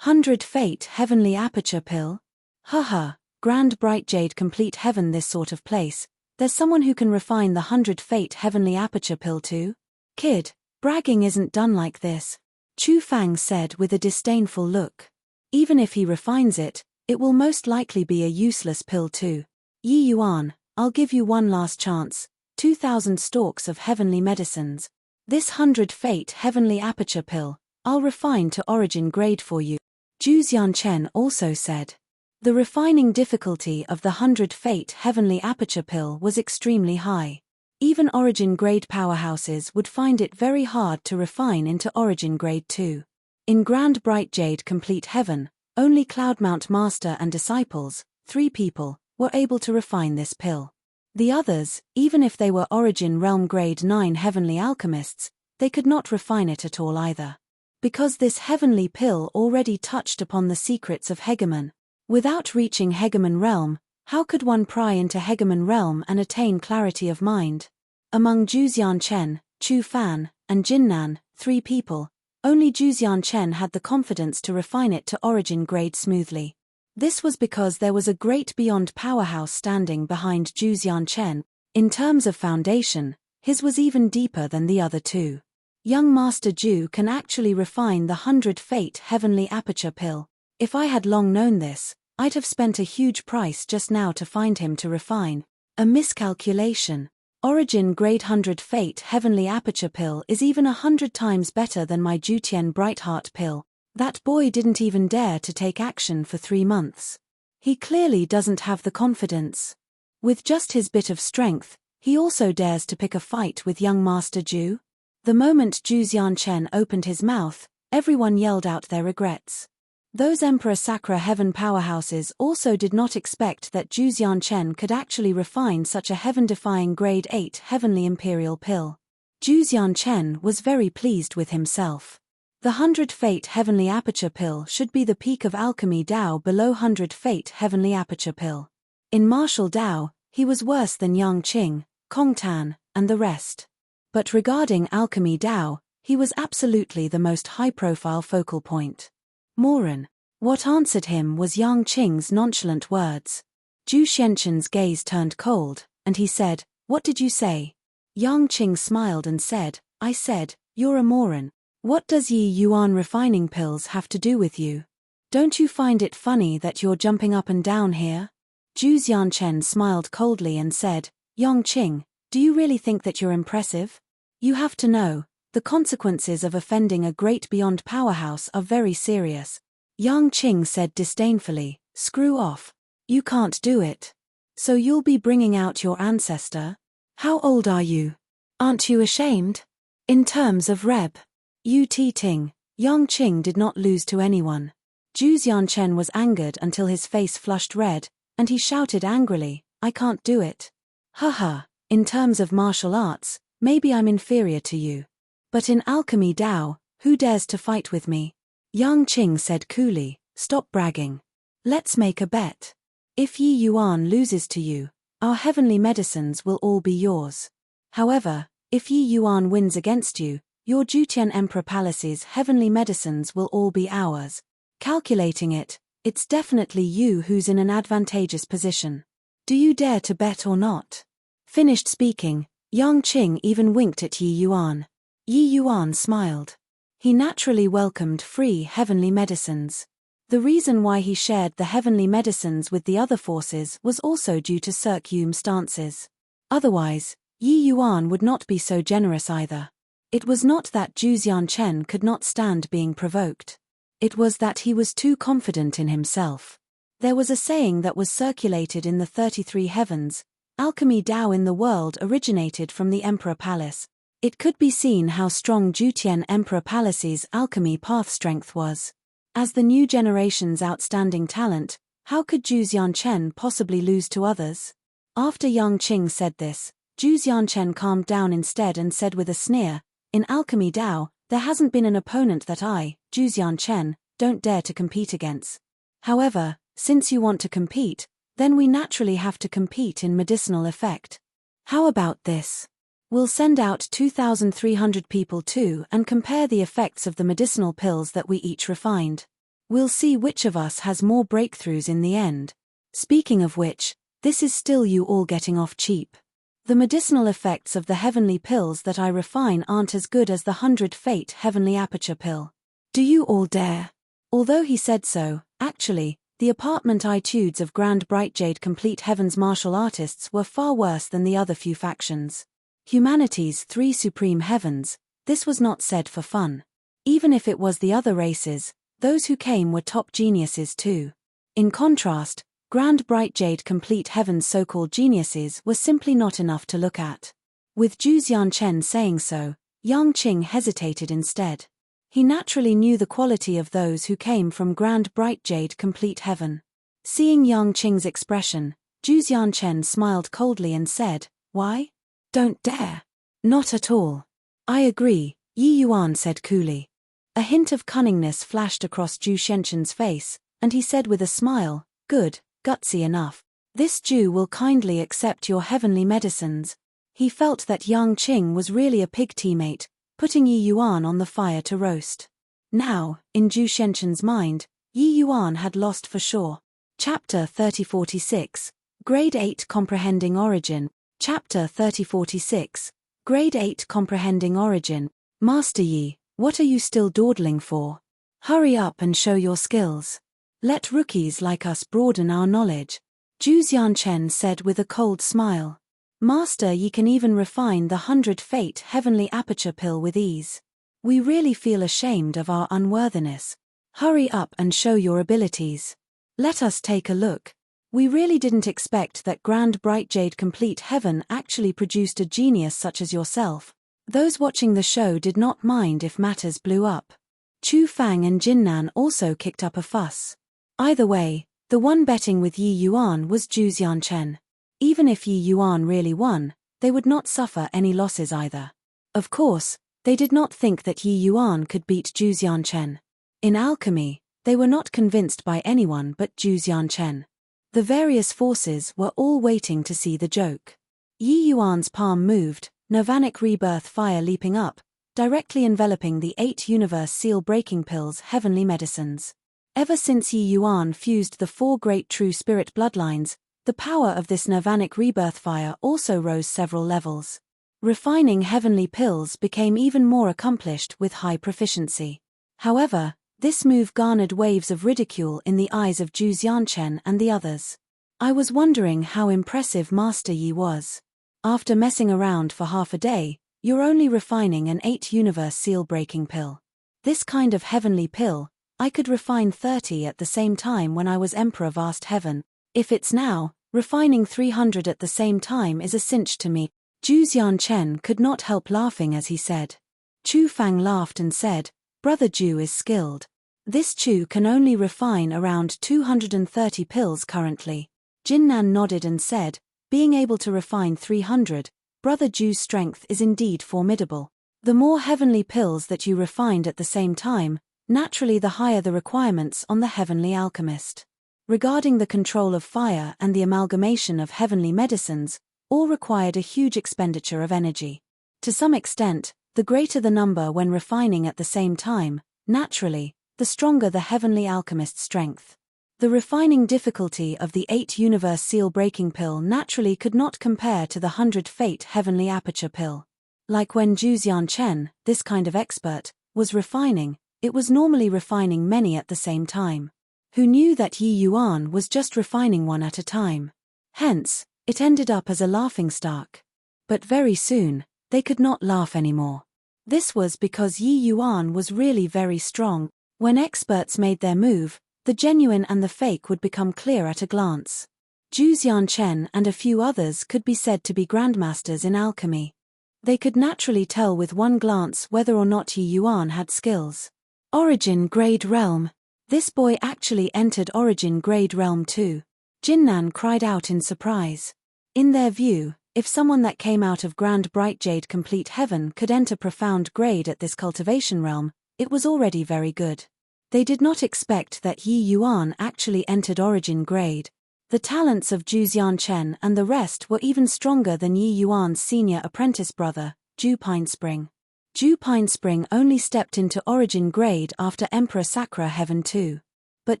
100 Fate Heavenly Aperture Pill? Haha, Grand Bright Jade Complete Heaven, this sort of place. There's someone who can refine the 100 Fate Heavenly Aperture Pill too? Kid, bragging isn't done like this. Chu Fang said with a disdainful look. Even if he refines it, it will most likely be a useless pill too. Yi Yuan, I'll give you one last chance, 2,000 stalks of heavenly medicines. This 100 Fate Heavenly Aperture Pill, I'll refine to origin grade for you. Juzian Chen also said. The refining difficulty of the 100 Fate Heavenly Aperture Pill was extremely high. Even origin grade powerhouses would find it very hard to refine into origin grade 2. In Grand Bright Jade Complete Heaven, only Cloudmount Master and disciples, 3 people, were able to refine this pill. The others, even if they were origin realm grade 9 heavenly alchemists, they could not refine it at all either. Because this heavenly pill already touched upon the secrets of Hegemon. Without reaching Hegemon realm, how could one pry into Hegemon realm and attain clarity of mind? Among Juzian Chen, Chu Fan, and Jinnan, 3 people, only Juzian Chen had the confidence to refine it to origin grade smoothly. This was because there was a great beyond powerhouse standing behind Juzian Chen. In terms of foundation, his was even deeper than the other 2. Young Master Ju can actually refine the 100 Fate Heavenly Aperture Pill. If I had long known this, I'd have spent a huge price just now to find him to refine. A miscalculation. Origin grade 100 Fate Heavenly Aperture Pill is even 100 times better than my Jutien Brightheart Pill. That boy didn't even dare to take action for 3 months. He clearly doesn't have the confidence. With just his bit of strength, he also dares to pick a fight with young Master Ju? The moment Juzian Chen opened his mouth, everyone yelled out their regrets. Those Emperor Sacra Heaven powerhouses also did not expect that Juzian Chen could actually refine such a heaven-defying grade 8 heavenly imperial pill. Juzian Chen was very pleased with himself. The 100 Fate Heavenly Aperture Pill should be the peak of alchemy Dao below 100 Fate Heavenly Aperture Pill. In martial Dao, he was worse than Yang Qing, Kong Tan, and the rest. But regarding alchemy Dao, he was absolutely the most high-profile focal point. Morin. What answered him was Yang Qing's nonchalant words. Zhu Xianqin's gaze turned cold, and he said, "What did you say?" Yang Qing smiled and said, "I said, you're a Morin. What does Yi Yuan refining pills have to do with you? Don't you find it funny that you're jumping up and down here?" Zhu Xianqin smiled coldly and said, "Yang Qing, do you really think that you're impressive? You have to know, the consequences of offending a great beyond powerhouse are very serious." Yang Qing said disdainfully, "Screw off. You can't do it. So you'll be bringing out your ancestor? How old are you? Aren't you ashamed? In terms of Reb. Yu Ting, Yang Qing did not lose to anyone. Zhu Xianqin was angered until his face flushed red, and he shouted angrily, "I can't do it. Haha, in terms of martial arts, maybe I'm inferior to you. But in alchemy Dao, who dares to fight with me?" Yang Qing said coolly, "Stop bragging. Let's make a bet. If Yi Yuan loses to you, our heavenly medicines will all be yours. However, if Yi Yuan wins against you, your Jutian Emperor Palace's heavenly medicines will all be ours." Calculating it, It's definitely you who's in an advantageous position. Do you dare to bet or not? Finished speaking, Yang Qing even winked at Yi Yuan. Yi Yuan smiled. He naturally welcomed free heavenly medicines. The reason why he shared the heavenly medicines with the other forces was also due to circumstances. Otherwise, Yi Yuan would not be so generous either. It was not that Zhu Xianchen could not stand being provoked. It was that he was too confident in himself. There was a saying that was circulated in the 33 heavens, alchemy Dao in the world originated from the Emperor Palace. It could be seen how strong Jutian Emperor Palace's alchemy path strength was. As the new generation's outstanding talent, how could Zhu Xianchen possibly lose to others? After Yang Qing said this, Zhu Xianchen calmed down instead and said with a sneer, "In alchemy Dao, there hasn't been an opponent that I, Zhu Xianchen, don't dare to compete against. However, since you want to compete, then we naturally have to compete in medicinal effect. How about this? We'll send out 2,300 people too and compare the effects of the medicinal pills that we each refined. We'll see which of us has more breakthroughs in the end. Speaking of which, this is still you all getting off cheap. The medicinal effects of the heavenly pills that I refine aren't as good as the 100 Fate heavenly aperture pill. Do you all dare?" Although he said so, actually, the apartment attitudes of Grand Bright Jade Complete Heaven's martial artists were far worse than the other few factions. Humanity's 3 supreme heavens, this was not said for fun. Even if it was the other races, those who came were top geniuses too. In contrast, Grand Bright Jade Complete Heaven's so-called geniuses were simply not enough to look at. With Zhu Xianchen saying so, Yang Qing hesitated instead. He naturally knew the quality of those who came from Grand Bright Jade Complete Heaven. Seeing Yang Qing's expression, Zhu Xianchen smiled coldly and said, "Why? Don't dare." "Not at all. I agree," Yi Yuan said coolly. A hint of cunningness flashed across Zhu Xianchen's face, and he said with a smile, "Good, gutsy enough. This Jew will kindly accept your heavenly medicines." He felt that Yang Qing was really a pig teammate, putting Yi Yuan on the fire to roast. Now, in Zhu Xianchen's mind, Yi Yuan had lost for sure. Chapter 3046, Grade 8 Comprehending Origin. Chapter 3046, Grade 8 Comprehending Origin. "Master Yi, what are you still dawdling for? Hurry up and show your skills. Let rookies like us broaden our knowledge," Zhu Xianchen said with a cold smile. "Master Yi can even refine the 100 Fate heavenly aperture pill with ease. We really feel ashamed of our unworthiness. Hurry up and show your abilities. Let us take a look. We really didn't expect that Grand Bright Jade Complete Heaven actually produced a genius such as yourself." Those watching the show did not mind if matters blew up. Chu Fang and Jinnan also kicked up a fuss. Either way, the one betting with Yi Yuan was Zhu Xianchen. Even if Yi Yuan really won, they would not suffer any losses either. Of course, they did not think that Yi Yuan could beat Zhu Xianchen. In alchemy, they were not convinced by anyone but Zhu Xianchen. The various forces were all waiting to see the joke. Yi Yuan's palm moved, Nirvanic rebirth fire leaping up, directly enveloping the 8 universe seal-breaking pills heavenly medicines. Ever since Yi Yuan fused the 4 great true spirit bloodlines, the power of this Nirvanic rebirth fire also rose several levels. Refining heavenly pills became even more accomplished with high proficiency. However, this move garnered waves of ridicule in the eyes of Zhu Xianchen and the others. "I was wondering how impressive Master Yi was. After messing around for half a day, you're only refining an 8 universe seal-breaking pill. This kind of heavenly pill, I could refine 30 at the same time when I was Emperor Vast Heaven. If it's now, refining 300 at the same time is a cinch to me." Zhu Xianchen could not help laughing as he said. Chu Fang laughed and said, "Brother Zhu is skilled. This Chu can only refine around 230 pills currently." Jinnan nodded and said, "Being able to refine 300, Brother Zhu's strength is indeed formidable. The more heavenly pills that you refined at the same time, naturally the higher the requirements on the heavenly alchemist. Regarding the control of fire and the amalgamation of heavenly medicines, all required a huge expenditure of energy. To some extent, the greater the number when refining at the same time, naturally, the stronger the heavenly alchemist's strength. The refining difficulty of the 8-universe seal-breaking pill naturally could not compare to the 100-fate heavenly aperture pill. Like when Zhu Xianchen, this kind of expert, was refining, it was normally refining many at the same time. Who knew that Yi Yuan was just refining one at a time? Hence, it ended up as a laughingstock. But very soon, they could not laugh anymore. This was because Yi Yuan was really very strong. When experts made their move, the genuine and the fake would become clear at a glance. Zhu Xianchen and a few others could be said to be grandmasters in alchemy. They could naturally tell with one glance whether or not Yi Yuan had skills. Origin Grade Realm. This boy actually entered Origin Grade Realm too. Jinnan cried out in surprise. In their view, if someone that came out of Grand Bright Jade Complete Heaven could enter Profound Grade at this cultivation realm, it was already very good. They did not expect that Yi Yuan actually entered Origin Grade. The talents of Zhu Xianchen and the rest were even stronger than Yi Yuan's senior apprentice brother, Zhu Pinespring. Zhu Pinespring only stepped into Origin Grade after Emperor Sakura Heaven too. But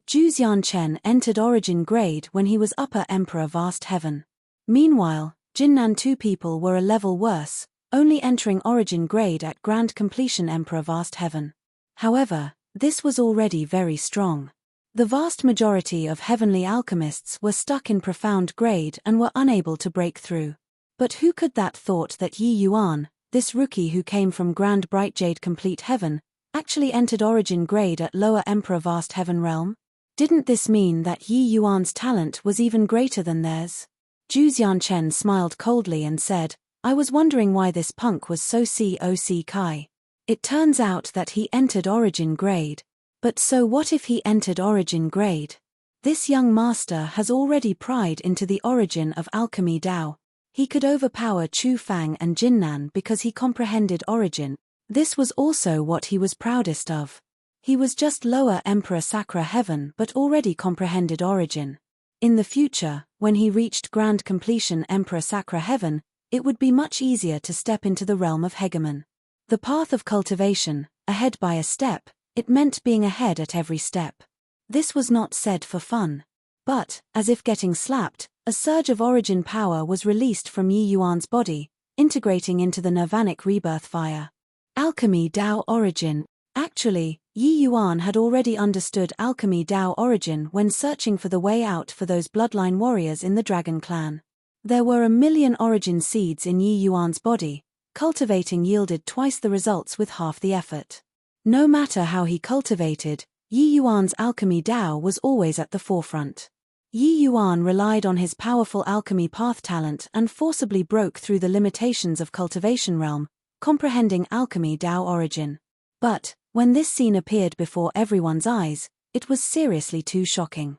Zhu Xianchen entered Origin Grade when he was Upper Emperor Vast Heaven. Meanwhile, Jinnan two people were a level worse, only entering Origin Grade at Grand Completion Emperor Vast Heaven. However, this was already very strong. The vast majority of heavenly alchemists were stuck in Profound Grade and were unable to break through. But who could that thought that Yi Yuan, this rookie who came from Grand Bright Jade Complete Heaven, actually entered Origin Grade at Lower Emperor Vast Heaven Realm? Didn't this mean that Yi Yuan's talent was even greater than theirs? Zhu Xianchen smiled coldly and said, I was wondering why this punk was so COC Kai. It turns out that he entered Origin Grade. But so what if he entered Origin Grade? This young master has already pried into the origin of alchemy Dao. He could overpower Chu Fang and Jinnan because he comprehended origin. This was also what he was proudest of. He was just Lower Emperor Sakura Heaven but already comprehended origin. In the future, when he reached Grand Completion Emperor Sakura Heaven, it would be much easier to step into the realm of Hegemon. The path of cultivation, ahead by a step, it meant being ahead at every step. This was not said for fun. But, as if getting slapped, a surge of origin power was released from Yi Yuan's body, integrating into the nirvanic rebirth fire. Alchemy Dao Origin. Actually, Yi Yuan had already understood alchemy Dao origin when searching for the way out for those bloodline warriors in the Dragon Clan. There were 1,000,000 origin seeds in Yi Yuan's body. Cultivating yielded twice the results with half the effort. No matter how he cultivated, Yi Yuan's alchemy Dao was always at the forefront. Yi Yuan relied on his powerful alchemy path talent and forcibly broke through the limitations of cultivation realm, comprehending alchemy Dao origin. But, when this scene appeared before everyone's eyes, it was seriously too shocking.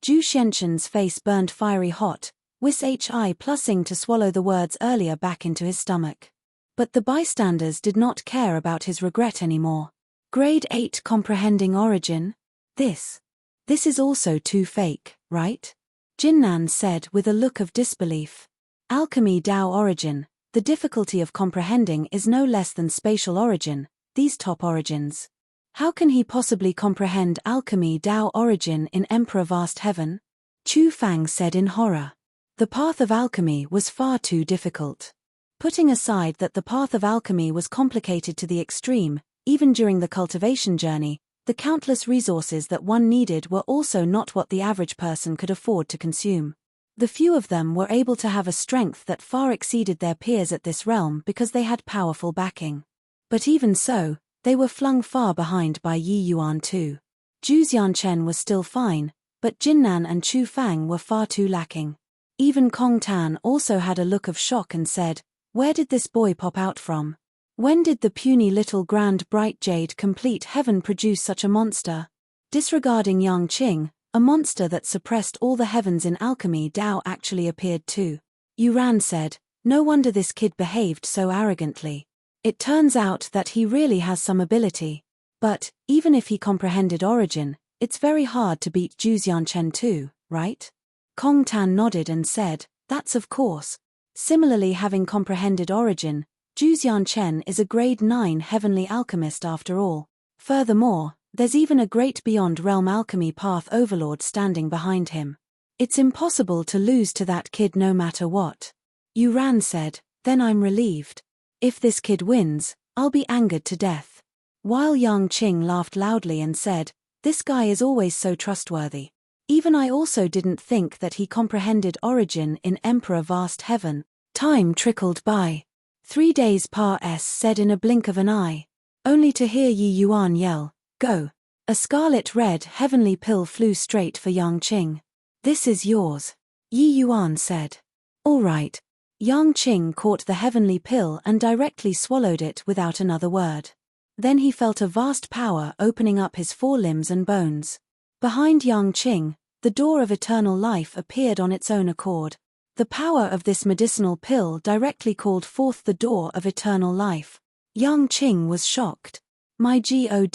Zhu Xianchen's face burned fiery hot, with hi plussing to swallow the words earlier back into his stomach. But the bystanders did not care about his regret anymore. Grade 8 comprehending origin? This is also too fake, right? Jinnan said with a look of disbelief. Alchemy Dao origin, the difficulty of comprehending is no less than spatial origin, these top origins. How can he possibly comprehend alchemy Dao origin in Emperor Vast Heaven? Chu Fang said in horror. The path of alchemy was far too difficult. Putting aside that the path of alchemy was complicated to the extreme, even during the cultivation journey, the countless resources that one needed were also not what the average person could afford to consume. The few of them were able to have a strength that far exceeded their peers at this realm because they had powerful backing. But even so, they were flung far behind by Yi Yuan too. Zhu Xianchen was still fine, but Jinnan and Chu Fang were far too lacking. Even Kong Tan also had a look of shock and said, where did this boy pop out from? When did the puny little Grand Bright Jade Complete Heaven produce such a monster? Disregarding Yang Qing, a monster that suppressed all the heavens in alchemy Dao actually appeared too. Yuran said, no wonder this kid behaved so arrogantly. It turns out that he really has some ability. But, even if he comprehended origin, it's very hard to beat Zhu Xianchen too, right? Kong Tan nodded and said, that's of course. Similarly, having comprehended origin, Zhu Xianchen is a grade 9 heavenly alchemist after all. Furthermore, There's even a great beyond realm alchemy path overlord standing behind him. It's impossible to lose to that kid no matter what. Yuran said, then I'm relieved. If this kid wins, I'll be angered to death. While Yang Qing laughed loudly and said, this guy is always so trustworthy. Even I also didn't think that he comprehended origin in Emperor Vast Heaven. Time trickled by. 3 days said in a blink of an eye. Only to hear Yi Yuan yell, go. A scarlet red heavenly pill flew straight for Yang Qing. This is yours. Yi Yuan said. All right. Yang Qing caught the heavenly pill and directly swallowed it without another word. Then he felt a vast power opening up his forelimbs and bones. Behind Yang Qing, the door of eternal life appeared on its own accord. The power of this medicinal pill directly called forth the door of eternal life. Yang Qing was shocked. My God,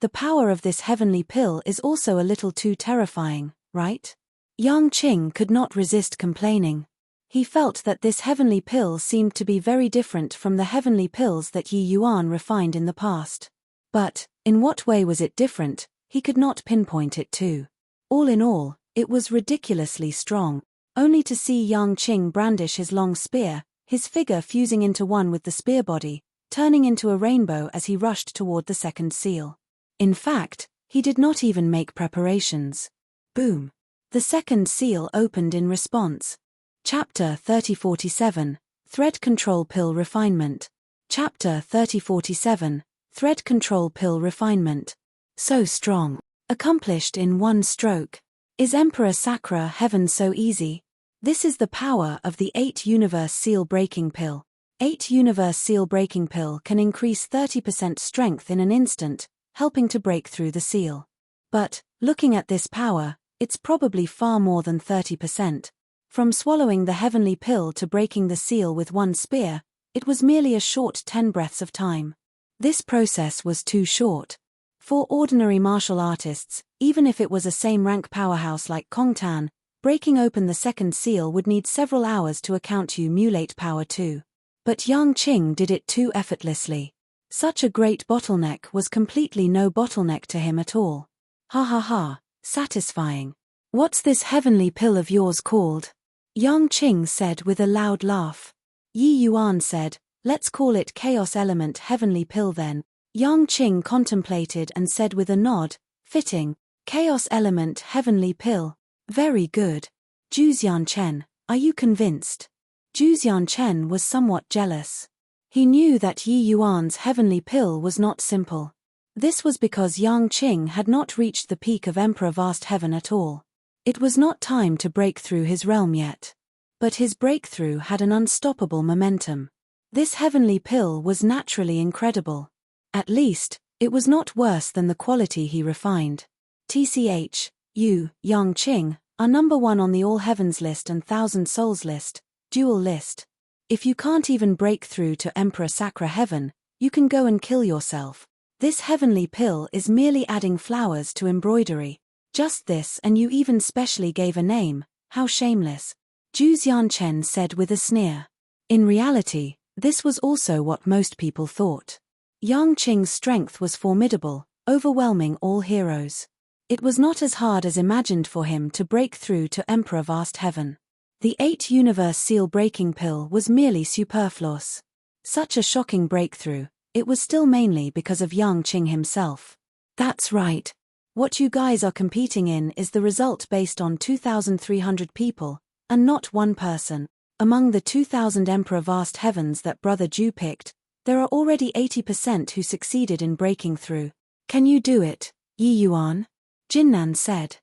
the power of this heavenly pill is also a little too terrifying, right? Yang Qing could not resist complaining. He felt that this heavenly pill seemed to be very different from the heavenly pills that Yi Yuan refined in the past. But, in what way was it different, he could not pinpoint it to. All in all, it was ridiculously strong. Only to see Yang Qing brandish his long spear, his figure fusing into one with the spear body, turning into a rainbow as he rushed toward the second seal. In fact, he did not even make preparations. Boom! The second seal opened in response. Chapter 3047, Thread Control Pill Refinement. Chapter 3047, Thread Control Pill Refinement. So strong. Accomplished in one stroke. Is Emperor Sakra Heaven so easy? This is the power of the 8 Universe Seal Breaking Pill. 8 Universe Seal Breaking Pill can increase 30% strength in an instant, helping to break through the seal. But, looking at this power, it's probably far more than 30%. From swallowing the heavenly pill to breaking the seal with one spear, it was merely a short 10 breaths of time. This process was too short. For ordinary martial artists, even if it was a same-rank powerhouse like Kong Tan, breaking open the second seal would need several hours to accumulate power too. But Yang Qing did it too effortlessly. Such a great bottleneck was completely no bottleneck to him at all. Ha ha ha, satisfying. What's this heavenly pill of yours called? Yang Qing said with a loud laugh. Yi Yuan said, let's call it Chaos Element Heavenly Pill then. Yang Qing contemplated and said with a nod, fitting, Chaos Element Heavenly Pill. Very good. Zhu Chen, are you convinced? Zhu Chen was somewhat jealous. He knew that Yi Yuan's heavenly pill was not simple. This was because Yang Qing had not reached the peak of Emperor Vast Heaven at all. It was not time to break through his realm yet. But his breakthrough had an unstoppable momentum. This heavenly pill was naturally incredible. At least, it was not worse than the quality he refined. TCH, you, Yang Qing, are number 1 on the All Heavens list and Thousand Souls list, dual list. If you can't even break through to Emperor Sakra Heaven, you can go and kill yourself. This heavenly pill is merely adding flowers to embroidery. Just this, and you even specially gave a name, how shameless. Zhu Chen said with a sneer. In reality, this was also what most people thought. Yang Qing's strength was formidable, overwhelming all heroes. It was not as hard as imagined for him to break through to Emperor Vast Heaven. The 8 Universe Seal Breaking Pill was merely superfluous. Such a shocking breakthrough, it was still mainly because of Yang Qing himself. That's right. What you guys are competing in is the result based on 2,300 people, and not one person. Among the 2,000 Emperor Vast Heavens that Brother Zhu picked, there are already 80% who succeeded in breaking through. Can you do it, Yi Yuan? Jinnan said.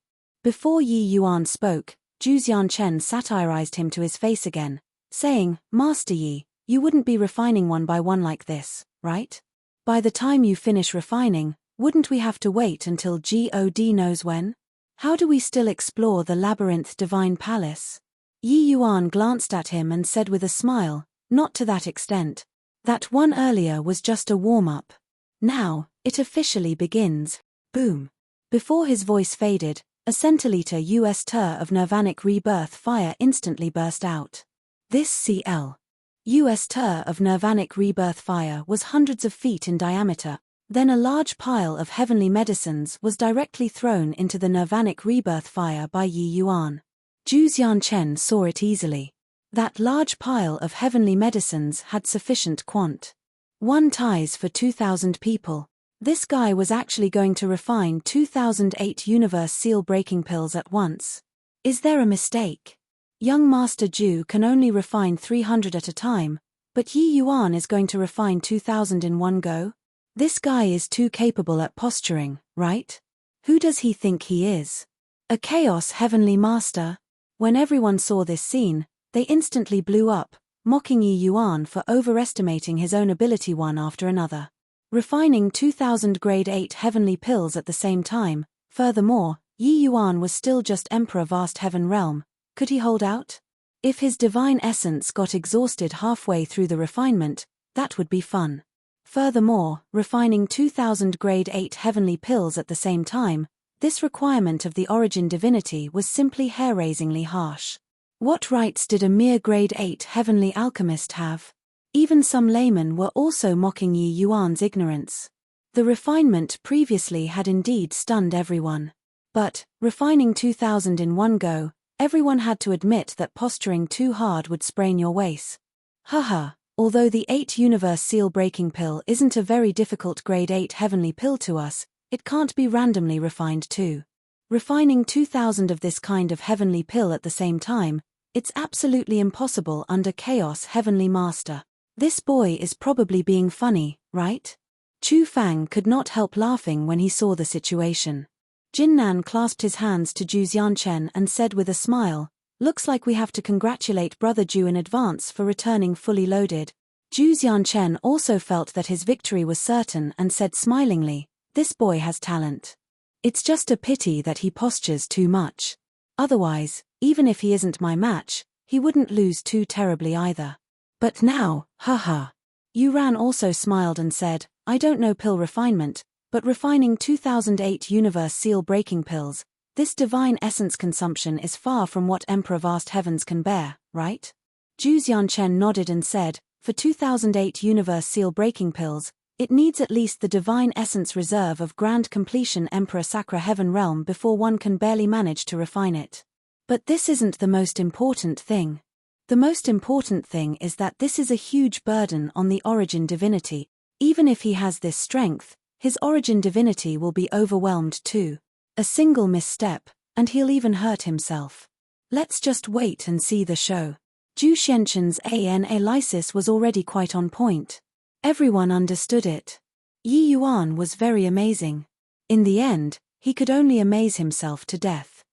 Before Yi Yuan spoke, Zhu Chen satirized him to his face again, saying, Master Yi, you wouldn't be refining one by one like this, right? By the time you finish refining, wouldn't we have to wait until God knows when? How do we still explore the labyrinth divine palace? Yi Yuan glanced at him and said with a smile, not to that extent. That one earlier was just a warm-up. Now, it officially begins. Boom. Before his voice faded, a centiliter US of Nirvanic rebirth fire instantly burst out. This CL. US of Nirvanic rebirth fire was hundreds of feet in diameter, Then a large pile of heavenly medicines was directly thrown into the nirvanic rebirth fire by Yi Yuan. Zhu Xianchen saw it easily. That large pile of heavenly medicines had sufficient quant. 1 ties for 2,000 people. This guy was actually going to refine 2,008 universe seal-breaking pills at once. Is there a mistake? Young Master Zhu can only refine 300 at a time, but Yi Yuan is going to refine 2,000 in one go? This guy is too capable at posturing, right? Who does he think he is? A Chaos Heavenly Master? When everyone saw this scene, they instantly blew up, mocking Yi Yuan for overestimating his own ability one after another. Refining 2,000 grade 8 heavenly pills at the same time. Furthermore, Yi Yuan was still just Emperor Vast Heaven Realm. Could he hold out? If his divine essence got exhausted halfway through the refinement, that would be fun. Furthermore, refining 2,000 grade 8 heavenly pills at the same time, this requirement of the origin divinity was simply hair-raisingly harsh. What rights did a mere grade 8 heavenly alchemist have? Even some laymen were also mocking Yi Yuan's ignorance. The refinement previously had indeed stunned everyone. But, refining 2,000 in one go, everyone had to admit that posturing too hard would sprain your waist. Haha, although the 8 universe seal breaking pill isn't a very difficult grade 8 heavenly pill to us, it can't be randomly refined too. Refining 2,000 of this kind of heavenly pill at the same time, it's absolutely impossible under Chaos Heavenly Master. This boy is probably being funny, right? Chu Fang could not help laughing when he saw the situation. Jinnan clasped his hands to Zhu Xianchen and said with a smile, "Looks like we have to congratulate Brother Zhu in advance for returning fully loaded." Zhu Xianchen also felt that his victory was certain and said smilingly, "This boy has talent. It's just a pity that he postures too much. Otherwise, even if he isn't my match, he wouldn't lose too terribly either. But now, haha." Yuran also smiled and said, "I don't know pill refinement, but refining 2008 universe seal breaking pills, this divine essence consumption is far from what Emperor Vast Heavens can bear, right?" Zhu Xianchen nodded and said, "For 2008 universe seal breaking pills, it needs at least the divine essence reserve of grand completion Emperor Sacra Heaven Realm before one can barely manage to refine it. But this isn't the most important thing. The most important thing is that this is a huge burden on the origin divinity. Even if he has this strength, his origin divinity will be overwhelmed too. A single misstep, and he'll even hurt himself. Let's just wait and see the show." Zhu Xianchen's analysis was already quite on point. Everyone understood it. Yi Yuan was very amazing. In the end, he could only amaze himself to death.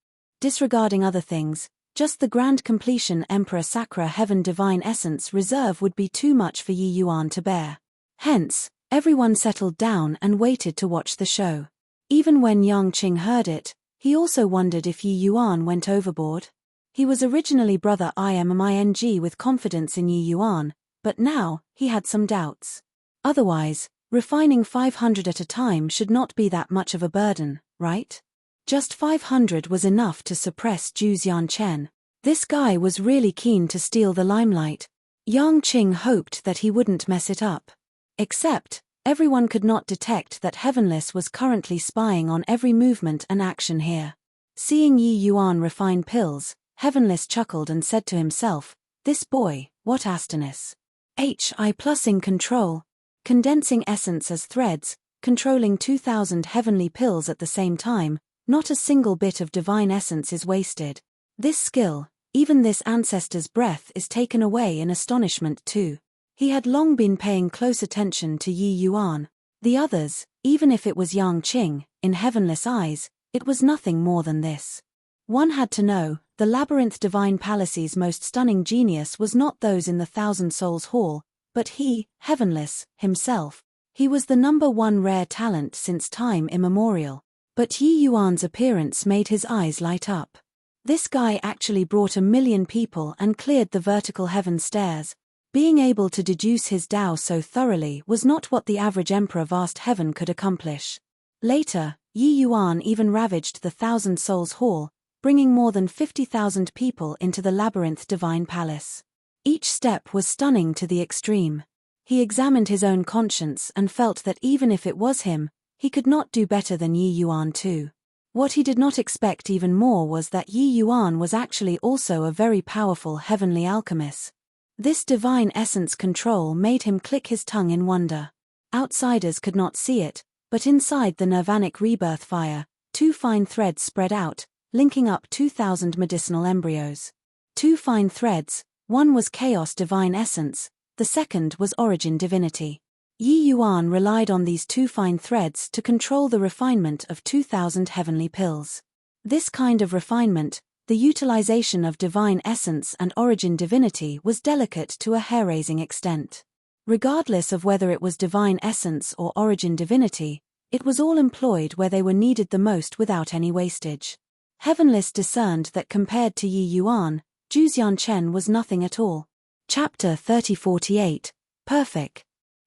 Disregarding other things, just the grand completion Emperor Sacra Heaven Divine Essence reserve would be too much for Yi Yuan to bear. Hence, everyone settled down and waited to watch the show. Even when Yang Qing heard it, he also wondered if Yi Yuan went overboard. He was originally Brother Iming with confidence in Yi Yuan, but now, he had some doubts. Otherwise, refining 500 at a time should not be that much of a burden, right? Just 500 was enough to suppress Zhu Xianchen. This guy was really keen to steal the limelight. Yang Qing hoped that he wouldn't mess it up. Except, everyone could not detect that Heavenless was currently spying on every movement and action here. Seeing Yi Yuan refine pills, Heavenless chuckled and said to himself, "This boy, what astonished. Hi+ing control. Condensing essence as threads, controlling 2,000 heavenly pills at the same time, not a single bit of divine essence is wasted. This skill, even this ancestor's breath is taken away in astonishment too." He had long been paying close attention to Yi Yuan. The others, even if it was Yang Qing, in Heavenless eyes, it was nothing more than this. One had to know, the Labyrinth Divine Palace's most stunning genius was not those in the Thousand Souls Hall, but he, Heavenless, himself. He was the #1 rare talent since time immemorial. But Yi Yuan's appearance made his eyes light up. This guy actually brought 1,000,000 people and cleared the vertical heaven stairs. Being able to deduce his Tao so thoroughly was not what the average Emperor Vast Heaven could accomplish. Later, Yi Yuan even ravaged the Thousand Souls Hall, bringing more than 50,000 people into the Labyrinth Divine Palace. Each step was stunning to the extreme. He examined his own conscience and felt that even if it was him, he could not do better than Yi Yuan too. What he did not expect even more was that Yi Yuan was actually also a very powerful heavenly alchemist. This divine essence control made him click his tongue in wonder. Outsiders could not see it, but inside the nirvanic rebirth fire, 2 fine threads spread out, linking up 2,000 medicinal embryos. 2 fine threads, one was chaos divine essence, the second was origin divinity. Yi Yuan relied on these 2 fine threads to control the refinement of 2,000 heavenly pills. This kind of refinement, the utilization of divine essence and origin divinity, was delicate to a hair-raising extent. Regardless of whether it was divine essence or origin divinity, it was all employed where they were needed the most without any wastage. Heavenlists discerned that compared to Yi Yuan, Zhuxian Chen was nothing at all. Chapter 3048, Perfect.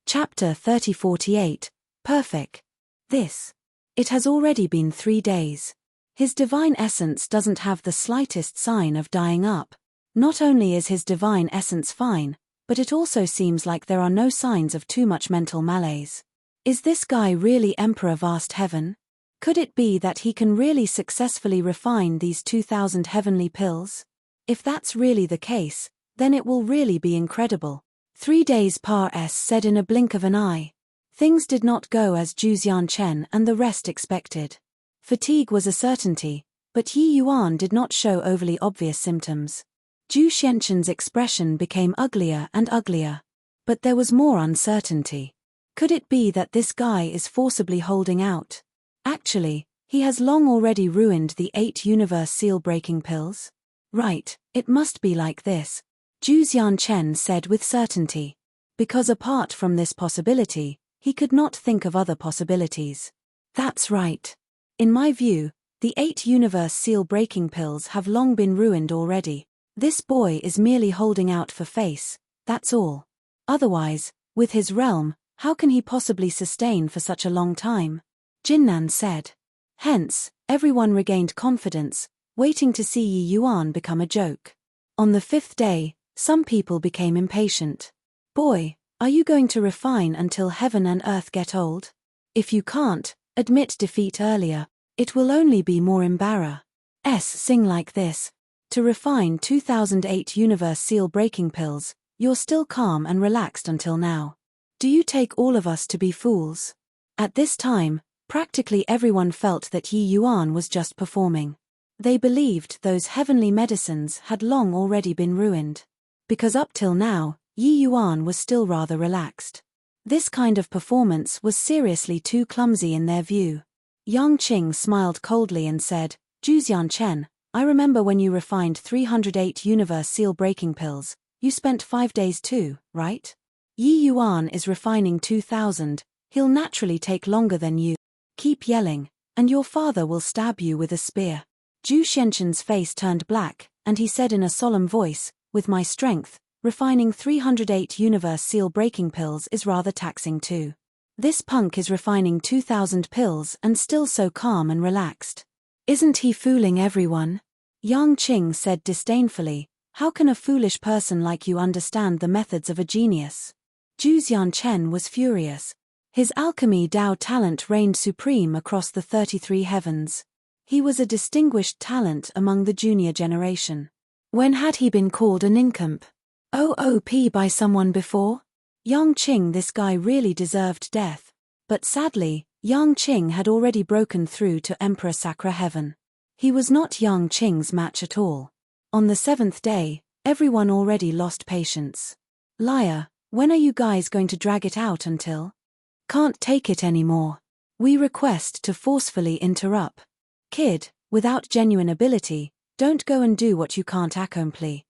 Chapter 3048, Perfect. It has already been 3 days. His divine essence doesn't have the slightest sign of dying up. Not only is his divine essence fine, but it also seems like there are no signs of too much mental malaise. Is this guy really Emperor Vast Heaven? Could it be that he can really successfully refine these 2,000 heavenly pills? If that's really the case, then it will really be incredible. 3 days said in a blink of an eye. Things did not go as Zhuxian Chen and the rest expected. Fatigue was a certainty, but Yi Yuan did not show overly obvious symptoms. Zhu Xianchen's expression became uglier and uglier. But there was more uncertainty. Could it be that this guy is forcibly holding out? Actually, he has long already ruined the 8 universe seal-breaking pills? Right, it must be like this, Zhuxian Chen said with certainty. Because apart from this possibility, he could not think of other possibilities. That's right. In my view, the 8 universe seal-breaking pills have long been ruined already. This boy is merely holding out for face, that's all. Otherwise, with his realm, how can he possibly sustain for such a long time? Jinnan said. Hence, everyone regained confidence, waiting to see Yi Yuan become a joke. On the 5th day, some people became impatient. Boy, are you going to refine until heaven and earth get old? If you can't, admit defeat earlier, it will only be more embarrass. Sing like this. To refine 2008 universe seal-breaking pills, you're still calm and relaxed until now. Do you take all of us to be fools? At this time, practically everyone felt that Yi Yuan was just performing. They believed those heavenly medicines had long already been ruined. Because up till now, Yi Yuan was still rather relaxed. This kind of performance was seriously too clumsy in their view. Yang Qing smiled coldly and said, Zhuxian Chen, I remember when you refined 308 universe seal-breaking pills, you spent 5 days too, right? Yi Yuan is refining 2,000, he'll naturally take longer than you. Keep yelling, and your father will stab you with a spear. Zhu Xianchen's face turned black, and he said in a solemn voice, with my strength, refining 308 universe seal-breaking pills is rather taxing too. This punk is refining 2,000 pills and still so calm and relaxed. Isn't he fooling everyone? Yang Qing said disdainfully, how can a foolish person like you understand the methods of a genius? Zhuxian Chen was furious. His alchemy Dao talent reigned supreme across the 33 heavens. He was a distinguished talent among the junior generation. When had he been called a nincomp? OOP by someone before? Yang Qing, this guy really deserved death. But sadly, Yang Qing had already broken through to Emperor Sakra Heaven. He was not Yang Qing's match at all. On the 7th day, everyone already lost patience. Liar, when are you guys going to drag it out until? Can't take it anymore. We request to forcefully interrupt. Kid, without genuine ability, don't go and do what you can't accomplish.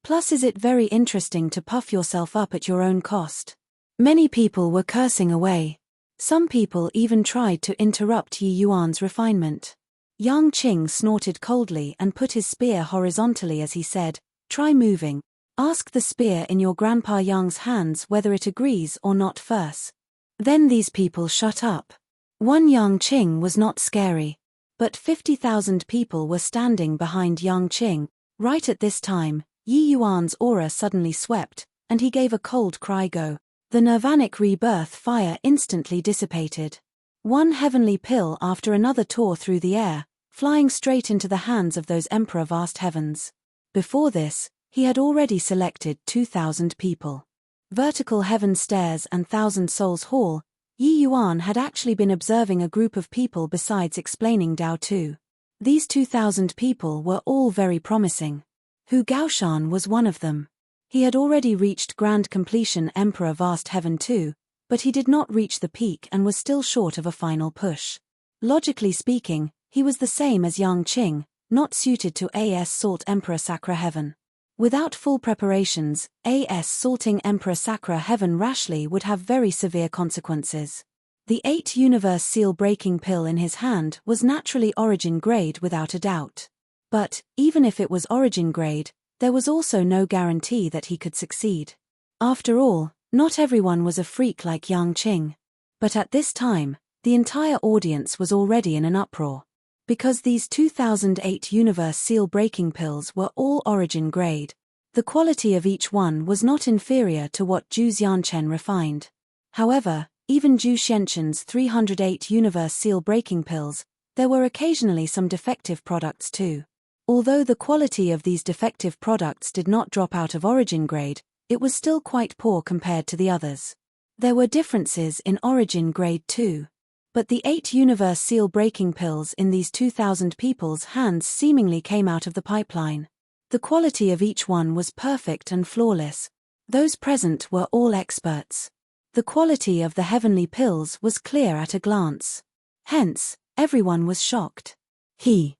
Plus, is it very interesting to puff yourself up at your own cost? Many people were cursing away. Some people even tried to interrupt Yi Yuan's refinement. Yang Qing snorted coldly and put his spear horizontally as he said, try moving. Ask the spear in your Grandpa Yang's hands whether it agrees or not first. Then these people shut up. One Yang Qing was not scary. But 50,000 people were standing behind Yang Qing. Right at this time, Yi Yuan's aura suddenly swept, and he gave a cold cry go. The nirvanic rebirth fire instantly dissipated. One heavenly pill after another tore through the air, flying straight into the hands of those Emperor Vast Heavens. Before this, he had already selected 2,000 people. Vertical Heaven Stairs and Thousand Souls Hall, Yi Yuan had actually been observing a group of people besides explaining Dao Tu. These 2,000 people were all very promising. Hu Gaoshan was one of them. He had already reached grand completion Emperor Vast Heaven 2, but he did not reach the peak and was still short of a final push. Logically speaking, he was the same as Yang Qing, not suited to A.S. Salt Emperor Sacra Heaven. Without full preparations, A.S. salting Emperor Sacra Heaven rashly would have very severe consequences. The 8 universe seal-breaking pill in his hand was naturally origin grade without a doubt. But, even if it was origin grade, there was also no guarantee that he could succeed. After all, not everyone was a freak like Yang Qing. But at this time, the entire audience was already in an uproar. Because these 2008 universe seal-breaking pills were all origin grade, the quality of each one was not inferior to what Zhu Xianchen refined. However, even Zhu Xianchen's 308 universe seal-breaking pills, there were occasionally some defective products too. Although the quality of these defective products did not drop out of origin grade, it was still quite poor compared to the others. There were differences in origin grade too. But the 8 universe seal-breaking pills in these 2,000 people's hands seemingly came out of the pipeline. The quality of each one was perfect and flawless. Those present were all experts. The quality of the heavenly pills was clear at a glance. Hence, everyone was shocked. He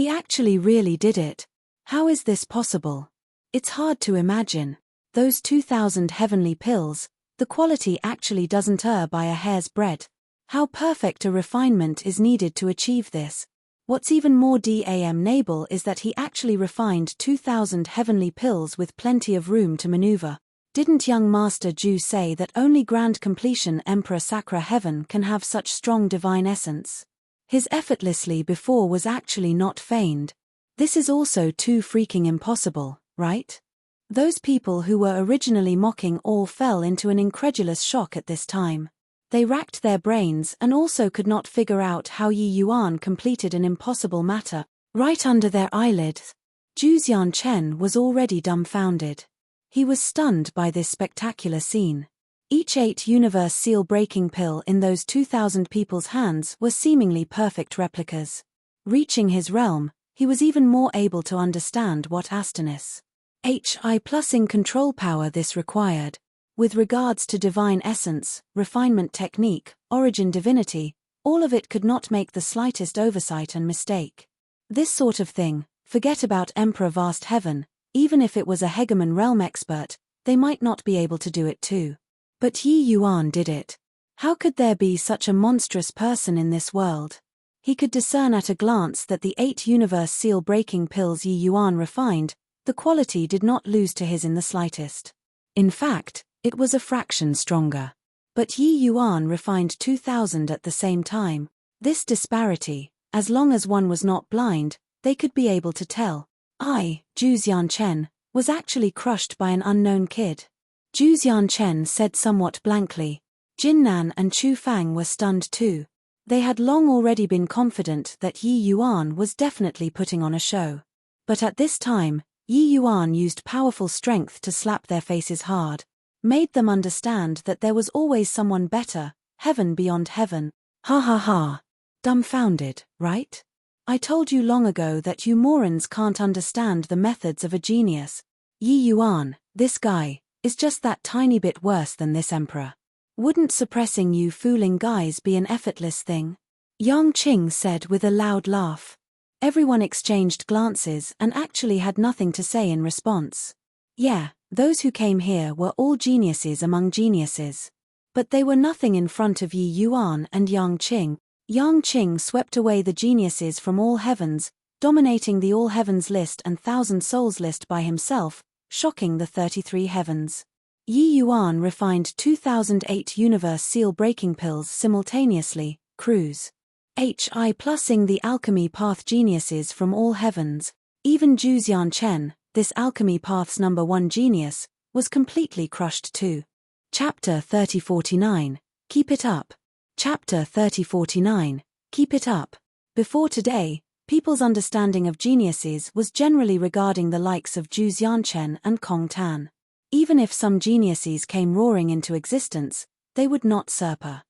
actually really did it. How is this possible? It's hard to imagine. Those 2,000 heavenly pills, the quality actually doesn't err by a hair's breadth. How perfect a refinement is needed to achieve this. What's even more damnable is that he actually refined 2,000 heavenly pills with plenty of room to maneuver. Didn't young Master Zhu say that only grand completion Emperor Sacra Heaven can have such strong divine essence? His effortlessly before was actually not feigned. This is also too freaking impossible, right? Those people who were originally mocking all fell into an incredulous shock at this time. They racked their brains and also could not figure out how Yi Yuan completed an impossible matter, right under their eyelids. Zhu Xianchen was already dumbfounded. He was stunned by this spectacular scene. Each 8 universe seal-breaking pill in those 2,000 people's hands were seemingly perfect replicas. Reaching his realm, he was even more able to understand what Astonis HI+ing control power this required. With regards to divine essence, refinement technique, origin divinity, all of it could not make the slightest oversight and mistake. This sort of thing, forget about Emperor Vast Heaven, even if it was a Hegemon realm expert, they might not be able to do it too. But Yi Yuan did it. How could there be such a monstrous person in this world? He could discern at a glance that the 8 universe seal-breaking pills Yi Yuan refined, the quality did not lose to his in the slightest. In fact, it was a fraction stronger. But Yi Yuan refined 2,000 at the same time. This disparity, as long as one was not blind, they could be able to tell. Zhu Xianchen was actually crushed by an unknown kid. Zhu Xianchen said somewhat blankly. Jinnan and Chu Fang were stunned too. They had long already been confident that Yi Yuan was definitely putting on a show. But at this time, Yi Yuan used powerful strength to slap their faces hard. Made them understand that there was always someone better, heaven beyond heaven. Ha ha ha. Dumbfounded, right? I told you long ago that you morons can't understand the methods of a genius. Yi Yuan, this guy, is just that tiny bit worse than this emperor. Wouldn't suppressing you fooling guys be an effortless thing? Yang Qing said with a loud laugh. Everyone exchanged glances and actually had nothing to say in response. Yeah. Those who came here were all geniuses among geniuses. But they were nothing in front of Yi Yuan and Yang Qing. Yang Qing swept away the geniuses from all heavens, dominating the all heavens list and thousand souls list by himself, shocking the 33 heavens. Yi Yuan refined 2008 universe seal-breaking pills simultaneously, cruise. HI+ing the alchemy path geniuses from all heavens. Even Zhu Xianchen, this alchemy path's #1 genius, was completely crushed too. Chapter 3049, Keep It Up. Chapter 3049, Keep It Up. Before today, people's understanding of geniuses was generally regarding the likes of Zhu Xianchen and Kong Tan. Even if some geniuses came roaring into existence, they would not surpass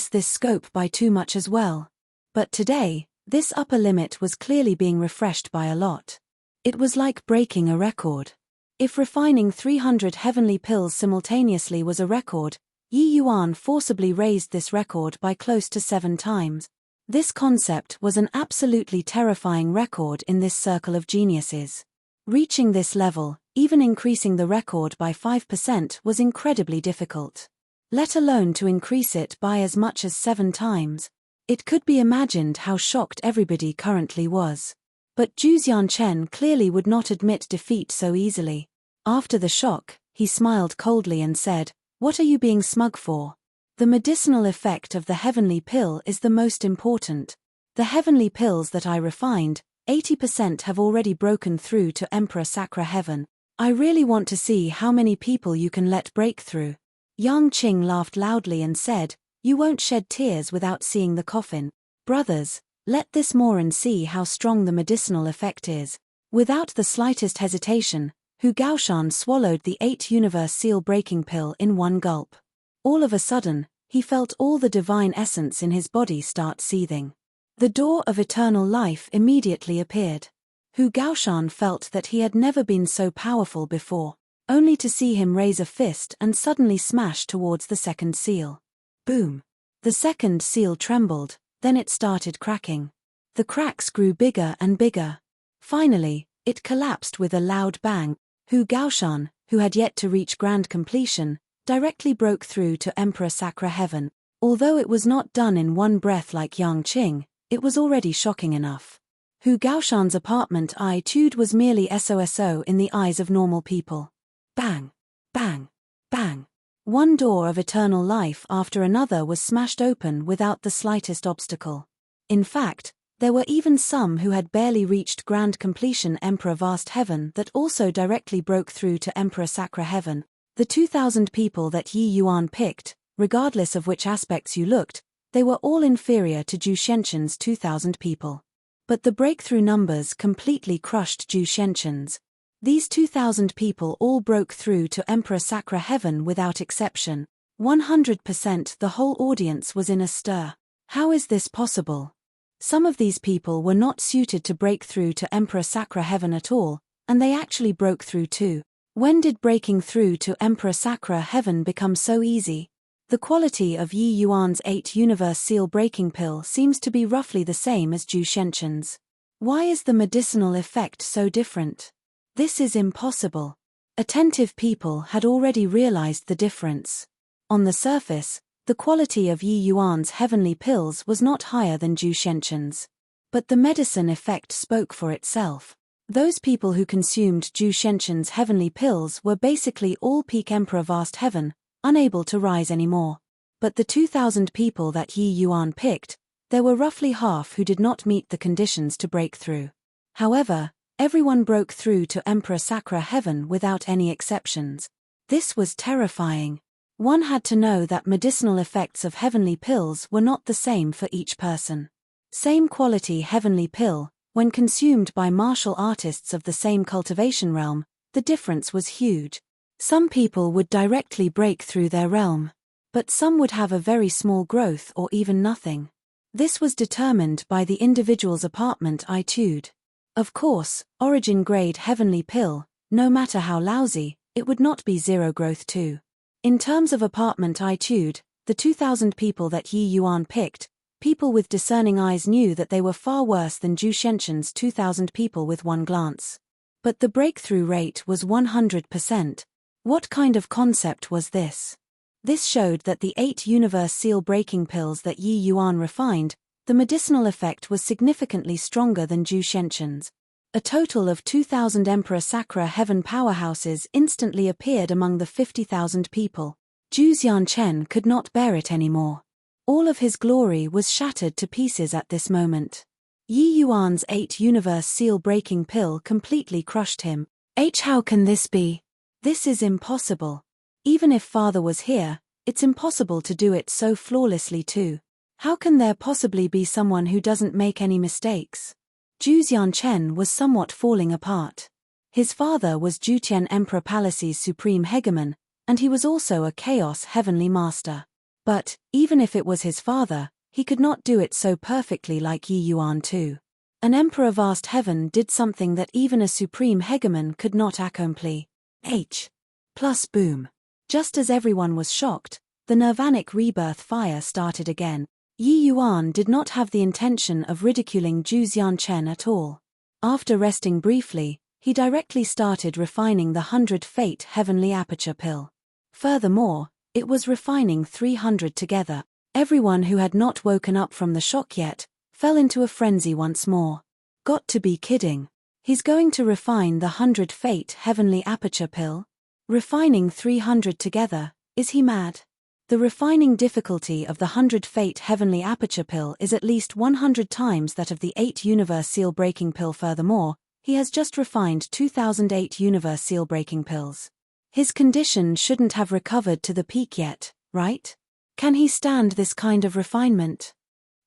this scope by too much as well. But today, this upper limit was clearly being refreshed by a lot. It was like breaking a record. If refining 300 heavenly pills simultaneously was a record, Yi Yuan forcibly raised this record by close to 7 times. This concept was an absolutely terrifying record in this circle of geniuses. Reaching this level, even increasing the record by 5% was incredibly difficult. Let alone to increase it by as much as 7 times. It could be imagined how shocked everybody currently was. But Zhu Xianchen clearly would not admit defeat so easily. After the shock, he smiled coldly and said, "What are you being smug for? The medicinal effect of the heavenly pill is the most important. The heavenly pills that I refined, 80% have already broken through to Emperor Sacra Heaven. I really want to see how many people you can let break through." Yang Qing laughed loudly and said, "You won't shed tears without seeing the coffin. Brothers, let this more and see how strong the medicinal effect is." Without the slightest hesitation, Hu Gaoshan swallowed the 8 universe seal breaking pill in one gulp. All of a sudden, he felt all the divine essence in his body start seething. The door of eternal life immediately appeared. Hu Gaoshan felt that he had never been so powerful before, only to see him raise a fist and suddenly smash towards the second seal. Boom! The second seal trembled, then it started cracking. The cracks grew bigger and bigger. Finally, it collapsed with a loud bang. Hu Gaoshan, who had yet to reach grand completion, directly broke through to Emperor Sacra Heaven. Although it was not done in one breath like Yang Qing, it was already shocking enough. Hu Gaoshan's apartment attitude was merely SOSO in the eyes of normal people. Bang! Bang! Bang! One door of eternal life after another was smashed open without the slightest obstacle. In fact, there were even some who had barely reached grand completion Emperor Vast Heaven that also directly broke through to Emperor Sacra Heaven. The 2,000 people that Yi Yuan picked, regardless of which aspects you looked, they were all inferior to Zhu Xianchen's 2,000 people. But the breakthrough numbers completely crushed Zhu Xianchen's. These 2,000 people all broke through to Emperor Sacra Heaven without exception. 100% the whole audience was in a stir. How is this possible? Some of these people were not suited to break through to Emperor Sacra Heaven at all, and they actually broke through too. When did breaking through to Emperor Sacra Heaven become so easy? The quality of Yi Yuan's 8 universe seal breaking pill seems to be roughly the same as Zhu Xianchen's. Why is the medicinal effect so different? This is impossible. Attentive people had already realized the difference. On the surface, the quality of Yi Yuan's heavenly pills was not higher than Zhu Xianchen's. But the medicine effect spoke for itself. Those people who consumed Zhu Xianchen's heavenly pills were basically all peak Emperor Vast Heaven, unable to rise anymore. But the 2,000 people that Yi Yuan picked, there were roughly half who did not meet the conditions to break through. However, everyone broke through to Emperor Sacra Heaven without any exceptions. This was terrifying. One had to know that medicinal effects of heavenly pills were not the same for each person. Same quality heavenly pill, when consumed by martial artists of the same cultivation realm, the difference was huge. Some people would directly break through their realm, but some would have a very small growth or even nothing. This was determined by the individual's apartment attitude. Of course, origin-grade heavenly pill, no matter how lousy, it would not be zero growth too. In terms of apartment attitude, the 2,000 people that Yi Yuan picked, people with discerning eyes knew that they were far worse than Zhu Xianchen's 2,000 people with one glance. But the breakthrough rate was 100%. What kind of concept was this? This showed that the 8 universe seal breaking pills that Yi Yuan refined, the medicinal effect was significantly stronger than Zhu Xianchen's. A total of 2,000 Emperor Sacra Heaven powerhouses instantly appeared among the 50,000 people. Zhu Xianchen could not bear it anymore. All of his glory was shattered to pieces at this moment. Yi Yuan's 8 universe seal breaking pill completely crushed him. How can this be? This is impossible. Even if father was here, it's impossible to do it so flawlessly too. How can there possibly be someone who doesn't make any mistakes? Zhu Xianchen was somewhat falling apart. His father was Zhutian Emperor Palace's supreme hegemon, and he was also a chaos heavenly master. But, even if it was his father, he could not do it so perfectly like Yi Yuan too. An emperor of vast heaven did something that even a supreme hegemon could not accompli. Plus boom. Just as everyone was shocked, the nirvanic rebirth fire started again. Yi Yuan did not have the intention of ridiculing Zhu Xianchen at all. After resting briefly, he directly started refining the 100 Fate Heavenly Aperture Pill. Furthermore, it was refining 300 together. Everyone who had not woken up from the shock yet fell into a frenzy once more. Got to be kidding. He's going to refine the 100 Fate Heavenly Aperture Pill? Refining 300 together, is he mad? The refining difficulty of the 100 Fate Heavenly Aperture Pill is at least 100 times that of the 8 Universe Seal Breaking Pill. Furthermore, he has just refined 2008 Universe Seal Breaking Pills. His condition shouldn't have recovered to the peak yet, right? Can he stand this kind of refinement?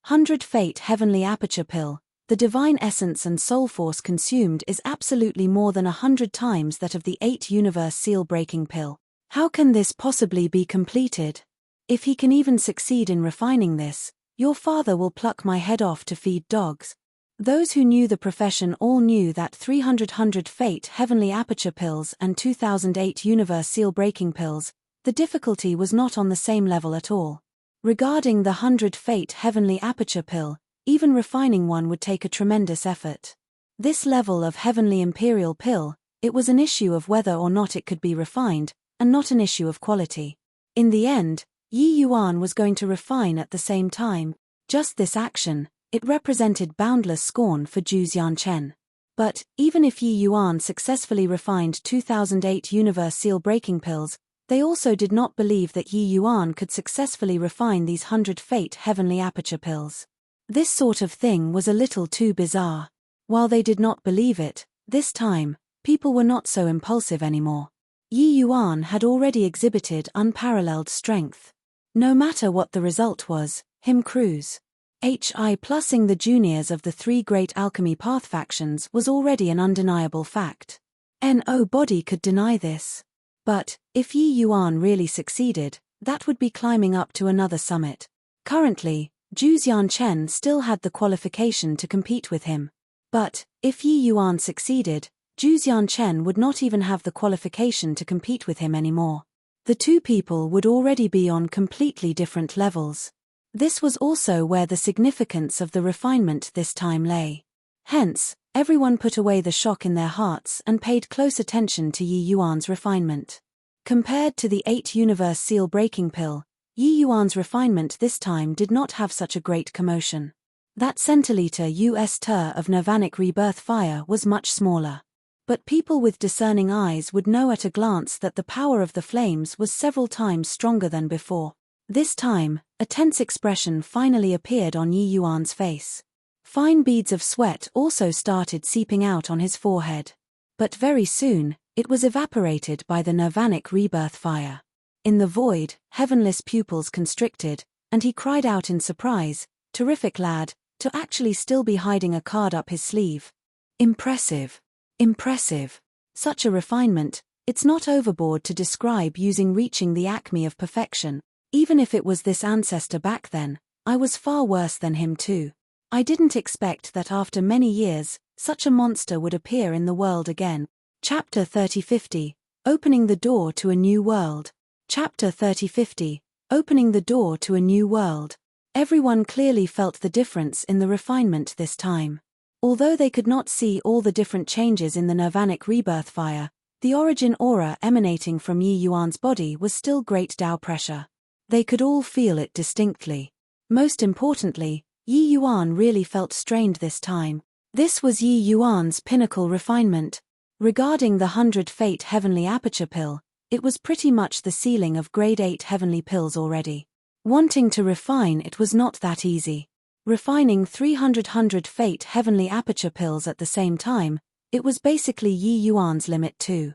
100 Fate Heavenly Aperture Pill, the divine essence and soul force consumed is absolutely more than 100 times that of the 8 Universe Seal Breaking Pill. How can this possibly be completed? If he can even succeed in refining this, your father will pluck my head off to feed dogs. Those who knew the profession all knew that 300 Fate Heavenly Aperture Pills and 2008 Universe Seal Breaking Pills, the difficulty was not on the same level at all. Regarding the 100 Fate Heavenly Aperture Pill, even refining one would take a tremendous effort. This level of Heavenly Imperial Pill, it was an issue of whether or not it could be refined, and not an issue of quality. In the end, Yi Yuan was going to refine at the same time. Just this action, it represented boundless scorn for Zhu Xianchen. But, even if Yi Yuan successfully refined 2008 Universe Seal Breaking Pills, they also did not believe that Yi Yuan could successfully refine these 100 Fate Heavenly Aperture Pills. This sort of thing was a little too bizarre. While they did not believe it, this time, people were not so impulsive anymore. Yi Yuan had already exhibited unparalleled strength. No matter what the result was, him cruise. Plusing the juniors of the 3 great alchemy path factions was already an undeniable fact. Nobody could deny this. But, if Yi Yuan really succeeded, that would be climbing up to another summit. Currently, Zhu Xianchen still had the qualification to compete with him. But, if Yi Yuan succeeded, Zhu Xianchen would not even have the qualification to compete with him anymore. The two people would already be on completely different levels. This was also where the significance of the refinement this time lay. Hence, everyone put away the shock in their hearts and paid close attention to Yi Yuan's refinement. Compared to the 8 Universe Seal Breaking Pill, Yi Yuan's refinement this time did not have such a great commotion. That centiliter US tur of nirvanic rebirth fire was much smaller. But people with discerning eyes would know at a glance that the power of the flames was several times stronger than before. This time, a tense expression finally appeared on Yi Yuan's face. Fine beads of sweat also started seeping out on his forehead. But very soon, it was evaporated by the nirvanic rebirth fire. In the void, heavenless pupils constricted, and he cried out in surprise, "Terrific lad, to actually still be hiding a card up his sleeve. Impressive. Impressive. Such a refinement, it's not overboard to describe using reaching the acme of perfection. Even if it was this ancestor back then, I was far worse than him too. I didn't expect that after many years, such a monster would appear in the world again." Chapter 3050, Opening the Door to a New World. Chapter 3050, Opening the Door to a New World. Everyone clearly felt the difference in the refinement this time. Although they could not see all the different changes in the nirvanic rebirth fire, the origin aura emanating from Yi Yuan's body was still great Tao pressure. They could all feel it distinctly. Most importantly, Yi Yuan really felt strained this time. This was Yi Yuan's pinnacle refinement. Regarding the 100 Fate Heavenly Aperture Pill, it was pretty much the ceiling of grade 8 heavenly pills already. Wanting to refine it was not that easy. Refining 300 Fate Heavenly Aperture Pills at the same time, it was basically Yi Yuan's limit too.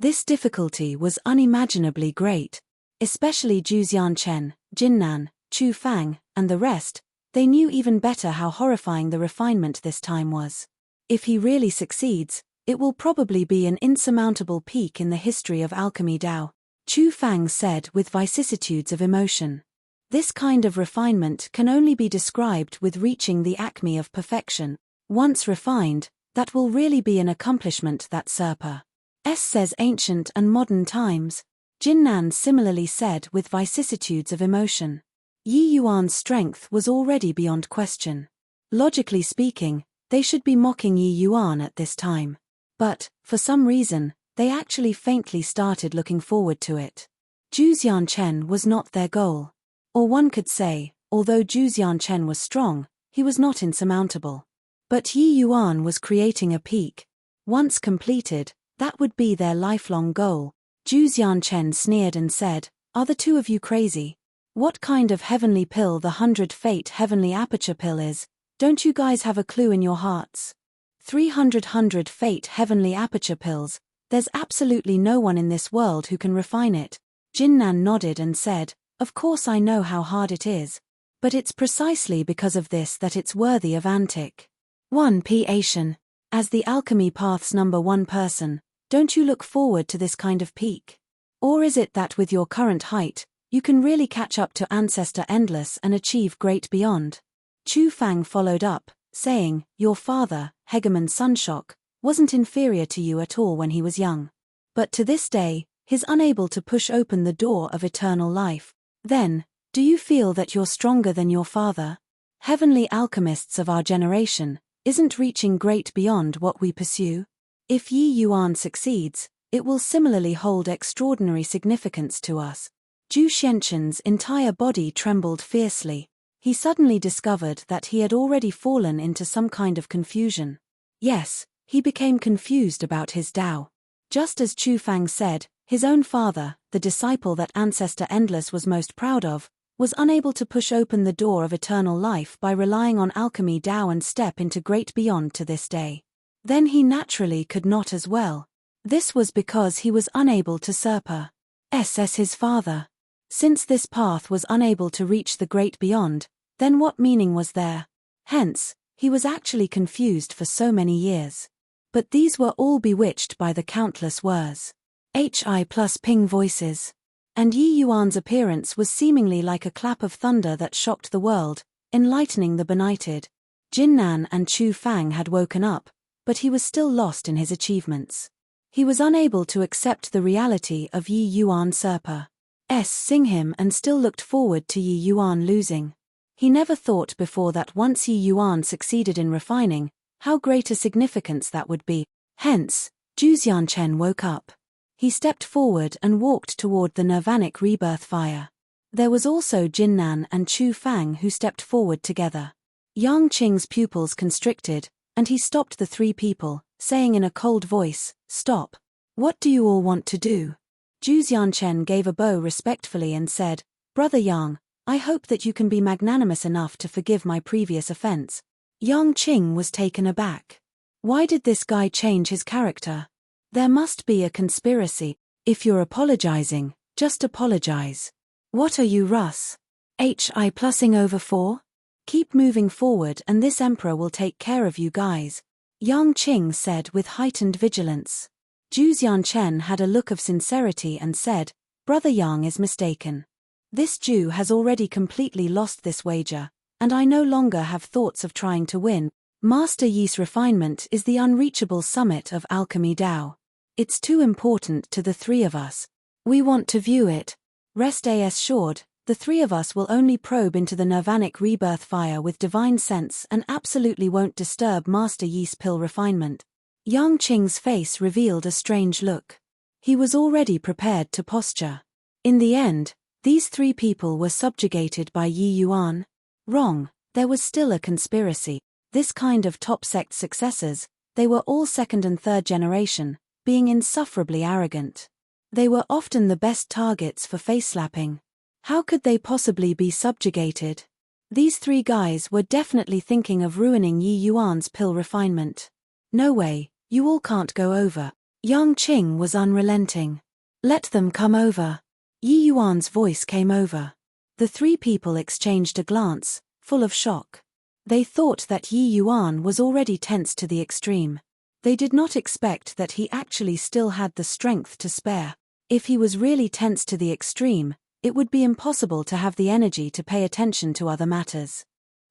This difficulty was unimaginably great. Especially Zhu Chen, Jinnan, Chu Fang, and the rest, they knew even better how horrifying the refinement this time was. If he really succeeds, it will probably be an insurmountable peak in the history of alchemy Dao, Chu Fang said with vicissitudes of emotion. This kind of refinement can only be described with reaching the acme of perfection. Once refined, that will really be an accomplishment that surpasses ancient and modern times, Jinnan similarly said with vicissitudes of emotion. Yi Yuan's strength was already beyond question. Logically speaking, they should be mocking Yi Yuan at this time. But, for some reason, they actually faintly started looking forward to it. Zhu Chen was not their goal. Or one could say, although Zhu Chen was strong, he was not insurmountable. But Yi Yuan was creating a peak. Once completed, that would be their lifelong goal. Zhu Chen sneered and said, "Are the two of you crazy? What kind of heavenly pill the 100 Fate heavenly aperture pill is? Don't you guys have a clue in your hearts? 300 Fate heavenly aperture pills, there's absolutely no one in this world who can refine it." Jinnan nodded and said, "Of course I know how hard it is. But it's precisely because of this that it's worthy of antic. 1 Asian. As the alchemy path's #1 person, don't you look forward to this kind of peak? Or is it that with your current height, you can really catch up to Ancestor Endless and achieve great beyond?" Chu Fang followed up, saying, "Your father, Hegemon Sunshock, wasn't inferior to you at all when he was young. But to this day, he's unable to push open the door of eternal life. Then, do you feel that you're stronger than your father? Heavenly alchemists of our generation, isn't reaching great beyond what we pursue? If Yi Yuan succeeds, it will similarly hold extraordinary significance to us." Zhu Xianqin's entire body trembled fiercely. He suddenly discovered that he had already fallen into some kind of confusion. Yes, he became confused about his Tao. Just as Chu Fang said, his own father, the disciple that Ancestor Endless was most proud of, was unable to push open the door of eternal life by relying on alchemy Tao and step into great beyond to this day. Then he naturally could not as well. This was because he was unable to surpass his father. Since this path was unable to reach the great beyond, then what meaning was there? Hence, he was actually confused for so many years. But these were all bewitched by the countless whirs, hi plus ping voices. And Yi Yuan's appearance was seemingly like a clap of thunder that shocked the world, enlightening the benighted. Jinnan and Chu Fang had woken up, but he was still lost in his achievements. He was unable to accept the reality of Yi Yuan surpassing him and still looked forward to Yi Yuan losing. He never thought before that once Yi Yuan succeeded in refining, how great a significance that would be. Hence, Zhu Chen woke up. He stepped forward and walked toward the nirvanic rebirth fire. There was also Jinnan and Chu Fang who stepped forward together. Yang Qing's pupils constricted, and he stopped the three people, saying in a cold voice, "Stop. What do you all want to do?" Zhu Chen gave a bow respectfully and said, "Brother Yang, I hope that you can be magnanimous enough to forgive my previous offense." Yang Qing was taken aback. Why did this guy change his character? There must be a conspiracy. If you're apologizing, just apologize. What are you Russ? Hi plussing over for? Keep moving forward and this emperor will take care of you guys, Yang Qing said with heightened vigilance. Zhu Chen had a look of sincerity and said, "Brother Yang is mistaken. This Jew has already completely lost this wager, and I no longer have thoughts of trying to win. Master Yi's refinement is the unreachable summit of alchemy Dao. It's too important to the three of us. We want to view it. Rest assured, the three of us will only probe into the nirvanic rebirth fire with divine sense and absolutely won't disturb Master Yi's pill refinement." Yang Qing's face revealed a strange look. He was already prepared to posture. In the end, these three people were subjugated by Yi Yuan. Wrong, there was still a conspiracy. This kind of top sect successors, they were all second and third generation, being insufferably arrogant. They were often the best targets for face-slapping. How could they possibly be subjugated? These three guys were definitely thinking of ruining Yi Yuan's pill refinement. No way, you all can't go over. Yang Qing was unrelenting. Let them come over. Yi Yuan's voice came over. The three people exchanged a glance, full of shock. They thought that Yi Yuan was already tense to the extreme. They did not expect that he actually still had the strength to spare. If he was really tense to the extreme, it would be impossible to have the energy to pay attention to other matters.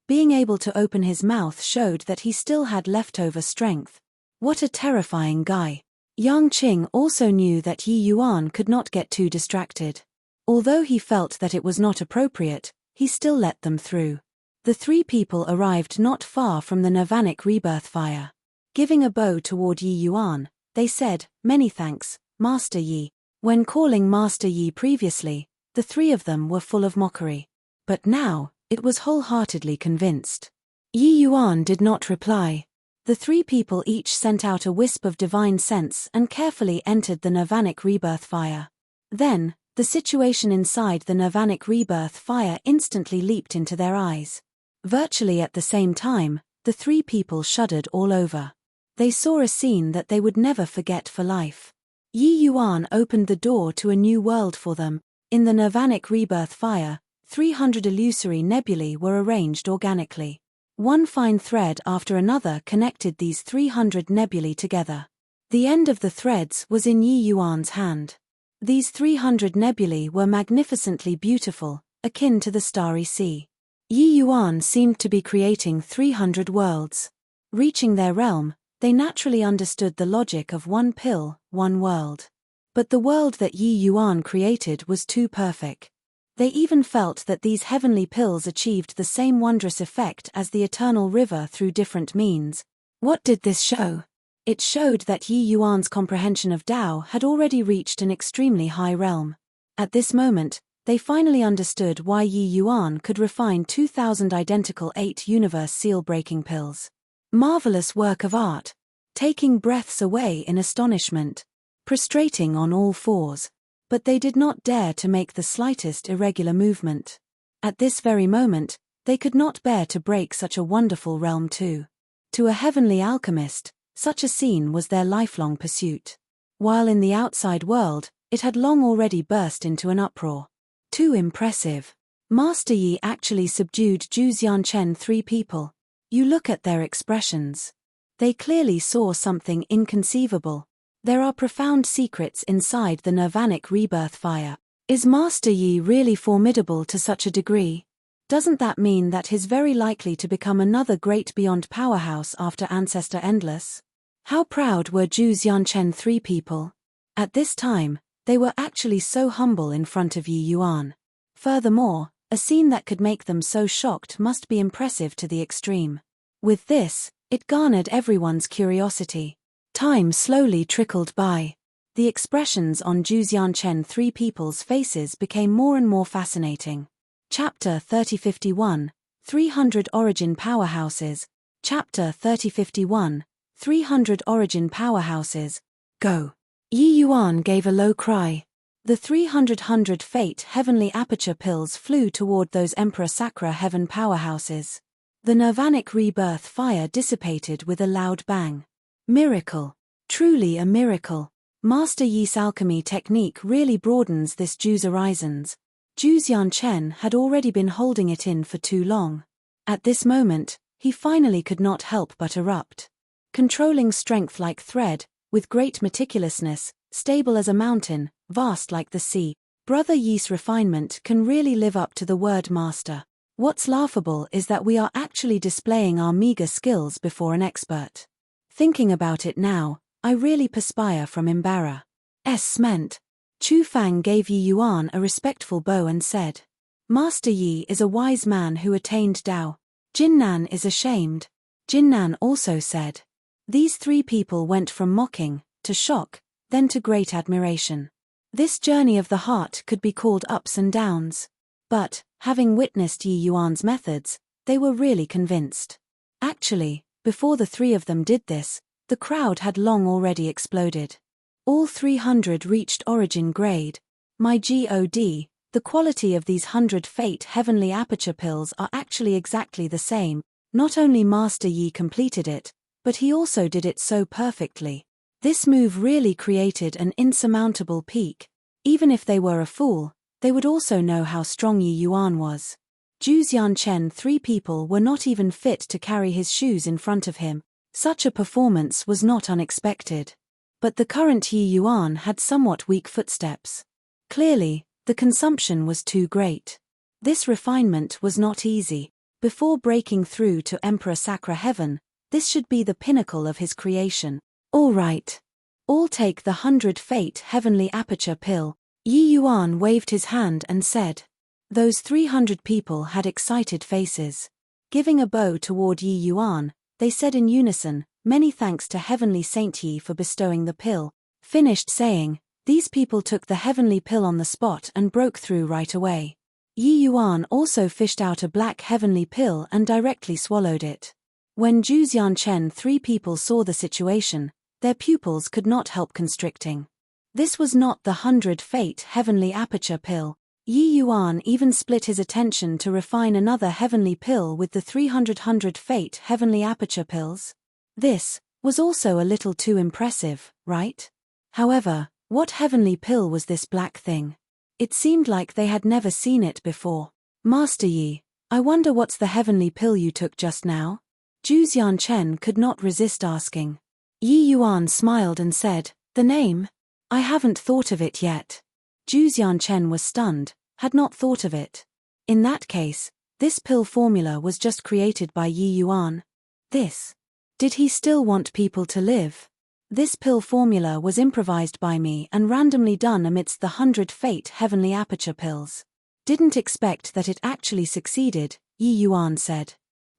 Being able to open his mouth showed that he still had leftover strength. What a terrifying guy. Yang Qing also knew that Yi Yuan could not get too distracted. Although he felt that it was not appropriate, he still let them through. The three people arrived not far from the Nirvanic rebirth fire. Giving a bow toward Yi Yuan, they said, "Many thanks, Master Yi." When calling Master Yi previously, the three of them were full of mockery. But now, it was wholeheartedly convinced. Yi Yuan did not reply. The three people each sent out a wisp of divine sense and carefully entered the Nirvanic rebirth fire. Then, the situation inside the Nirvanic rebirth fire instantly leaped into their eyes. Virtually at the same time, the three people shuddered all over. They saw a scene that they would never forget for life. Yi Yuan opened the door to a new world for them. In the Nirvanic rebirth fire, 300 illusory nebulae were arranged organically. One fine thread after another connected these 300 nebulae together. The end of the threads was in Yi Yuan's hand. These 300 nebulae were magnificently beautiful, akin to the starry sea. Yi Yuan seemed to be creating 300 worlds. Reaching their realm, they naturally understood the logic of one pill, one world. But the world that Yi Yuan created was too perfect. They even felt that these heavenly pills achieved the same wondrous effect as the eternal river through different means. What did this show? It showed that Yi Yuan's comprehension of Tao had already reached an extremely high realm. At this moment, they finally understood why Yi Yuan could refine 2,000 identical 8 universe seal-breaking pills. Marvelous work of art. Taking breaths away in astonishment. Prostrating on all fours. But they did not dare to make the slightest irregular movement. At this very moment, they could not bear to break such a wonderful realm too. To a heavenly alchemist, such a scene was their lifelong pursuit. While in the outside world, it had long already burst into an uproar. Too impressive. Master Yi actually subdued Zhu Xianchen 3 people. You look at their expressions. They clearly saw something inconceivable. There are profound secrets inside the Nirvanic rebirth fire. Is Master Yi really formidable to such a degree? Doesn't that mean that he's very likely to become another great beyond powerhouse after Ancestor Endless? How proud were Zhu Xianchen 3 people? At this time, they were actually so humble in front of Yi Yuan. Furthermore, a scene that could make them so shocked must be impressive to the extreme. With this, it garnered everyone's curiosity. Time slowly trickled by. The expressions on Zhu Xianchen 3 people's faces became more and more fascinating. Chapter 3051, 300 Origin Powerhouses. Chapter 3051, 300 Origin Powerhouses. Go. Yi Yuan gave a low cry. The 300 Fate Heavenly Aperture pills flew toward those Emperor Sakra Heaven powerhouses. The Nirvanic rebirth fire dissipated with a loud bang. Miracle. Truly a miracle. Master Yi's alchemy technique really broadens this Zhu's horizons. Zhu Xianchen had already been holding it in for too long. At this moment, he finally could not help but erupt. Controlling strength like thread, with great meticulousness, stable as a mountain, vast like the sea, Brother Yi's refinement can really live up to the word master. What's laughable is that we are actually displaying our meager skills before an expert. Thinking about it now, I really perspire from embarrassment. Chu Fang gave Yi Yuan a respectful bow and said, Master Yi is a wise man who attained Tao. Jinnan is ashamed. Jinnan also said. These 3 people went from mocking, to shock, then to great admiration. This journey of the heart could be called ups and downs. But, having witnessed Yi Yuan's methods, they were really convinced. Actually, before the 3 of them did this, the crowd had long already exploded. All 300 reached origin grade. My God, the quality of these 100 Fate Heavenly Aperture pills are actually exactly the same. Not only Master Yi completed it, but he also did it so perfectly. This move really created an insurmountable peak. Even if they were a fool, they would also know how strong Yi Yuan was. Zhu Xianchen, 3 people were not even fit to carry his shoes in front of him. Such a performance was not unexpected. But the current Yi Yuan had somewhat weak footsteps. Clearly, the consumption was too great. This refinement was not easy. Before breaking through to Emperor Sacra Heaven, this should be the pinnacle of his creation. All right. All take the 100 Fate Heavenly Aperture Pill. Yi Yuan waved his hand and said. Those 300 people had excited faces. Giving a bow toward Yi Yuan, they said in unison, "Many thanks to Heavenly Saint Yi for bestowing the pill." Finished saying, these people took the heavenly pill on the spot and broke through right away. Yi Yuan also fished out a black heavenly pill and directly swallowed it. When Zhu Xianchen, 3 people saw the situation, their pupils could not help constricting. This was not the 100 Fate Heavenly Aperture Pill. Yi Yuan even split his attention to refine another heavenly pill with the 300 Fate Heavenly Aperture Pills. This was also a little too impressive, right? However, what heavenly pill was this black thing? It seemed like they had never seen it before. Master Yi, I wonder what's the heavenly pill you took just now? Zhu Xianchen could not resist asking. Yi Yuan smiled and said, the name? I haven't thought of it yet. Zhu Xianchen was stunned, had not thought of it. In that case, this pill formula was just created by Yi Yuan. This. Did he still want people to live? This pill formula was improvised by me and randomly done amidst the 100 Fate Heavenly Aperture Pills. Didn't expect that it actually succeeded, Yi Yuan said.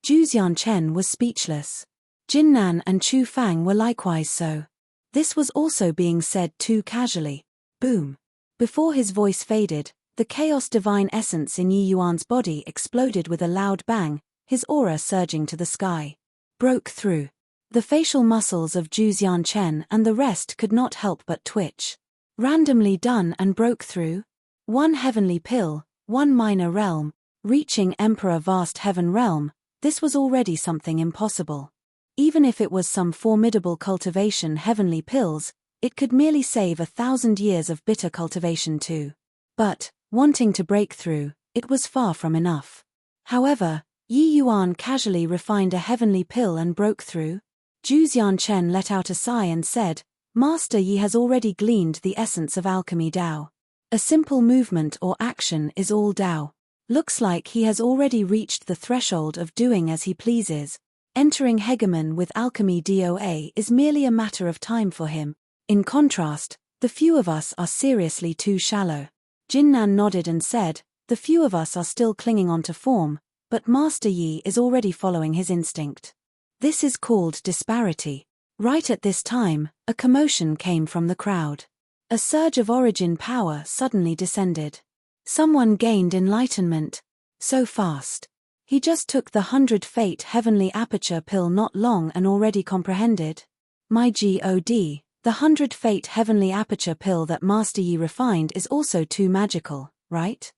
Zhu Xianchen was speechless. Jinnan and Chu Fang were likewise so. This was also being said too casually. Boom. Before his voice faded, the chaos divine essence in Yi Yuan's body exploded with a loud bang, his aura surging to the sky. Broke through. The facial muscles of Zhu Xianchen and the rest could not help but twitch. Randomly done and broke through? 1 heavenly pill, 1 minor realm, reaching Emperor Vast Heaven Realm, this was already something impossible. Even if it was some formidable cultivation heavenly pills, it could merely save 1,000 years of bitter cultivation too. But, wanting to break through, it was far from enough. However, Yi Yuan casually refined a heavenly pill and broke through. Zhu Xianchen let out a sigh and said, Master Yi has already gleaned the essence of alchemy Dao. A simple movement or action is all Dao. Looks like he has already reached the threshold of doing as he pleases. Entering hegemon with alchemy DOA is merely a matter of time for him. In contrast, the few of us are seriously too shallow. Jinnan nodded and said, the few of us are still clinging on to form, but Master Yi is already following his instinct. This is called disparity. Right at this time, a commotion came from the crowd. A surge of origin power suddenly descended. Someone gained enlightenment. So fast. He just took the 100 Fate Heavenly Aperture Pill not long and already comprehended. My God, the 100 Fate Heavenly Aperture Pill that Master Yi refined is also too magical, right?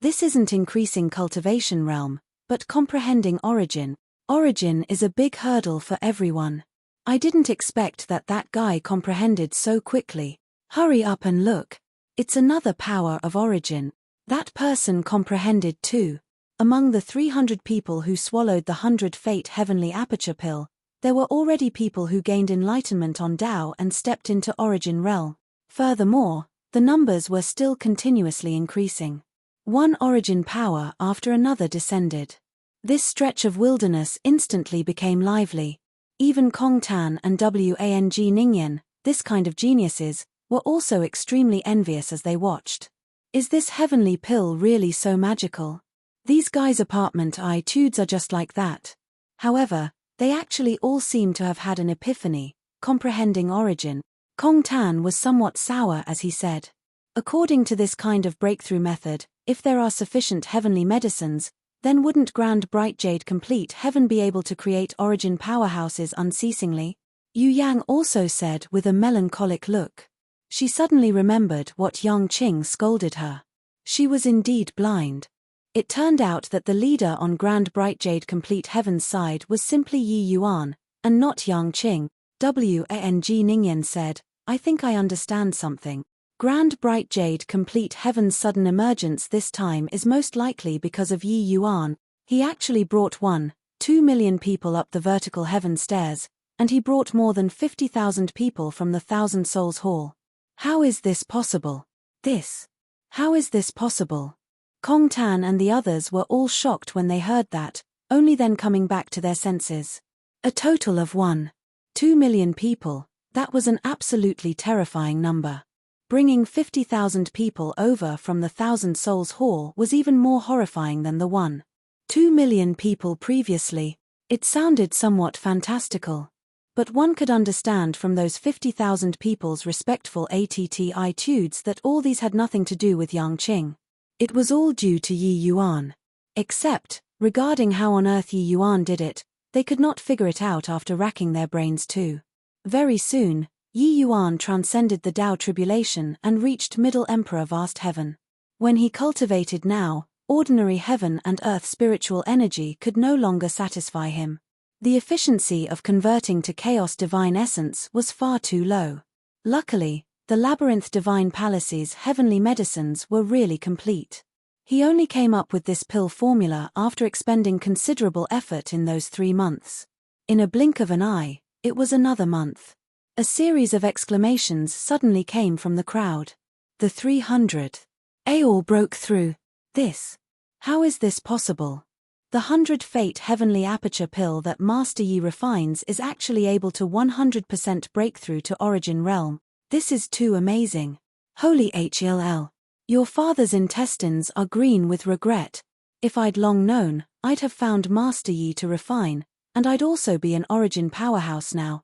This isn't increasing cultivation realm, but comprehending origin. Origin is a big hurdle for everyone. I didn't expect that guy comprehended so quickly. Hurry up and look. It's another power of origin. That person comprehended too. Among the 300 people who swallowed the 100 Fate Heavenly Aperture Pill, there were already people who gained enlightenment on Dao and stepped into origin realm. Furthermore, the numbers were still continuously increasing. One origin power after another descended. This stretch of wilderness instantly became lively. Even Kong Tan and Wang Ningyan, this kind of geniuses, were also extremely envious as they watched. Is this heavenly pill really so magical? These guys' apartment attitudes are just like that. However, they actually all seem to have had an epiphany, comprehending origin. Kong Tan was somewhat sour as he said. According to this kind of breakthrough method, if there are sufficient heavenly medicines, then wouldn't Grand Bright Jade Complete Heaven be able to create origin powerhouses unceasingly? Yu Yang also said with a melancholic look. She suddenly remembered what Yang Qing scolded her. She was indeed blind. It turned out that the leader on Grand Bright Jade Complete Heaven's side was simply Yi Yuan, and not Yang Qing. Wang Ningyan said, I think I understand something. Grand Bright Jade complete heaven's sudden emergence this time is most likely because of Yi Yuan. He actually brought 1.2 million people up the vertical heaven stairs, and he brought more than 50,000 people from the Thousand Souls Hall. How is this possible? How is this possible? Kong Tan and the others were all shocked when they heard that, only then coming back to their senses. A total of 1.2 million people, that was an absolutely terrifying number. Bringing 50,000 people over from the Thousand Souls Hall was even more horrifying than the 1.2 million people previously. It sounded somewhat fantastical. But one could understand from those 50,000 people's respectful attitudes that all these had nothing to do with Yang Qing. It was all due to Yi Yuan. Except, regarding how on earth Yi Yuan did it, they could not figure it out after racking their brains too. Very soon, Yi Yuan transcended the Tao tribulation and reached Middle Emperor Vast Heaven. When he cultivated now, ordinary heaven and earth spiritual energy could no longer satisfy him. The efficiency of converting to chaos divine essence was far too low. Luckily, the labyrinth divine palace's heavenly medicines were really complete. He only came up with this pill formula after expending considerable effort in those 3 months. In a blink of an eye, it was another month. A series of exclamations suddenly came from the crowd. The 300. all broke through. How is this possible? The 100 Fate Heavenly Aperture pill that Master Yi refines is actually able to 100% breakthrough to Origin Realm. This is too amazing. Holy HLL. Your father's intestines are green with regret. If I'd long known, I'd have found Master Yi to refine, and I'd also be an Origin powerhouse now.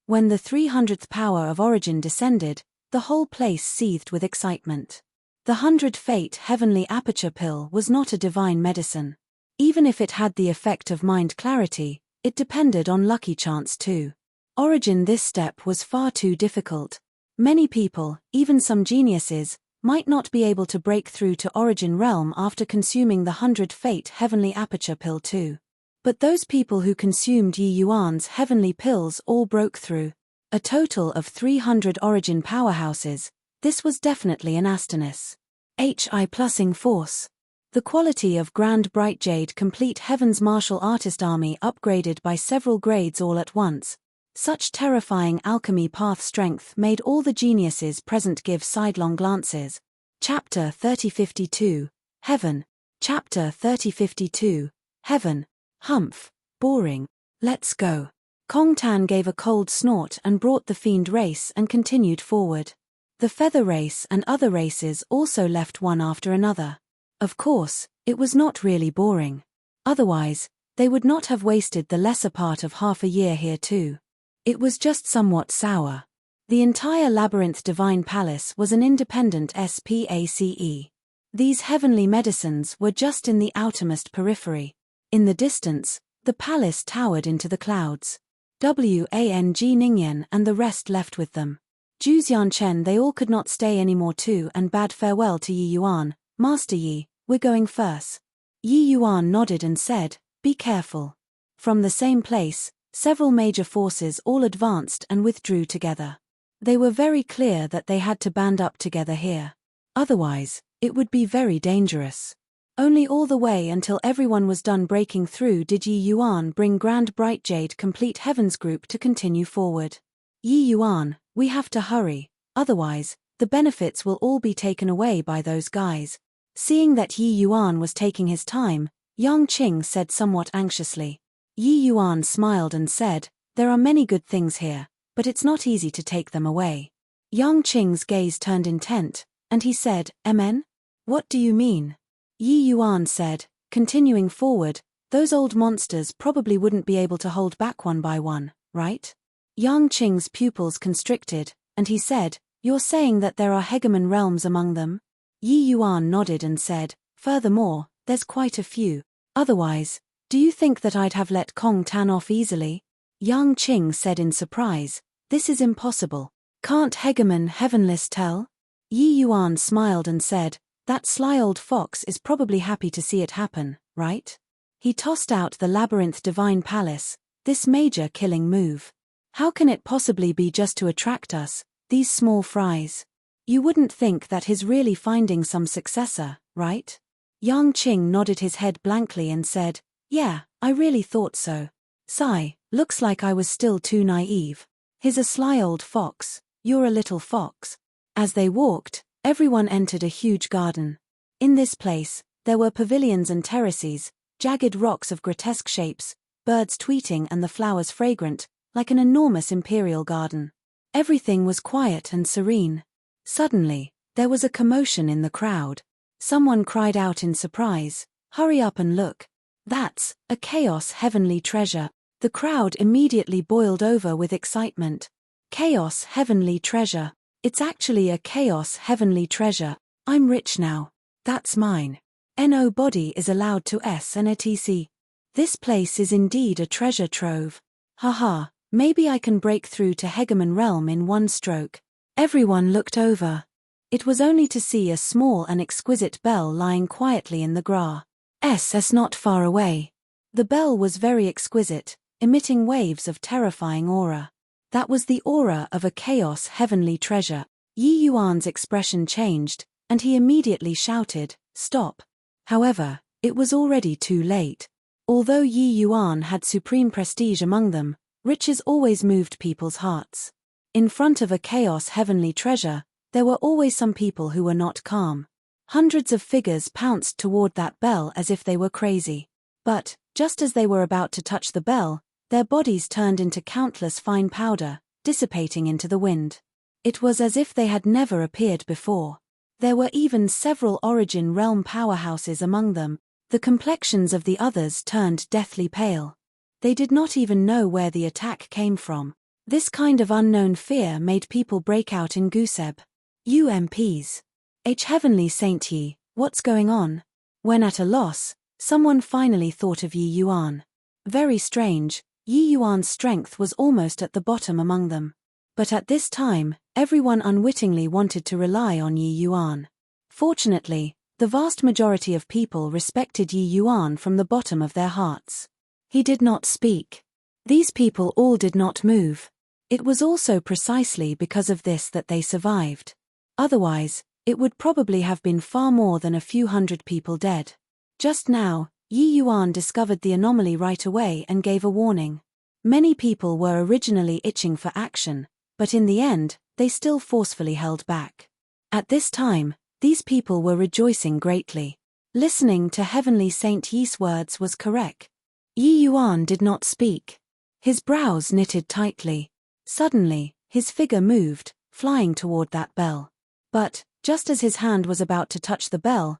When the 300th power of Origin descended, the whole place seethed with excitement. The 100 Fate Heavenly Aperture pill was not a divine medicine. Even if it had the effect of mind clarity, it depended on lucky chance too. Origin this step was far too difficult. Many people, even some geniuses, might not be able to break through to Origin Realm after consuming the 100 Fate Heavenly Aperture pill too. But those people who consumed Yi Yuan's heavenly pills all broke through. A total of 300 Origin powerhouses. This was definitely an astonishing HI+ing force. The quality of Grand Bright Jade complete Heaven's martial artist army upgraded by several grades all at once. Such terrifying alchemy path strength made all the geniuses present give sidelong glances. Chapter 3052, Heaven. Chapter 3052, Heaven. Humph. Boring. Let's go. Kong Tan gave a cold snort and brought the fiend race and continued forward. The feather race and other races also left one after another. Of course, it was not really boring. Otherwise, they would not have wasted the lesser part of half a year here too. It was just somewhat sour. The entire Labyrinth Divine Palace was an independent SPACE. These heavenly medicines were just in the outermost periphery. In the distance, the palace towered into the clouds. Wang Ningyan and the rest left with them. Zhuxian Chen they all could not stay anymore too and bade farewell to Yi Yuan. Master Yi, we're going first. Yi Yuan nodded and said, be careful. From the same place, several major forces all advanced and withdrew together. They were very clear that they had to band up together here. Otherwise, it would be very dangerous. Only all the way until everyone was done breaking through did Yi Yuan bring Grand Bright Jade Complete Heavens Group to continue forward. Yi Yuan, we have to hurry, otherwise, the benefits will all be taken away by those guys. Seeing that Yi Yuan was taking his time, Yang Qing said somewhat anxiously. Yi Yuan smiled and said, there are many good things here, but it's not easy to take them away. Yang Qing's gaze turned intent, and he said, Amen? What do you mean? Yi Yuan said, continuing forward, those old monsters probably wouldn't be able to hold back one by one, right? Yang Qing's pupils constricted, and he said, you're saying that there are hegemon realms among them? Yi Yuan nodded and said, furthermore, there's quite a few. Otherwise, do you think that I'd have let Kong Tan off easily? Yang Qing said in surprise, this is impossible. Can't hegemon heavenless tell? Yi Yuan smiled and said, that sly old fox is probably happy to see it happen, right? He tossed out the Labyrinth Divine Palace, this major killing move. How can it possibly be just to attract us, these small fries? You wouldn't think that he's really finding some successor, right? Yang Qing nodded his head blankly and said, yeah, I really thought so. Sigh, looks like I was still too naive. He's a sly old fox, you're a little fox. As they walked, everyone entered a huge garden. In this place, there were pavilions and terraces, jagged rocks of grotesque shapes, birds tweeting and the flowers fragrant, like an enormous imperial garden. Everything was quiet and serene. Suddenly, there was a commotion in the crowd. Someone cried out in surprise, hurry up and look. That's a chaos heavenly treasure. The crowd immediately boiled over with excitement. Chaos heavenly treasure. It's actually a chaos heavenly treasure. I'm rich now. That's mine. Nobody is allowed to S and etc. This place is indeed a treasure trove. Haha, maybe I can break through to Hegemon realm in one stroke. Everyone looked over. It was only to see a small and exquisite bell lying quietly in the grass. Not far away. The bell was very exquisite, emitting waves of terrifying aura. That was the aura of a chaos heavenly treasure. Yi Yuan's expression changed, and he immediately shouted, stop. However, it was already too late. Although Yi Yuan had supreme prestige among them, riches always moved people's hearts. In front of a chaos heavenly treasure, there were always some people who were not calm. Hundreds of figures pounced toward that bell as if they were crazy. But, just as they were about to touch the bell, their bodies turned into countless fine powder, dissipating into the wind. It was as if they had never appeared before. There were even several Origin Realm powerhouses among them. The complexions of the others turned deathly pale. They did not even know where the attack came from. This kind of unknown fear made people break out in gooseb. UMPs. Heavenly Saint Yi, what's going on? When at a loss, someone finally thought of Yi Yuan. Very strange, Yi Yuan's strength was almost at the bottom among them. But at this time, everyone unwittingly wanted to rely on Yi Yuan. Fortunately, the vast majority of people respected Yi Yuan from the bottom of their hearts. He did not speak. These people all did not move. It was also precisely because of this that they survived. Otherwise, it would probably have been far more than a few hundred people dead. Just now, Yi Yuan discovered the anomaly right away and gave a warning. Many people were originally itching for action, but in the end, they still forcefully held back. At this time, these people were rejoicing greatly. Listening to Heavenly Saint Yi's words was correct. Yi Yuan did not speak. His brows knitted tightly. Suddenly, his figure moved, flying toward that bell. But, just as his hand was about to touch the bell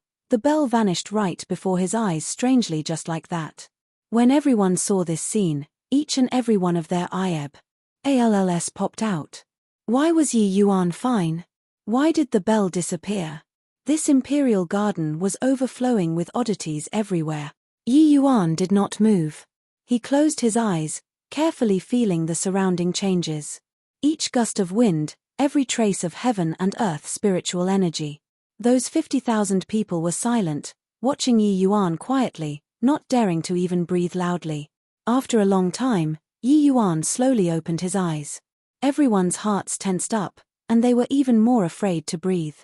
vanished right before his eyes, strangely just like that. When everyone saw this scene, each and every one of their ALLs popped out. Why was Yi Yuan fine? Why did the bell disappear? This imperial garden was overflowing with oddities everywhere. Yi Yuan did not move. He closed his eyes, carefully feeling the surrounding changes. Each gust of wind, every trace of heaven and earth spiritual energy. Those 50,000 people were silent, watching Yi Yuan quietly, not daring to even breathe loudly. After a long time, Yi Yuan slowly opened his eyes. Everyone's hearts tensed up, and they were even more afraid to breathe.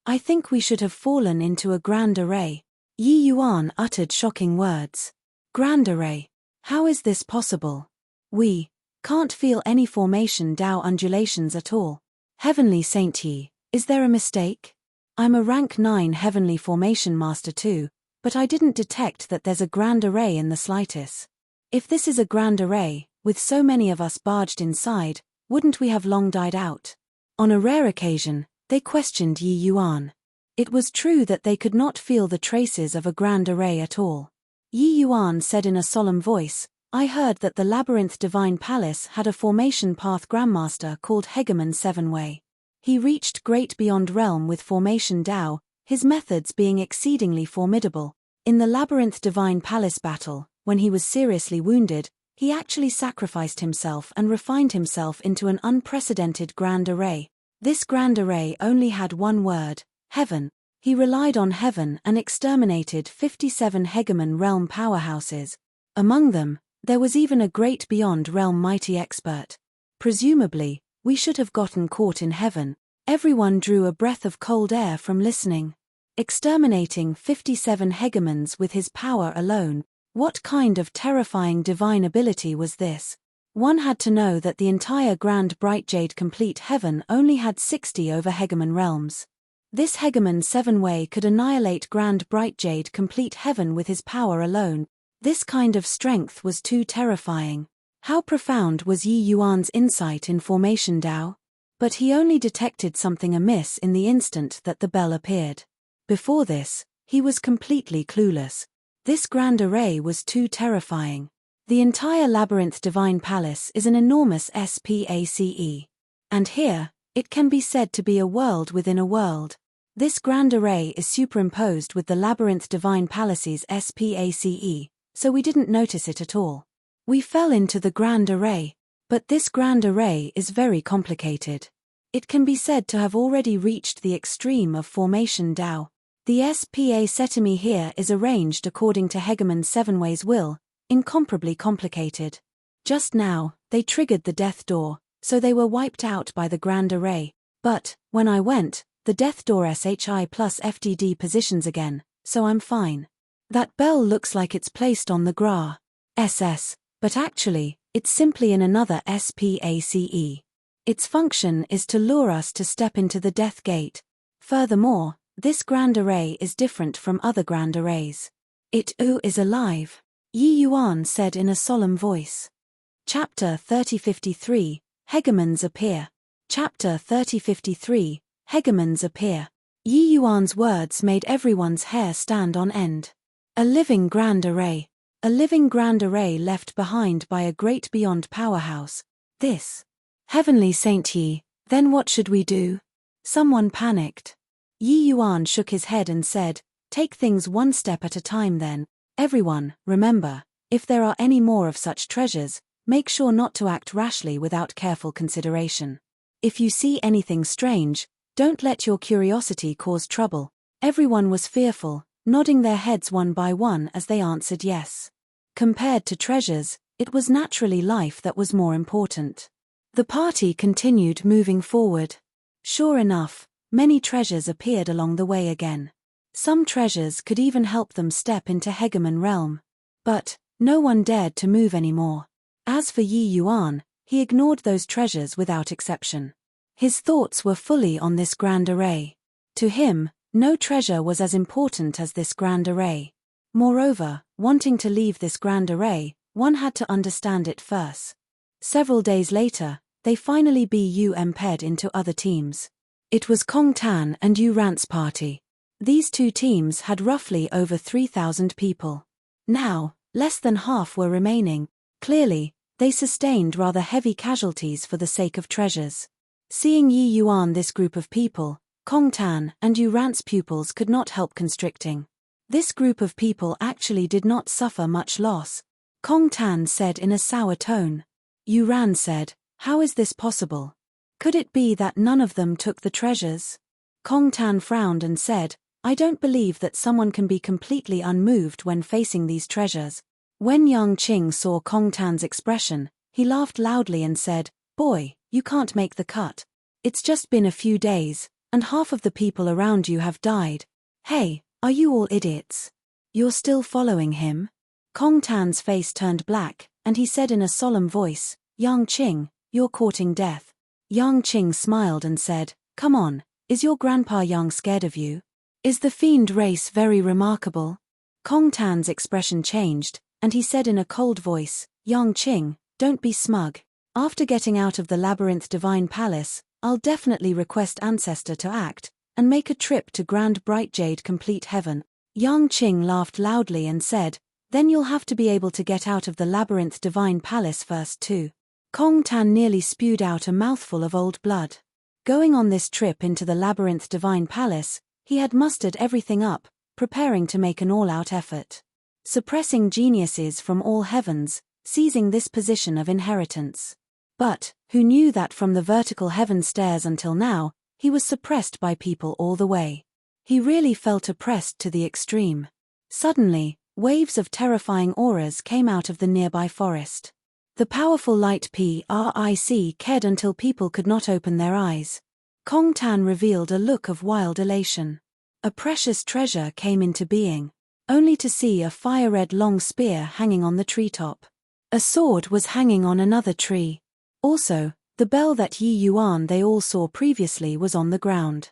I think we should have fallen into a grand array. Yi Yuan uttered shocking words. Grand array. How is this possible? We can't feel any formation Dao undulations at all. Heavenly Saint Yi, is there a mistake? I'm a rank 9 heavenly formation master too, but I didn't detect that there's a grand array in the slightest. If this is a grand array, with so many of us barged inside, wouldn't we have long died out? On a rare occasion, they questioned Yi Yuan. It was true that they could not feel the traces of a grand array at all. Yi Yuan said in a solemn voice, I heard that the Labyrinth Divine Palace had a formation path grandmaster called Hegemon 7-Way. He reached great beyond realm with formation Dao, his methods being exceedingly formidable. In the Labyrinth Divine Palace battle, when he was seriously wounded, he actually sacrificed himself and refined himself into an unprecedented grand array. This grand array only had one word, heaven. He relied on heaven and exterminated 57 Hegemon realm powerhouses. Among them, there was even a great beyond realm mighty expert. Presumably, we should have gotten caught in heaven. Everyone drew a breath of cold air from listening. Exterminating 57 hegemons with his power alone. What kind of terrifying divine ability was this? One had to know that the entire Grand Bright Jade Complete Heaven only had 60 over hegemon realms. This hegemon 7-way could annihilate Grand Bright Jade Complete Heaven with his power alone. This kind of strength was too terrifying. How profound was Yi Yuan's insight in Formation Dao? But he only detected something amiss in the instant that the bell appeared. Before this, he was completely clueless. This grand array was too terrifying. The entire Labyrinth Divine Palace is an enormous space. And here, it can be said to be a world within a world. This grand array is superimposed with the Labyrinth Divine Palace's space, so we didn't notice it at all. We fell into the grand array, but this grand array is very complicated. It can be said to have already reached the extreme of Formation Dao. The SPA Setemi here is arranged according to Hegemon 7-way's will, incomparably complicated. Just now, they triggered the death door, so they were wiped out by the grand array. But, when I went, the death door SHI plus FDD positions again, so I'm fine. That bell looks like it's placed on the GRA SS, but actually, it's simply in another SPACE. Its function is to lure us to step into the death gate. Furthermore, this grand array is different from other grand arrays. It is alive, Yi Yuan said in a solemn voice. Chapter 3053, Hegemons Appear. Chapter 3053, Hegemons Appear. Yi Yuan's words made everyone's hair stand on end. A living grand array. A living grand array left behind by a great beyond powerhouse. This. Heavenly Saint Yi, then what should we do? Someone panicked. Yi Yuan shook his head and said, take things one step at a time then. Everyone, remember, if there are any more of such treasures, make sure not to act rashly without careful consideration. If you see anything strange, don't let your curiosity cause trouble. Everyone was fearful, nodding their heads one by one as they answered yes. Compared to treasures, it was naturally life that was more important. The party continued moving forward. Sure enough, many treasures appeared along the way again. Some treasures could even help them step into Hegemon realm. But, no one dared to move anymore. As for Yi Yuan, he ignored those treasures without exception. His thoughts were fully on this grand array. To him, no treasure was as important as this grand array. Moreover, wanting to leave this grand array, one had to understand it first. Several days later, they finally BUMP'd into other teams. It was Kong Tan and Yu Rant's party. These two teams had roughly over 3,000 people. Now, less than half were remaining. Clearly, they sustained rather heavy casualties for the sake of treasures. Seeing Yi Yuan this group of people, Kong Tan and Yu Rant's pupils could not help constricting. This group of people actually did not suffer much loss. Kong Tan said in a sour tone. Yu Ran said, how is this possible? Could it be that none of them took the treasures? Kong Tan frowned and said, I don't believe that someone can be completely unmoved when facing these treasures. When Yang Qing saw Kong Tan's expression, he laughed loudly and said, boy, you can't make the cut. It's just been a few days, and half of the people around you have died. Hey, are you all idiots? You're still following him? Kong Tan's face turned black, and he said in a solemn voice, Yang Qing, you're courting death. Yang Qing smiled and said, come on, is your grandpa Yang scared of you? Is the fiend race very remarkable? Kong Tan's expression changed, and he said in a cold voice, Yang Qing, don't be smug. After getting out of the Labyrinth Divine Palace, I'll definitely request Ancestor to act, and make a trip to Grand Bright Jade Complete Heaven. Yang Qing laughed loudly and said, then you'll have to be able to get out of the Labyrinth Divine Palace first too. Kong Tan nearly spewed out a mouthful of old blood. Going on this trip into the Labyrinth Divine Palace, he had mustered everything up, preparing to make an all-out effort. Suppressing geniuses from all heavens, seizing this position of inheritance. But, who knew that from the vertical heaven stairs until now, he was suppressed by people all the way. He really felt oppressed to the extreme. Suddenly, waves of terrifying auras came out of the nearby forest. The powerful light PRIC cared until people could not open their eyes. Kong Tan revealed a look of wild elation. A precious treasure came into being, only to see a fire-red long spear hanging on the treetop. A sword was hanging on another tree. Also, the bell that Yi Yuan they all saw previously was on the ground.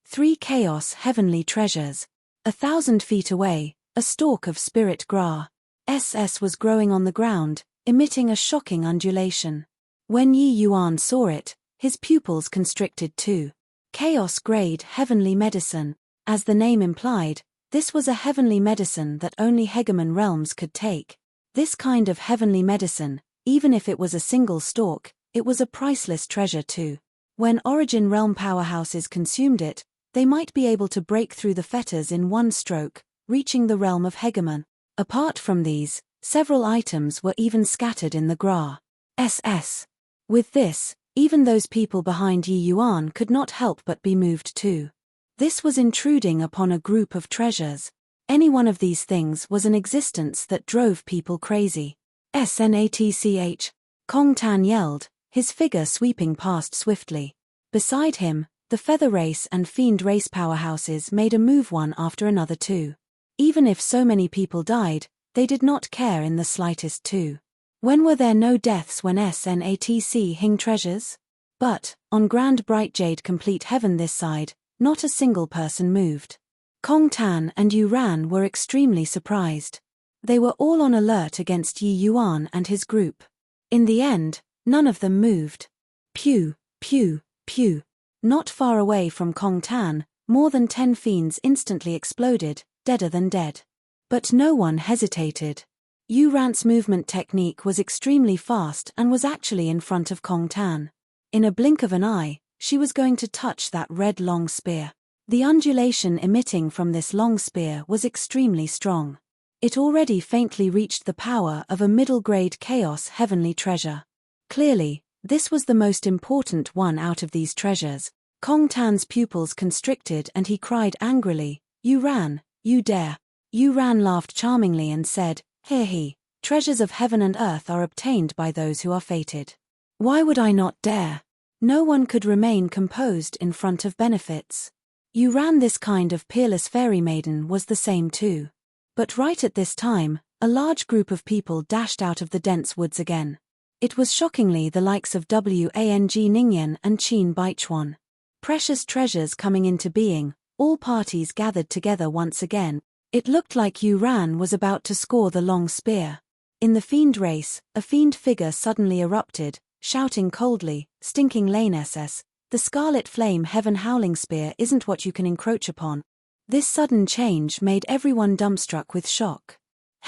3 chaos heavenly treasures. 1,000 feet away, a stalk of spirit gra. SS was growing on the ground, emitting a shocking undulation. When Yi Yuan saw it, his pupils constricted too. Chaos-grade heavenly medicine. As the name implied, this was a heavenly medicine that only Hegemon realms could take. This kind of heavenly medicine, even if it was a single stalk, it was a priceless treasure too. When Origin realm powerhouses consumed it, they might be able to break through the fetters in one stroke, reaching the realm of Hegemon. Apart from these, several items were even scattered in the Gra. SS. With this, even those people behind Yi Yuan could not help but be moved too. This was intruding upon a group of treasures. Any one of these things was an existence that drove people crazy. Snatch. Kong Tan yelled, his figure sweeping past swiftly. Beside him, the Feather Race and Fiend Race powerhouses made a move one after another too. Even if so many people died, they did not care in the slightest too. When were there no deaths when Snatch hing treasures? But, on Grand Bright Jade Complete Heaven this side, not a single person moved. Kong Tan and Yu Ran were extremely surprised. They were all on alert against Yi Yuan and his group. In the end, none of them moved. Pew, pew, pew. Not far away from Kong Tan, more than 10 fiends instantly exploded, deader than dead. But no one hesitated. Yu Ran's movement technique was extremely fast and was actually in front of Kong Tan. In a blink of an eye, she was going to touch that red long spear. The undulation emitting from this long spear was extremely strong. It already faintly reached the power of a middle-grade chaos heavenly treasure. Clearly, this was the most important one out of these treasures. Kong Tan's pupils constricted and he cried angrily, "You ran, you dare." Yu Ran laughed charmingly and said, "He, treasures of heaven and earth are obtained by those who are fated. Why would I not dare?" No one could remain composed in front of benefits. Yu Ran, this kind of peerless fairy maiden, was the same too. But right at this time, a large group of people dashed out of the dense woods again. It was shockingly the likes of Wang Ningyan and Qin Baichuan. Precious treasures coming into being, all parties gathered together once again. It looked like Yu Ran was about to score the long spear. In the fiend race, a fiend figure suddenly erupted, shouting coldly, "Stinking lane SS, the scarlet flame heaven howling spear isn't what you can encroach upon." This sudden change made everyone dumbstruck with shock.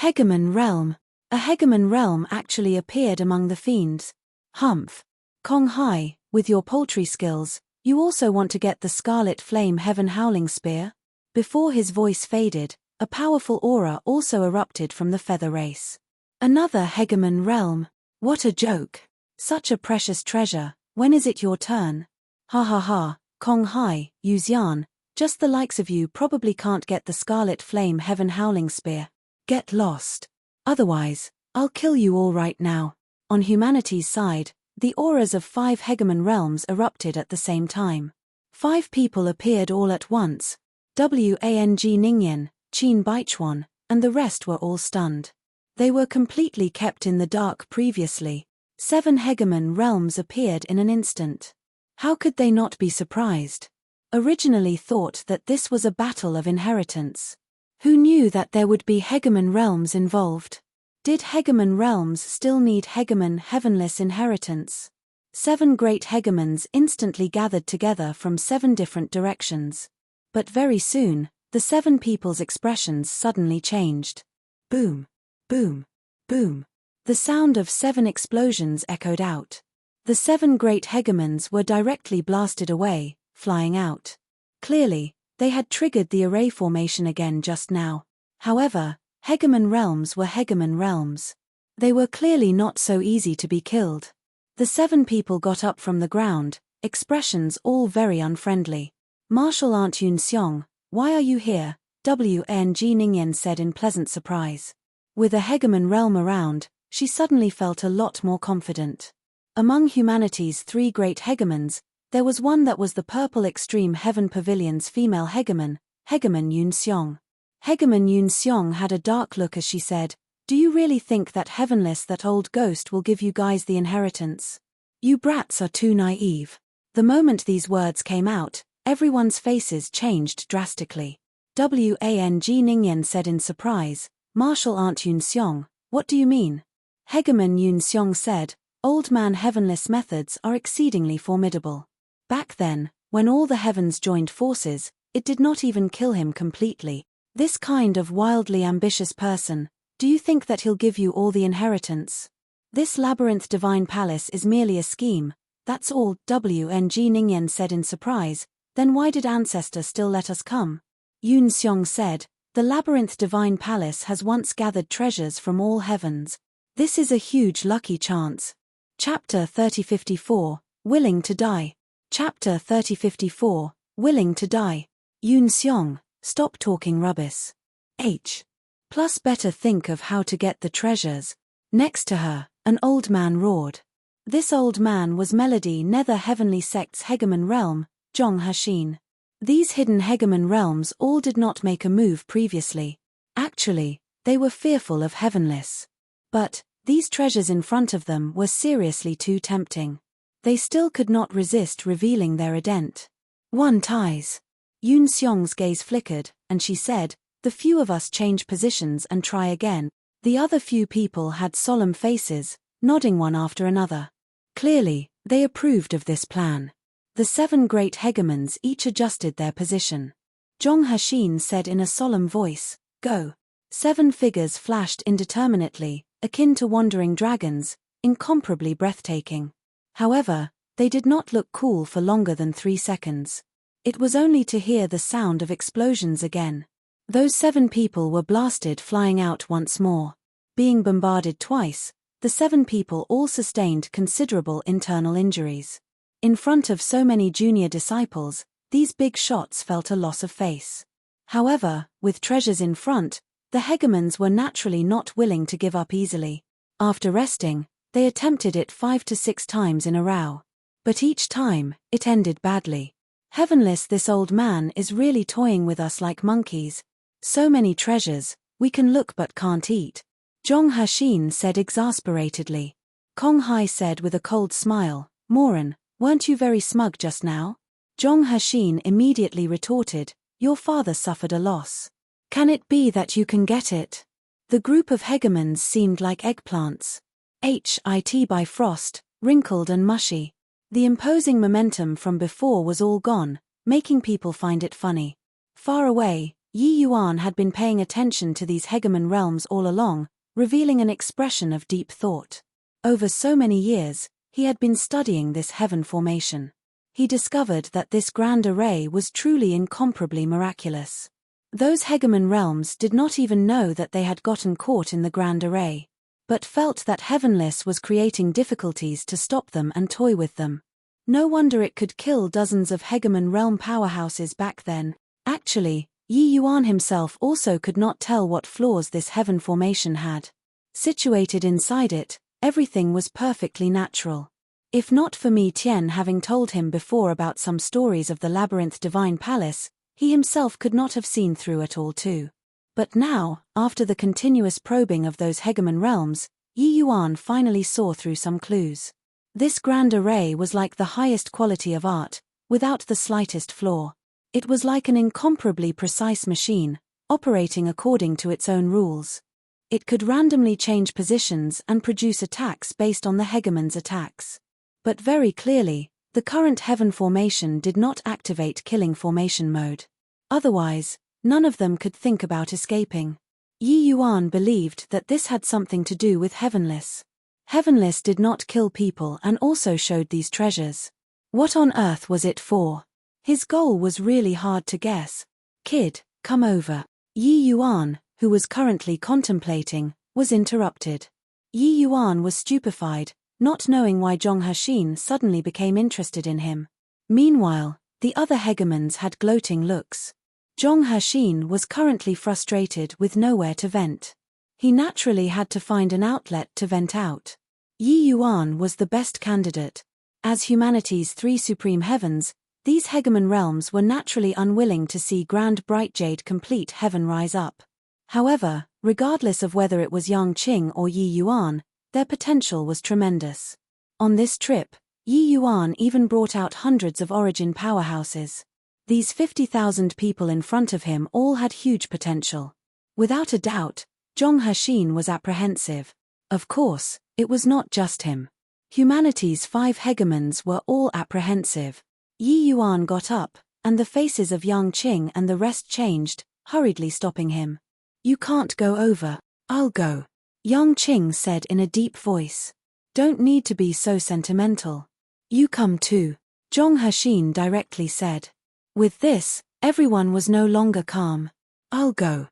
Hegemon realm. A Hegemon realm actually appeared among the fiends. Humph. Kong Hai, with your poultry skills, you also want to get the scarlet flame heaven howling spear? Before his voice faded, a powerful aura also erupted from the Feather Race. Another Hegemon realm. What a joke. Such a precious treasure, when is it your turn? Ha ha ha, Kong Hai, Yu Xian, just the likes of you probably can't get the scarlet flame heaven howling spear. Get lost. Otherwise, I'll kill you all right now. On humanity's side, the auras of 5 Hegemon realms erupted at the same time. 5 people appeared all at once. Wang Ningyan, Qin Baichuan, and the rest were all stunned. They were completely kept in the dark previously. 7 Hegemon realms appeared in an instant. How could they not be surprised? Originally thought that this was a battle of inheritance. Who knew that there would be Hegemon realms involved? Did Hegemon realms still need Hegemon heavenless inheritance? 7 great Hegemons instantly gathered together from 7 different directions. But very soon, the 7 people's expressions suddenly changed. Boom, boom, boom. The sound of 7 explosions echoed out. The 7 great Hegemons were directly blasted away, flying out. Clearly, they had triggered the array formation again just now. However, Hegemon realms were Hegemon realms. They were clearly not so easy to be killed. The 7 people got up from the ground, expressions all very unfriendly. "Martial Aunt Yun Xiong, why are you here?" Wang Ningyan said in pleasant surprise. With a Hegemon realm around, she suddenly felt a lot more confident. Among humanity's 3 great hegemons, there was one that was the Purple Extreme Heaven Pavilion's female hegemon, Hegemon Yoon-seong. Hegemon Yoon-seong had a dark look as she said, "Do you really think that Heavenless, that old ghost, will give you guys the inheritance? You brats are too naive." The moment these words came out, everyone's faces changed drastically. Wang Ningyan said in surprise, "Martial Aunt Yoon-seong, what do you mean?" Hegemon Yoon-seong said, "Old man, Heavenless methods are exceedingly formidable. Back then, when all the heavens joined forces, it did not even kill him completely. This kind of wildly ambitious person, do you think that he'll give you all the inheritance? This labyrinth divine palace is merely a scheme, that's all." Wang Ningyan said in surprise, "Then why did Ancestor still let us come?" Yoon-seong said, "The labyrinth divine palace has once gathered treasures from all heavens. This is a huge lucky chance." Chapter 3054, Willing to Die. Chapter 3054, Willing to Die. Yoon-seong, stop talking rubbish. Plus better think of how to get the treasures. Next to her, an old man roared. This old man was Melody Nether Heavenly Sect's hegemon realm, Jong Hashin. These hidden hegemon realms all did not make a move previously. Actually, they were fearful of Heavenless. But these treasures in front of them were seriously too tempting. They still could not resist revealing their ident. "One ties." Yoon-seong's gaze flickered, and she said, "The few of us change positions and try again." The other few people had solemn faces, nodding one after another. Clearly, they approved of this plan. The 7 great hegemons each adjusted their position. Jong Hashin said in a solemn voice, "Go." 7 figures flashed indeterminately, akin to wandering dragons, incomparably breathtaking. However, they did not look cool for longer than 3 seconds. It was only to hear the sound of explosions again. Those 7 people were blasted, flying out once more. Being bombarded twice, the 7 people all sustained considerable internal injuries. In front of so many junior disciples, these big shots felt a loss of face. However, with treasures in front, the hegemons were naturally not willing to give up easily. After resting, they attempted it 5 to 6 times in a row. But each time, it ended badly. "Heavenless, this old man is really toying with us like monkeys. So many treasures, we can look but can't eat." Jong Hashin said exasperatedly. Kong Hai said with a cold smile, "Moran, weren't you very smug just now?" Jong Hashin immediately retorted, "Your father suffered a loss. Can it be that you can get it?" The group of hegemons seemed like eggplants. Hit by frost, wrinkled and mushy. The imposing momentum from before was all gone, making people find it funny. Far away, Yi Yuan had been paying attention to these hegemon realms all along, revealing an expression of deep thought. Over so many years, he had been studying this heaven formation. He discovered that this grand array was truly incomparably miraculous. Those hegemon realms did not even know that they had gotten caught in the grand array, but felt that Heavenless was creating difficulties to stop them and toy with them. No wonder it could kill dozens of hegemon realm powerhouses back then. Actually, Yi Yuan himself also could not tell what flaws this heaven formation had. Situated inside it, everything was perfectly natural. If not for Mi Tian having told him before about some stories of the labyrinth divine palace, he himself could not have seen through it all too. But now, after the continuous probing of those hegemon realms, Yi Yuan finally saw through some clues. This grand array was like the highest quality of art, without the slightest flaw. It was like an incomparably precise machine, operating according to its own rules. It could randomly change positions and produce attacks based on the hegemon's attacks. But very clearly, the current heaven formation did not activate killing formation mode. Otherwise, none of them could think about escaping. Yi Yuan believed that this had something to do with Heavenless. Heavenless did not kill people and also showed these treasures. What on earth was it for? His goal was really hard to guess. "Kid, come over." Yi Yuan, who was currently contemplating, was interrupted. Yi Yuan was stupefied, not knowing why Jong Hashin suddenly became interested in him. Meanwhile, the other hegemons had gloating looks. Jong Hashin was currently frustrated with nowhere to vent. He naturally had to find an outlet to vent out. Yi Yuan was the best candidate. As humanity's three supreme heavens, these hegemon realms were naturally unwilling to see Grand Bright Jade complete heaven rise up. However, regardless of whether it was Yang Qing or Yi Yuan, their potential was tremendous. On this trip, Yi Yuan even brought out hundreds of origin powerhouses. These 50,000 people in front of him all had huge potential. Without a doubt, Zhong Hexin was apprehensive. Of course, it was not just him. Humanity's 5 hegemons were all apprehensive. Yi Yuan got up, and the faces of Yang Qing and the rest changed, hurriedly stopping him. "You can't go over, I'll go," Yang Qing said in a deep voice. "Don't need to be so sentimental." "You come too," Zhong Hexin directly said. With this, everyone was no longer calm. I'll go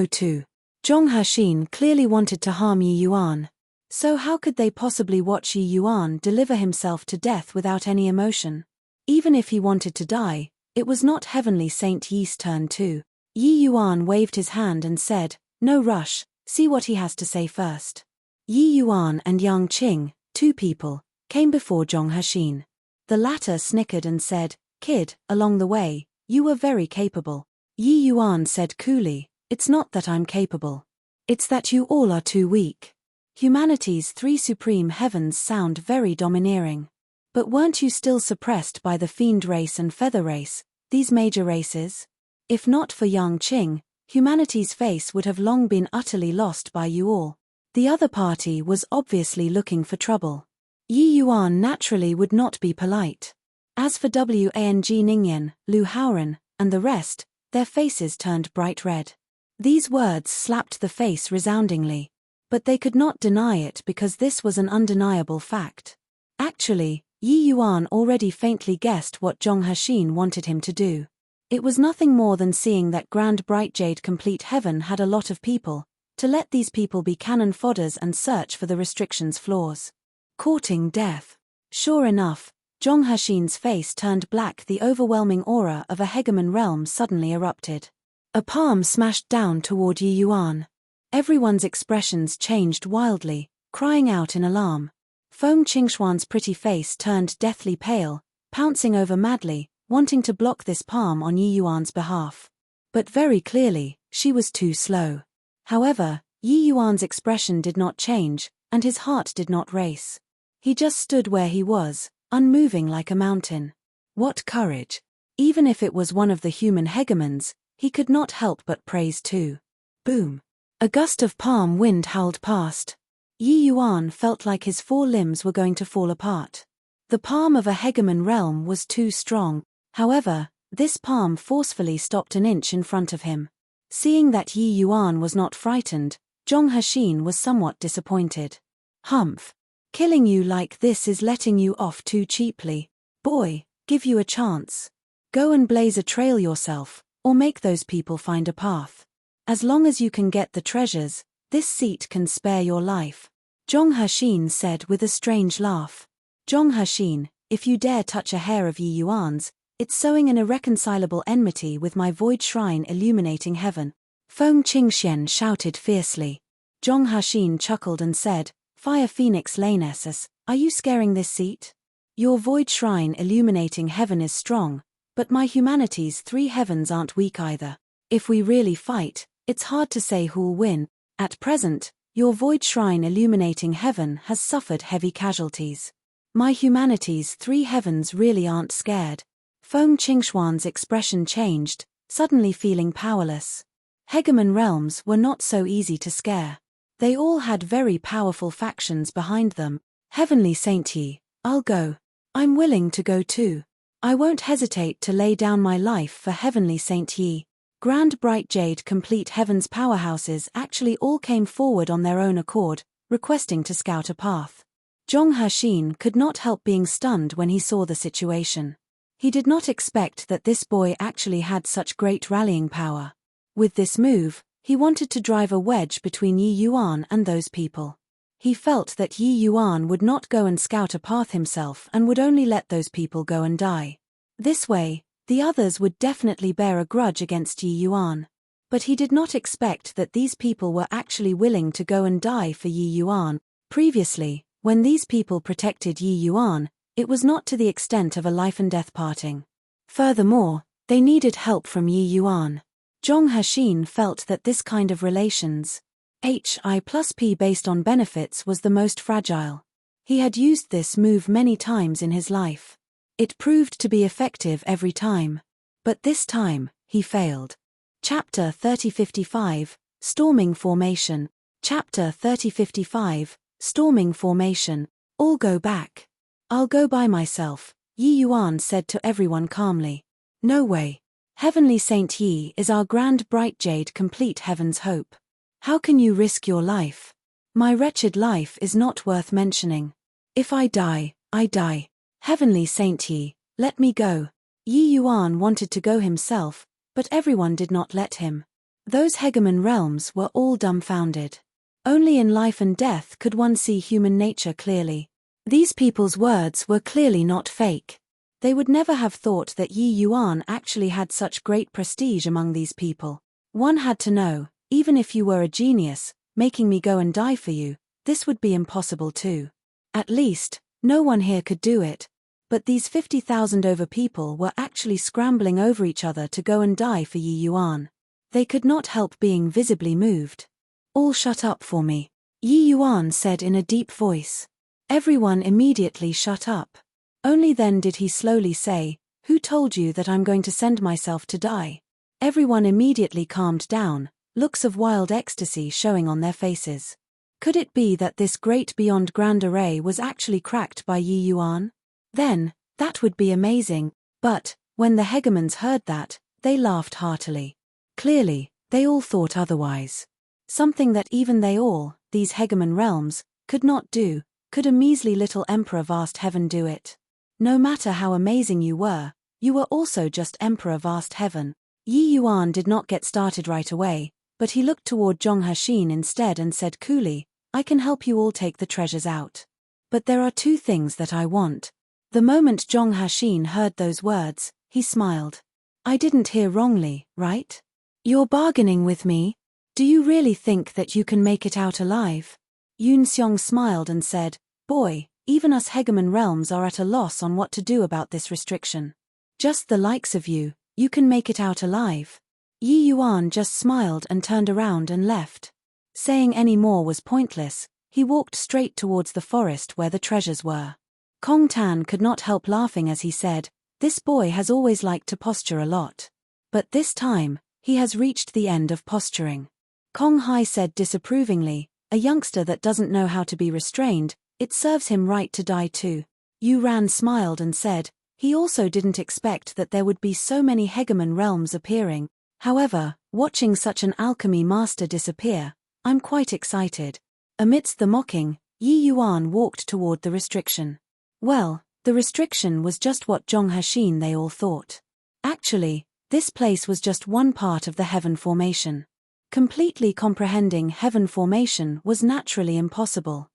too." Zhong Hexin clearly wanted to harm Yi Yuan. So how could they possibly watch Yi Yuan deliver himself to death without any emotion? Even if he wanted to die, it was not Heavenly Saint Yi's turn too. Yi Yuan waved his hand and said, "No rush, see what he has to say first." Yi Yuan and Yang Qing, 2 people, came before Zhong Hexin. The latter snickered and said, "Kid, along the way, you were very capable." Yi Yuan said coolly, "It's not that I'm capable. It's that you all are too weak." Humanity's 3 supreme heavens sound very domineering. But weren't you still suppressed by the fiend race and feather race, these major races? If not for Yang Qing, humanity's face would have long been utterly lost by you all. The other party was obviously looking for trouble. Yi Yuan naturally would not be polite. As for Wang Ningyan, Lu Haoran, and the rest, their faces turned bright red. These words slapped the face resoundingly. But they could not deny it because this was an undeniable fact. Actually, Yi Yuan already faintly guessed what Zhong Hexin wanted him to do. It was nothing more than seeing that Grand Bright Jade Complete Heaven had a lot of people, to let these people be cannon fodders and search for the restrictions' flaws. Courting death. Sure enough, Zhong Hexin's face turned black. The overwhelming aura of a hegemon realm suddenly erupted. A palm smashed down toward Yi Yuan. Everyone's expressions changed wildly, crying out in alarm. Feng Qingxuan's pretty face turned deathly pale, pouncing over madly, wanting to block this palm on Yi Yuan's behalf. But very clearly, she was too slow. However, Yi Yuan's expression did not change, and his heart did not race. He just stood where he was, unmoving like a mountain. What courage! Even if it was one of the human hegemons, he could not help but praise too. Boom! A gust of palm wind howled past. Yi Yuan felt like his 4 limbs were going to fall apart. The palm of a hegemon realm was too strong. However, this palm forcefully stopped an inch in front of him. Seeing that Yi Yuan was not frightened, Zhong Hexin was somewhat disappointed. "Humph! Killing you like this is letting you off too cheaply. Boy, give you a chance. Go and blaze a trail yourself, or make those people find a path. As long as you can get the treasures, this seat can spare your life," Zhong Hexin said with a strange laugh. "Zhong Hexin, if you dare touch a hair of Yi Yuan's, it's sowing an irreconcilable enmity with my void shrine illuminating heaven," Feng Qingxian shouted fiercely. Zhong Hexin chuckled and said, "Fire Phoenix Lanessus, are you scaring this seat? Your void shrine illuminating heaven is strong, but my humanity's 3 heavens aren't weak either. If we really fight, it's hard to say who'll win. At present, your void shrine illuminating heaven has suffered heavy casualties. My humanity's 3 heavens really aren't scared." Feng Qingxuan's expression changed, suddenly feeling powerless. Hegemon realms were not so easy to scare. They all had very powerful factions behind them. "Heavenly Saint Yi, I'll go. I'm willing to go too. I won't hesitate to lay down my life for Heavenly Saint Yi." Grand Bright Jade Complete Heaven's powerhouses actually all came forward on their own accord, requesting to scout a path. Zhong Hexin could not help being stunned when he saw the situation. He did not expect that this boy actually had such great rallying power. With this move, he wanted to drive a wedge between Yi Yuan and those people. He felt that Yi Yuan would not go and scout a path himself and would only let those people go and die. This way, the others would definitely bear a grudge against Yi Yuan. But he did not expect that these people were actually willing to go and die for Yi Yuan. Previously, when these people protected Yi Yuan, it was not to the extent of a life-and-death parting. Furthermore, they needed help from Yi Yuan. Zhong Hexin felt that this kind of relations, Hi+P based on benefits, was the most fragile. He had used this move many times in his life. It proved to be effective every time. But this time, he failed. Chapter 3055, Storming Formation. Chapter 3055, Storming Formation. All go back. I'll go by myself, Yi Yuan said to everyone calmly. No way. Heavenly Saint Yi is our grand bright jade, complete heaven's hope. How can you risk your life? My wretched life is not worth mentioning. If I die, I die. Heavenly Saint Yi, let me go. Yi Yuan wanted to go himself, but everyone did not let him. Those hegemon realms were all dumbfounded. Only in life and death could one see human nature clearly. These people's words were clearly not fake. They would never have thought that Yi Yuan actually had such great prestige among these people. One had to know, even if you were a genius, making me go and die for you, this would be impossible too. At least, no one here could do it. But these 50,000 over people were actually scrambling over each other to go and die for Yi Yuan. They could not help being visibly moved. All shut up for me, Yi Yuan said in a deep voice. Everyone immediately shut up. Only then did he slowly say, who told you that I'm going to send myself to die? Everyone immediately calmed down, looks of wild ecstasy showing on their faces. Could it be that this great beyond grand array was actually cracked by Yi Yuan? Then, that would be amazing, but, when the hegemons heard that, they laughed heartily. Clearly, they all thought otherwise. Something that even they all, these hegemon realms, could not do. Could a measly little emperor vast heaven do it? No matter how amazing you were also just emperor vast heaven. Yi Yuan did not get started right away, but he looked toward Zhong Hexin instead and said coolly, I can help you all take the treasures out. But there are two things that I want. The moment Zhong Hexin heard those words, he smiled. I didn't hear wrongly, right? You're bargaining with me? Do you really think that you can make it out alive? Yun Xiong smiled and said, boy, even us hegemon realms are at a loss on what to do about this restriction. Just the likes of you, you can make it out alive. Yi Yuan just smiled and turned around and left. Saying any more was pointless, he walked straight towards the forest where the treasures were. Kong Tan could not help laughing as he said, this boy has always liked to posture a lot. But this time, he has reached the end of posturing. Kong Hai said disapprovingly, a youngster that doesn't know how to be restrained, it serves him right to die too. Yu Ran smiled and said, he also didn't expect that there would be so many hegemon realms appearing. However, watching such an alchemy master disappear, I'm quite excited. Amidst the mocking, Yi Yuan walked toward the restriction. Well, the restriction was just what Zhong Hexin they all thought. Actually, this place was just one part of the heaven formation. Completely comprehending heaven formation was naturally impossible.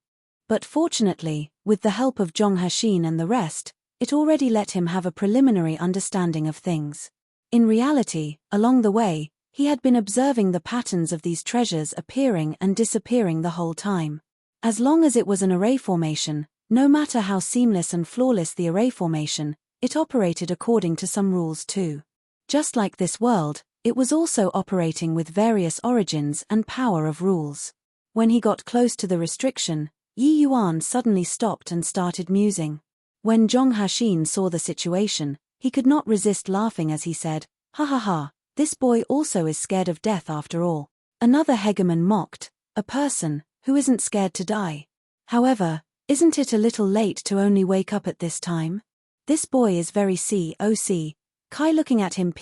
But fortunately, with the help of Zhong Hexin and the rest, it already let him have a preliminary understanding of things. In reality, along the way, he had been observing the patterns of these treasures appearing and disappearing the whole time. As long as it was an array formation, no matter how seamless and flawless the array formation, it operated according to some rules too. Just like this world, it was also operating with various origins and power of rules. When he got close to the restriction, Yi Yuan suddenly stopped and started musing. When Zhong Hexin saw the situation, he could not resist laughing as he said, ha ha ha, this boy also is scared of death after all. Another hegemon mocked, a person who isn't scared to die. However, isn't it a little late to only wake up at this time? This boy is very COC. Kai looking at him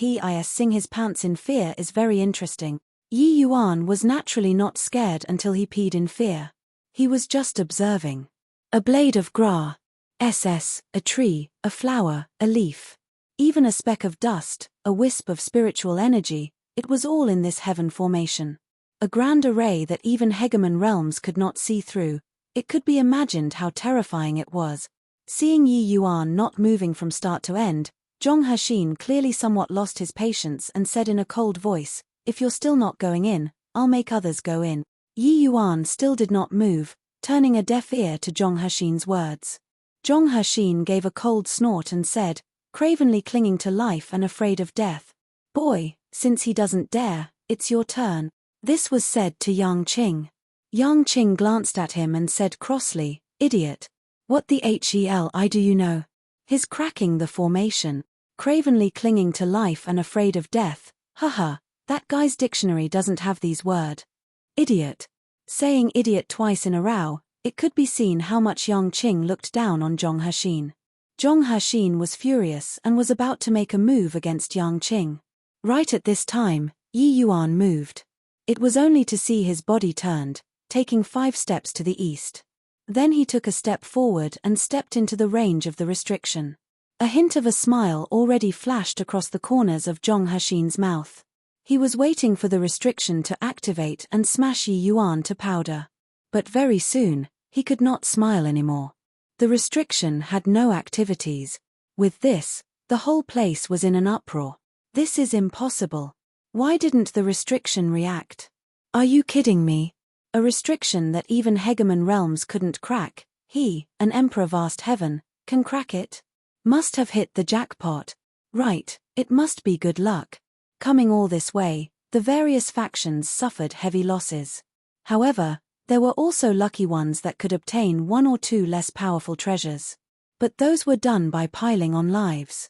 sing his pants in fear is very interesting. Yi Yuan was naturally not scared until he peed in fear. He was just observing. A blade of grass, a tree, a flower, a leaf. Even a speck of dust, a wisp of spiritual energy, it was all in this heaven formation. A grand array that even hegemon realms could not see through. It could be imagined how terrifying it was. Seeing Yi Yuan not moving from start to end, Zhong Hexin clearly somewhat lost his patience and said in a cold voice, If you're still not going in, I'll make others go in. Yi Yuan still did not move, turning a deaf ear to Zhong Hexin's words. Zhong Hexin gave a cold snort and said, cravenly clinging to life and afraid of death, "Boy, since he doesn't dare, it's your turn." This was said to Yang Qing. Yang Qing glanced at him and said crossly, "Idiot. What the hell do you know? His cracking the formation, cravenly clinging to life and afraid of death, haha, that guy's dictionary doesn't have these word. Idiot." Saying idiot twice in a row, it could be seen how much Yang Qing looked down on Zhong Hexin. Zhong Hexin was furious and was about to make a move against Yang Qing. Right at this time, Yi Yuan moved. It was only to see his body turned, taking 5 steps to the east. Then he took a step forward and stepped into the range of the restriction. A hint of a smile already flashed across the corners of Zhong Hexin's mouth. He was waiting for the restriction to activate and smash Yi Yuan to powder. But very soon, he could not smile anymore. The restriction had no activities. With this, the whole place was in an uproar. This is impossible. Why didn't the restriction react? Are you kidding me? A restriction that even hegemon realms couldn't crack, he, an emperor vast heaven, can crack it? Must have hit the jackpot. Right, it must be good luck. Coming all this way, the various factions suffered heavy losses. However, there were also lucky ones that could obtain 1 or 2 less powerful treasures. But those were done by piling on lives.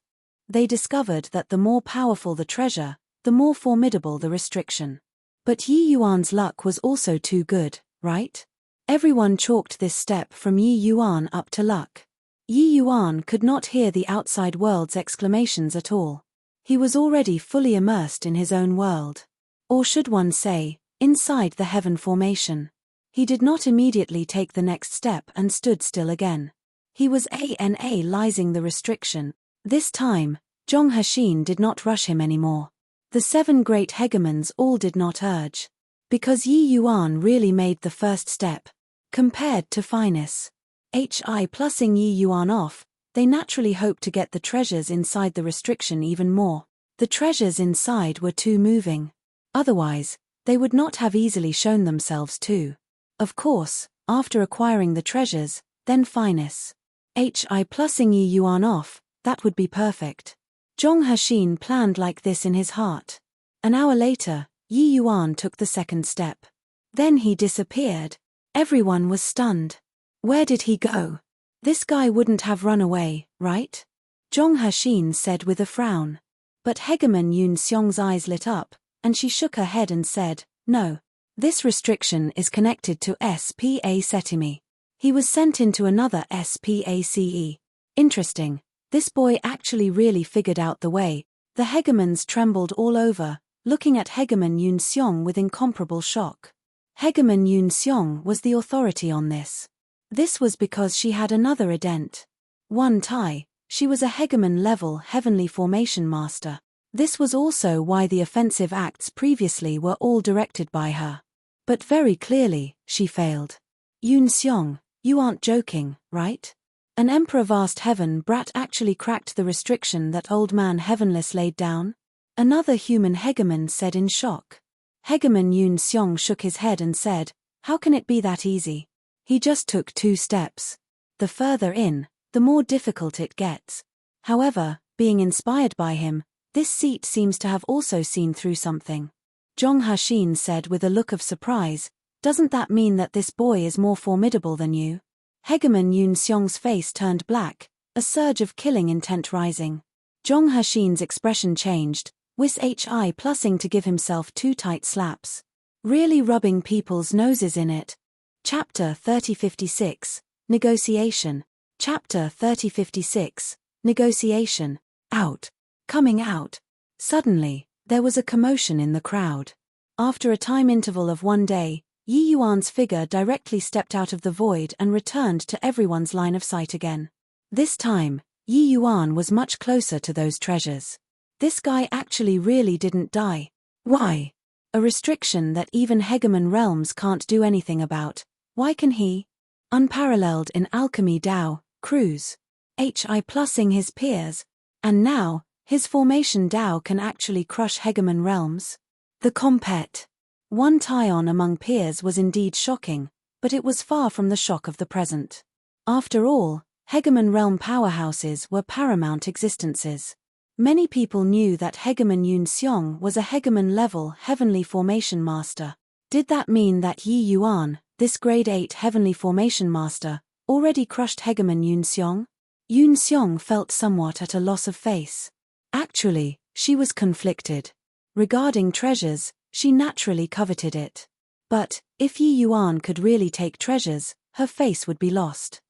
They discovered that the more powerful the treasure, the more formidable the restriction. But Yi Yuan's luck was also too good, right? Everyone chalked this step from Yi Yuan up to luck. Yi Yuan could not hear the outside world's exclamations at all. He was already fully immersed in his own world. Or should one say, inside the heaven formation. He did not immediately take the next step and stood still again. He was analyzing the restriction. This time, Zhong Hexin did not rush him anymore. The 7 great hegemons all did not urge. Because Yi Yuan really made the first step. Compared to fineness. Plussing Yi Yuan off, they naturally hoped to get the treasures inside the restriction even more. The treasures inside were too moving. Otherwise, they would not have easily shown themselves too. Of course, after acquiring the treasures, then fineness. Plussing Yi Yuan off, that would be perfect. Zhong Hexin planned like this in his heart. An hour later, Yi Yuan took the second step. Then he disappeared. Everyone was stunned. Where did he go? This guy wouldn't have run away, right? Zhong Hexin said with a frown. But Hegemon Yun Xiong's eyes lit up, and she shook her head and said, "No. This restriction is connected to SPA Setimi. He was sent into another SPACE. Interesting. This boy actually really figured out the way." The hegemons trembled all over, looking at Hegemon Yun Xiong with incomparable shock. Hegemon Yun Xiong was the authority on this. This was because she had another ident. One Tai, she was a hegemon-level heavenly formation master. This was also why the offensive acts previously were all directed by her. But very clearly, she failed. Yun Xiong, you aren't joking, right? An Emperor Vast Heaven brat actually cracked the restriction that Old Man Heavenless laid down? Another human hegemon said in shock. Hegemon Yun Xiong shook his head and said, "How can it be that easy? He just took 2 steps. The further in, the more difficult it gets." However, being inspired by him, this seat seems to have also seen through something. Zhong Hexin said with a look of surprise, "Doesn't that mean that this boy is more formidable than you?" Hegemon Yun Xiong's face turned black, a surge of killing intent rising. Zhong Hexin's expression changed, plussing to give himself 2 tight slaps. Really rubbing people's noses in it. Chapter 3056, Negotiation. Chapter 3056, Negotiation. Out. Coming out. Suddenly, there was a commotion in the crowd. After a time interval of 1 day, Yi Yuan's figure directly stepped out of the void and returned to everyone's line of sight again. This time, Yi Yuan was much closer to those treasures. This guy actually really didn't die. Why? A restriction that even hegemon realms can't do anything about. Why can he? Unparalleled in alchemy Dao, cruise. Plussing his peers. And now, his formation Dao can actually crush hegemon realms. The compet. One tie-on among peers was indeed shocking, but it was far from the shock of the present. After all, hegemon realm powerhouses were paramount existences. Many people knew that Hegemon Yun Seong was a hegemon-level heavenly formation master. Did that mean that Yi Yuan, this grade 8 heavenly formation master, already crushed Hegemon Yun Seong? Yun Seong felt somewhat at a loss of face. Actually, she was conflicted. Regarding treasures, she naturally coveted it. But, if Yi Yuan could really take treasures, her face would be lost.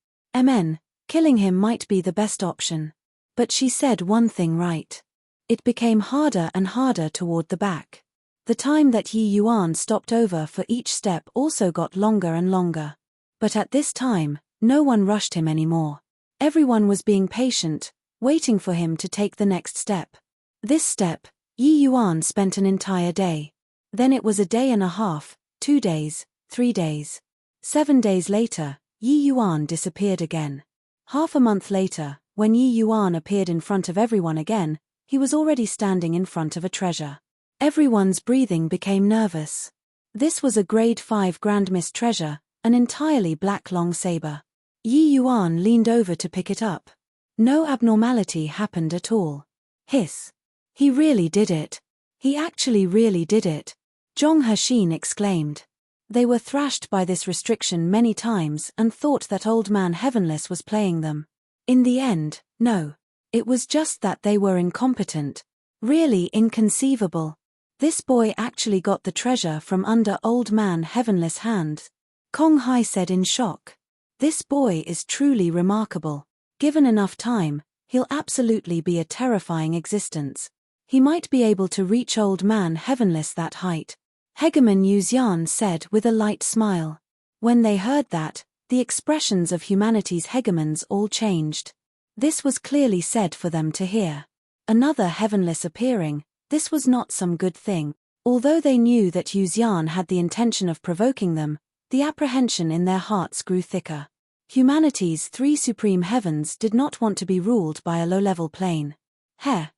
Killing him might be the best option. But she said one thing right. It became harder and harder toward the back. The time that Yi Yuan stopped over for each step also got longer and longer. But at this time, no one rushed him anymore. Everyone was being patient, waiting for him to take the next step. This step, Yi Yuan spent an entire day. Then it was a day and a half, 2 days, 3 days. 7 days later, Yi Yuan disappeared again. Half a month later, when Yi Yuan appeared in front of everyone again, he was already standing in front of a treasure. Everyone's breathing became nervous. This was a grade 5 Grand Mist treasure, an entirely black long saber. Yi Yuan leaned over to pick it up. No abnormality happened at all. Hiss. He really did it. He actually really did it. Zhong Hexin exclaimed. They were thrashed by this restriction many times and thought that Old Man Heavenless was playing them. In the end, no. It was just that they were incompetent. Really inconceivable. This boy actually got the treasure from under Old Man Heavenless' hand. Kong Hai said in shock. This boy is truly remarkable. Given enough time, he'll absolutely be a terrifying existence. He might be able to reach Old Man Heavenless that height. Hegemon Yu Xian said with a light smile. When they heard that, the expressions of humanity's hegemons all changed. This was clearly said for them to hear. Another heavenless appearing, this was not some good thing. Although they knew that Yu Xian had the intention of provoking them, the apprehension in their hearts grew thicker. Humanity's 3 supreme heavens did not want to be ruled by a low-level plane.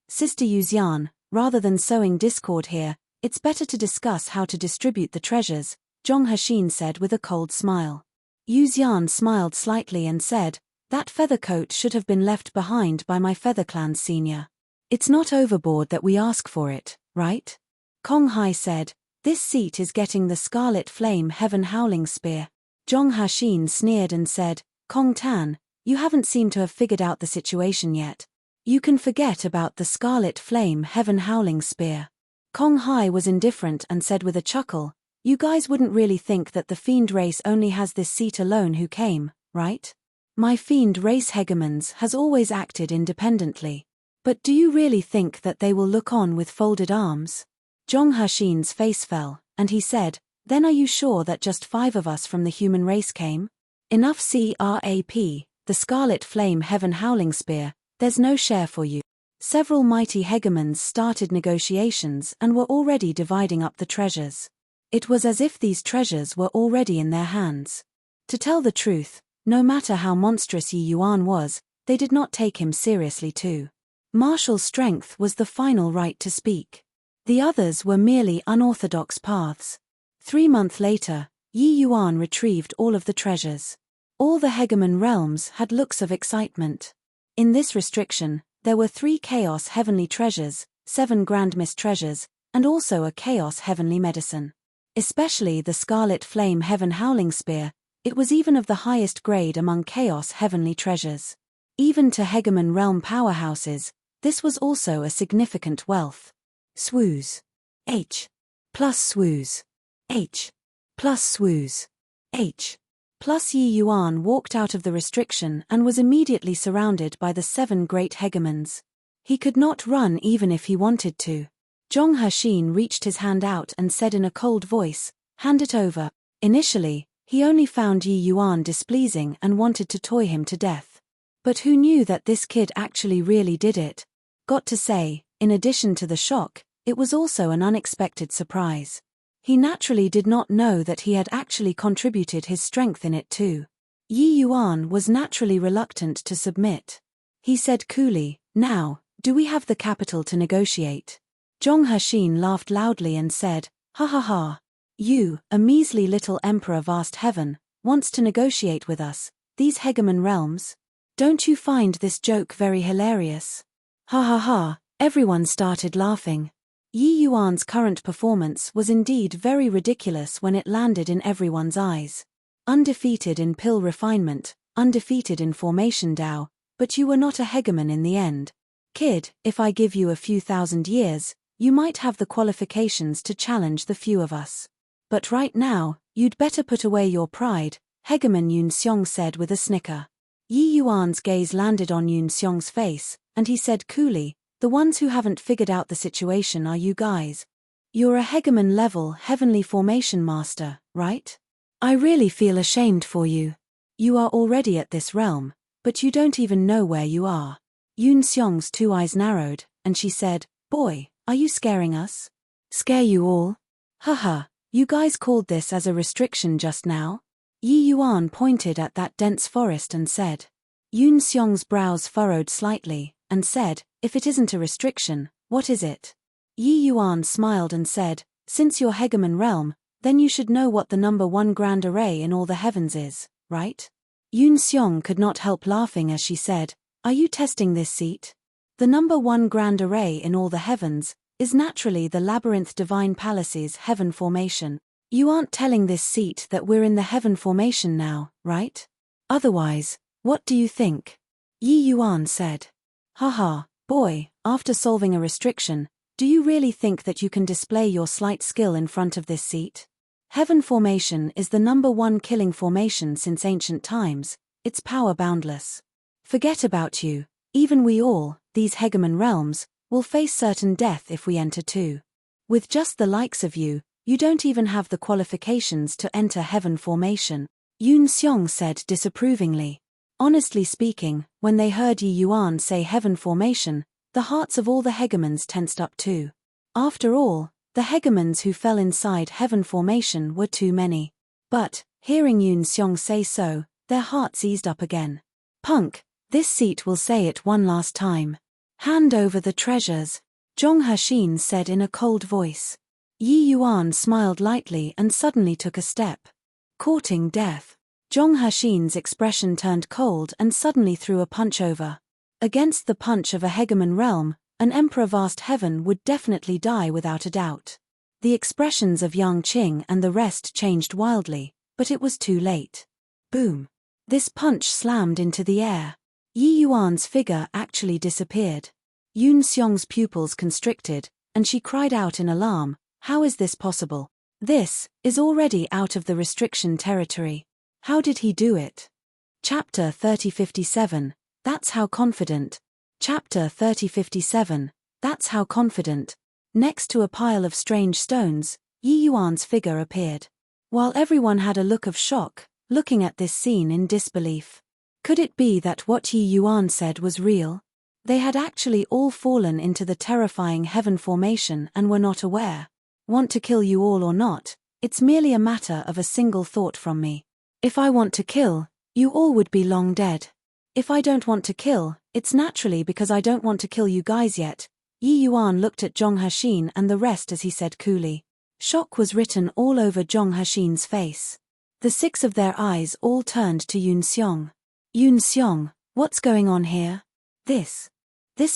Sister Yu Xian, rather than sowing discord here, it's better to discuss how to distribute the treasures, Zhong Hexin said with a cold smile. Yu Xian smiled slightly and said, that feather coat should have been left behind by my feather clan's senior. It's not overboard that we ask for it, right? Kong Hai said, this seat is getting the Scarlet Flame Heaven Howling Spear. Zhong Hexin sneered and said, Kong Tan, you haven't seemed to have figured out the situation yet. You can forget about the Scarlet Flame Heaven Howling Spear. Kong Hai was indifferent and said with a chuckle, you guys wouldn't really think that the fiend race only has this seat alone who came, right? My fiend race hegemons has always acted independently. But do you really think that they will look on with folded arms? Zhong Hexin's face fell, and he said, then are you sure that just 5 of us from the human race came? Enough CRAP, the Scarlet Flame Heaven Howling Spear, there's no share for you. Several mighty hegemons started negotiations and were already dividing up the treasures. It was as if these treasures were already in their hands. To tell the truth, no matter how monstrous Yi Yuan was, they did not take him seriously too. Martial strength was the final right to speak. The others were merely unorthodox paths. 3 months later, Yi Yuan retrieved all of the treasures. All the hegemon realms had looks of excitement. In this restriction, there were 3 Chaos Heavenly Treasures, 7 Grand Mist Treasures, and also a Chaos Heavenly Medicine. Especially the Scarlet Flame Heaven Howling Spear, it was even of the highest grade among Chaos Heavenly Treasures. Even to Hegemon realm powerhouses, this was also a significant wealth. Swooze. H. Plus swooze. H. Plus swooze. H. Plus Yi Yuan walked out of the restriction and was immediately surrounded by the 7 great hegemons. He could not run even if he wanted to. Zhong Hexin reached his hand out and said in a cold voice, hand it over. Initially, he only found Yi Yuan displeasing and wanted to toy him to death. But who knew that this kid actually really did it? Got to say, in addition to the shock, it was also an unexpected surprise. He naturally did not know that he had actually contributed his strength in it too. Yi Yuan was naturally reluctant to submit. He said coolly, now, do we have the capital to negotiate? Zhong Hexin laughed loudly and said, "Ha ha ha. You, a measly little emperor vast heaven, wants to negotiate with us, these hegemon realms? Don't you find this joke very hilarious?" Ha ha ha, everyone started laughing. Yi Yuan's current performance was indeed very ridiculous when it landed in everyone's eyes. Undefeated in pill refinement, undefeated in formation Dao, but you were not a hegemon in the end. Kid, if I give you a few thousand years, you might have the qualifications to challenge the few of us. But right now, you'd better put away your pride, hegemon Yun Xiong said with a snicker. Yi Yuan's gaze landed on Yun Xiong's face, and he said coolly, "The ones who haven't figured out the situation are you guys. You're a hegemon-level heavenly formation master, right? I really feel ashamed for you. You are already at this realm, but you don't even know where you are." Yun Xiong's two eyes narrowed, and she said, "Boy, are you scaring us? Scare you all? Haha, you guys called this as a restriction just now?" Yi Yuan pointed at that dense forest and said. Yun Xiong's brows furrowed slightly, and said, "If it isn't a restriction, what is it?" Yi Yuan smiled and said, "Since you're hegemon realm, then you should know what the number one grand array in all the heavens is, right?" Yun Xiong could not help laughing as she said, "Are you testing this seat? The number one grand array in all the heavens is naturally the labyrinth divine palace's heaven formation. You aren't telling this seat that we're in the heaven formation now, right? Otherwise, what do you think?" Yi Yuan said. "Haha, boy, after solving a restriction, do you really think that you can display your slight skill in front of this seat? Heaven formation is the number one killing formation since ancient times, its power boundless. Forget about you, even we all, these hegemon realms, will face certain death if we enter too. With just the likes of you, you don't even have the qualifications to enter heaven formation," Yun Xiong said disapprovingly. Honestly speaking, when they heard Yi Yuan say heaven formation, the hearts of all the hegemons tensed up too. After all, the hegemons who fell inside heaven formation were too many. But, hearing Yun Xiong say so, their hearts eased up again. "Punk, this seat will say it one last time. Hand over the treasures," Zhong Hexin said in a cold voice. Yi Yuan smiled lightly and suddenly took a step. Courting death. Zhong Hexin's expression turned cold and suddenly threw a punch over. Against the punch of a hegemon realm, an emperor vast heaven would definitely die without a doubt. The expressions of Yang Qing and the rest changed wildly, but it was too late. Boom. This punch slammed into the air. Yi Yuan's figure actually disappeared. Yun Xiong's pupils constricted, and she cried out in alarm, "How is this possible? This is already out of the restriction territory. How did he do it?" Chapter 3057, That's How Confident. Chapter 3057, That's How Confident. Next to a pile of strange stones, Yi Yuan's figure appeared. While everyone had a look of shock, looking at this scene in disbelief. Could it be that what Yi Yuan said was real? They had actually all fallen into the terrifying heaven formation and were not aware. Want to kill you all or not, it's merely a matter of a single thought from me. If I want to kill, you all would be long dead. If I don't want to kill, it's naturally because I don't want to kill you guys yet. Yi Yuan looked at Zhong Hexin and the rest as he said coolly. Shock was written all over Zhong Hexin's face. The six of their eyes all turned to Yun Xiong. "Yun Xiong, what's going on here? This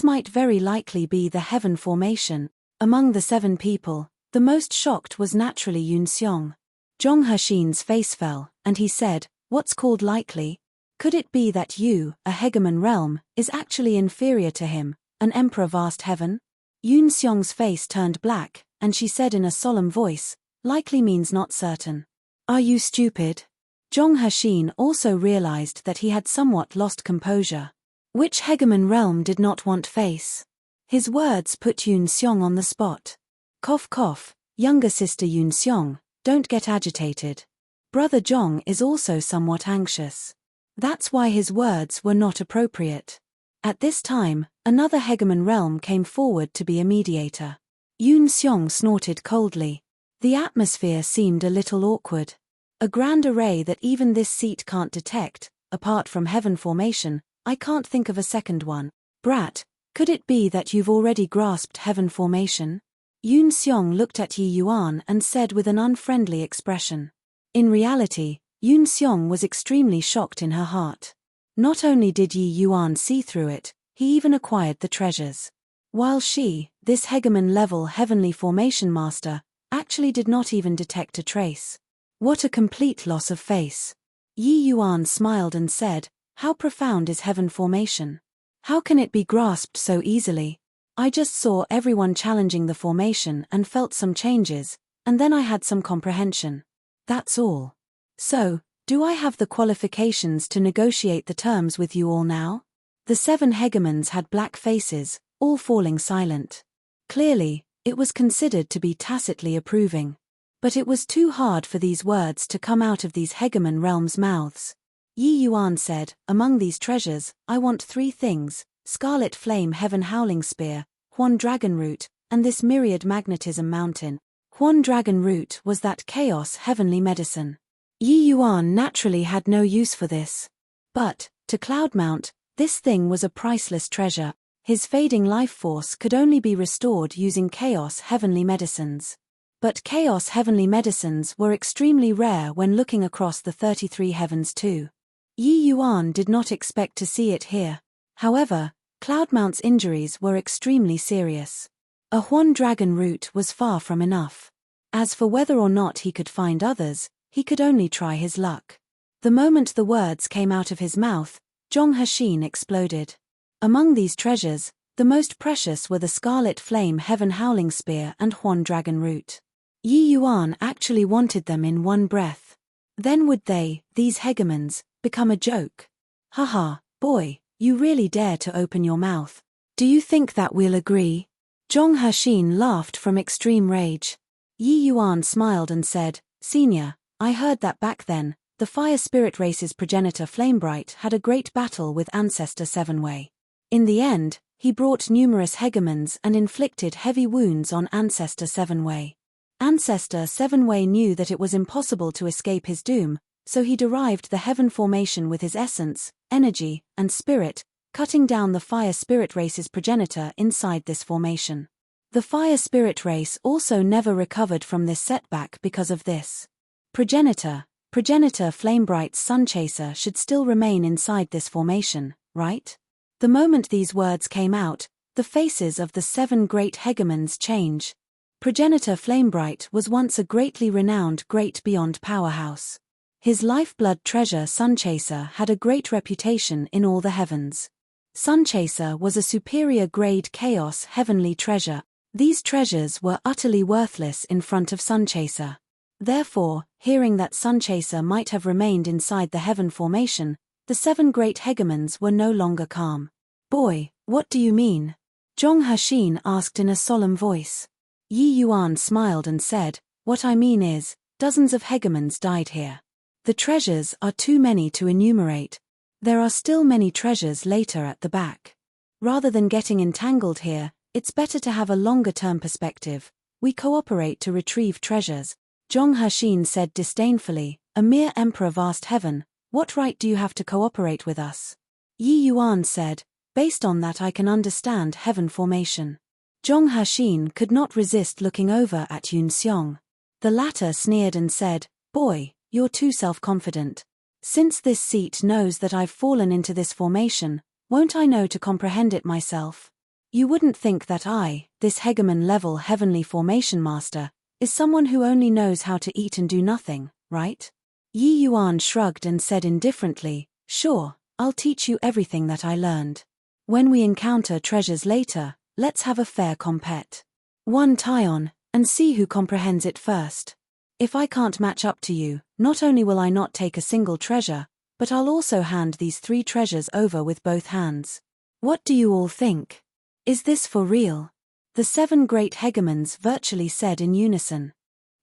might very likely be the heaven formation." Among the 7 people, the most shocked was naturally Yun Xiong. Zhong Hexin's face fell, and he said, "What's called likely? Could it be that you, a hegemon realm, is actually inferior to him, an emperor vast heaven?" Yun Xiong's face turned black, and she said in a solemn voice, "Likely means not certain. Are you stupid?" Zhong Hexin also realized that he had somewhat lost composure. Which hegemon realm did not want face? His words put Yun Xiong on the spot. Cough cough, younger sister Yun Xiong, don't get agitated. Brother Zhong is also somewhat anxious. That's why his words were not appropriate. At this time, another hegemon realm came forward to be a mediator. Yun Xiong snorted coldly. The atmosphere seemed a little awkward. A grand array that even this seat can't detect, apart from heaven formation, I can't think of a second one. Brat, could it be that you've already grasped heaven formation? Yoon Seong looked at Yi Yuan and said with an unfriendly expression. In reality, Yoon Seong was extremely shocked in her heart. Not only did Yi Yuan see through it, he even acquired the treasures. While she, this hegemon-level heavenly formation master, actually did not even detect a trace. What a complete loss of face. Yi Yuan smiled and said, "How profound is heaven formation? How can it be grasped so easily? I just saw everyone challenging the formation and felt some changes, and then I had some comprehension. That's all. So, do I have the qualifications to negotiate the terms with you all now?" The 7 hegemons had black faces, all falling silent. Clearly, it was considered to be tacitly approving. But it was too hard for these words to come out of these hegemon realms' mouths. Yi Yuan said, "Among these treasures, I want 3 things: Scarlet Flame Heaven Howling Spear, Huan Dragon Root, and this Myriad Magnetism Mountain." Huan Dragon Root was that chaos heavenly medicine. Yi Yuan naturally had no use for this. But, to Cloudmount, this thing was a priceless treasure. His fading life force could only be restored using chaos heavenly medicines. But chaos heavenly medicines were extremely rare when looking across the 33 heavens too. Yi Yuan did not expect to see it here. However, Cloudmount's injuries were extremely serious. A Huan Dragon Root was far from enough. As for whether or not he could find others, he could only try his luck. The moment the words came out of his mouth, Zhong Hexin exploded. Among these treasures, the most precious were the Scarlet Flame Heaven Howling Spear and Huan Dragon Root. Yi Yuan actually wanted them in one breath. Then would they, these hegemons, become a joke? Haha, boy, you really dare to open your mouth. Do you think that we'll agree? Zhong Hexin laughed from extreme rage. Yi Yuan smiled and said, "Senior, I heard that back then, the fire spirit race's progenitor Flamebright had a great battle with Ancestor Sevenway. In the end, he brought numerous hegemons and inflicted heavy wounds on Ancestor Sevenway. Ancestor Sevenway knew that it was impossible to escape his doom, so he derived the heaven formation with his essence, energy, and spirit, cutting down the fire spirit race's progenitor inside this formation. The fire spirit race also never recovered from this setback because of this. Progenitor Flamebright's Sunchaser should still remain inside this formation, right?" The moment these words came out, the faces of the 7 great hegemons change. Progenitor Flamebright was once a greatly renowned great beyond powerhouse. His lifeblood treasure Sunchaser had a great reputation in all the heavens. Sunchaser was a superior grade chaos heavenly treasure. These treasures were utterly worthless in front of Sunchaser. Therefore, hearing that Sunchaser might have remained inside the heaven formation, the 7 great hegemons were no longer calm. "Boy, what do you mean?" Zhong Hexin asked in a solemn voice. Yi Yuan smiled and said, "What I mean is, dozens of hegemons died here. The treasures are too many to enumerate. There are still many treasures later at the back. Rather than getting entangled here, it's better to have a longer-term perspective. We cooperate to retrieve treasures." Zhong Hexin said disdainfully, "A mere emperor vast heaven, what right do you have to cooperate with us?" Yi Yuan said, "Based on that I can understand heaven formation." Zhong Hexin could not resist looking over at Yoon Seong. The latter sneered and said, "Boy, you're too self-confident. Since this seat knows that I've fallen into this formation, won't I know to comprehend it myself? You wouldn't think that I, this hegemon-level heavenly formation master, is someone who only knows how to eat and do nothing, right?" Yi Yuan shrugged and said indifferently, "Sure, I'll teach you everything that I learned. When we encounter treasures later, let's have a fair compet. One tie on, and see who comprehends it first. If I can't match up to you, not only will I not take a single treasure, but I'll also hand these 3 treasures over with both hands. What do you all think? Is this for real?" The 7 great hegemons virtually said in unison.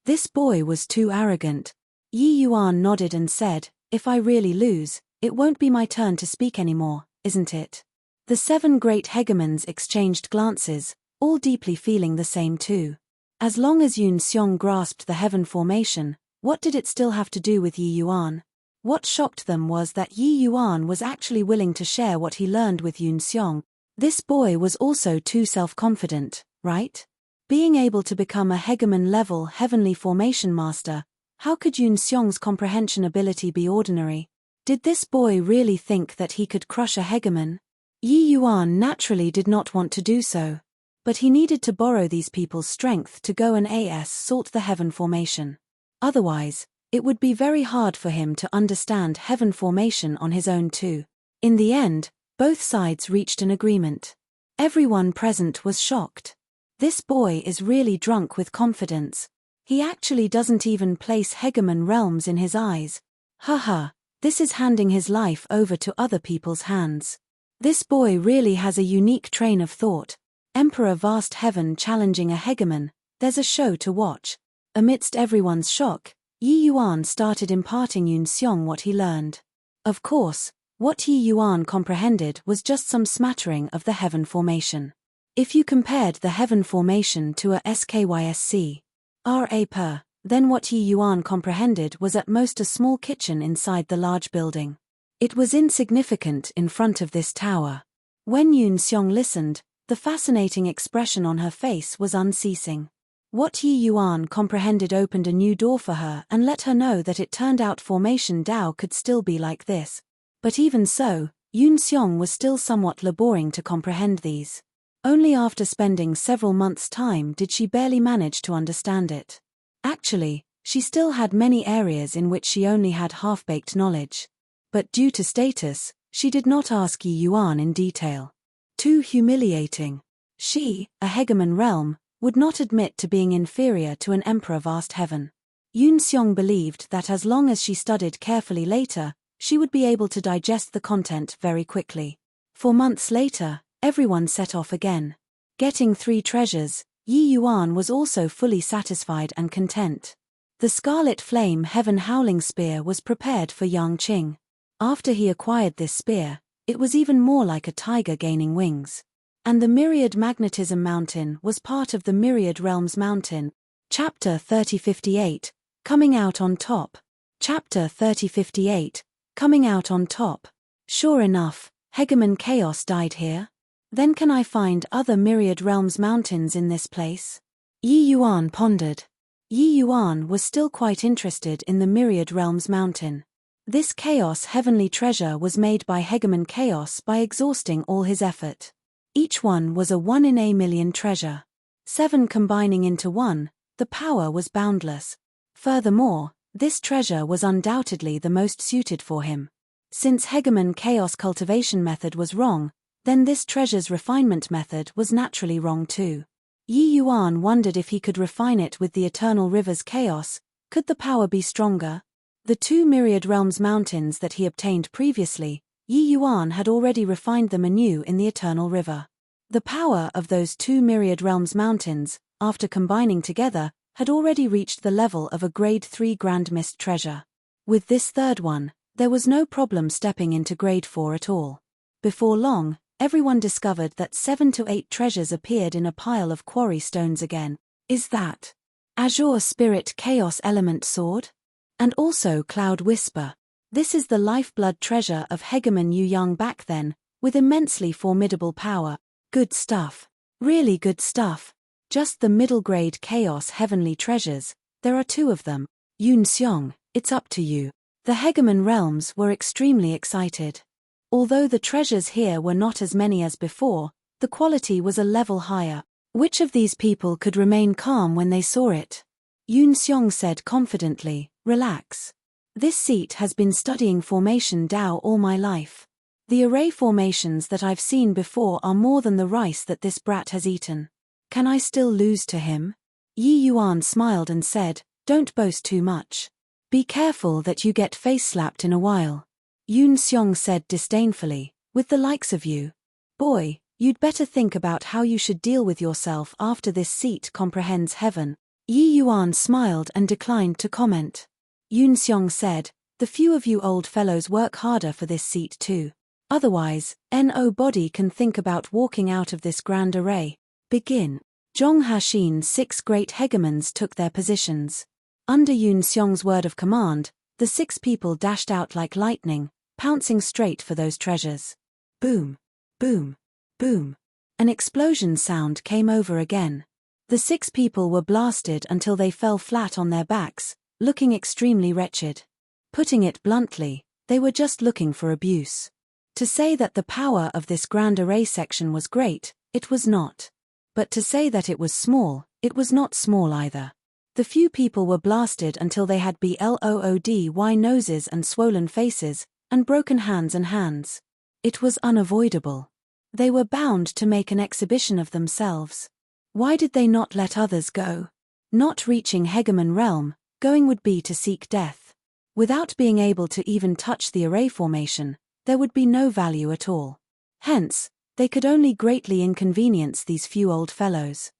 This boy was too arrogant. Yi Yuan nodded and said, "If I really lose, it won't be my turn to speak anymore, isn't it?" The 7 great hegemons exchanged glances, all deeply feeling the same too. As long as Yoon Seong grasped the heaven formation, what did it still have to do with Yi Yuan? What shocked them was that Yi Yuan was actually willing to share what he learned with Yoon Seong. This boy was also too self-confident, right? Being able to become a hegemon-level heavenly formation master, how could Yoon Seong's comprehension ability be ordinary? Did this boy really think that he could crush a hegemon? Yi Yuan naturally did not want to do so. But he needed to borrow these people's strength to go and sort the heaven formation. Otherwise, it would be very hard for him to understand heaven formation on his own too. In the end, both sides reached an agreement. Everyone present was shocked. This boy is really drunk with confidence. He actually doesn't even place hegemon realms in his eyes. Haha, this is handing his life over to other people's hands. This boy really has a unique train of thought. Emperor Vast Heaven challenging a hegemon, there's a show to watch. Amidst everyone's shock, Yi Yuan started imparting Yoon Seong what he learned. Of course, what Yi Yuan comprehended was just some smattering of the heaven formation. If you compared the heaven formation to a skysc ra per, then what Yi Yuan comprehended was at most a small kitchen inside the large building. It was insignificant in front of this tower. When Yoon Seong listened, the fascinating expression on her face was unceasing. What Yi Yuan comprehended opened a new door for her and let her know that it turned out formation Dao could still be like this. But even so, Yoon Seong was still somewhat laboring to comprehend these. Only after spending several months' time did she barely manage to understand it. Actually, she still had many areas in which she only had half-baked knowledge. But due to status, she did not ask Yi Yuan in detail. Too humiliating. She, a hegemon realm, would not admit to being inferior to an emperor vast heaven. Yoon Seong believed that as long as she studied carefully later, she would be able to digest the content very quickly. 4 months later, everyone set off again. Getting 3 treasures, Yi Yuan was also fully satisfied and content. The Scarlet Flame Heaven Howling Spear was prepared for Yang Qing. After he acquired this spear, it was even more like a tiger gaining wings. And the Myriad Magnetism Mountain was part of the Myriad Realms Mountain. Chapter 3058, Coming Out on Top. Chapter 3058, Coming Out on Top. Sure enough, Hegemon Chaos died here. Then can I find other Myriad Realms mountains in this place? Yi Yuan pondered. Yi Yuan was still quite interested in the Myriad Realms mountain. This Chaos heavenly treasure was made by Hegemon Chaos by exhausting all his effort. Each one was a 1 in a million treasure. 7 combining into one, the power was boundless. Furthermore, this treasure was undoubtedly the most suited for him. Since Hegemon Chaos cultivation method was wrong, then this treasure's refinement method was naturally wrong too. Yi Yuan wondered if he could refine it with the Eternal River's chaos. Could the power be stronger? The 2 Myriad Realms mountains that he obtained previously, Yi Yuan had already refined them anew in the Eternal River. The power of those 2 Myriad Realms mountains, after combining together, had already reached the level of a Grade 3 Grand Mist treasure. With this third one, there was no problem stepping into Grade 4 at all. Before long, everyone discovered that 7 to 8 treasures appeared in a pile of quarry stones again. Is that Azure Spirit Chaos Element Sword? And also Cloud Whisper. This is the lifeblood treasure of Hegemon Yu Yang back then, with immensely formidable power. Good stuff. Really good stuff. Just the middle-grade Chaos Heavenly Treasures, there are 2 of them. Yoon Seong, it's up to you. The Hegemon realms were extremely excited. Although the treasures here were not as many as before, the quality was a level higher. Which of these people could remain calm when they saw it? Yoon Seong said confidently, relax. This seat has been studying formation Dao all my life. The array formations that I've seen before are more than the rice that this brat has eaten. Can I still lose to him? Yi Yuan smiled and said, don't boast too much. Be careful that you get face-slapped in a while. Yoon Seong said disdainfully, with the likes of you. Boy, you'd better think about how you should deal with yourself after this seat comprehends heaven. Yi Yuan smiled and declined to comment. Yoon Seong said, the few of you old fellows work harder for this seat too. Otherwise, nobody can think about walking out of this grand array. Begin. Zhong Hashin's 6 great hegemons took their positions. Under Yoon Seong's word of command, the 6 people dashed out like lightning, pouncing straight for those treasures. Boom. Boom. Boom. An explosion sound came over again. The The 6 people were blasted until they fell flat on their backs, looking extremely wretched. Putting it bluntly, they were just looking for abuse. To say that the power of this grand array section was great, it was not. But to say that it was small, it was not small either. The few people were blasted until they had bloody noses and swollen faces, and broken hands. It was unavoidable. They were bound to make an exhibition of themselves. Why did they not let others go? Not reaching Hegemon realm, going would be to seek death. Without being able to even touch the array formation, there would be no value at all. Hence, they could only greatly inconvenience these few old fellows.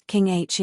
King H.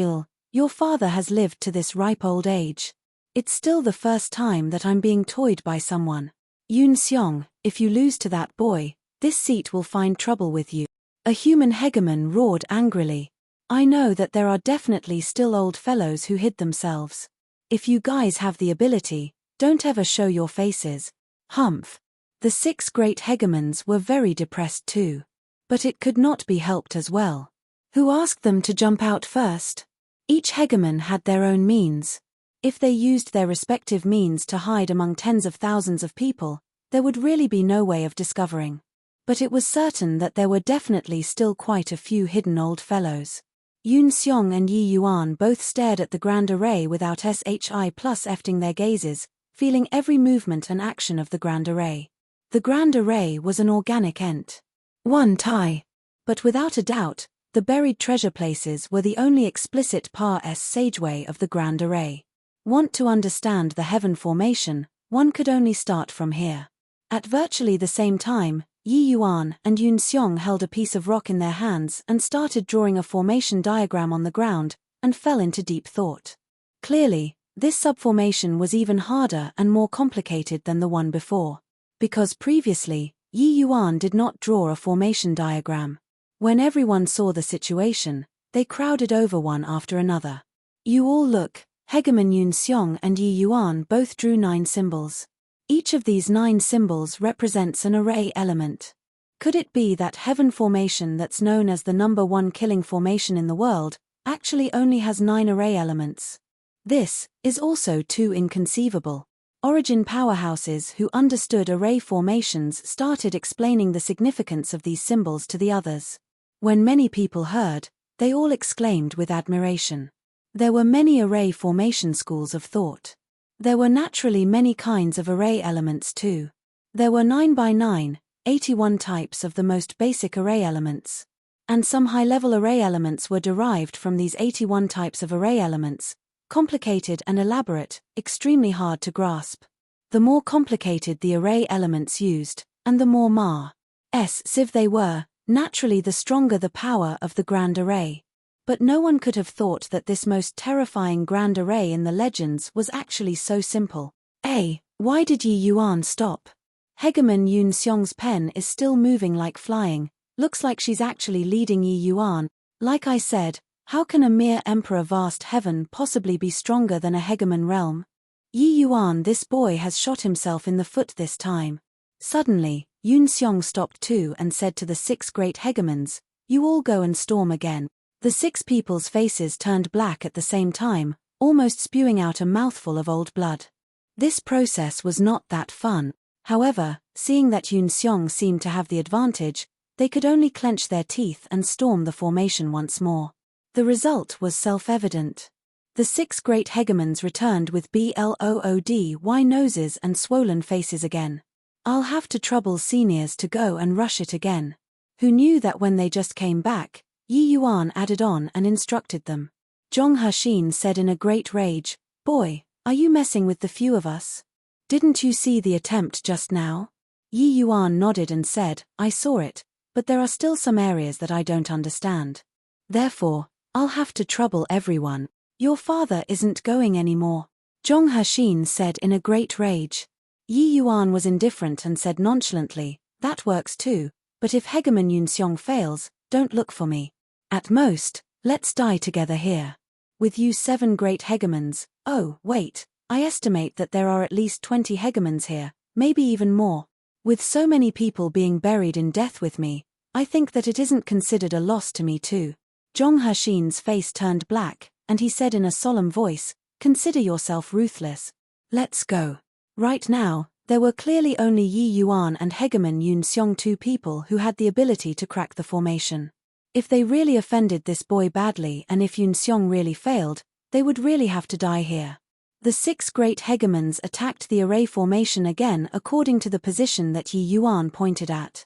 Your father has lived to this ripe old age. It's still the first time that I'm being toyed by someone. Yoon Seong, if you lose to that boy, this seat will find trouble with you. A human hegemon roared angrily. I know that there are definitely still old fellows who hid themselves. If you guys have the ability, don't ever show your faces. Humph. The 6 great hegemons were very depressed too. But it could not be helped as well. Who asked them to jump out first? Each hegemon had their own means. If they used their respective means to hide among tens of thousands of people, there would really be no way of discovering. But it was certain that there were definitely still quite a few hidden old fellows. Yoon Seong and Yi Yuan both stared at the grand array without efting their gazes, feeling every movement and action of the grand array. The grand array was an organic ent. One tie. But without a doubt, the buried treasure places were the only explicit sageway of the grand array. Want to understand the heaven formation, one could only start from here. At virtually the same time, Yi Yuan and Yoon Seong held a piece of rock in their hands and started drawing a formation diagram on the ground, and fell into deep thought. Clearly, this subformation was even harder and more complicated than the one before. Because previously, Yi Yuan did not draw a formation diagram. When everyone saw the situation, they crowded over one after another. You all look, Hegemon Yoon Seong and Yi Yuan both drew 9 symbols. Each of these 9 symbols represents an array element. Could it be that heaven formation that's known as the number 1 killing formation in the world, actually only has 9 array elements? This is also too inconceivable. Origin powerhouses who understood array formations started explaining the significance of these symbols to the others. When many people heard, they all exclaimed with admiration. There were many array formation schools of thought. There were naturally many kinds of array elements too. There were 9 by 9, 81 types of the most basic array elements. And some high-level array elements were derived from these 81 types of array elements, complicated and elaborate, extremely hard to grasp. The more complicated the array elements used, and the more sieve they were, naturally the stronger the power of the grand array. But no one could have thought that this most terrifying grand array in the legends was actually so simple. Why did Yi Yuan stop? Hegemon Yoon Seong's pen is still moving like flying, looks like she's actually leading Yi Yuan. Like I said, how can a mere emperor vast heaven possibly be stronger than a hegemon realm? Yi Yuan, this boy has shot himself in the foot this time. Suddenly, Yoon Seong stopped too and said to the 6 great hegemons, you all go and storm again. The 6 people's faces turned black at the same time, almost spewing out a mouthful of old blood. This process was not that fun. However, seeing that Yoon Seong seemed to have the advantage, they could only clench their teeth and storm the formation once more. The result was self-evident. The 6 great hegemons returned with bloody noses and swollen faces again. I'll have to trouble seniors to go and rush it again. Who knew that when they just came back, Yi Yuan added on and instructed them. Jong Hushin said in a great rage, boy, are you messing with the few of us? Didn't you see the attempt just now? Yi Yuan nodded and said, I saw it, but there are still some areas that I don't understand. Therefore, I'll have to trouble everyone. Your father isn't going anymore. Jong Hushin said in a great rage. Yi Yuan was indifferent and said nonchalantly, that works too, but if Hegemon Yoon Seong fails, don't look for me. At most, let's die together here. With you 7 great hegemons, oh, wait, I estimate that there are at least 20 hegemons here, maybe even more. With so many people being buried in death with me, I think that it isn't considered a loss to me too. Zhong Hexin's face turned black, and he said in a solemn voice, "Consider yourself ruthless. Let's go." Right now, there were clearly only Yi Yuan and Hegemon Yunxiong, two people who had the ability to crack the formation. If they really offended this boy badly and if Yunxiong really failed, they would really have to die here. The 6 great hegemons attacked the array formation again according to the position that Yi Yuan pointed at.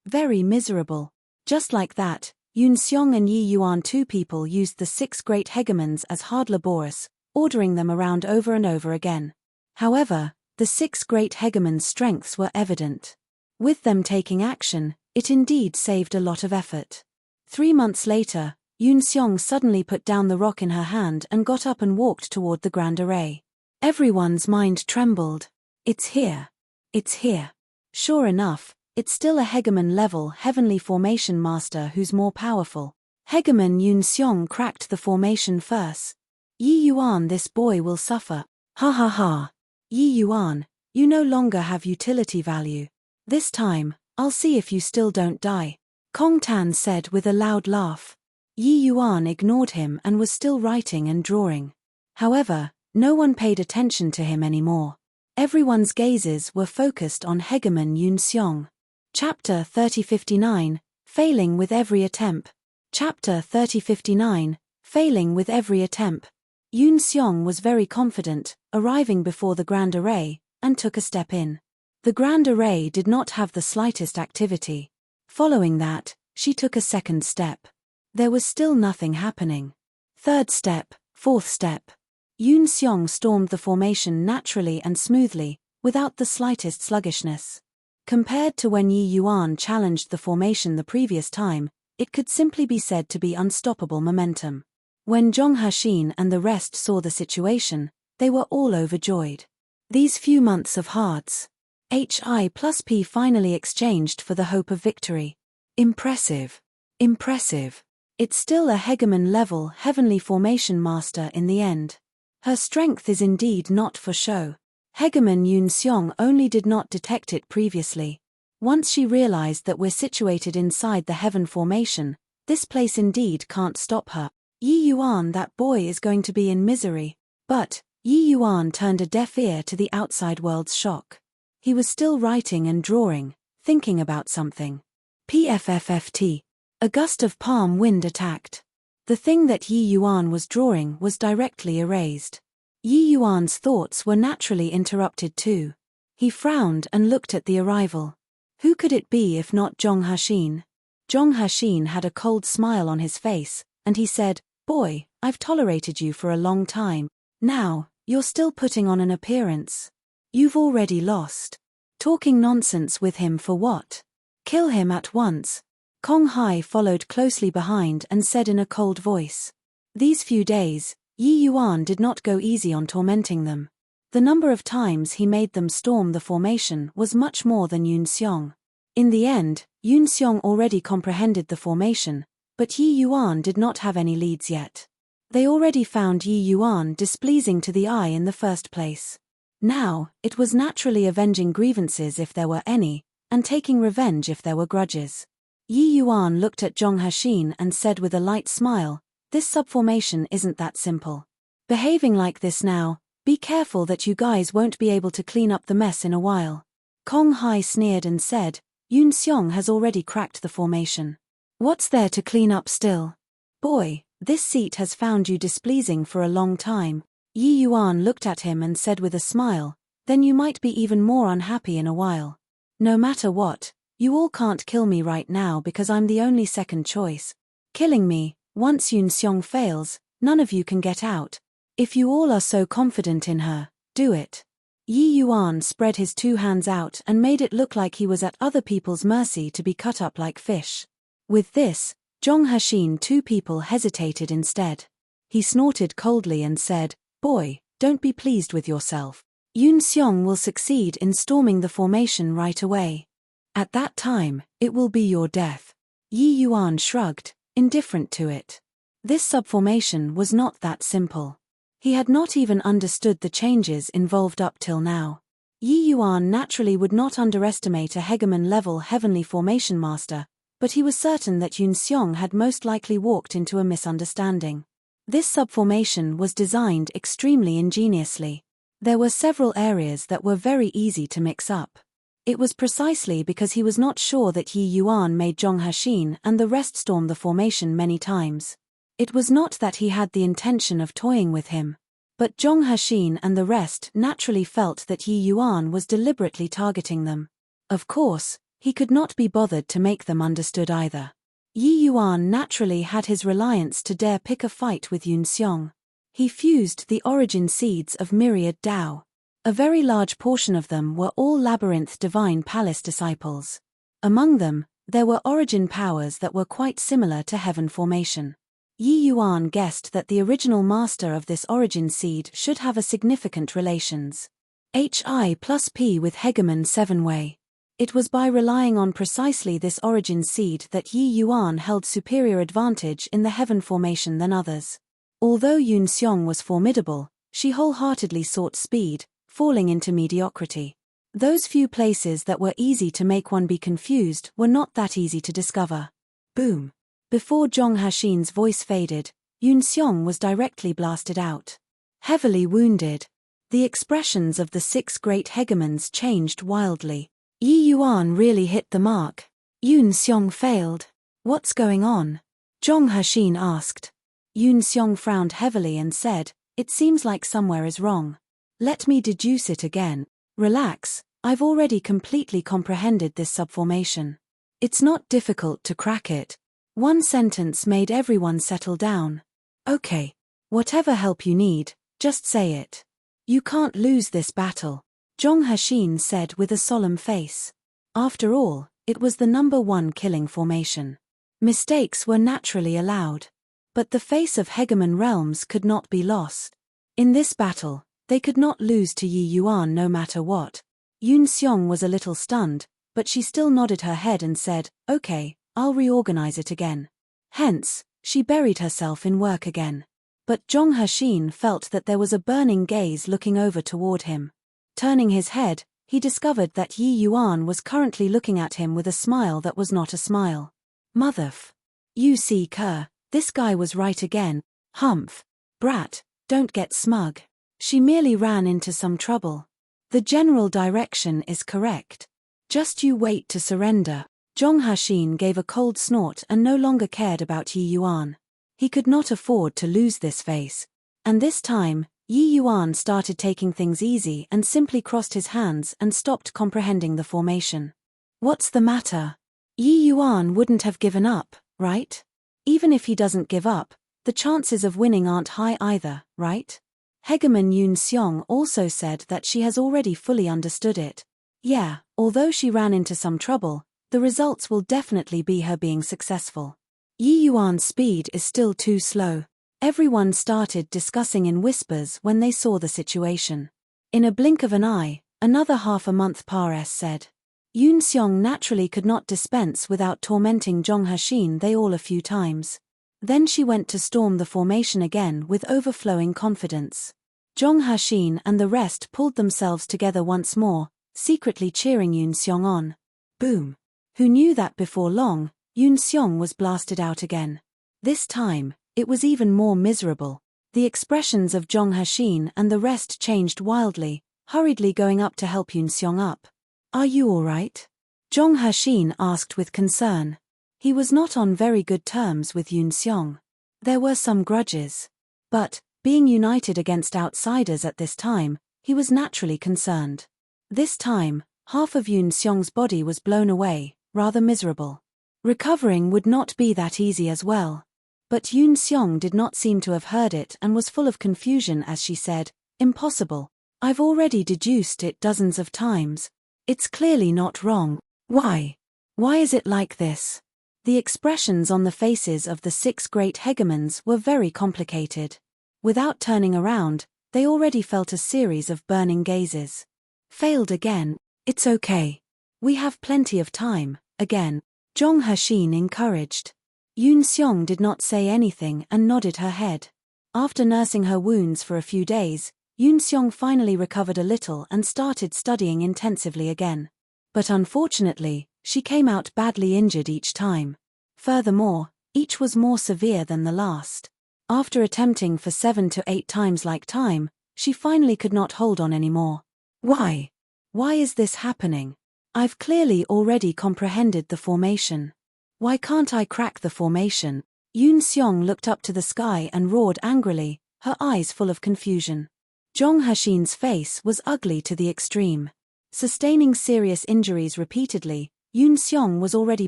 Very miserable. Just like that, Yunxiong and Yi Yuan, two people, used the 6 great hegemons as hard laborious, ordering them around over and over again. However, the 6 great hegemons' strengths were evident. With them taking action, it indeed saved a lot of effort. 3 months later, Yunxiong suddenly put down the rock in her hand and got up and walked toward the grand array. Everyone's mind trembled. It's here. It's here. Sure enough, it's still a hegemon-level heavenly formation master who's more powerful. Hegemon Yunxiong cracked the formation first. Yi Yuan, this boy will suffer. Ha ha ha. Yi Yuan, you no longer have utility value. This time, I'll see if you still don't die. Kong Tan said with a loud laugh. Yi Yuan ignored him and was still writing and drawing. However, no one paid attention to him anymore. Everyone's gazes were focused on Hegemon Yunxiong. Chapter 3059, Failing with Every Attempt. Chapter 3059, Failing with Every Attempt. Yunxiong was very confident, arriving before the grand array, and took a step in. The grand array did not have the slightest activity. Following that, she took a second step. There was still nothing happening. Third step, fourth step. Yunxiong stormed the formation naturally and smoothly, without the slightest sluggishness. Compared to when Yi Yuan challenged the formation the previous time, it could simply be said to be unstoppable momentum. When Zhong Hexin and the rest saw the situation, they were all overjoyed. These few months of hearts, Hi+P finally exchanged for the hope of victory. Impressive. Impressive. It's still a hegemon-level heavenly formation master in the end. Her strength is indeed not for show. Hegemon Yunxiong only did not detect it previously. Once she realized that we're situated inside the heaven formation, this place indeed can't stop her. Yi Yuan, that boy is going to be in misery. But Yi Yuan turned a deaf ear to the outside world's shock. He was still writing and drawing, thinking about something. PFFFT. A gust of palm wind attacked. The thing that Yi Yuan was drawing was directly erased. Yi Yuan's thoughts were naturally interrupted too. He frowned and looked at the arrival. Who could it be if not Zhong Hexin? Zhong Hexin had a cold smile on his face, and he said, "Boy, I've tolerated you for a long time. Now, you're still putting on an appearance. You've already lost. Talking nonsense with him for what? Kill him at once." Kong Hai followed closely behind and said in a cold voice. These few days, Yi Yuan did not go easy on tormenting them. The number of times he made them storm the formation was much more than Yunxiong. In the end, Yunxiong already comprehended the formation, but Yi Yuan did not have any leads yet. They already found Yi Yuan displeasing to the eye in the first place. Now, it was naturally avenging grievances if there were any, and taking revenge if there were grudges. Yi Yuan looked at Zhong Hexin and said with a light smile, "This subformation isn't that simple. Behaving like this now, be careful that you guys won't be able to clean up the mess in a while." Kong Hai sneered and said, "Yunxiong has already cracked the formation. What's there to clean up still? Boy, this seat has found you displeasing for a long time." Yi Yuan looked at him and said with a smile, "Then you might be even more unhappy in a while. No matter what, you all can't kill me right now because I'm the only second choice. Killing me, once Yunxiong fails, none of you can get out. If you all are so confident in her, do it." Yi Yuan spread his 2 hands out and made it look like he was at other people's mercy to be cut up like fish. With this, Zhong Hexin, 2 people hesitated instead. He snorted coldly and said, "Boy, don't be pleased with yourself. Yunxiong will succeed in storming the formation right away. At that time, it will be your death." Yi Yuan shrugged, indifferent to it. This subformation was not that simple. He had not even understood the changes involved up till now. Yi Yuan naturally would not underestimate a hegemon-level heavenly formation master, but he was certain that Yoon Seong had most likely walked into a misunderstanding. This subformation was designed extremely ingeniously. There were several areas that were very easy to mix up. It was precisely because he was not sure that Yi Yuan made Jong Ha-shin and the rest storm the formation many times. It was not that he had the intention of toying with him. But Jong Ha-shin and the rest naturally felt that Yi Yuan was deliberately targeting them. Of course, he could not be bothered to make them understood either. Yi Yuan naturally had his reliance to dare pick a fight with Yoon Seong. He fused the origin seeds of myriad Tao. A very large portion of them were all Labyrinth Divine Palace disciples. Among them, there were origin powers that were quite similar to Heaven Formation. Yi Yuan guessed that the original master of this origin seed should have a significant relations. Hi plus P with Hegemon 7-way. It was by relying on precisely this origin seed that Yi Yuan held superior advantage in the Heaven Formation than others. Although Yoon Seong was formidable, she wholeheartedly sought speed, falling into mediocrity. Those few places that were easy to make one be confused were not that easy to discover. Boom. Before Jong Ha-shin's voice faded, Yoon Seong was directly blasted out. Heavily wounded. The expressions of the 6 great hegemons changed wildly. Yi Yuan really hit the mark. Yoon Seong failed. What's going on? Jong Ha-shin asked. Yoon Seong frowned heavily and said, "It seems like somewhere is wrong. Let me deduce it again. Relax, I've already completely comprehended this subformation. It's not difficult to crack it." One sentence made everyone settle down. "Okay. Whatever help you need, just say it. You can't lose this battle," Jong Ha-shin said with a solemn face. After all, it was the #1 killing formation. Mistakes were naturally allowed. But the face of Hegemon realms could not be lost. In this battle, they could not lose to Yi Yuan no matter what. Yoon Seong was a little stunned, but she still nodded her head and said, "Okay, I'll reorganize it again." Hence, she buried herself in work again. But Jong Ha-shin felt that there was a burning gaze looking over toward him. Turning his head, he discovered that Yi Yuan was currently looking at him with a smile that was not a smile. Motherf. You see, Kerr, this guy was right again. Humph. Brat, don't get smug. She merely ran into some trouble. The general direction is correct. Just you wait to surrender. Jong Ha-shin gave a cold snort and no longer cared about Yi Yuan. He could not afford to lose this face. And this time, Yi Yuan started taking things easy and simply crossed his hands and stopped comprehending the formation. What's the matter? Yi Yuan wouldn't have given up, right? Even if he doesn't give up, the chances of winning aren't high either, right? Hegemon Yoon Seong also said that she has already fully understood it. Yeah, although she ran into some trouble, the results will definitely be her being successful. Yi Yuan's speed is still too slow. Everyone started discussing in whispers when they saw the situation. In a blink of an eye, another half a month said. Yoon Seong naturally could not dispense without tormenting Jong Ha-shin they all a few times. Then she went to storm the formation again with overflowing confidence. Jong Ha-shin and the rest pulled themselves together once more, secretly cheering Yoon Seong on. Boom. Who knew that before long, Yoon Seong was blasted out again. This time, it was even more miserable. The expressions of Jong Ha-shin and the rest changed wildly, hurriedly going up to help Yoon Seong up. Are you all right? Jong Ha-shin asked with concern. He was not on very good terms with Yoon Seong. There were some grudges. But, being united against outsiders at this time, he was naturally concerned. This time, half of Yoon Seong's body was blown away, rather miserable. Recovering would not be that easy as well. But Yoon Seong did not seem to have heard it and was full of confusion as she said, "Impossible. I've already deduced it dozens of times. It's clearly not wrong. Why? Why is it like this?" The expressions on the faces of the 6 great hegemons were very complicated. Without turning around, they already felt a series of burning gazes. Failed again. It's okay. We have plenty of time, again. Jong Ha-shin encouraged. Yoon Seong did not say anything and nodded her head. After nursing her wounds for a few days, Yoon Seong finally recovered a little and started studying intensively again. But unfortunately, she came out badly injured each time. Furthermore, each was more severe than the last. After attempting for 7 to 8 times like time, she finally could not hold on anymore. Why? Why is this happening? I've clearly already comprehended the formation. Why can't I crack the formation? Yoon Seong looked up to the sky and roared angrily, her eyes full of confusion. Jong Ha-shin's face was ugly to the extreme. Sustaining serious injuries repeatedly, Yoon Seong was already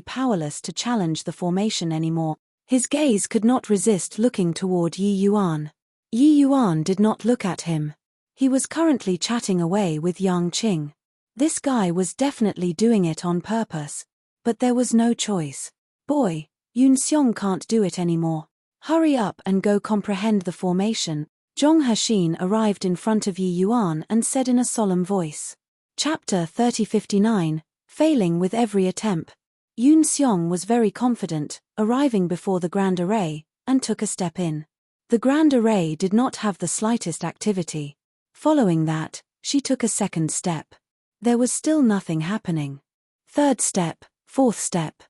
powerless to challenge the formation anymore. His gaze could not resist looking toward Yi Yuan. Yi Yuan did not look at him. He was currently chatting away with Yang Qing. This guy was definitely doing it on purpose. But there was no choice. Boy, Yoon Seong can't do it anymore. Hurry up and go comprehend the formation. Jong Ha-shin arrived in front of Yi Yuan and said in a solemn voice. Chapter 3059, Failing with Every Attempt. Yoon Seong was very confident, arriving before the Grand Array, and took a step in. The Grand Array did not have the slightest activity. Following that, she took a second step. There was still nothing happening. Third step, fourth step.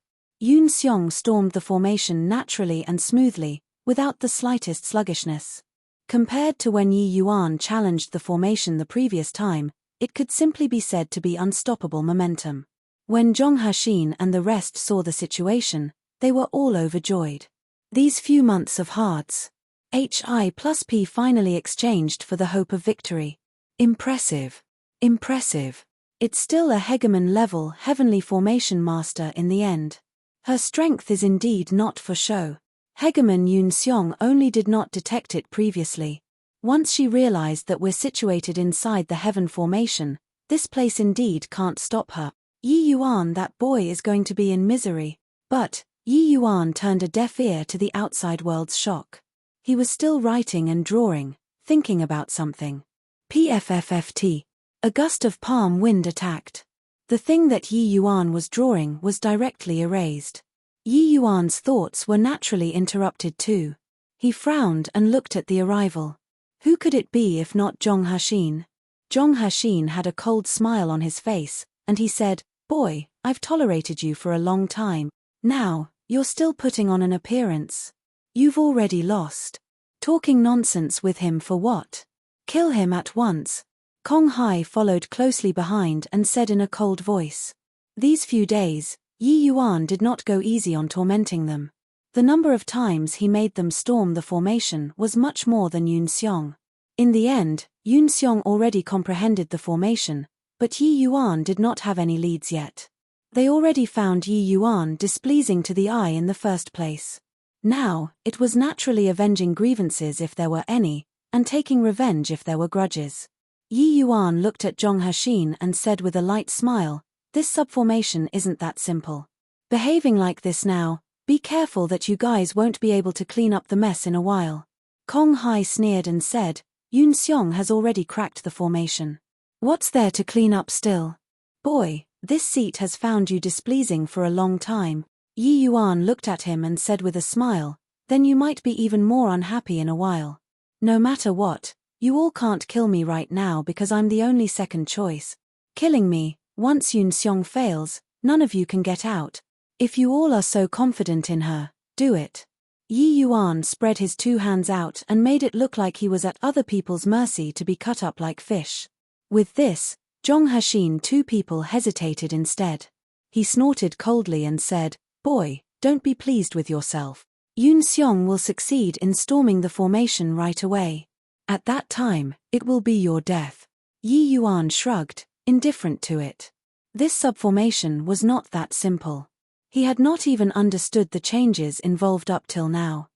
Yoon Seong stormed the formation naturally and smoothly, without the slightest sluggishness. Compared to when Yi Yuan challenged the formation the previous time, it could simply be said to be unstoppable momentum. When Jong Ha-shin and the rest saw the situation, they were all overjoyed. These few months of hards. HI+P finally exchanged for the hope of victory. Impressive. Impressive. It's still a hegemon-level heavenly formation master in the end. Her strength is indeed not for show. Hegemon Yoon Seong only did not detect it previously. Once she realized that we're situated inside the heaven formation, this place indeed can't stop her. Yi Yuan, that boy is going to be in misery. But Yi Yuan turned a deaf ear to the outside world's shock. He was still writing and drawing, thinking about something. PFFFT. A gust of palm wind attacked. The thing that Yi Yuan was drawing was directly erased. Yi Yuan's thoughts were naturally interrupted too. He frowned and looked at the arrival. Who could it be if not Jong Ha-shin? Jong Ha-shin had a cold smile on his face, and he said, "Boy, I've tolerated you for a long time. Now, you're still putting on an appearance. You've already lost. Talking nonsense with him for what? Kill him at once." Kong Hai followed closely behind and said in a cold voice. These few days, Yi Yuan did not go easy on tormenting them. The number of times he made them storm the formation was much more than Yoon Seong. In the end, Yoon Seong already comprehended the formation, but Yi Yuan did not have any leads yet. They already found Yi Yuan displeasing to the eye in the first place. Now, it was naturally avenging grievances if there were any, and taking revenge if there were grudges. Yi Yuan looked at Jong Ha-shin and said with a light smile, "This subformation isn't that simple. Behaving like this now, be careful that you guys won't be able to clean up the mess in a while." Kong Hai sneered and said, "Yoon Seong has already cracked the formation. What's there to clean up still? Boy, this seat has found you displeasing for a long time." Yi Yuan looked at him and said with a smile, "Then you might be even more unhappy in a while. No matter what, you all can't kill me right now because I'm the only second choice. Killing me, once Yoon Seong fails, none of you can get out. If you all are so confident in her, do it." Yi Yuan spread his 2 hands out and made it look like he was at other people's mercy to be cut up like fish. With this, Jong Ha-shin 2 people hesitated instead. He snorted coldly and said, "Boy, don't be pleased with yourself. Yoon Seong will succeed in storming the formation right away. At that time, it will be your death." Yi Yuan shrugged, indifferent to it. This subformation was not that simple. He had not even understood the changes involved up till now.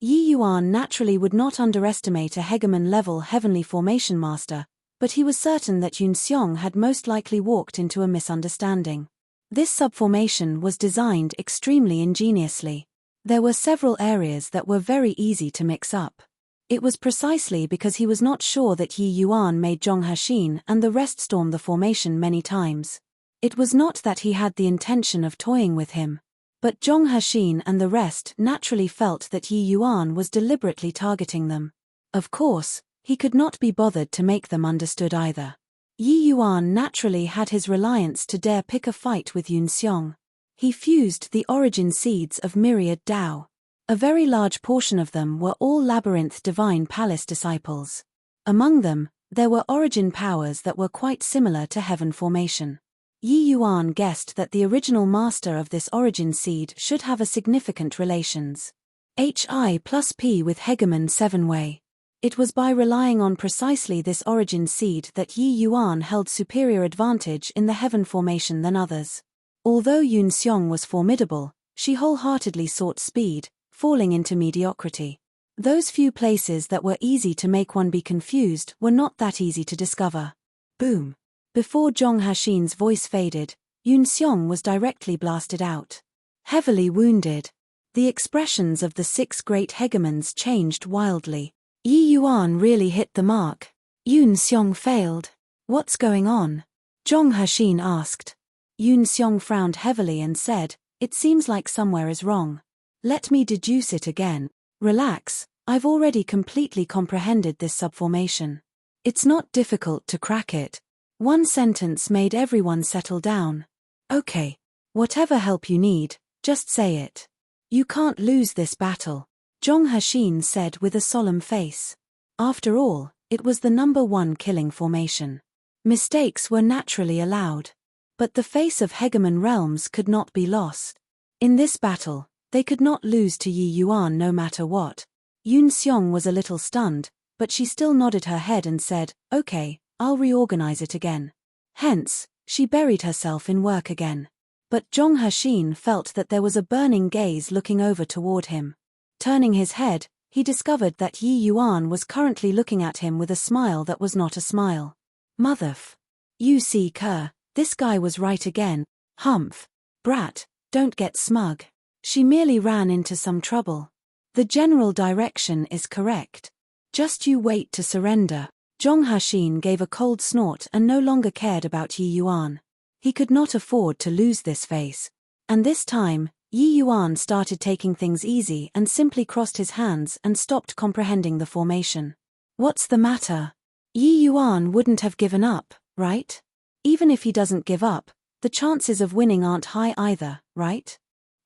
Yi Yuan naturally would not underestimate a hegemon-level heavenly formation master, but he was certain that Yoon Seong had most likely walked into a misunderstanding. This subformation was designed extremely ingeniously. There were several areas that were very easy to mix up. It was precisely because he was not sure that Yi Yuan made Jong Ha-shin and the rest storm the formation many times. It was not that he had the intention of toying with him. But Jong Ha-shin and the rest naturally felt that Yi Yuan was deliberately targeting them. Of course, he could not be bothered to make them understood either. Yi Yuan naturally had his reliance to dare pick a fight with Yun Xiong. He fused the origin seeds of myriad Tao. A very large portion of them were all Labyrinth Divine Palace disciples. Among them, there were origin powers that were quite similar to heaven formation. Yi Yuan guessed that the original master of this origin seed should have a significant relations. Hi plus P with Hegemon 7-way. It was by relying on precisely this origin seed that Yi Yuan held superior advantage in the heaven formation than others. Although Yun Xiong was formidable, she wholeheartedly sought speed, falling into mediocrity. Those few places that were easy to make one be confused were not that easy to discover. Boom. Before Zhong Haxin's voice faded, Yun Xiong was directly blasted out. Heavily wounded. The expressions of the 6 great hegemons changed wildly. Yi Yuan really hit the mark. Yun Xiong failed. What's going on? Zhong Haxin asked. Yun Xiong frowned heavily and said, "It seems like somewhere is wrong. Let me deduce it again. Relax, I've already completely comprehended this subformation. It's not difficult to crack it." One sentence made everyone settle down. "Okay. Whatever help you need, just say it. You can't lose this battle," Zhong Haxin said with a solemn face. After all, it was the #1 killing formation. Mistakes were naturally allowed. But the face of Hegemon realms could not be lost. In this battle, they could not lose to Yi Yuan no matter what. Yun Xiong was a little stunned, but she still nodded her head and said, "Okay, I'll reorganize it again." Hence, she buried herself in work again. But Zhong Haxin felt that there was a burning gaze looking over toward him. Turning his head, he discovered that Yi Yuan was currently looking at him with a smile that was not a smile. Motherf. You see, Kerr, this guy was right again. Humph. Brat, don't get smug. She merely ran into some trouble. The general direction is correct. Just you wait to surrender. Zhong Haxin gave a cold snort and no longer cared about Yi Yuan. He could not afford to lose this face. And this time, Yi Yuan started taking things easy and simply crossed his hands and stopped comprehending the formation. What's the matter? Yi Yuan wouldn't have given up, right? Even if he doesn't give up, the chances of winning aren't high either, right?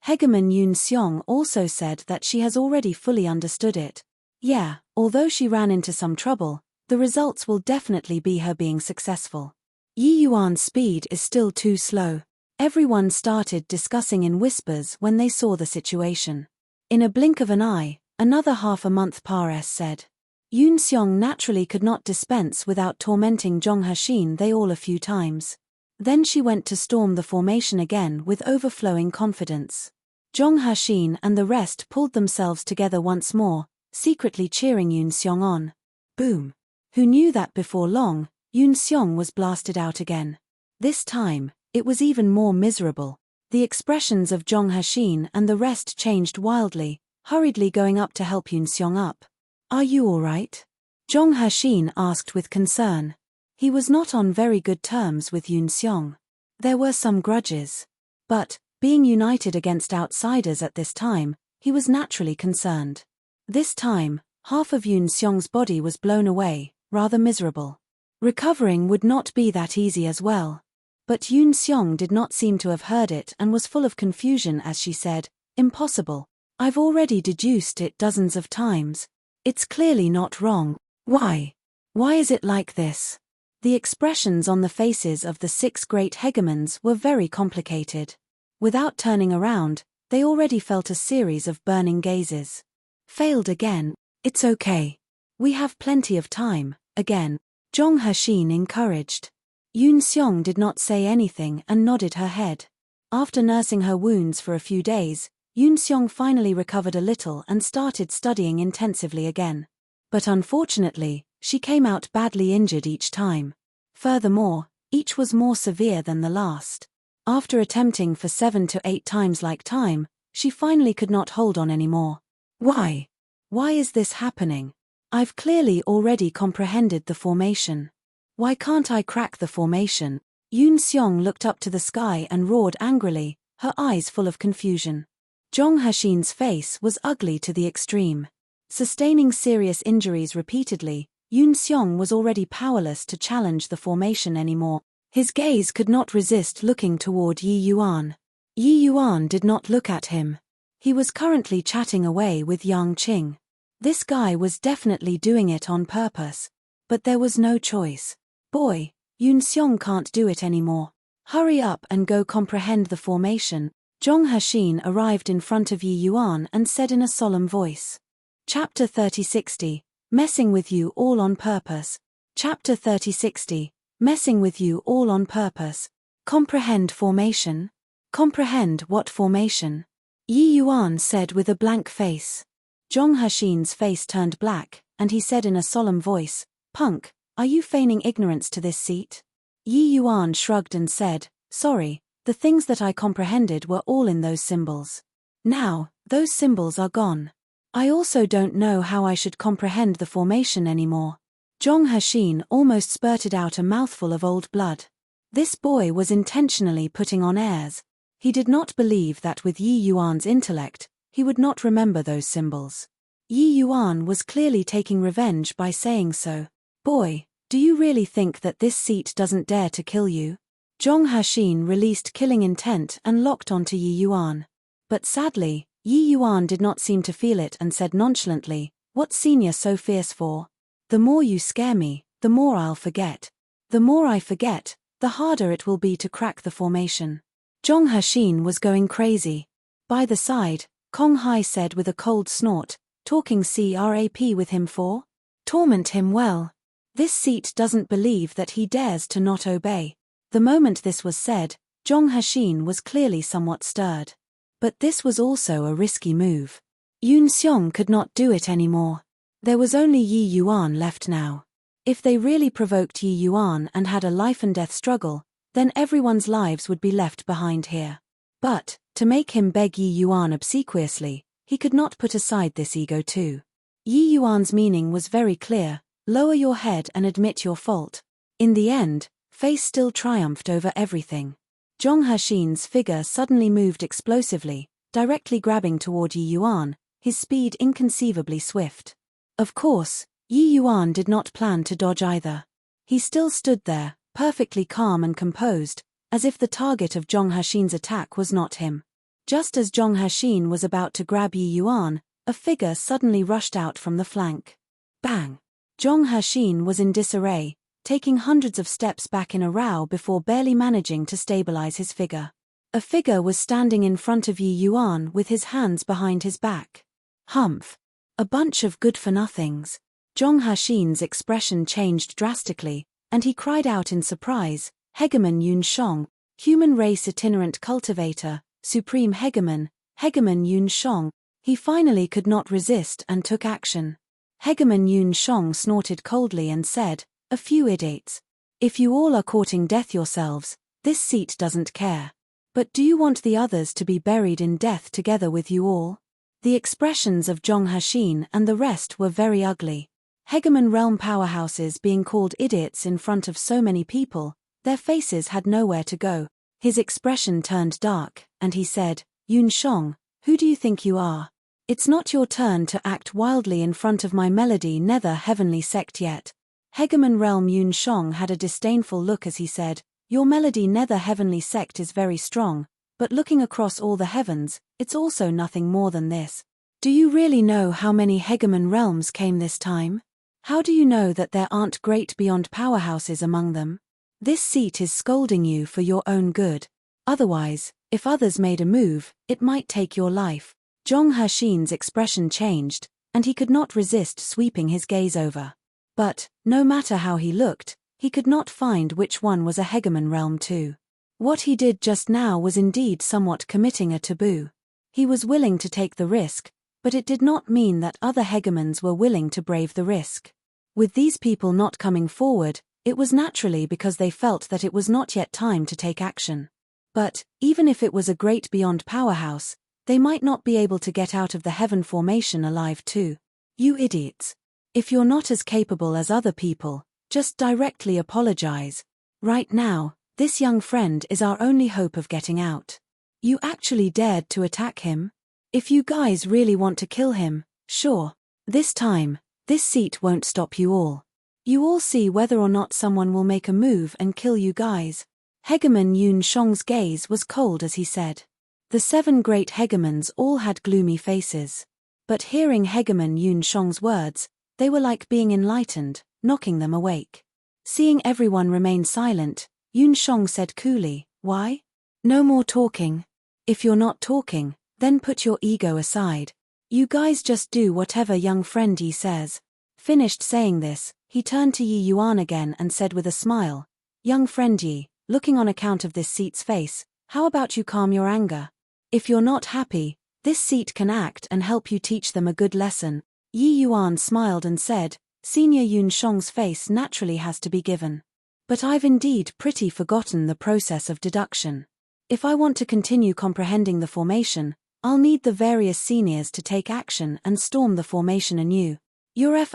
Hegemon Yun Xiong also said that she has already fully understood it. Yeah, although she ran into some trouble, the results will definitely be her being successful. Yi Yuan's speed is still too slow. Everyone started discussing in whispers when they saw the situation. In a blink of an eye, another half a month said. Yun Xiong naturally could not dispense without tormenting Zhong Haxin they all a few times. Then she went to storm the formation again with overflowing confidence. Zhong Haxin and the rest pulled themselves together once more, secretly cheering Yun Xiong on. Boom. Who knew that before long, Yun Xiong was blasted out again. This time, it was even more miserable. The expressions of Zhong Haxin and the rest changed wildly, hurriedly going up to help Yun Xiong up. Are you all right? Zhong Haxin asked with concern. He was not on very good terms with Yun Xiong. There were some grudges. But, being united against outsiders at this time, he was naturally concerned. This time, half of Yun Xiong's body was blown away, rather miserable. Recovering would not be that easy as well. But Yun Xiong did not seem to have heard it and was full of confusion as she said, "Impossible. I've already deduced it dozens of times. It's clearly not wrong. Why? Why is it like this?" The expressions on the faces of the 6 great hegemons were very complicated. Without turning around, they already felt a series of burning gazes. Failed again. It's okay. We have plenty of time, again. Zhong Haxin encouraged. Yun Xiong did not say anything and nodded her head. After nursing her wounds for a few days, Yun Xiong finally recovered a little and started studying intensively again. But unfortunately, she came out badly injured each time. Furthermore, each was more severe than the last. After attempting for 7 to 8 times like time, she finally could not hold on anymore. Why? Why is this happening? I've clearly already comprehended the formation. Why can't I crack the formation? Yun Xiong looked up to the sky and roared angrily, her eyes full of confusion. Zhong Haxin's face was ugly to the extreme. Sustaining serious injuries repeatedly, Yoon Seong was already powerless to challenge the formation anymore. His gaze could not resist looking toward Yi Yuan. Yi Yuan did not look at him. He was currently chatting away with Yang Qing. This guy was definitely doing it on purpose. But there was no choice. Boy, Yoon Seong can't do it anymore. Hurry up and go comprehend the formation. Zhong Hexin arrived in front of Yi Yuan and said in a solemn voice. Chapter 3060, Messing with you all on purpose. Chapter 3060, Messing with you all on purpose. Comprehend formation? Comprehend what formation? Yi Yuan said with a blank face. Zhong Hexin's face turned black, and he said in a solemn voice, Punk, are you feigning ignorance to this seat? Yi Yuan shrugged and said, Sorry, the things that I comprehended were all in those symbols. Now, those symbols are gone. I also don't know how I should comprehend the formation anymore. Zhong Hexin almost spurted out a mouthful of old blood. This boy was intentionally putting on airs. He did not believe that with Yi Yuan's intellect, he would not remember those symbols. Yi Yuan was clearly taking revenge by saying so. Boy, do you really think that this seat doesn't dare to kill you? Zhong Hexin released killing intent and locked onto Yi Yuan. But sadly, Yi Yuan did not seem to feel it and said nonchalantly, What's senior so fierce for? The more you scare me, the more I'll forget. The more I forget, the harder it will be to crack the formation. Zhong Hexin was going crazy. By the side, Kong Hai said with a cold snort, Talking crap with him for? Torment him well. This seat doesn't believe that he dares to not obey. The moment this was said, Zhong Hexin was clearly somewhat stirred. But this was also a risky move. Yoon Seong could not do it anymore. There was only Yi Yuan left now. If they really provoked Yi Yuan and had a life-and-death struggle, then everyone's lives would be left behind here. But, to make him beg Yi Yuan obsequiously, he could not put aside this ego too. Yi Yuan's meaning was very clear, lower your head and admit your fault. In the end, face still triumphed over everything. Zhong Hexin's figure suddenly moved explosively, directly grabbing toward Yi Yuan, his speed inconceivably swift. Of course, Yi Yuan did not plan to dodge either. He still stood there, perfectly calm and composed, as if the target of Zhong Hexin's attack was not him. Just as Zhong Hexin was about to grab Yi Yuan, a figure suddenly rushed out from the flank. Bang! Zhong Hexin was in disarray, taking hundreds of steps back in a row before barely managing to stabilize his figure. A figure was standing in front of Yi Yuan with his hands behind his back. Humph! A bunch of good-for-nothings. Zhong Hexin's expression changed drastically, and he cried out in surprise, Hegemon Yoon Seong, human race itinerant cultivator, supreme hegemon, Hegemon Yoon Seong. He finally could not resist and took action. Hegemon Yoon Seong snorted coldly and said, A few idiots. If you all are courting death yourselves, this seat doesn't care. But do you want the others to be buried in death together with you all? The expressions of Zhong Hexin and the rest were very ugly. Hegemon realm powerhouses being called idiots in front of so many people, their faces had nowhere to go. His expression turned dark, and he said, Yoon Seong, who do you think you are? It's not your turn to act wildly in front of my melody nether heavenly sect yet. Hegemon realm Yoon Seong had a disdainful look as he said, Your melody nether heavenly sect is very strong, but looking across all the heavens, it's also nothing more than this. Do you really know how many Hegemon realms came this time? How do you know that there aren't great beyond powerhouses among them? This seat is scolding you for your own good. Otherwise, if others made a move, it might take your life. Zhong Hexin's expression changed, and he could not resist sweeping his gaze over. But, no matter how he looked, he could not find which one was a Hegemon realm too. What he did just now was indeed somewhat committing a taboo. He was willing to take the risk, but it did not mean that other hegemons were willing to brave the risk. With these people not coming forward, it was naturally because they felt that it was not yet time to take action. But, even if it was a great beyond powerhouse, they might not be able to get out of the heaven formation alive too. You idiots. If you're not as capable as other people, just directly apologize. Right now, this young friend is our only hope of getting out. You actually dared to attack him? If you guys really want to kill him, sure. This time, this seat won't stop you all. You all see whether or not someone will make a move and kill you guys. Hegemon Yun Shong's gaze was cold as he said. The 7 great hegemons all had gloomy faces. But hearing Hegemon Yun Shong's words, they were like being enlightened, knocking them awake. Seeing everyone remain silent, Yun Shong said coolly, "Why? No more talking. If you're not talking, then put your ego aside. You guys just do whatever young friend Yi says." Finished saying this, he turned to Yi Yuan again and said with a smile, "Young friend Yi, looking on account of this seat's face, how about you calm your anger? If you're not happy, this seat can act and help you teach them a good lesson." Yi Yuan smiled and said, "Senior Yun Shong's face naturally has to be given. But I've indeed pretty forgotten the process of deduction. If I want to continue comprehending the formation, I'll need the various seniors to take action and storm the formation anew. Your F**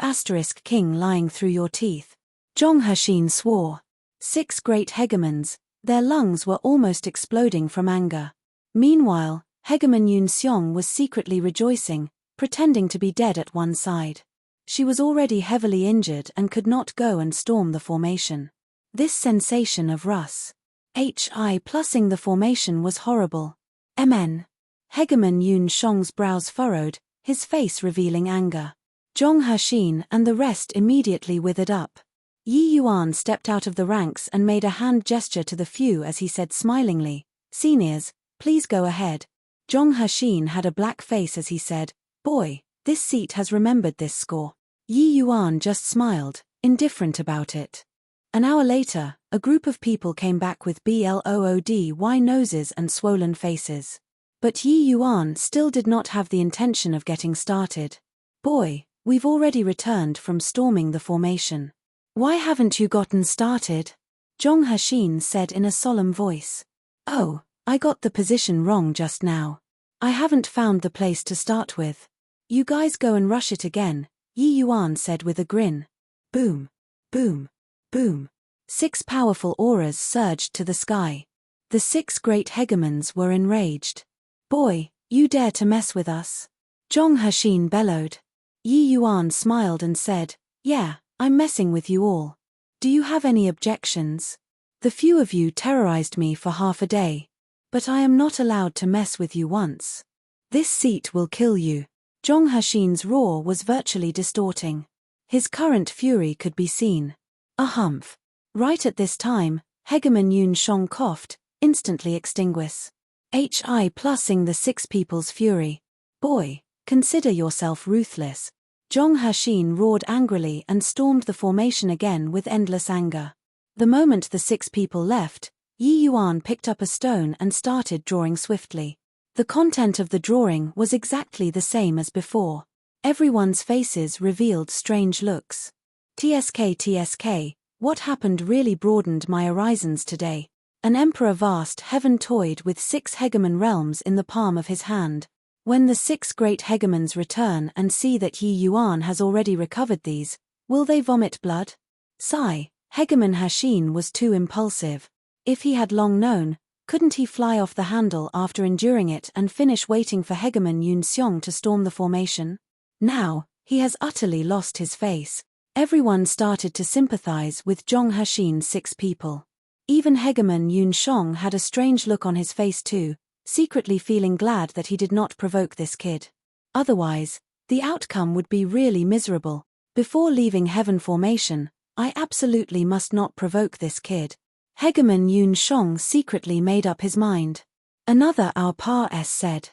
king lying through your teeth." Zhong Hexin swore. 6 great hegemons, their lungs were almost exploding from anger. Meanwhile, Hegemon Yun Xiong was secretly rejoicing, pretending to be dead at one side. She was already heavily injured and could not go and storm the formation. This sensation of Hi plussing the formation was horrible. Mn. Hegemon Yun Shong's brows furrowed, his face revealing anger. Zhong Hexin and the rest immediately withered up. Yi Yuan stepped out of the ranks and made a hand gesture to the few as he said smilingly, "Seniors, please go ahead." Zhong Hexin had a black face as he said, "Boy, this seat has remembered this score." Yi Yuan just smiled, indifferent about it. An hour later, a group of people came back with bloody noses and swollen faces. But Yi Yuan still did not have the intention of getting started. "Boy, we've already returned from storming the formation. Why haven't you gotten started?" Zhong Hexin said in a solemn voice. "Oh, I got the position wrong just now. I haven't found the place to start with. You guys go and rush it again," Yi Yuan said with a grin. Boom. Boom. Boom. 6 powerful auras surged to the sky. The 6 great hegemons were enraged. "Boy, you dare to mess with us?" Zhong Hexin bellowed. Yi Yuan smiled and said, "Yeah, I'm messing with you all. Do you have any objections? The few of you terrorized me for half a day. But I am not allowed to mess with you once. This seat will kill you." Zhong Hexin's roar was virtually distorting. His current fury could be seen. A humph. Right at this time, Hegemon Yun Shong coughed, instantly extinguish. Hi plussing the 6 people's fury. "Boy, consider yourself ruthless." Zhong Hexin roared angrily and stormed the formation again with endless anger. The moment the 6 people left, Yi Yuan picked up a stone and started drawing swiftly. The content of the drawing was exactly the same as before. Everyone's faces revealed strange looks. TSK, what happened really broadened my horizons today. An emperor vast heaven toyed with 6 hegemon realms in the palm of his hand. When the 6 great hegemons return and see that Yi Yuan has already recovered these, will they vomit blood? Sigh, Hegemon Hexin was too impulsive. If he had long known, couldn't he fly off the handle after enduring it and finish waiting for Hegemon Yun Xiong to storm the formation? Now, he has utterly lost his face. Everyone started to sympathize with Zhong Hexin's 6 people. Even Hegemon Yun Shong had a strange look on his face too, secretly feeling glad that he did not provoke this kid. Otherwise, the outcome would be really miserable. Before leaving Heaven Formation, I absolutely must not provoke this kid. Hegemon Yun Shong secretly made up his mind. Another our Pa-S said.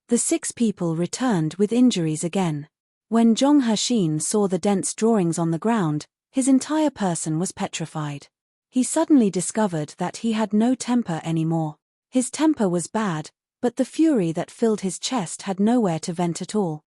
The 6 people returned with injuries again. When Zhong Hexin saw the dense drawings on the ground, his entire person was petrified. He suddenly discovered that he had no temper anymore. His temper was bad, but the fury that filled his chest had nowhere to vent at all.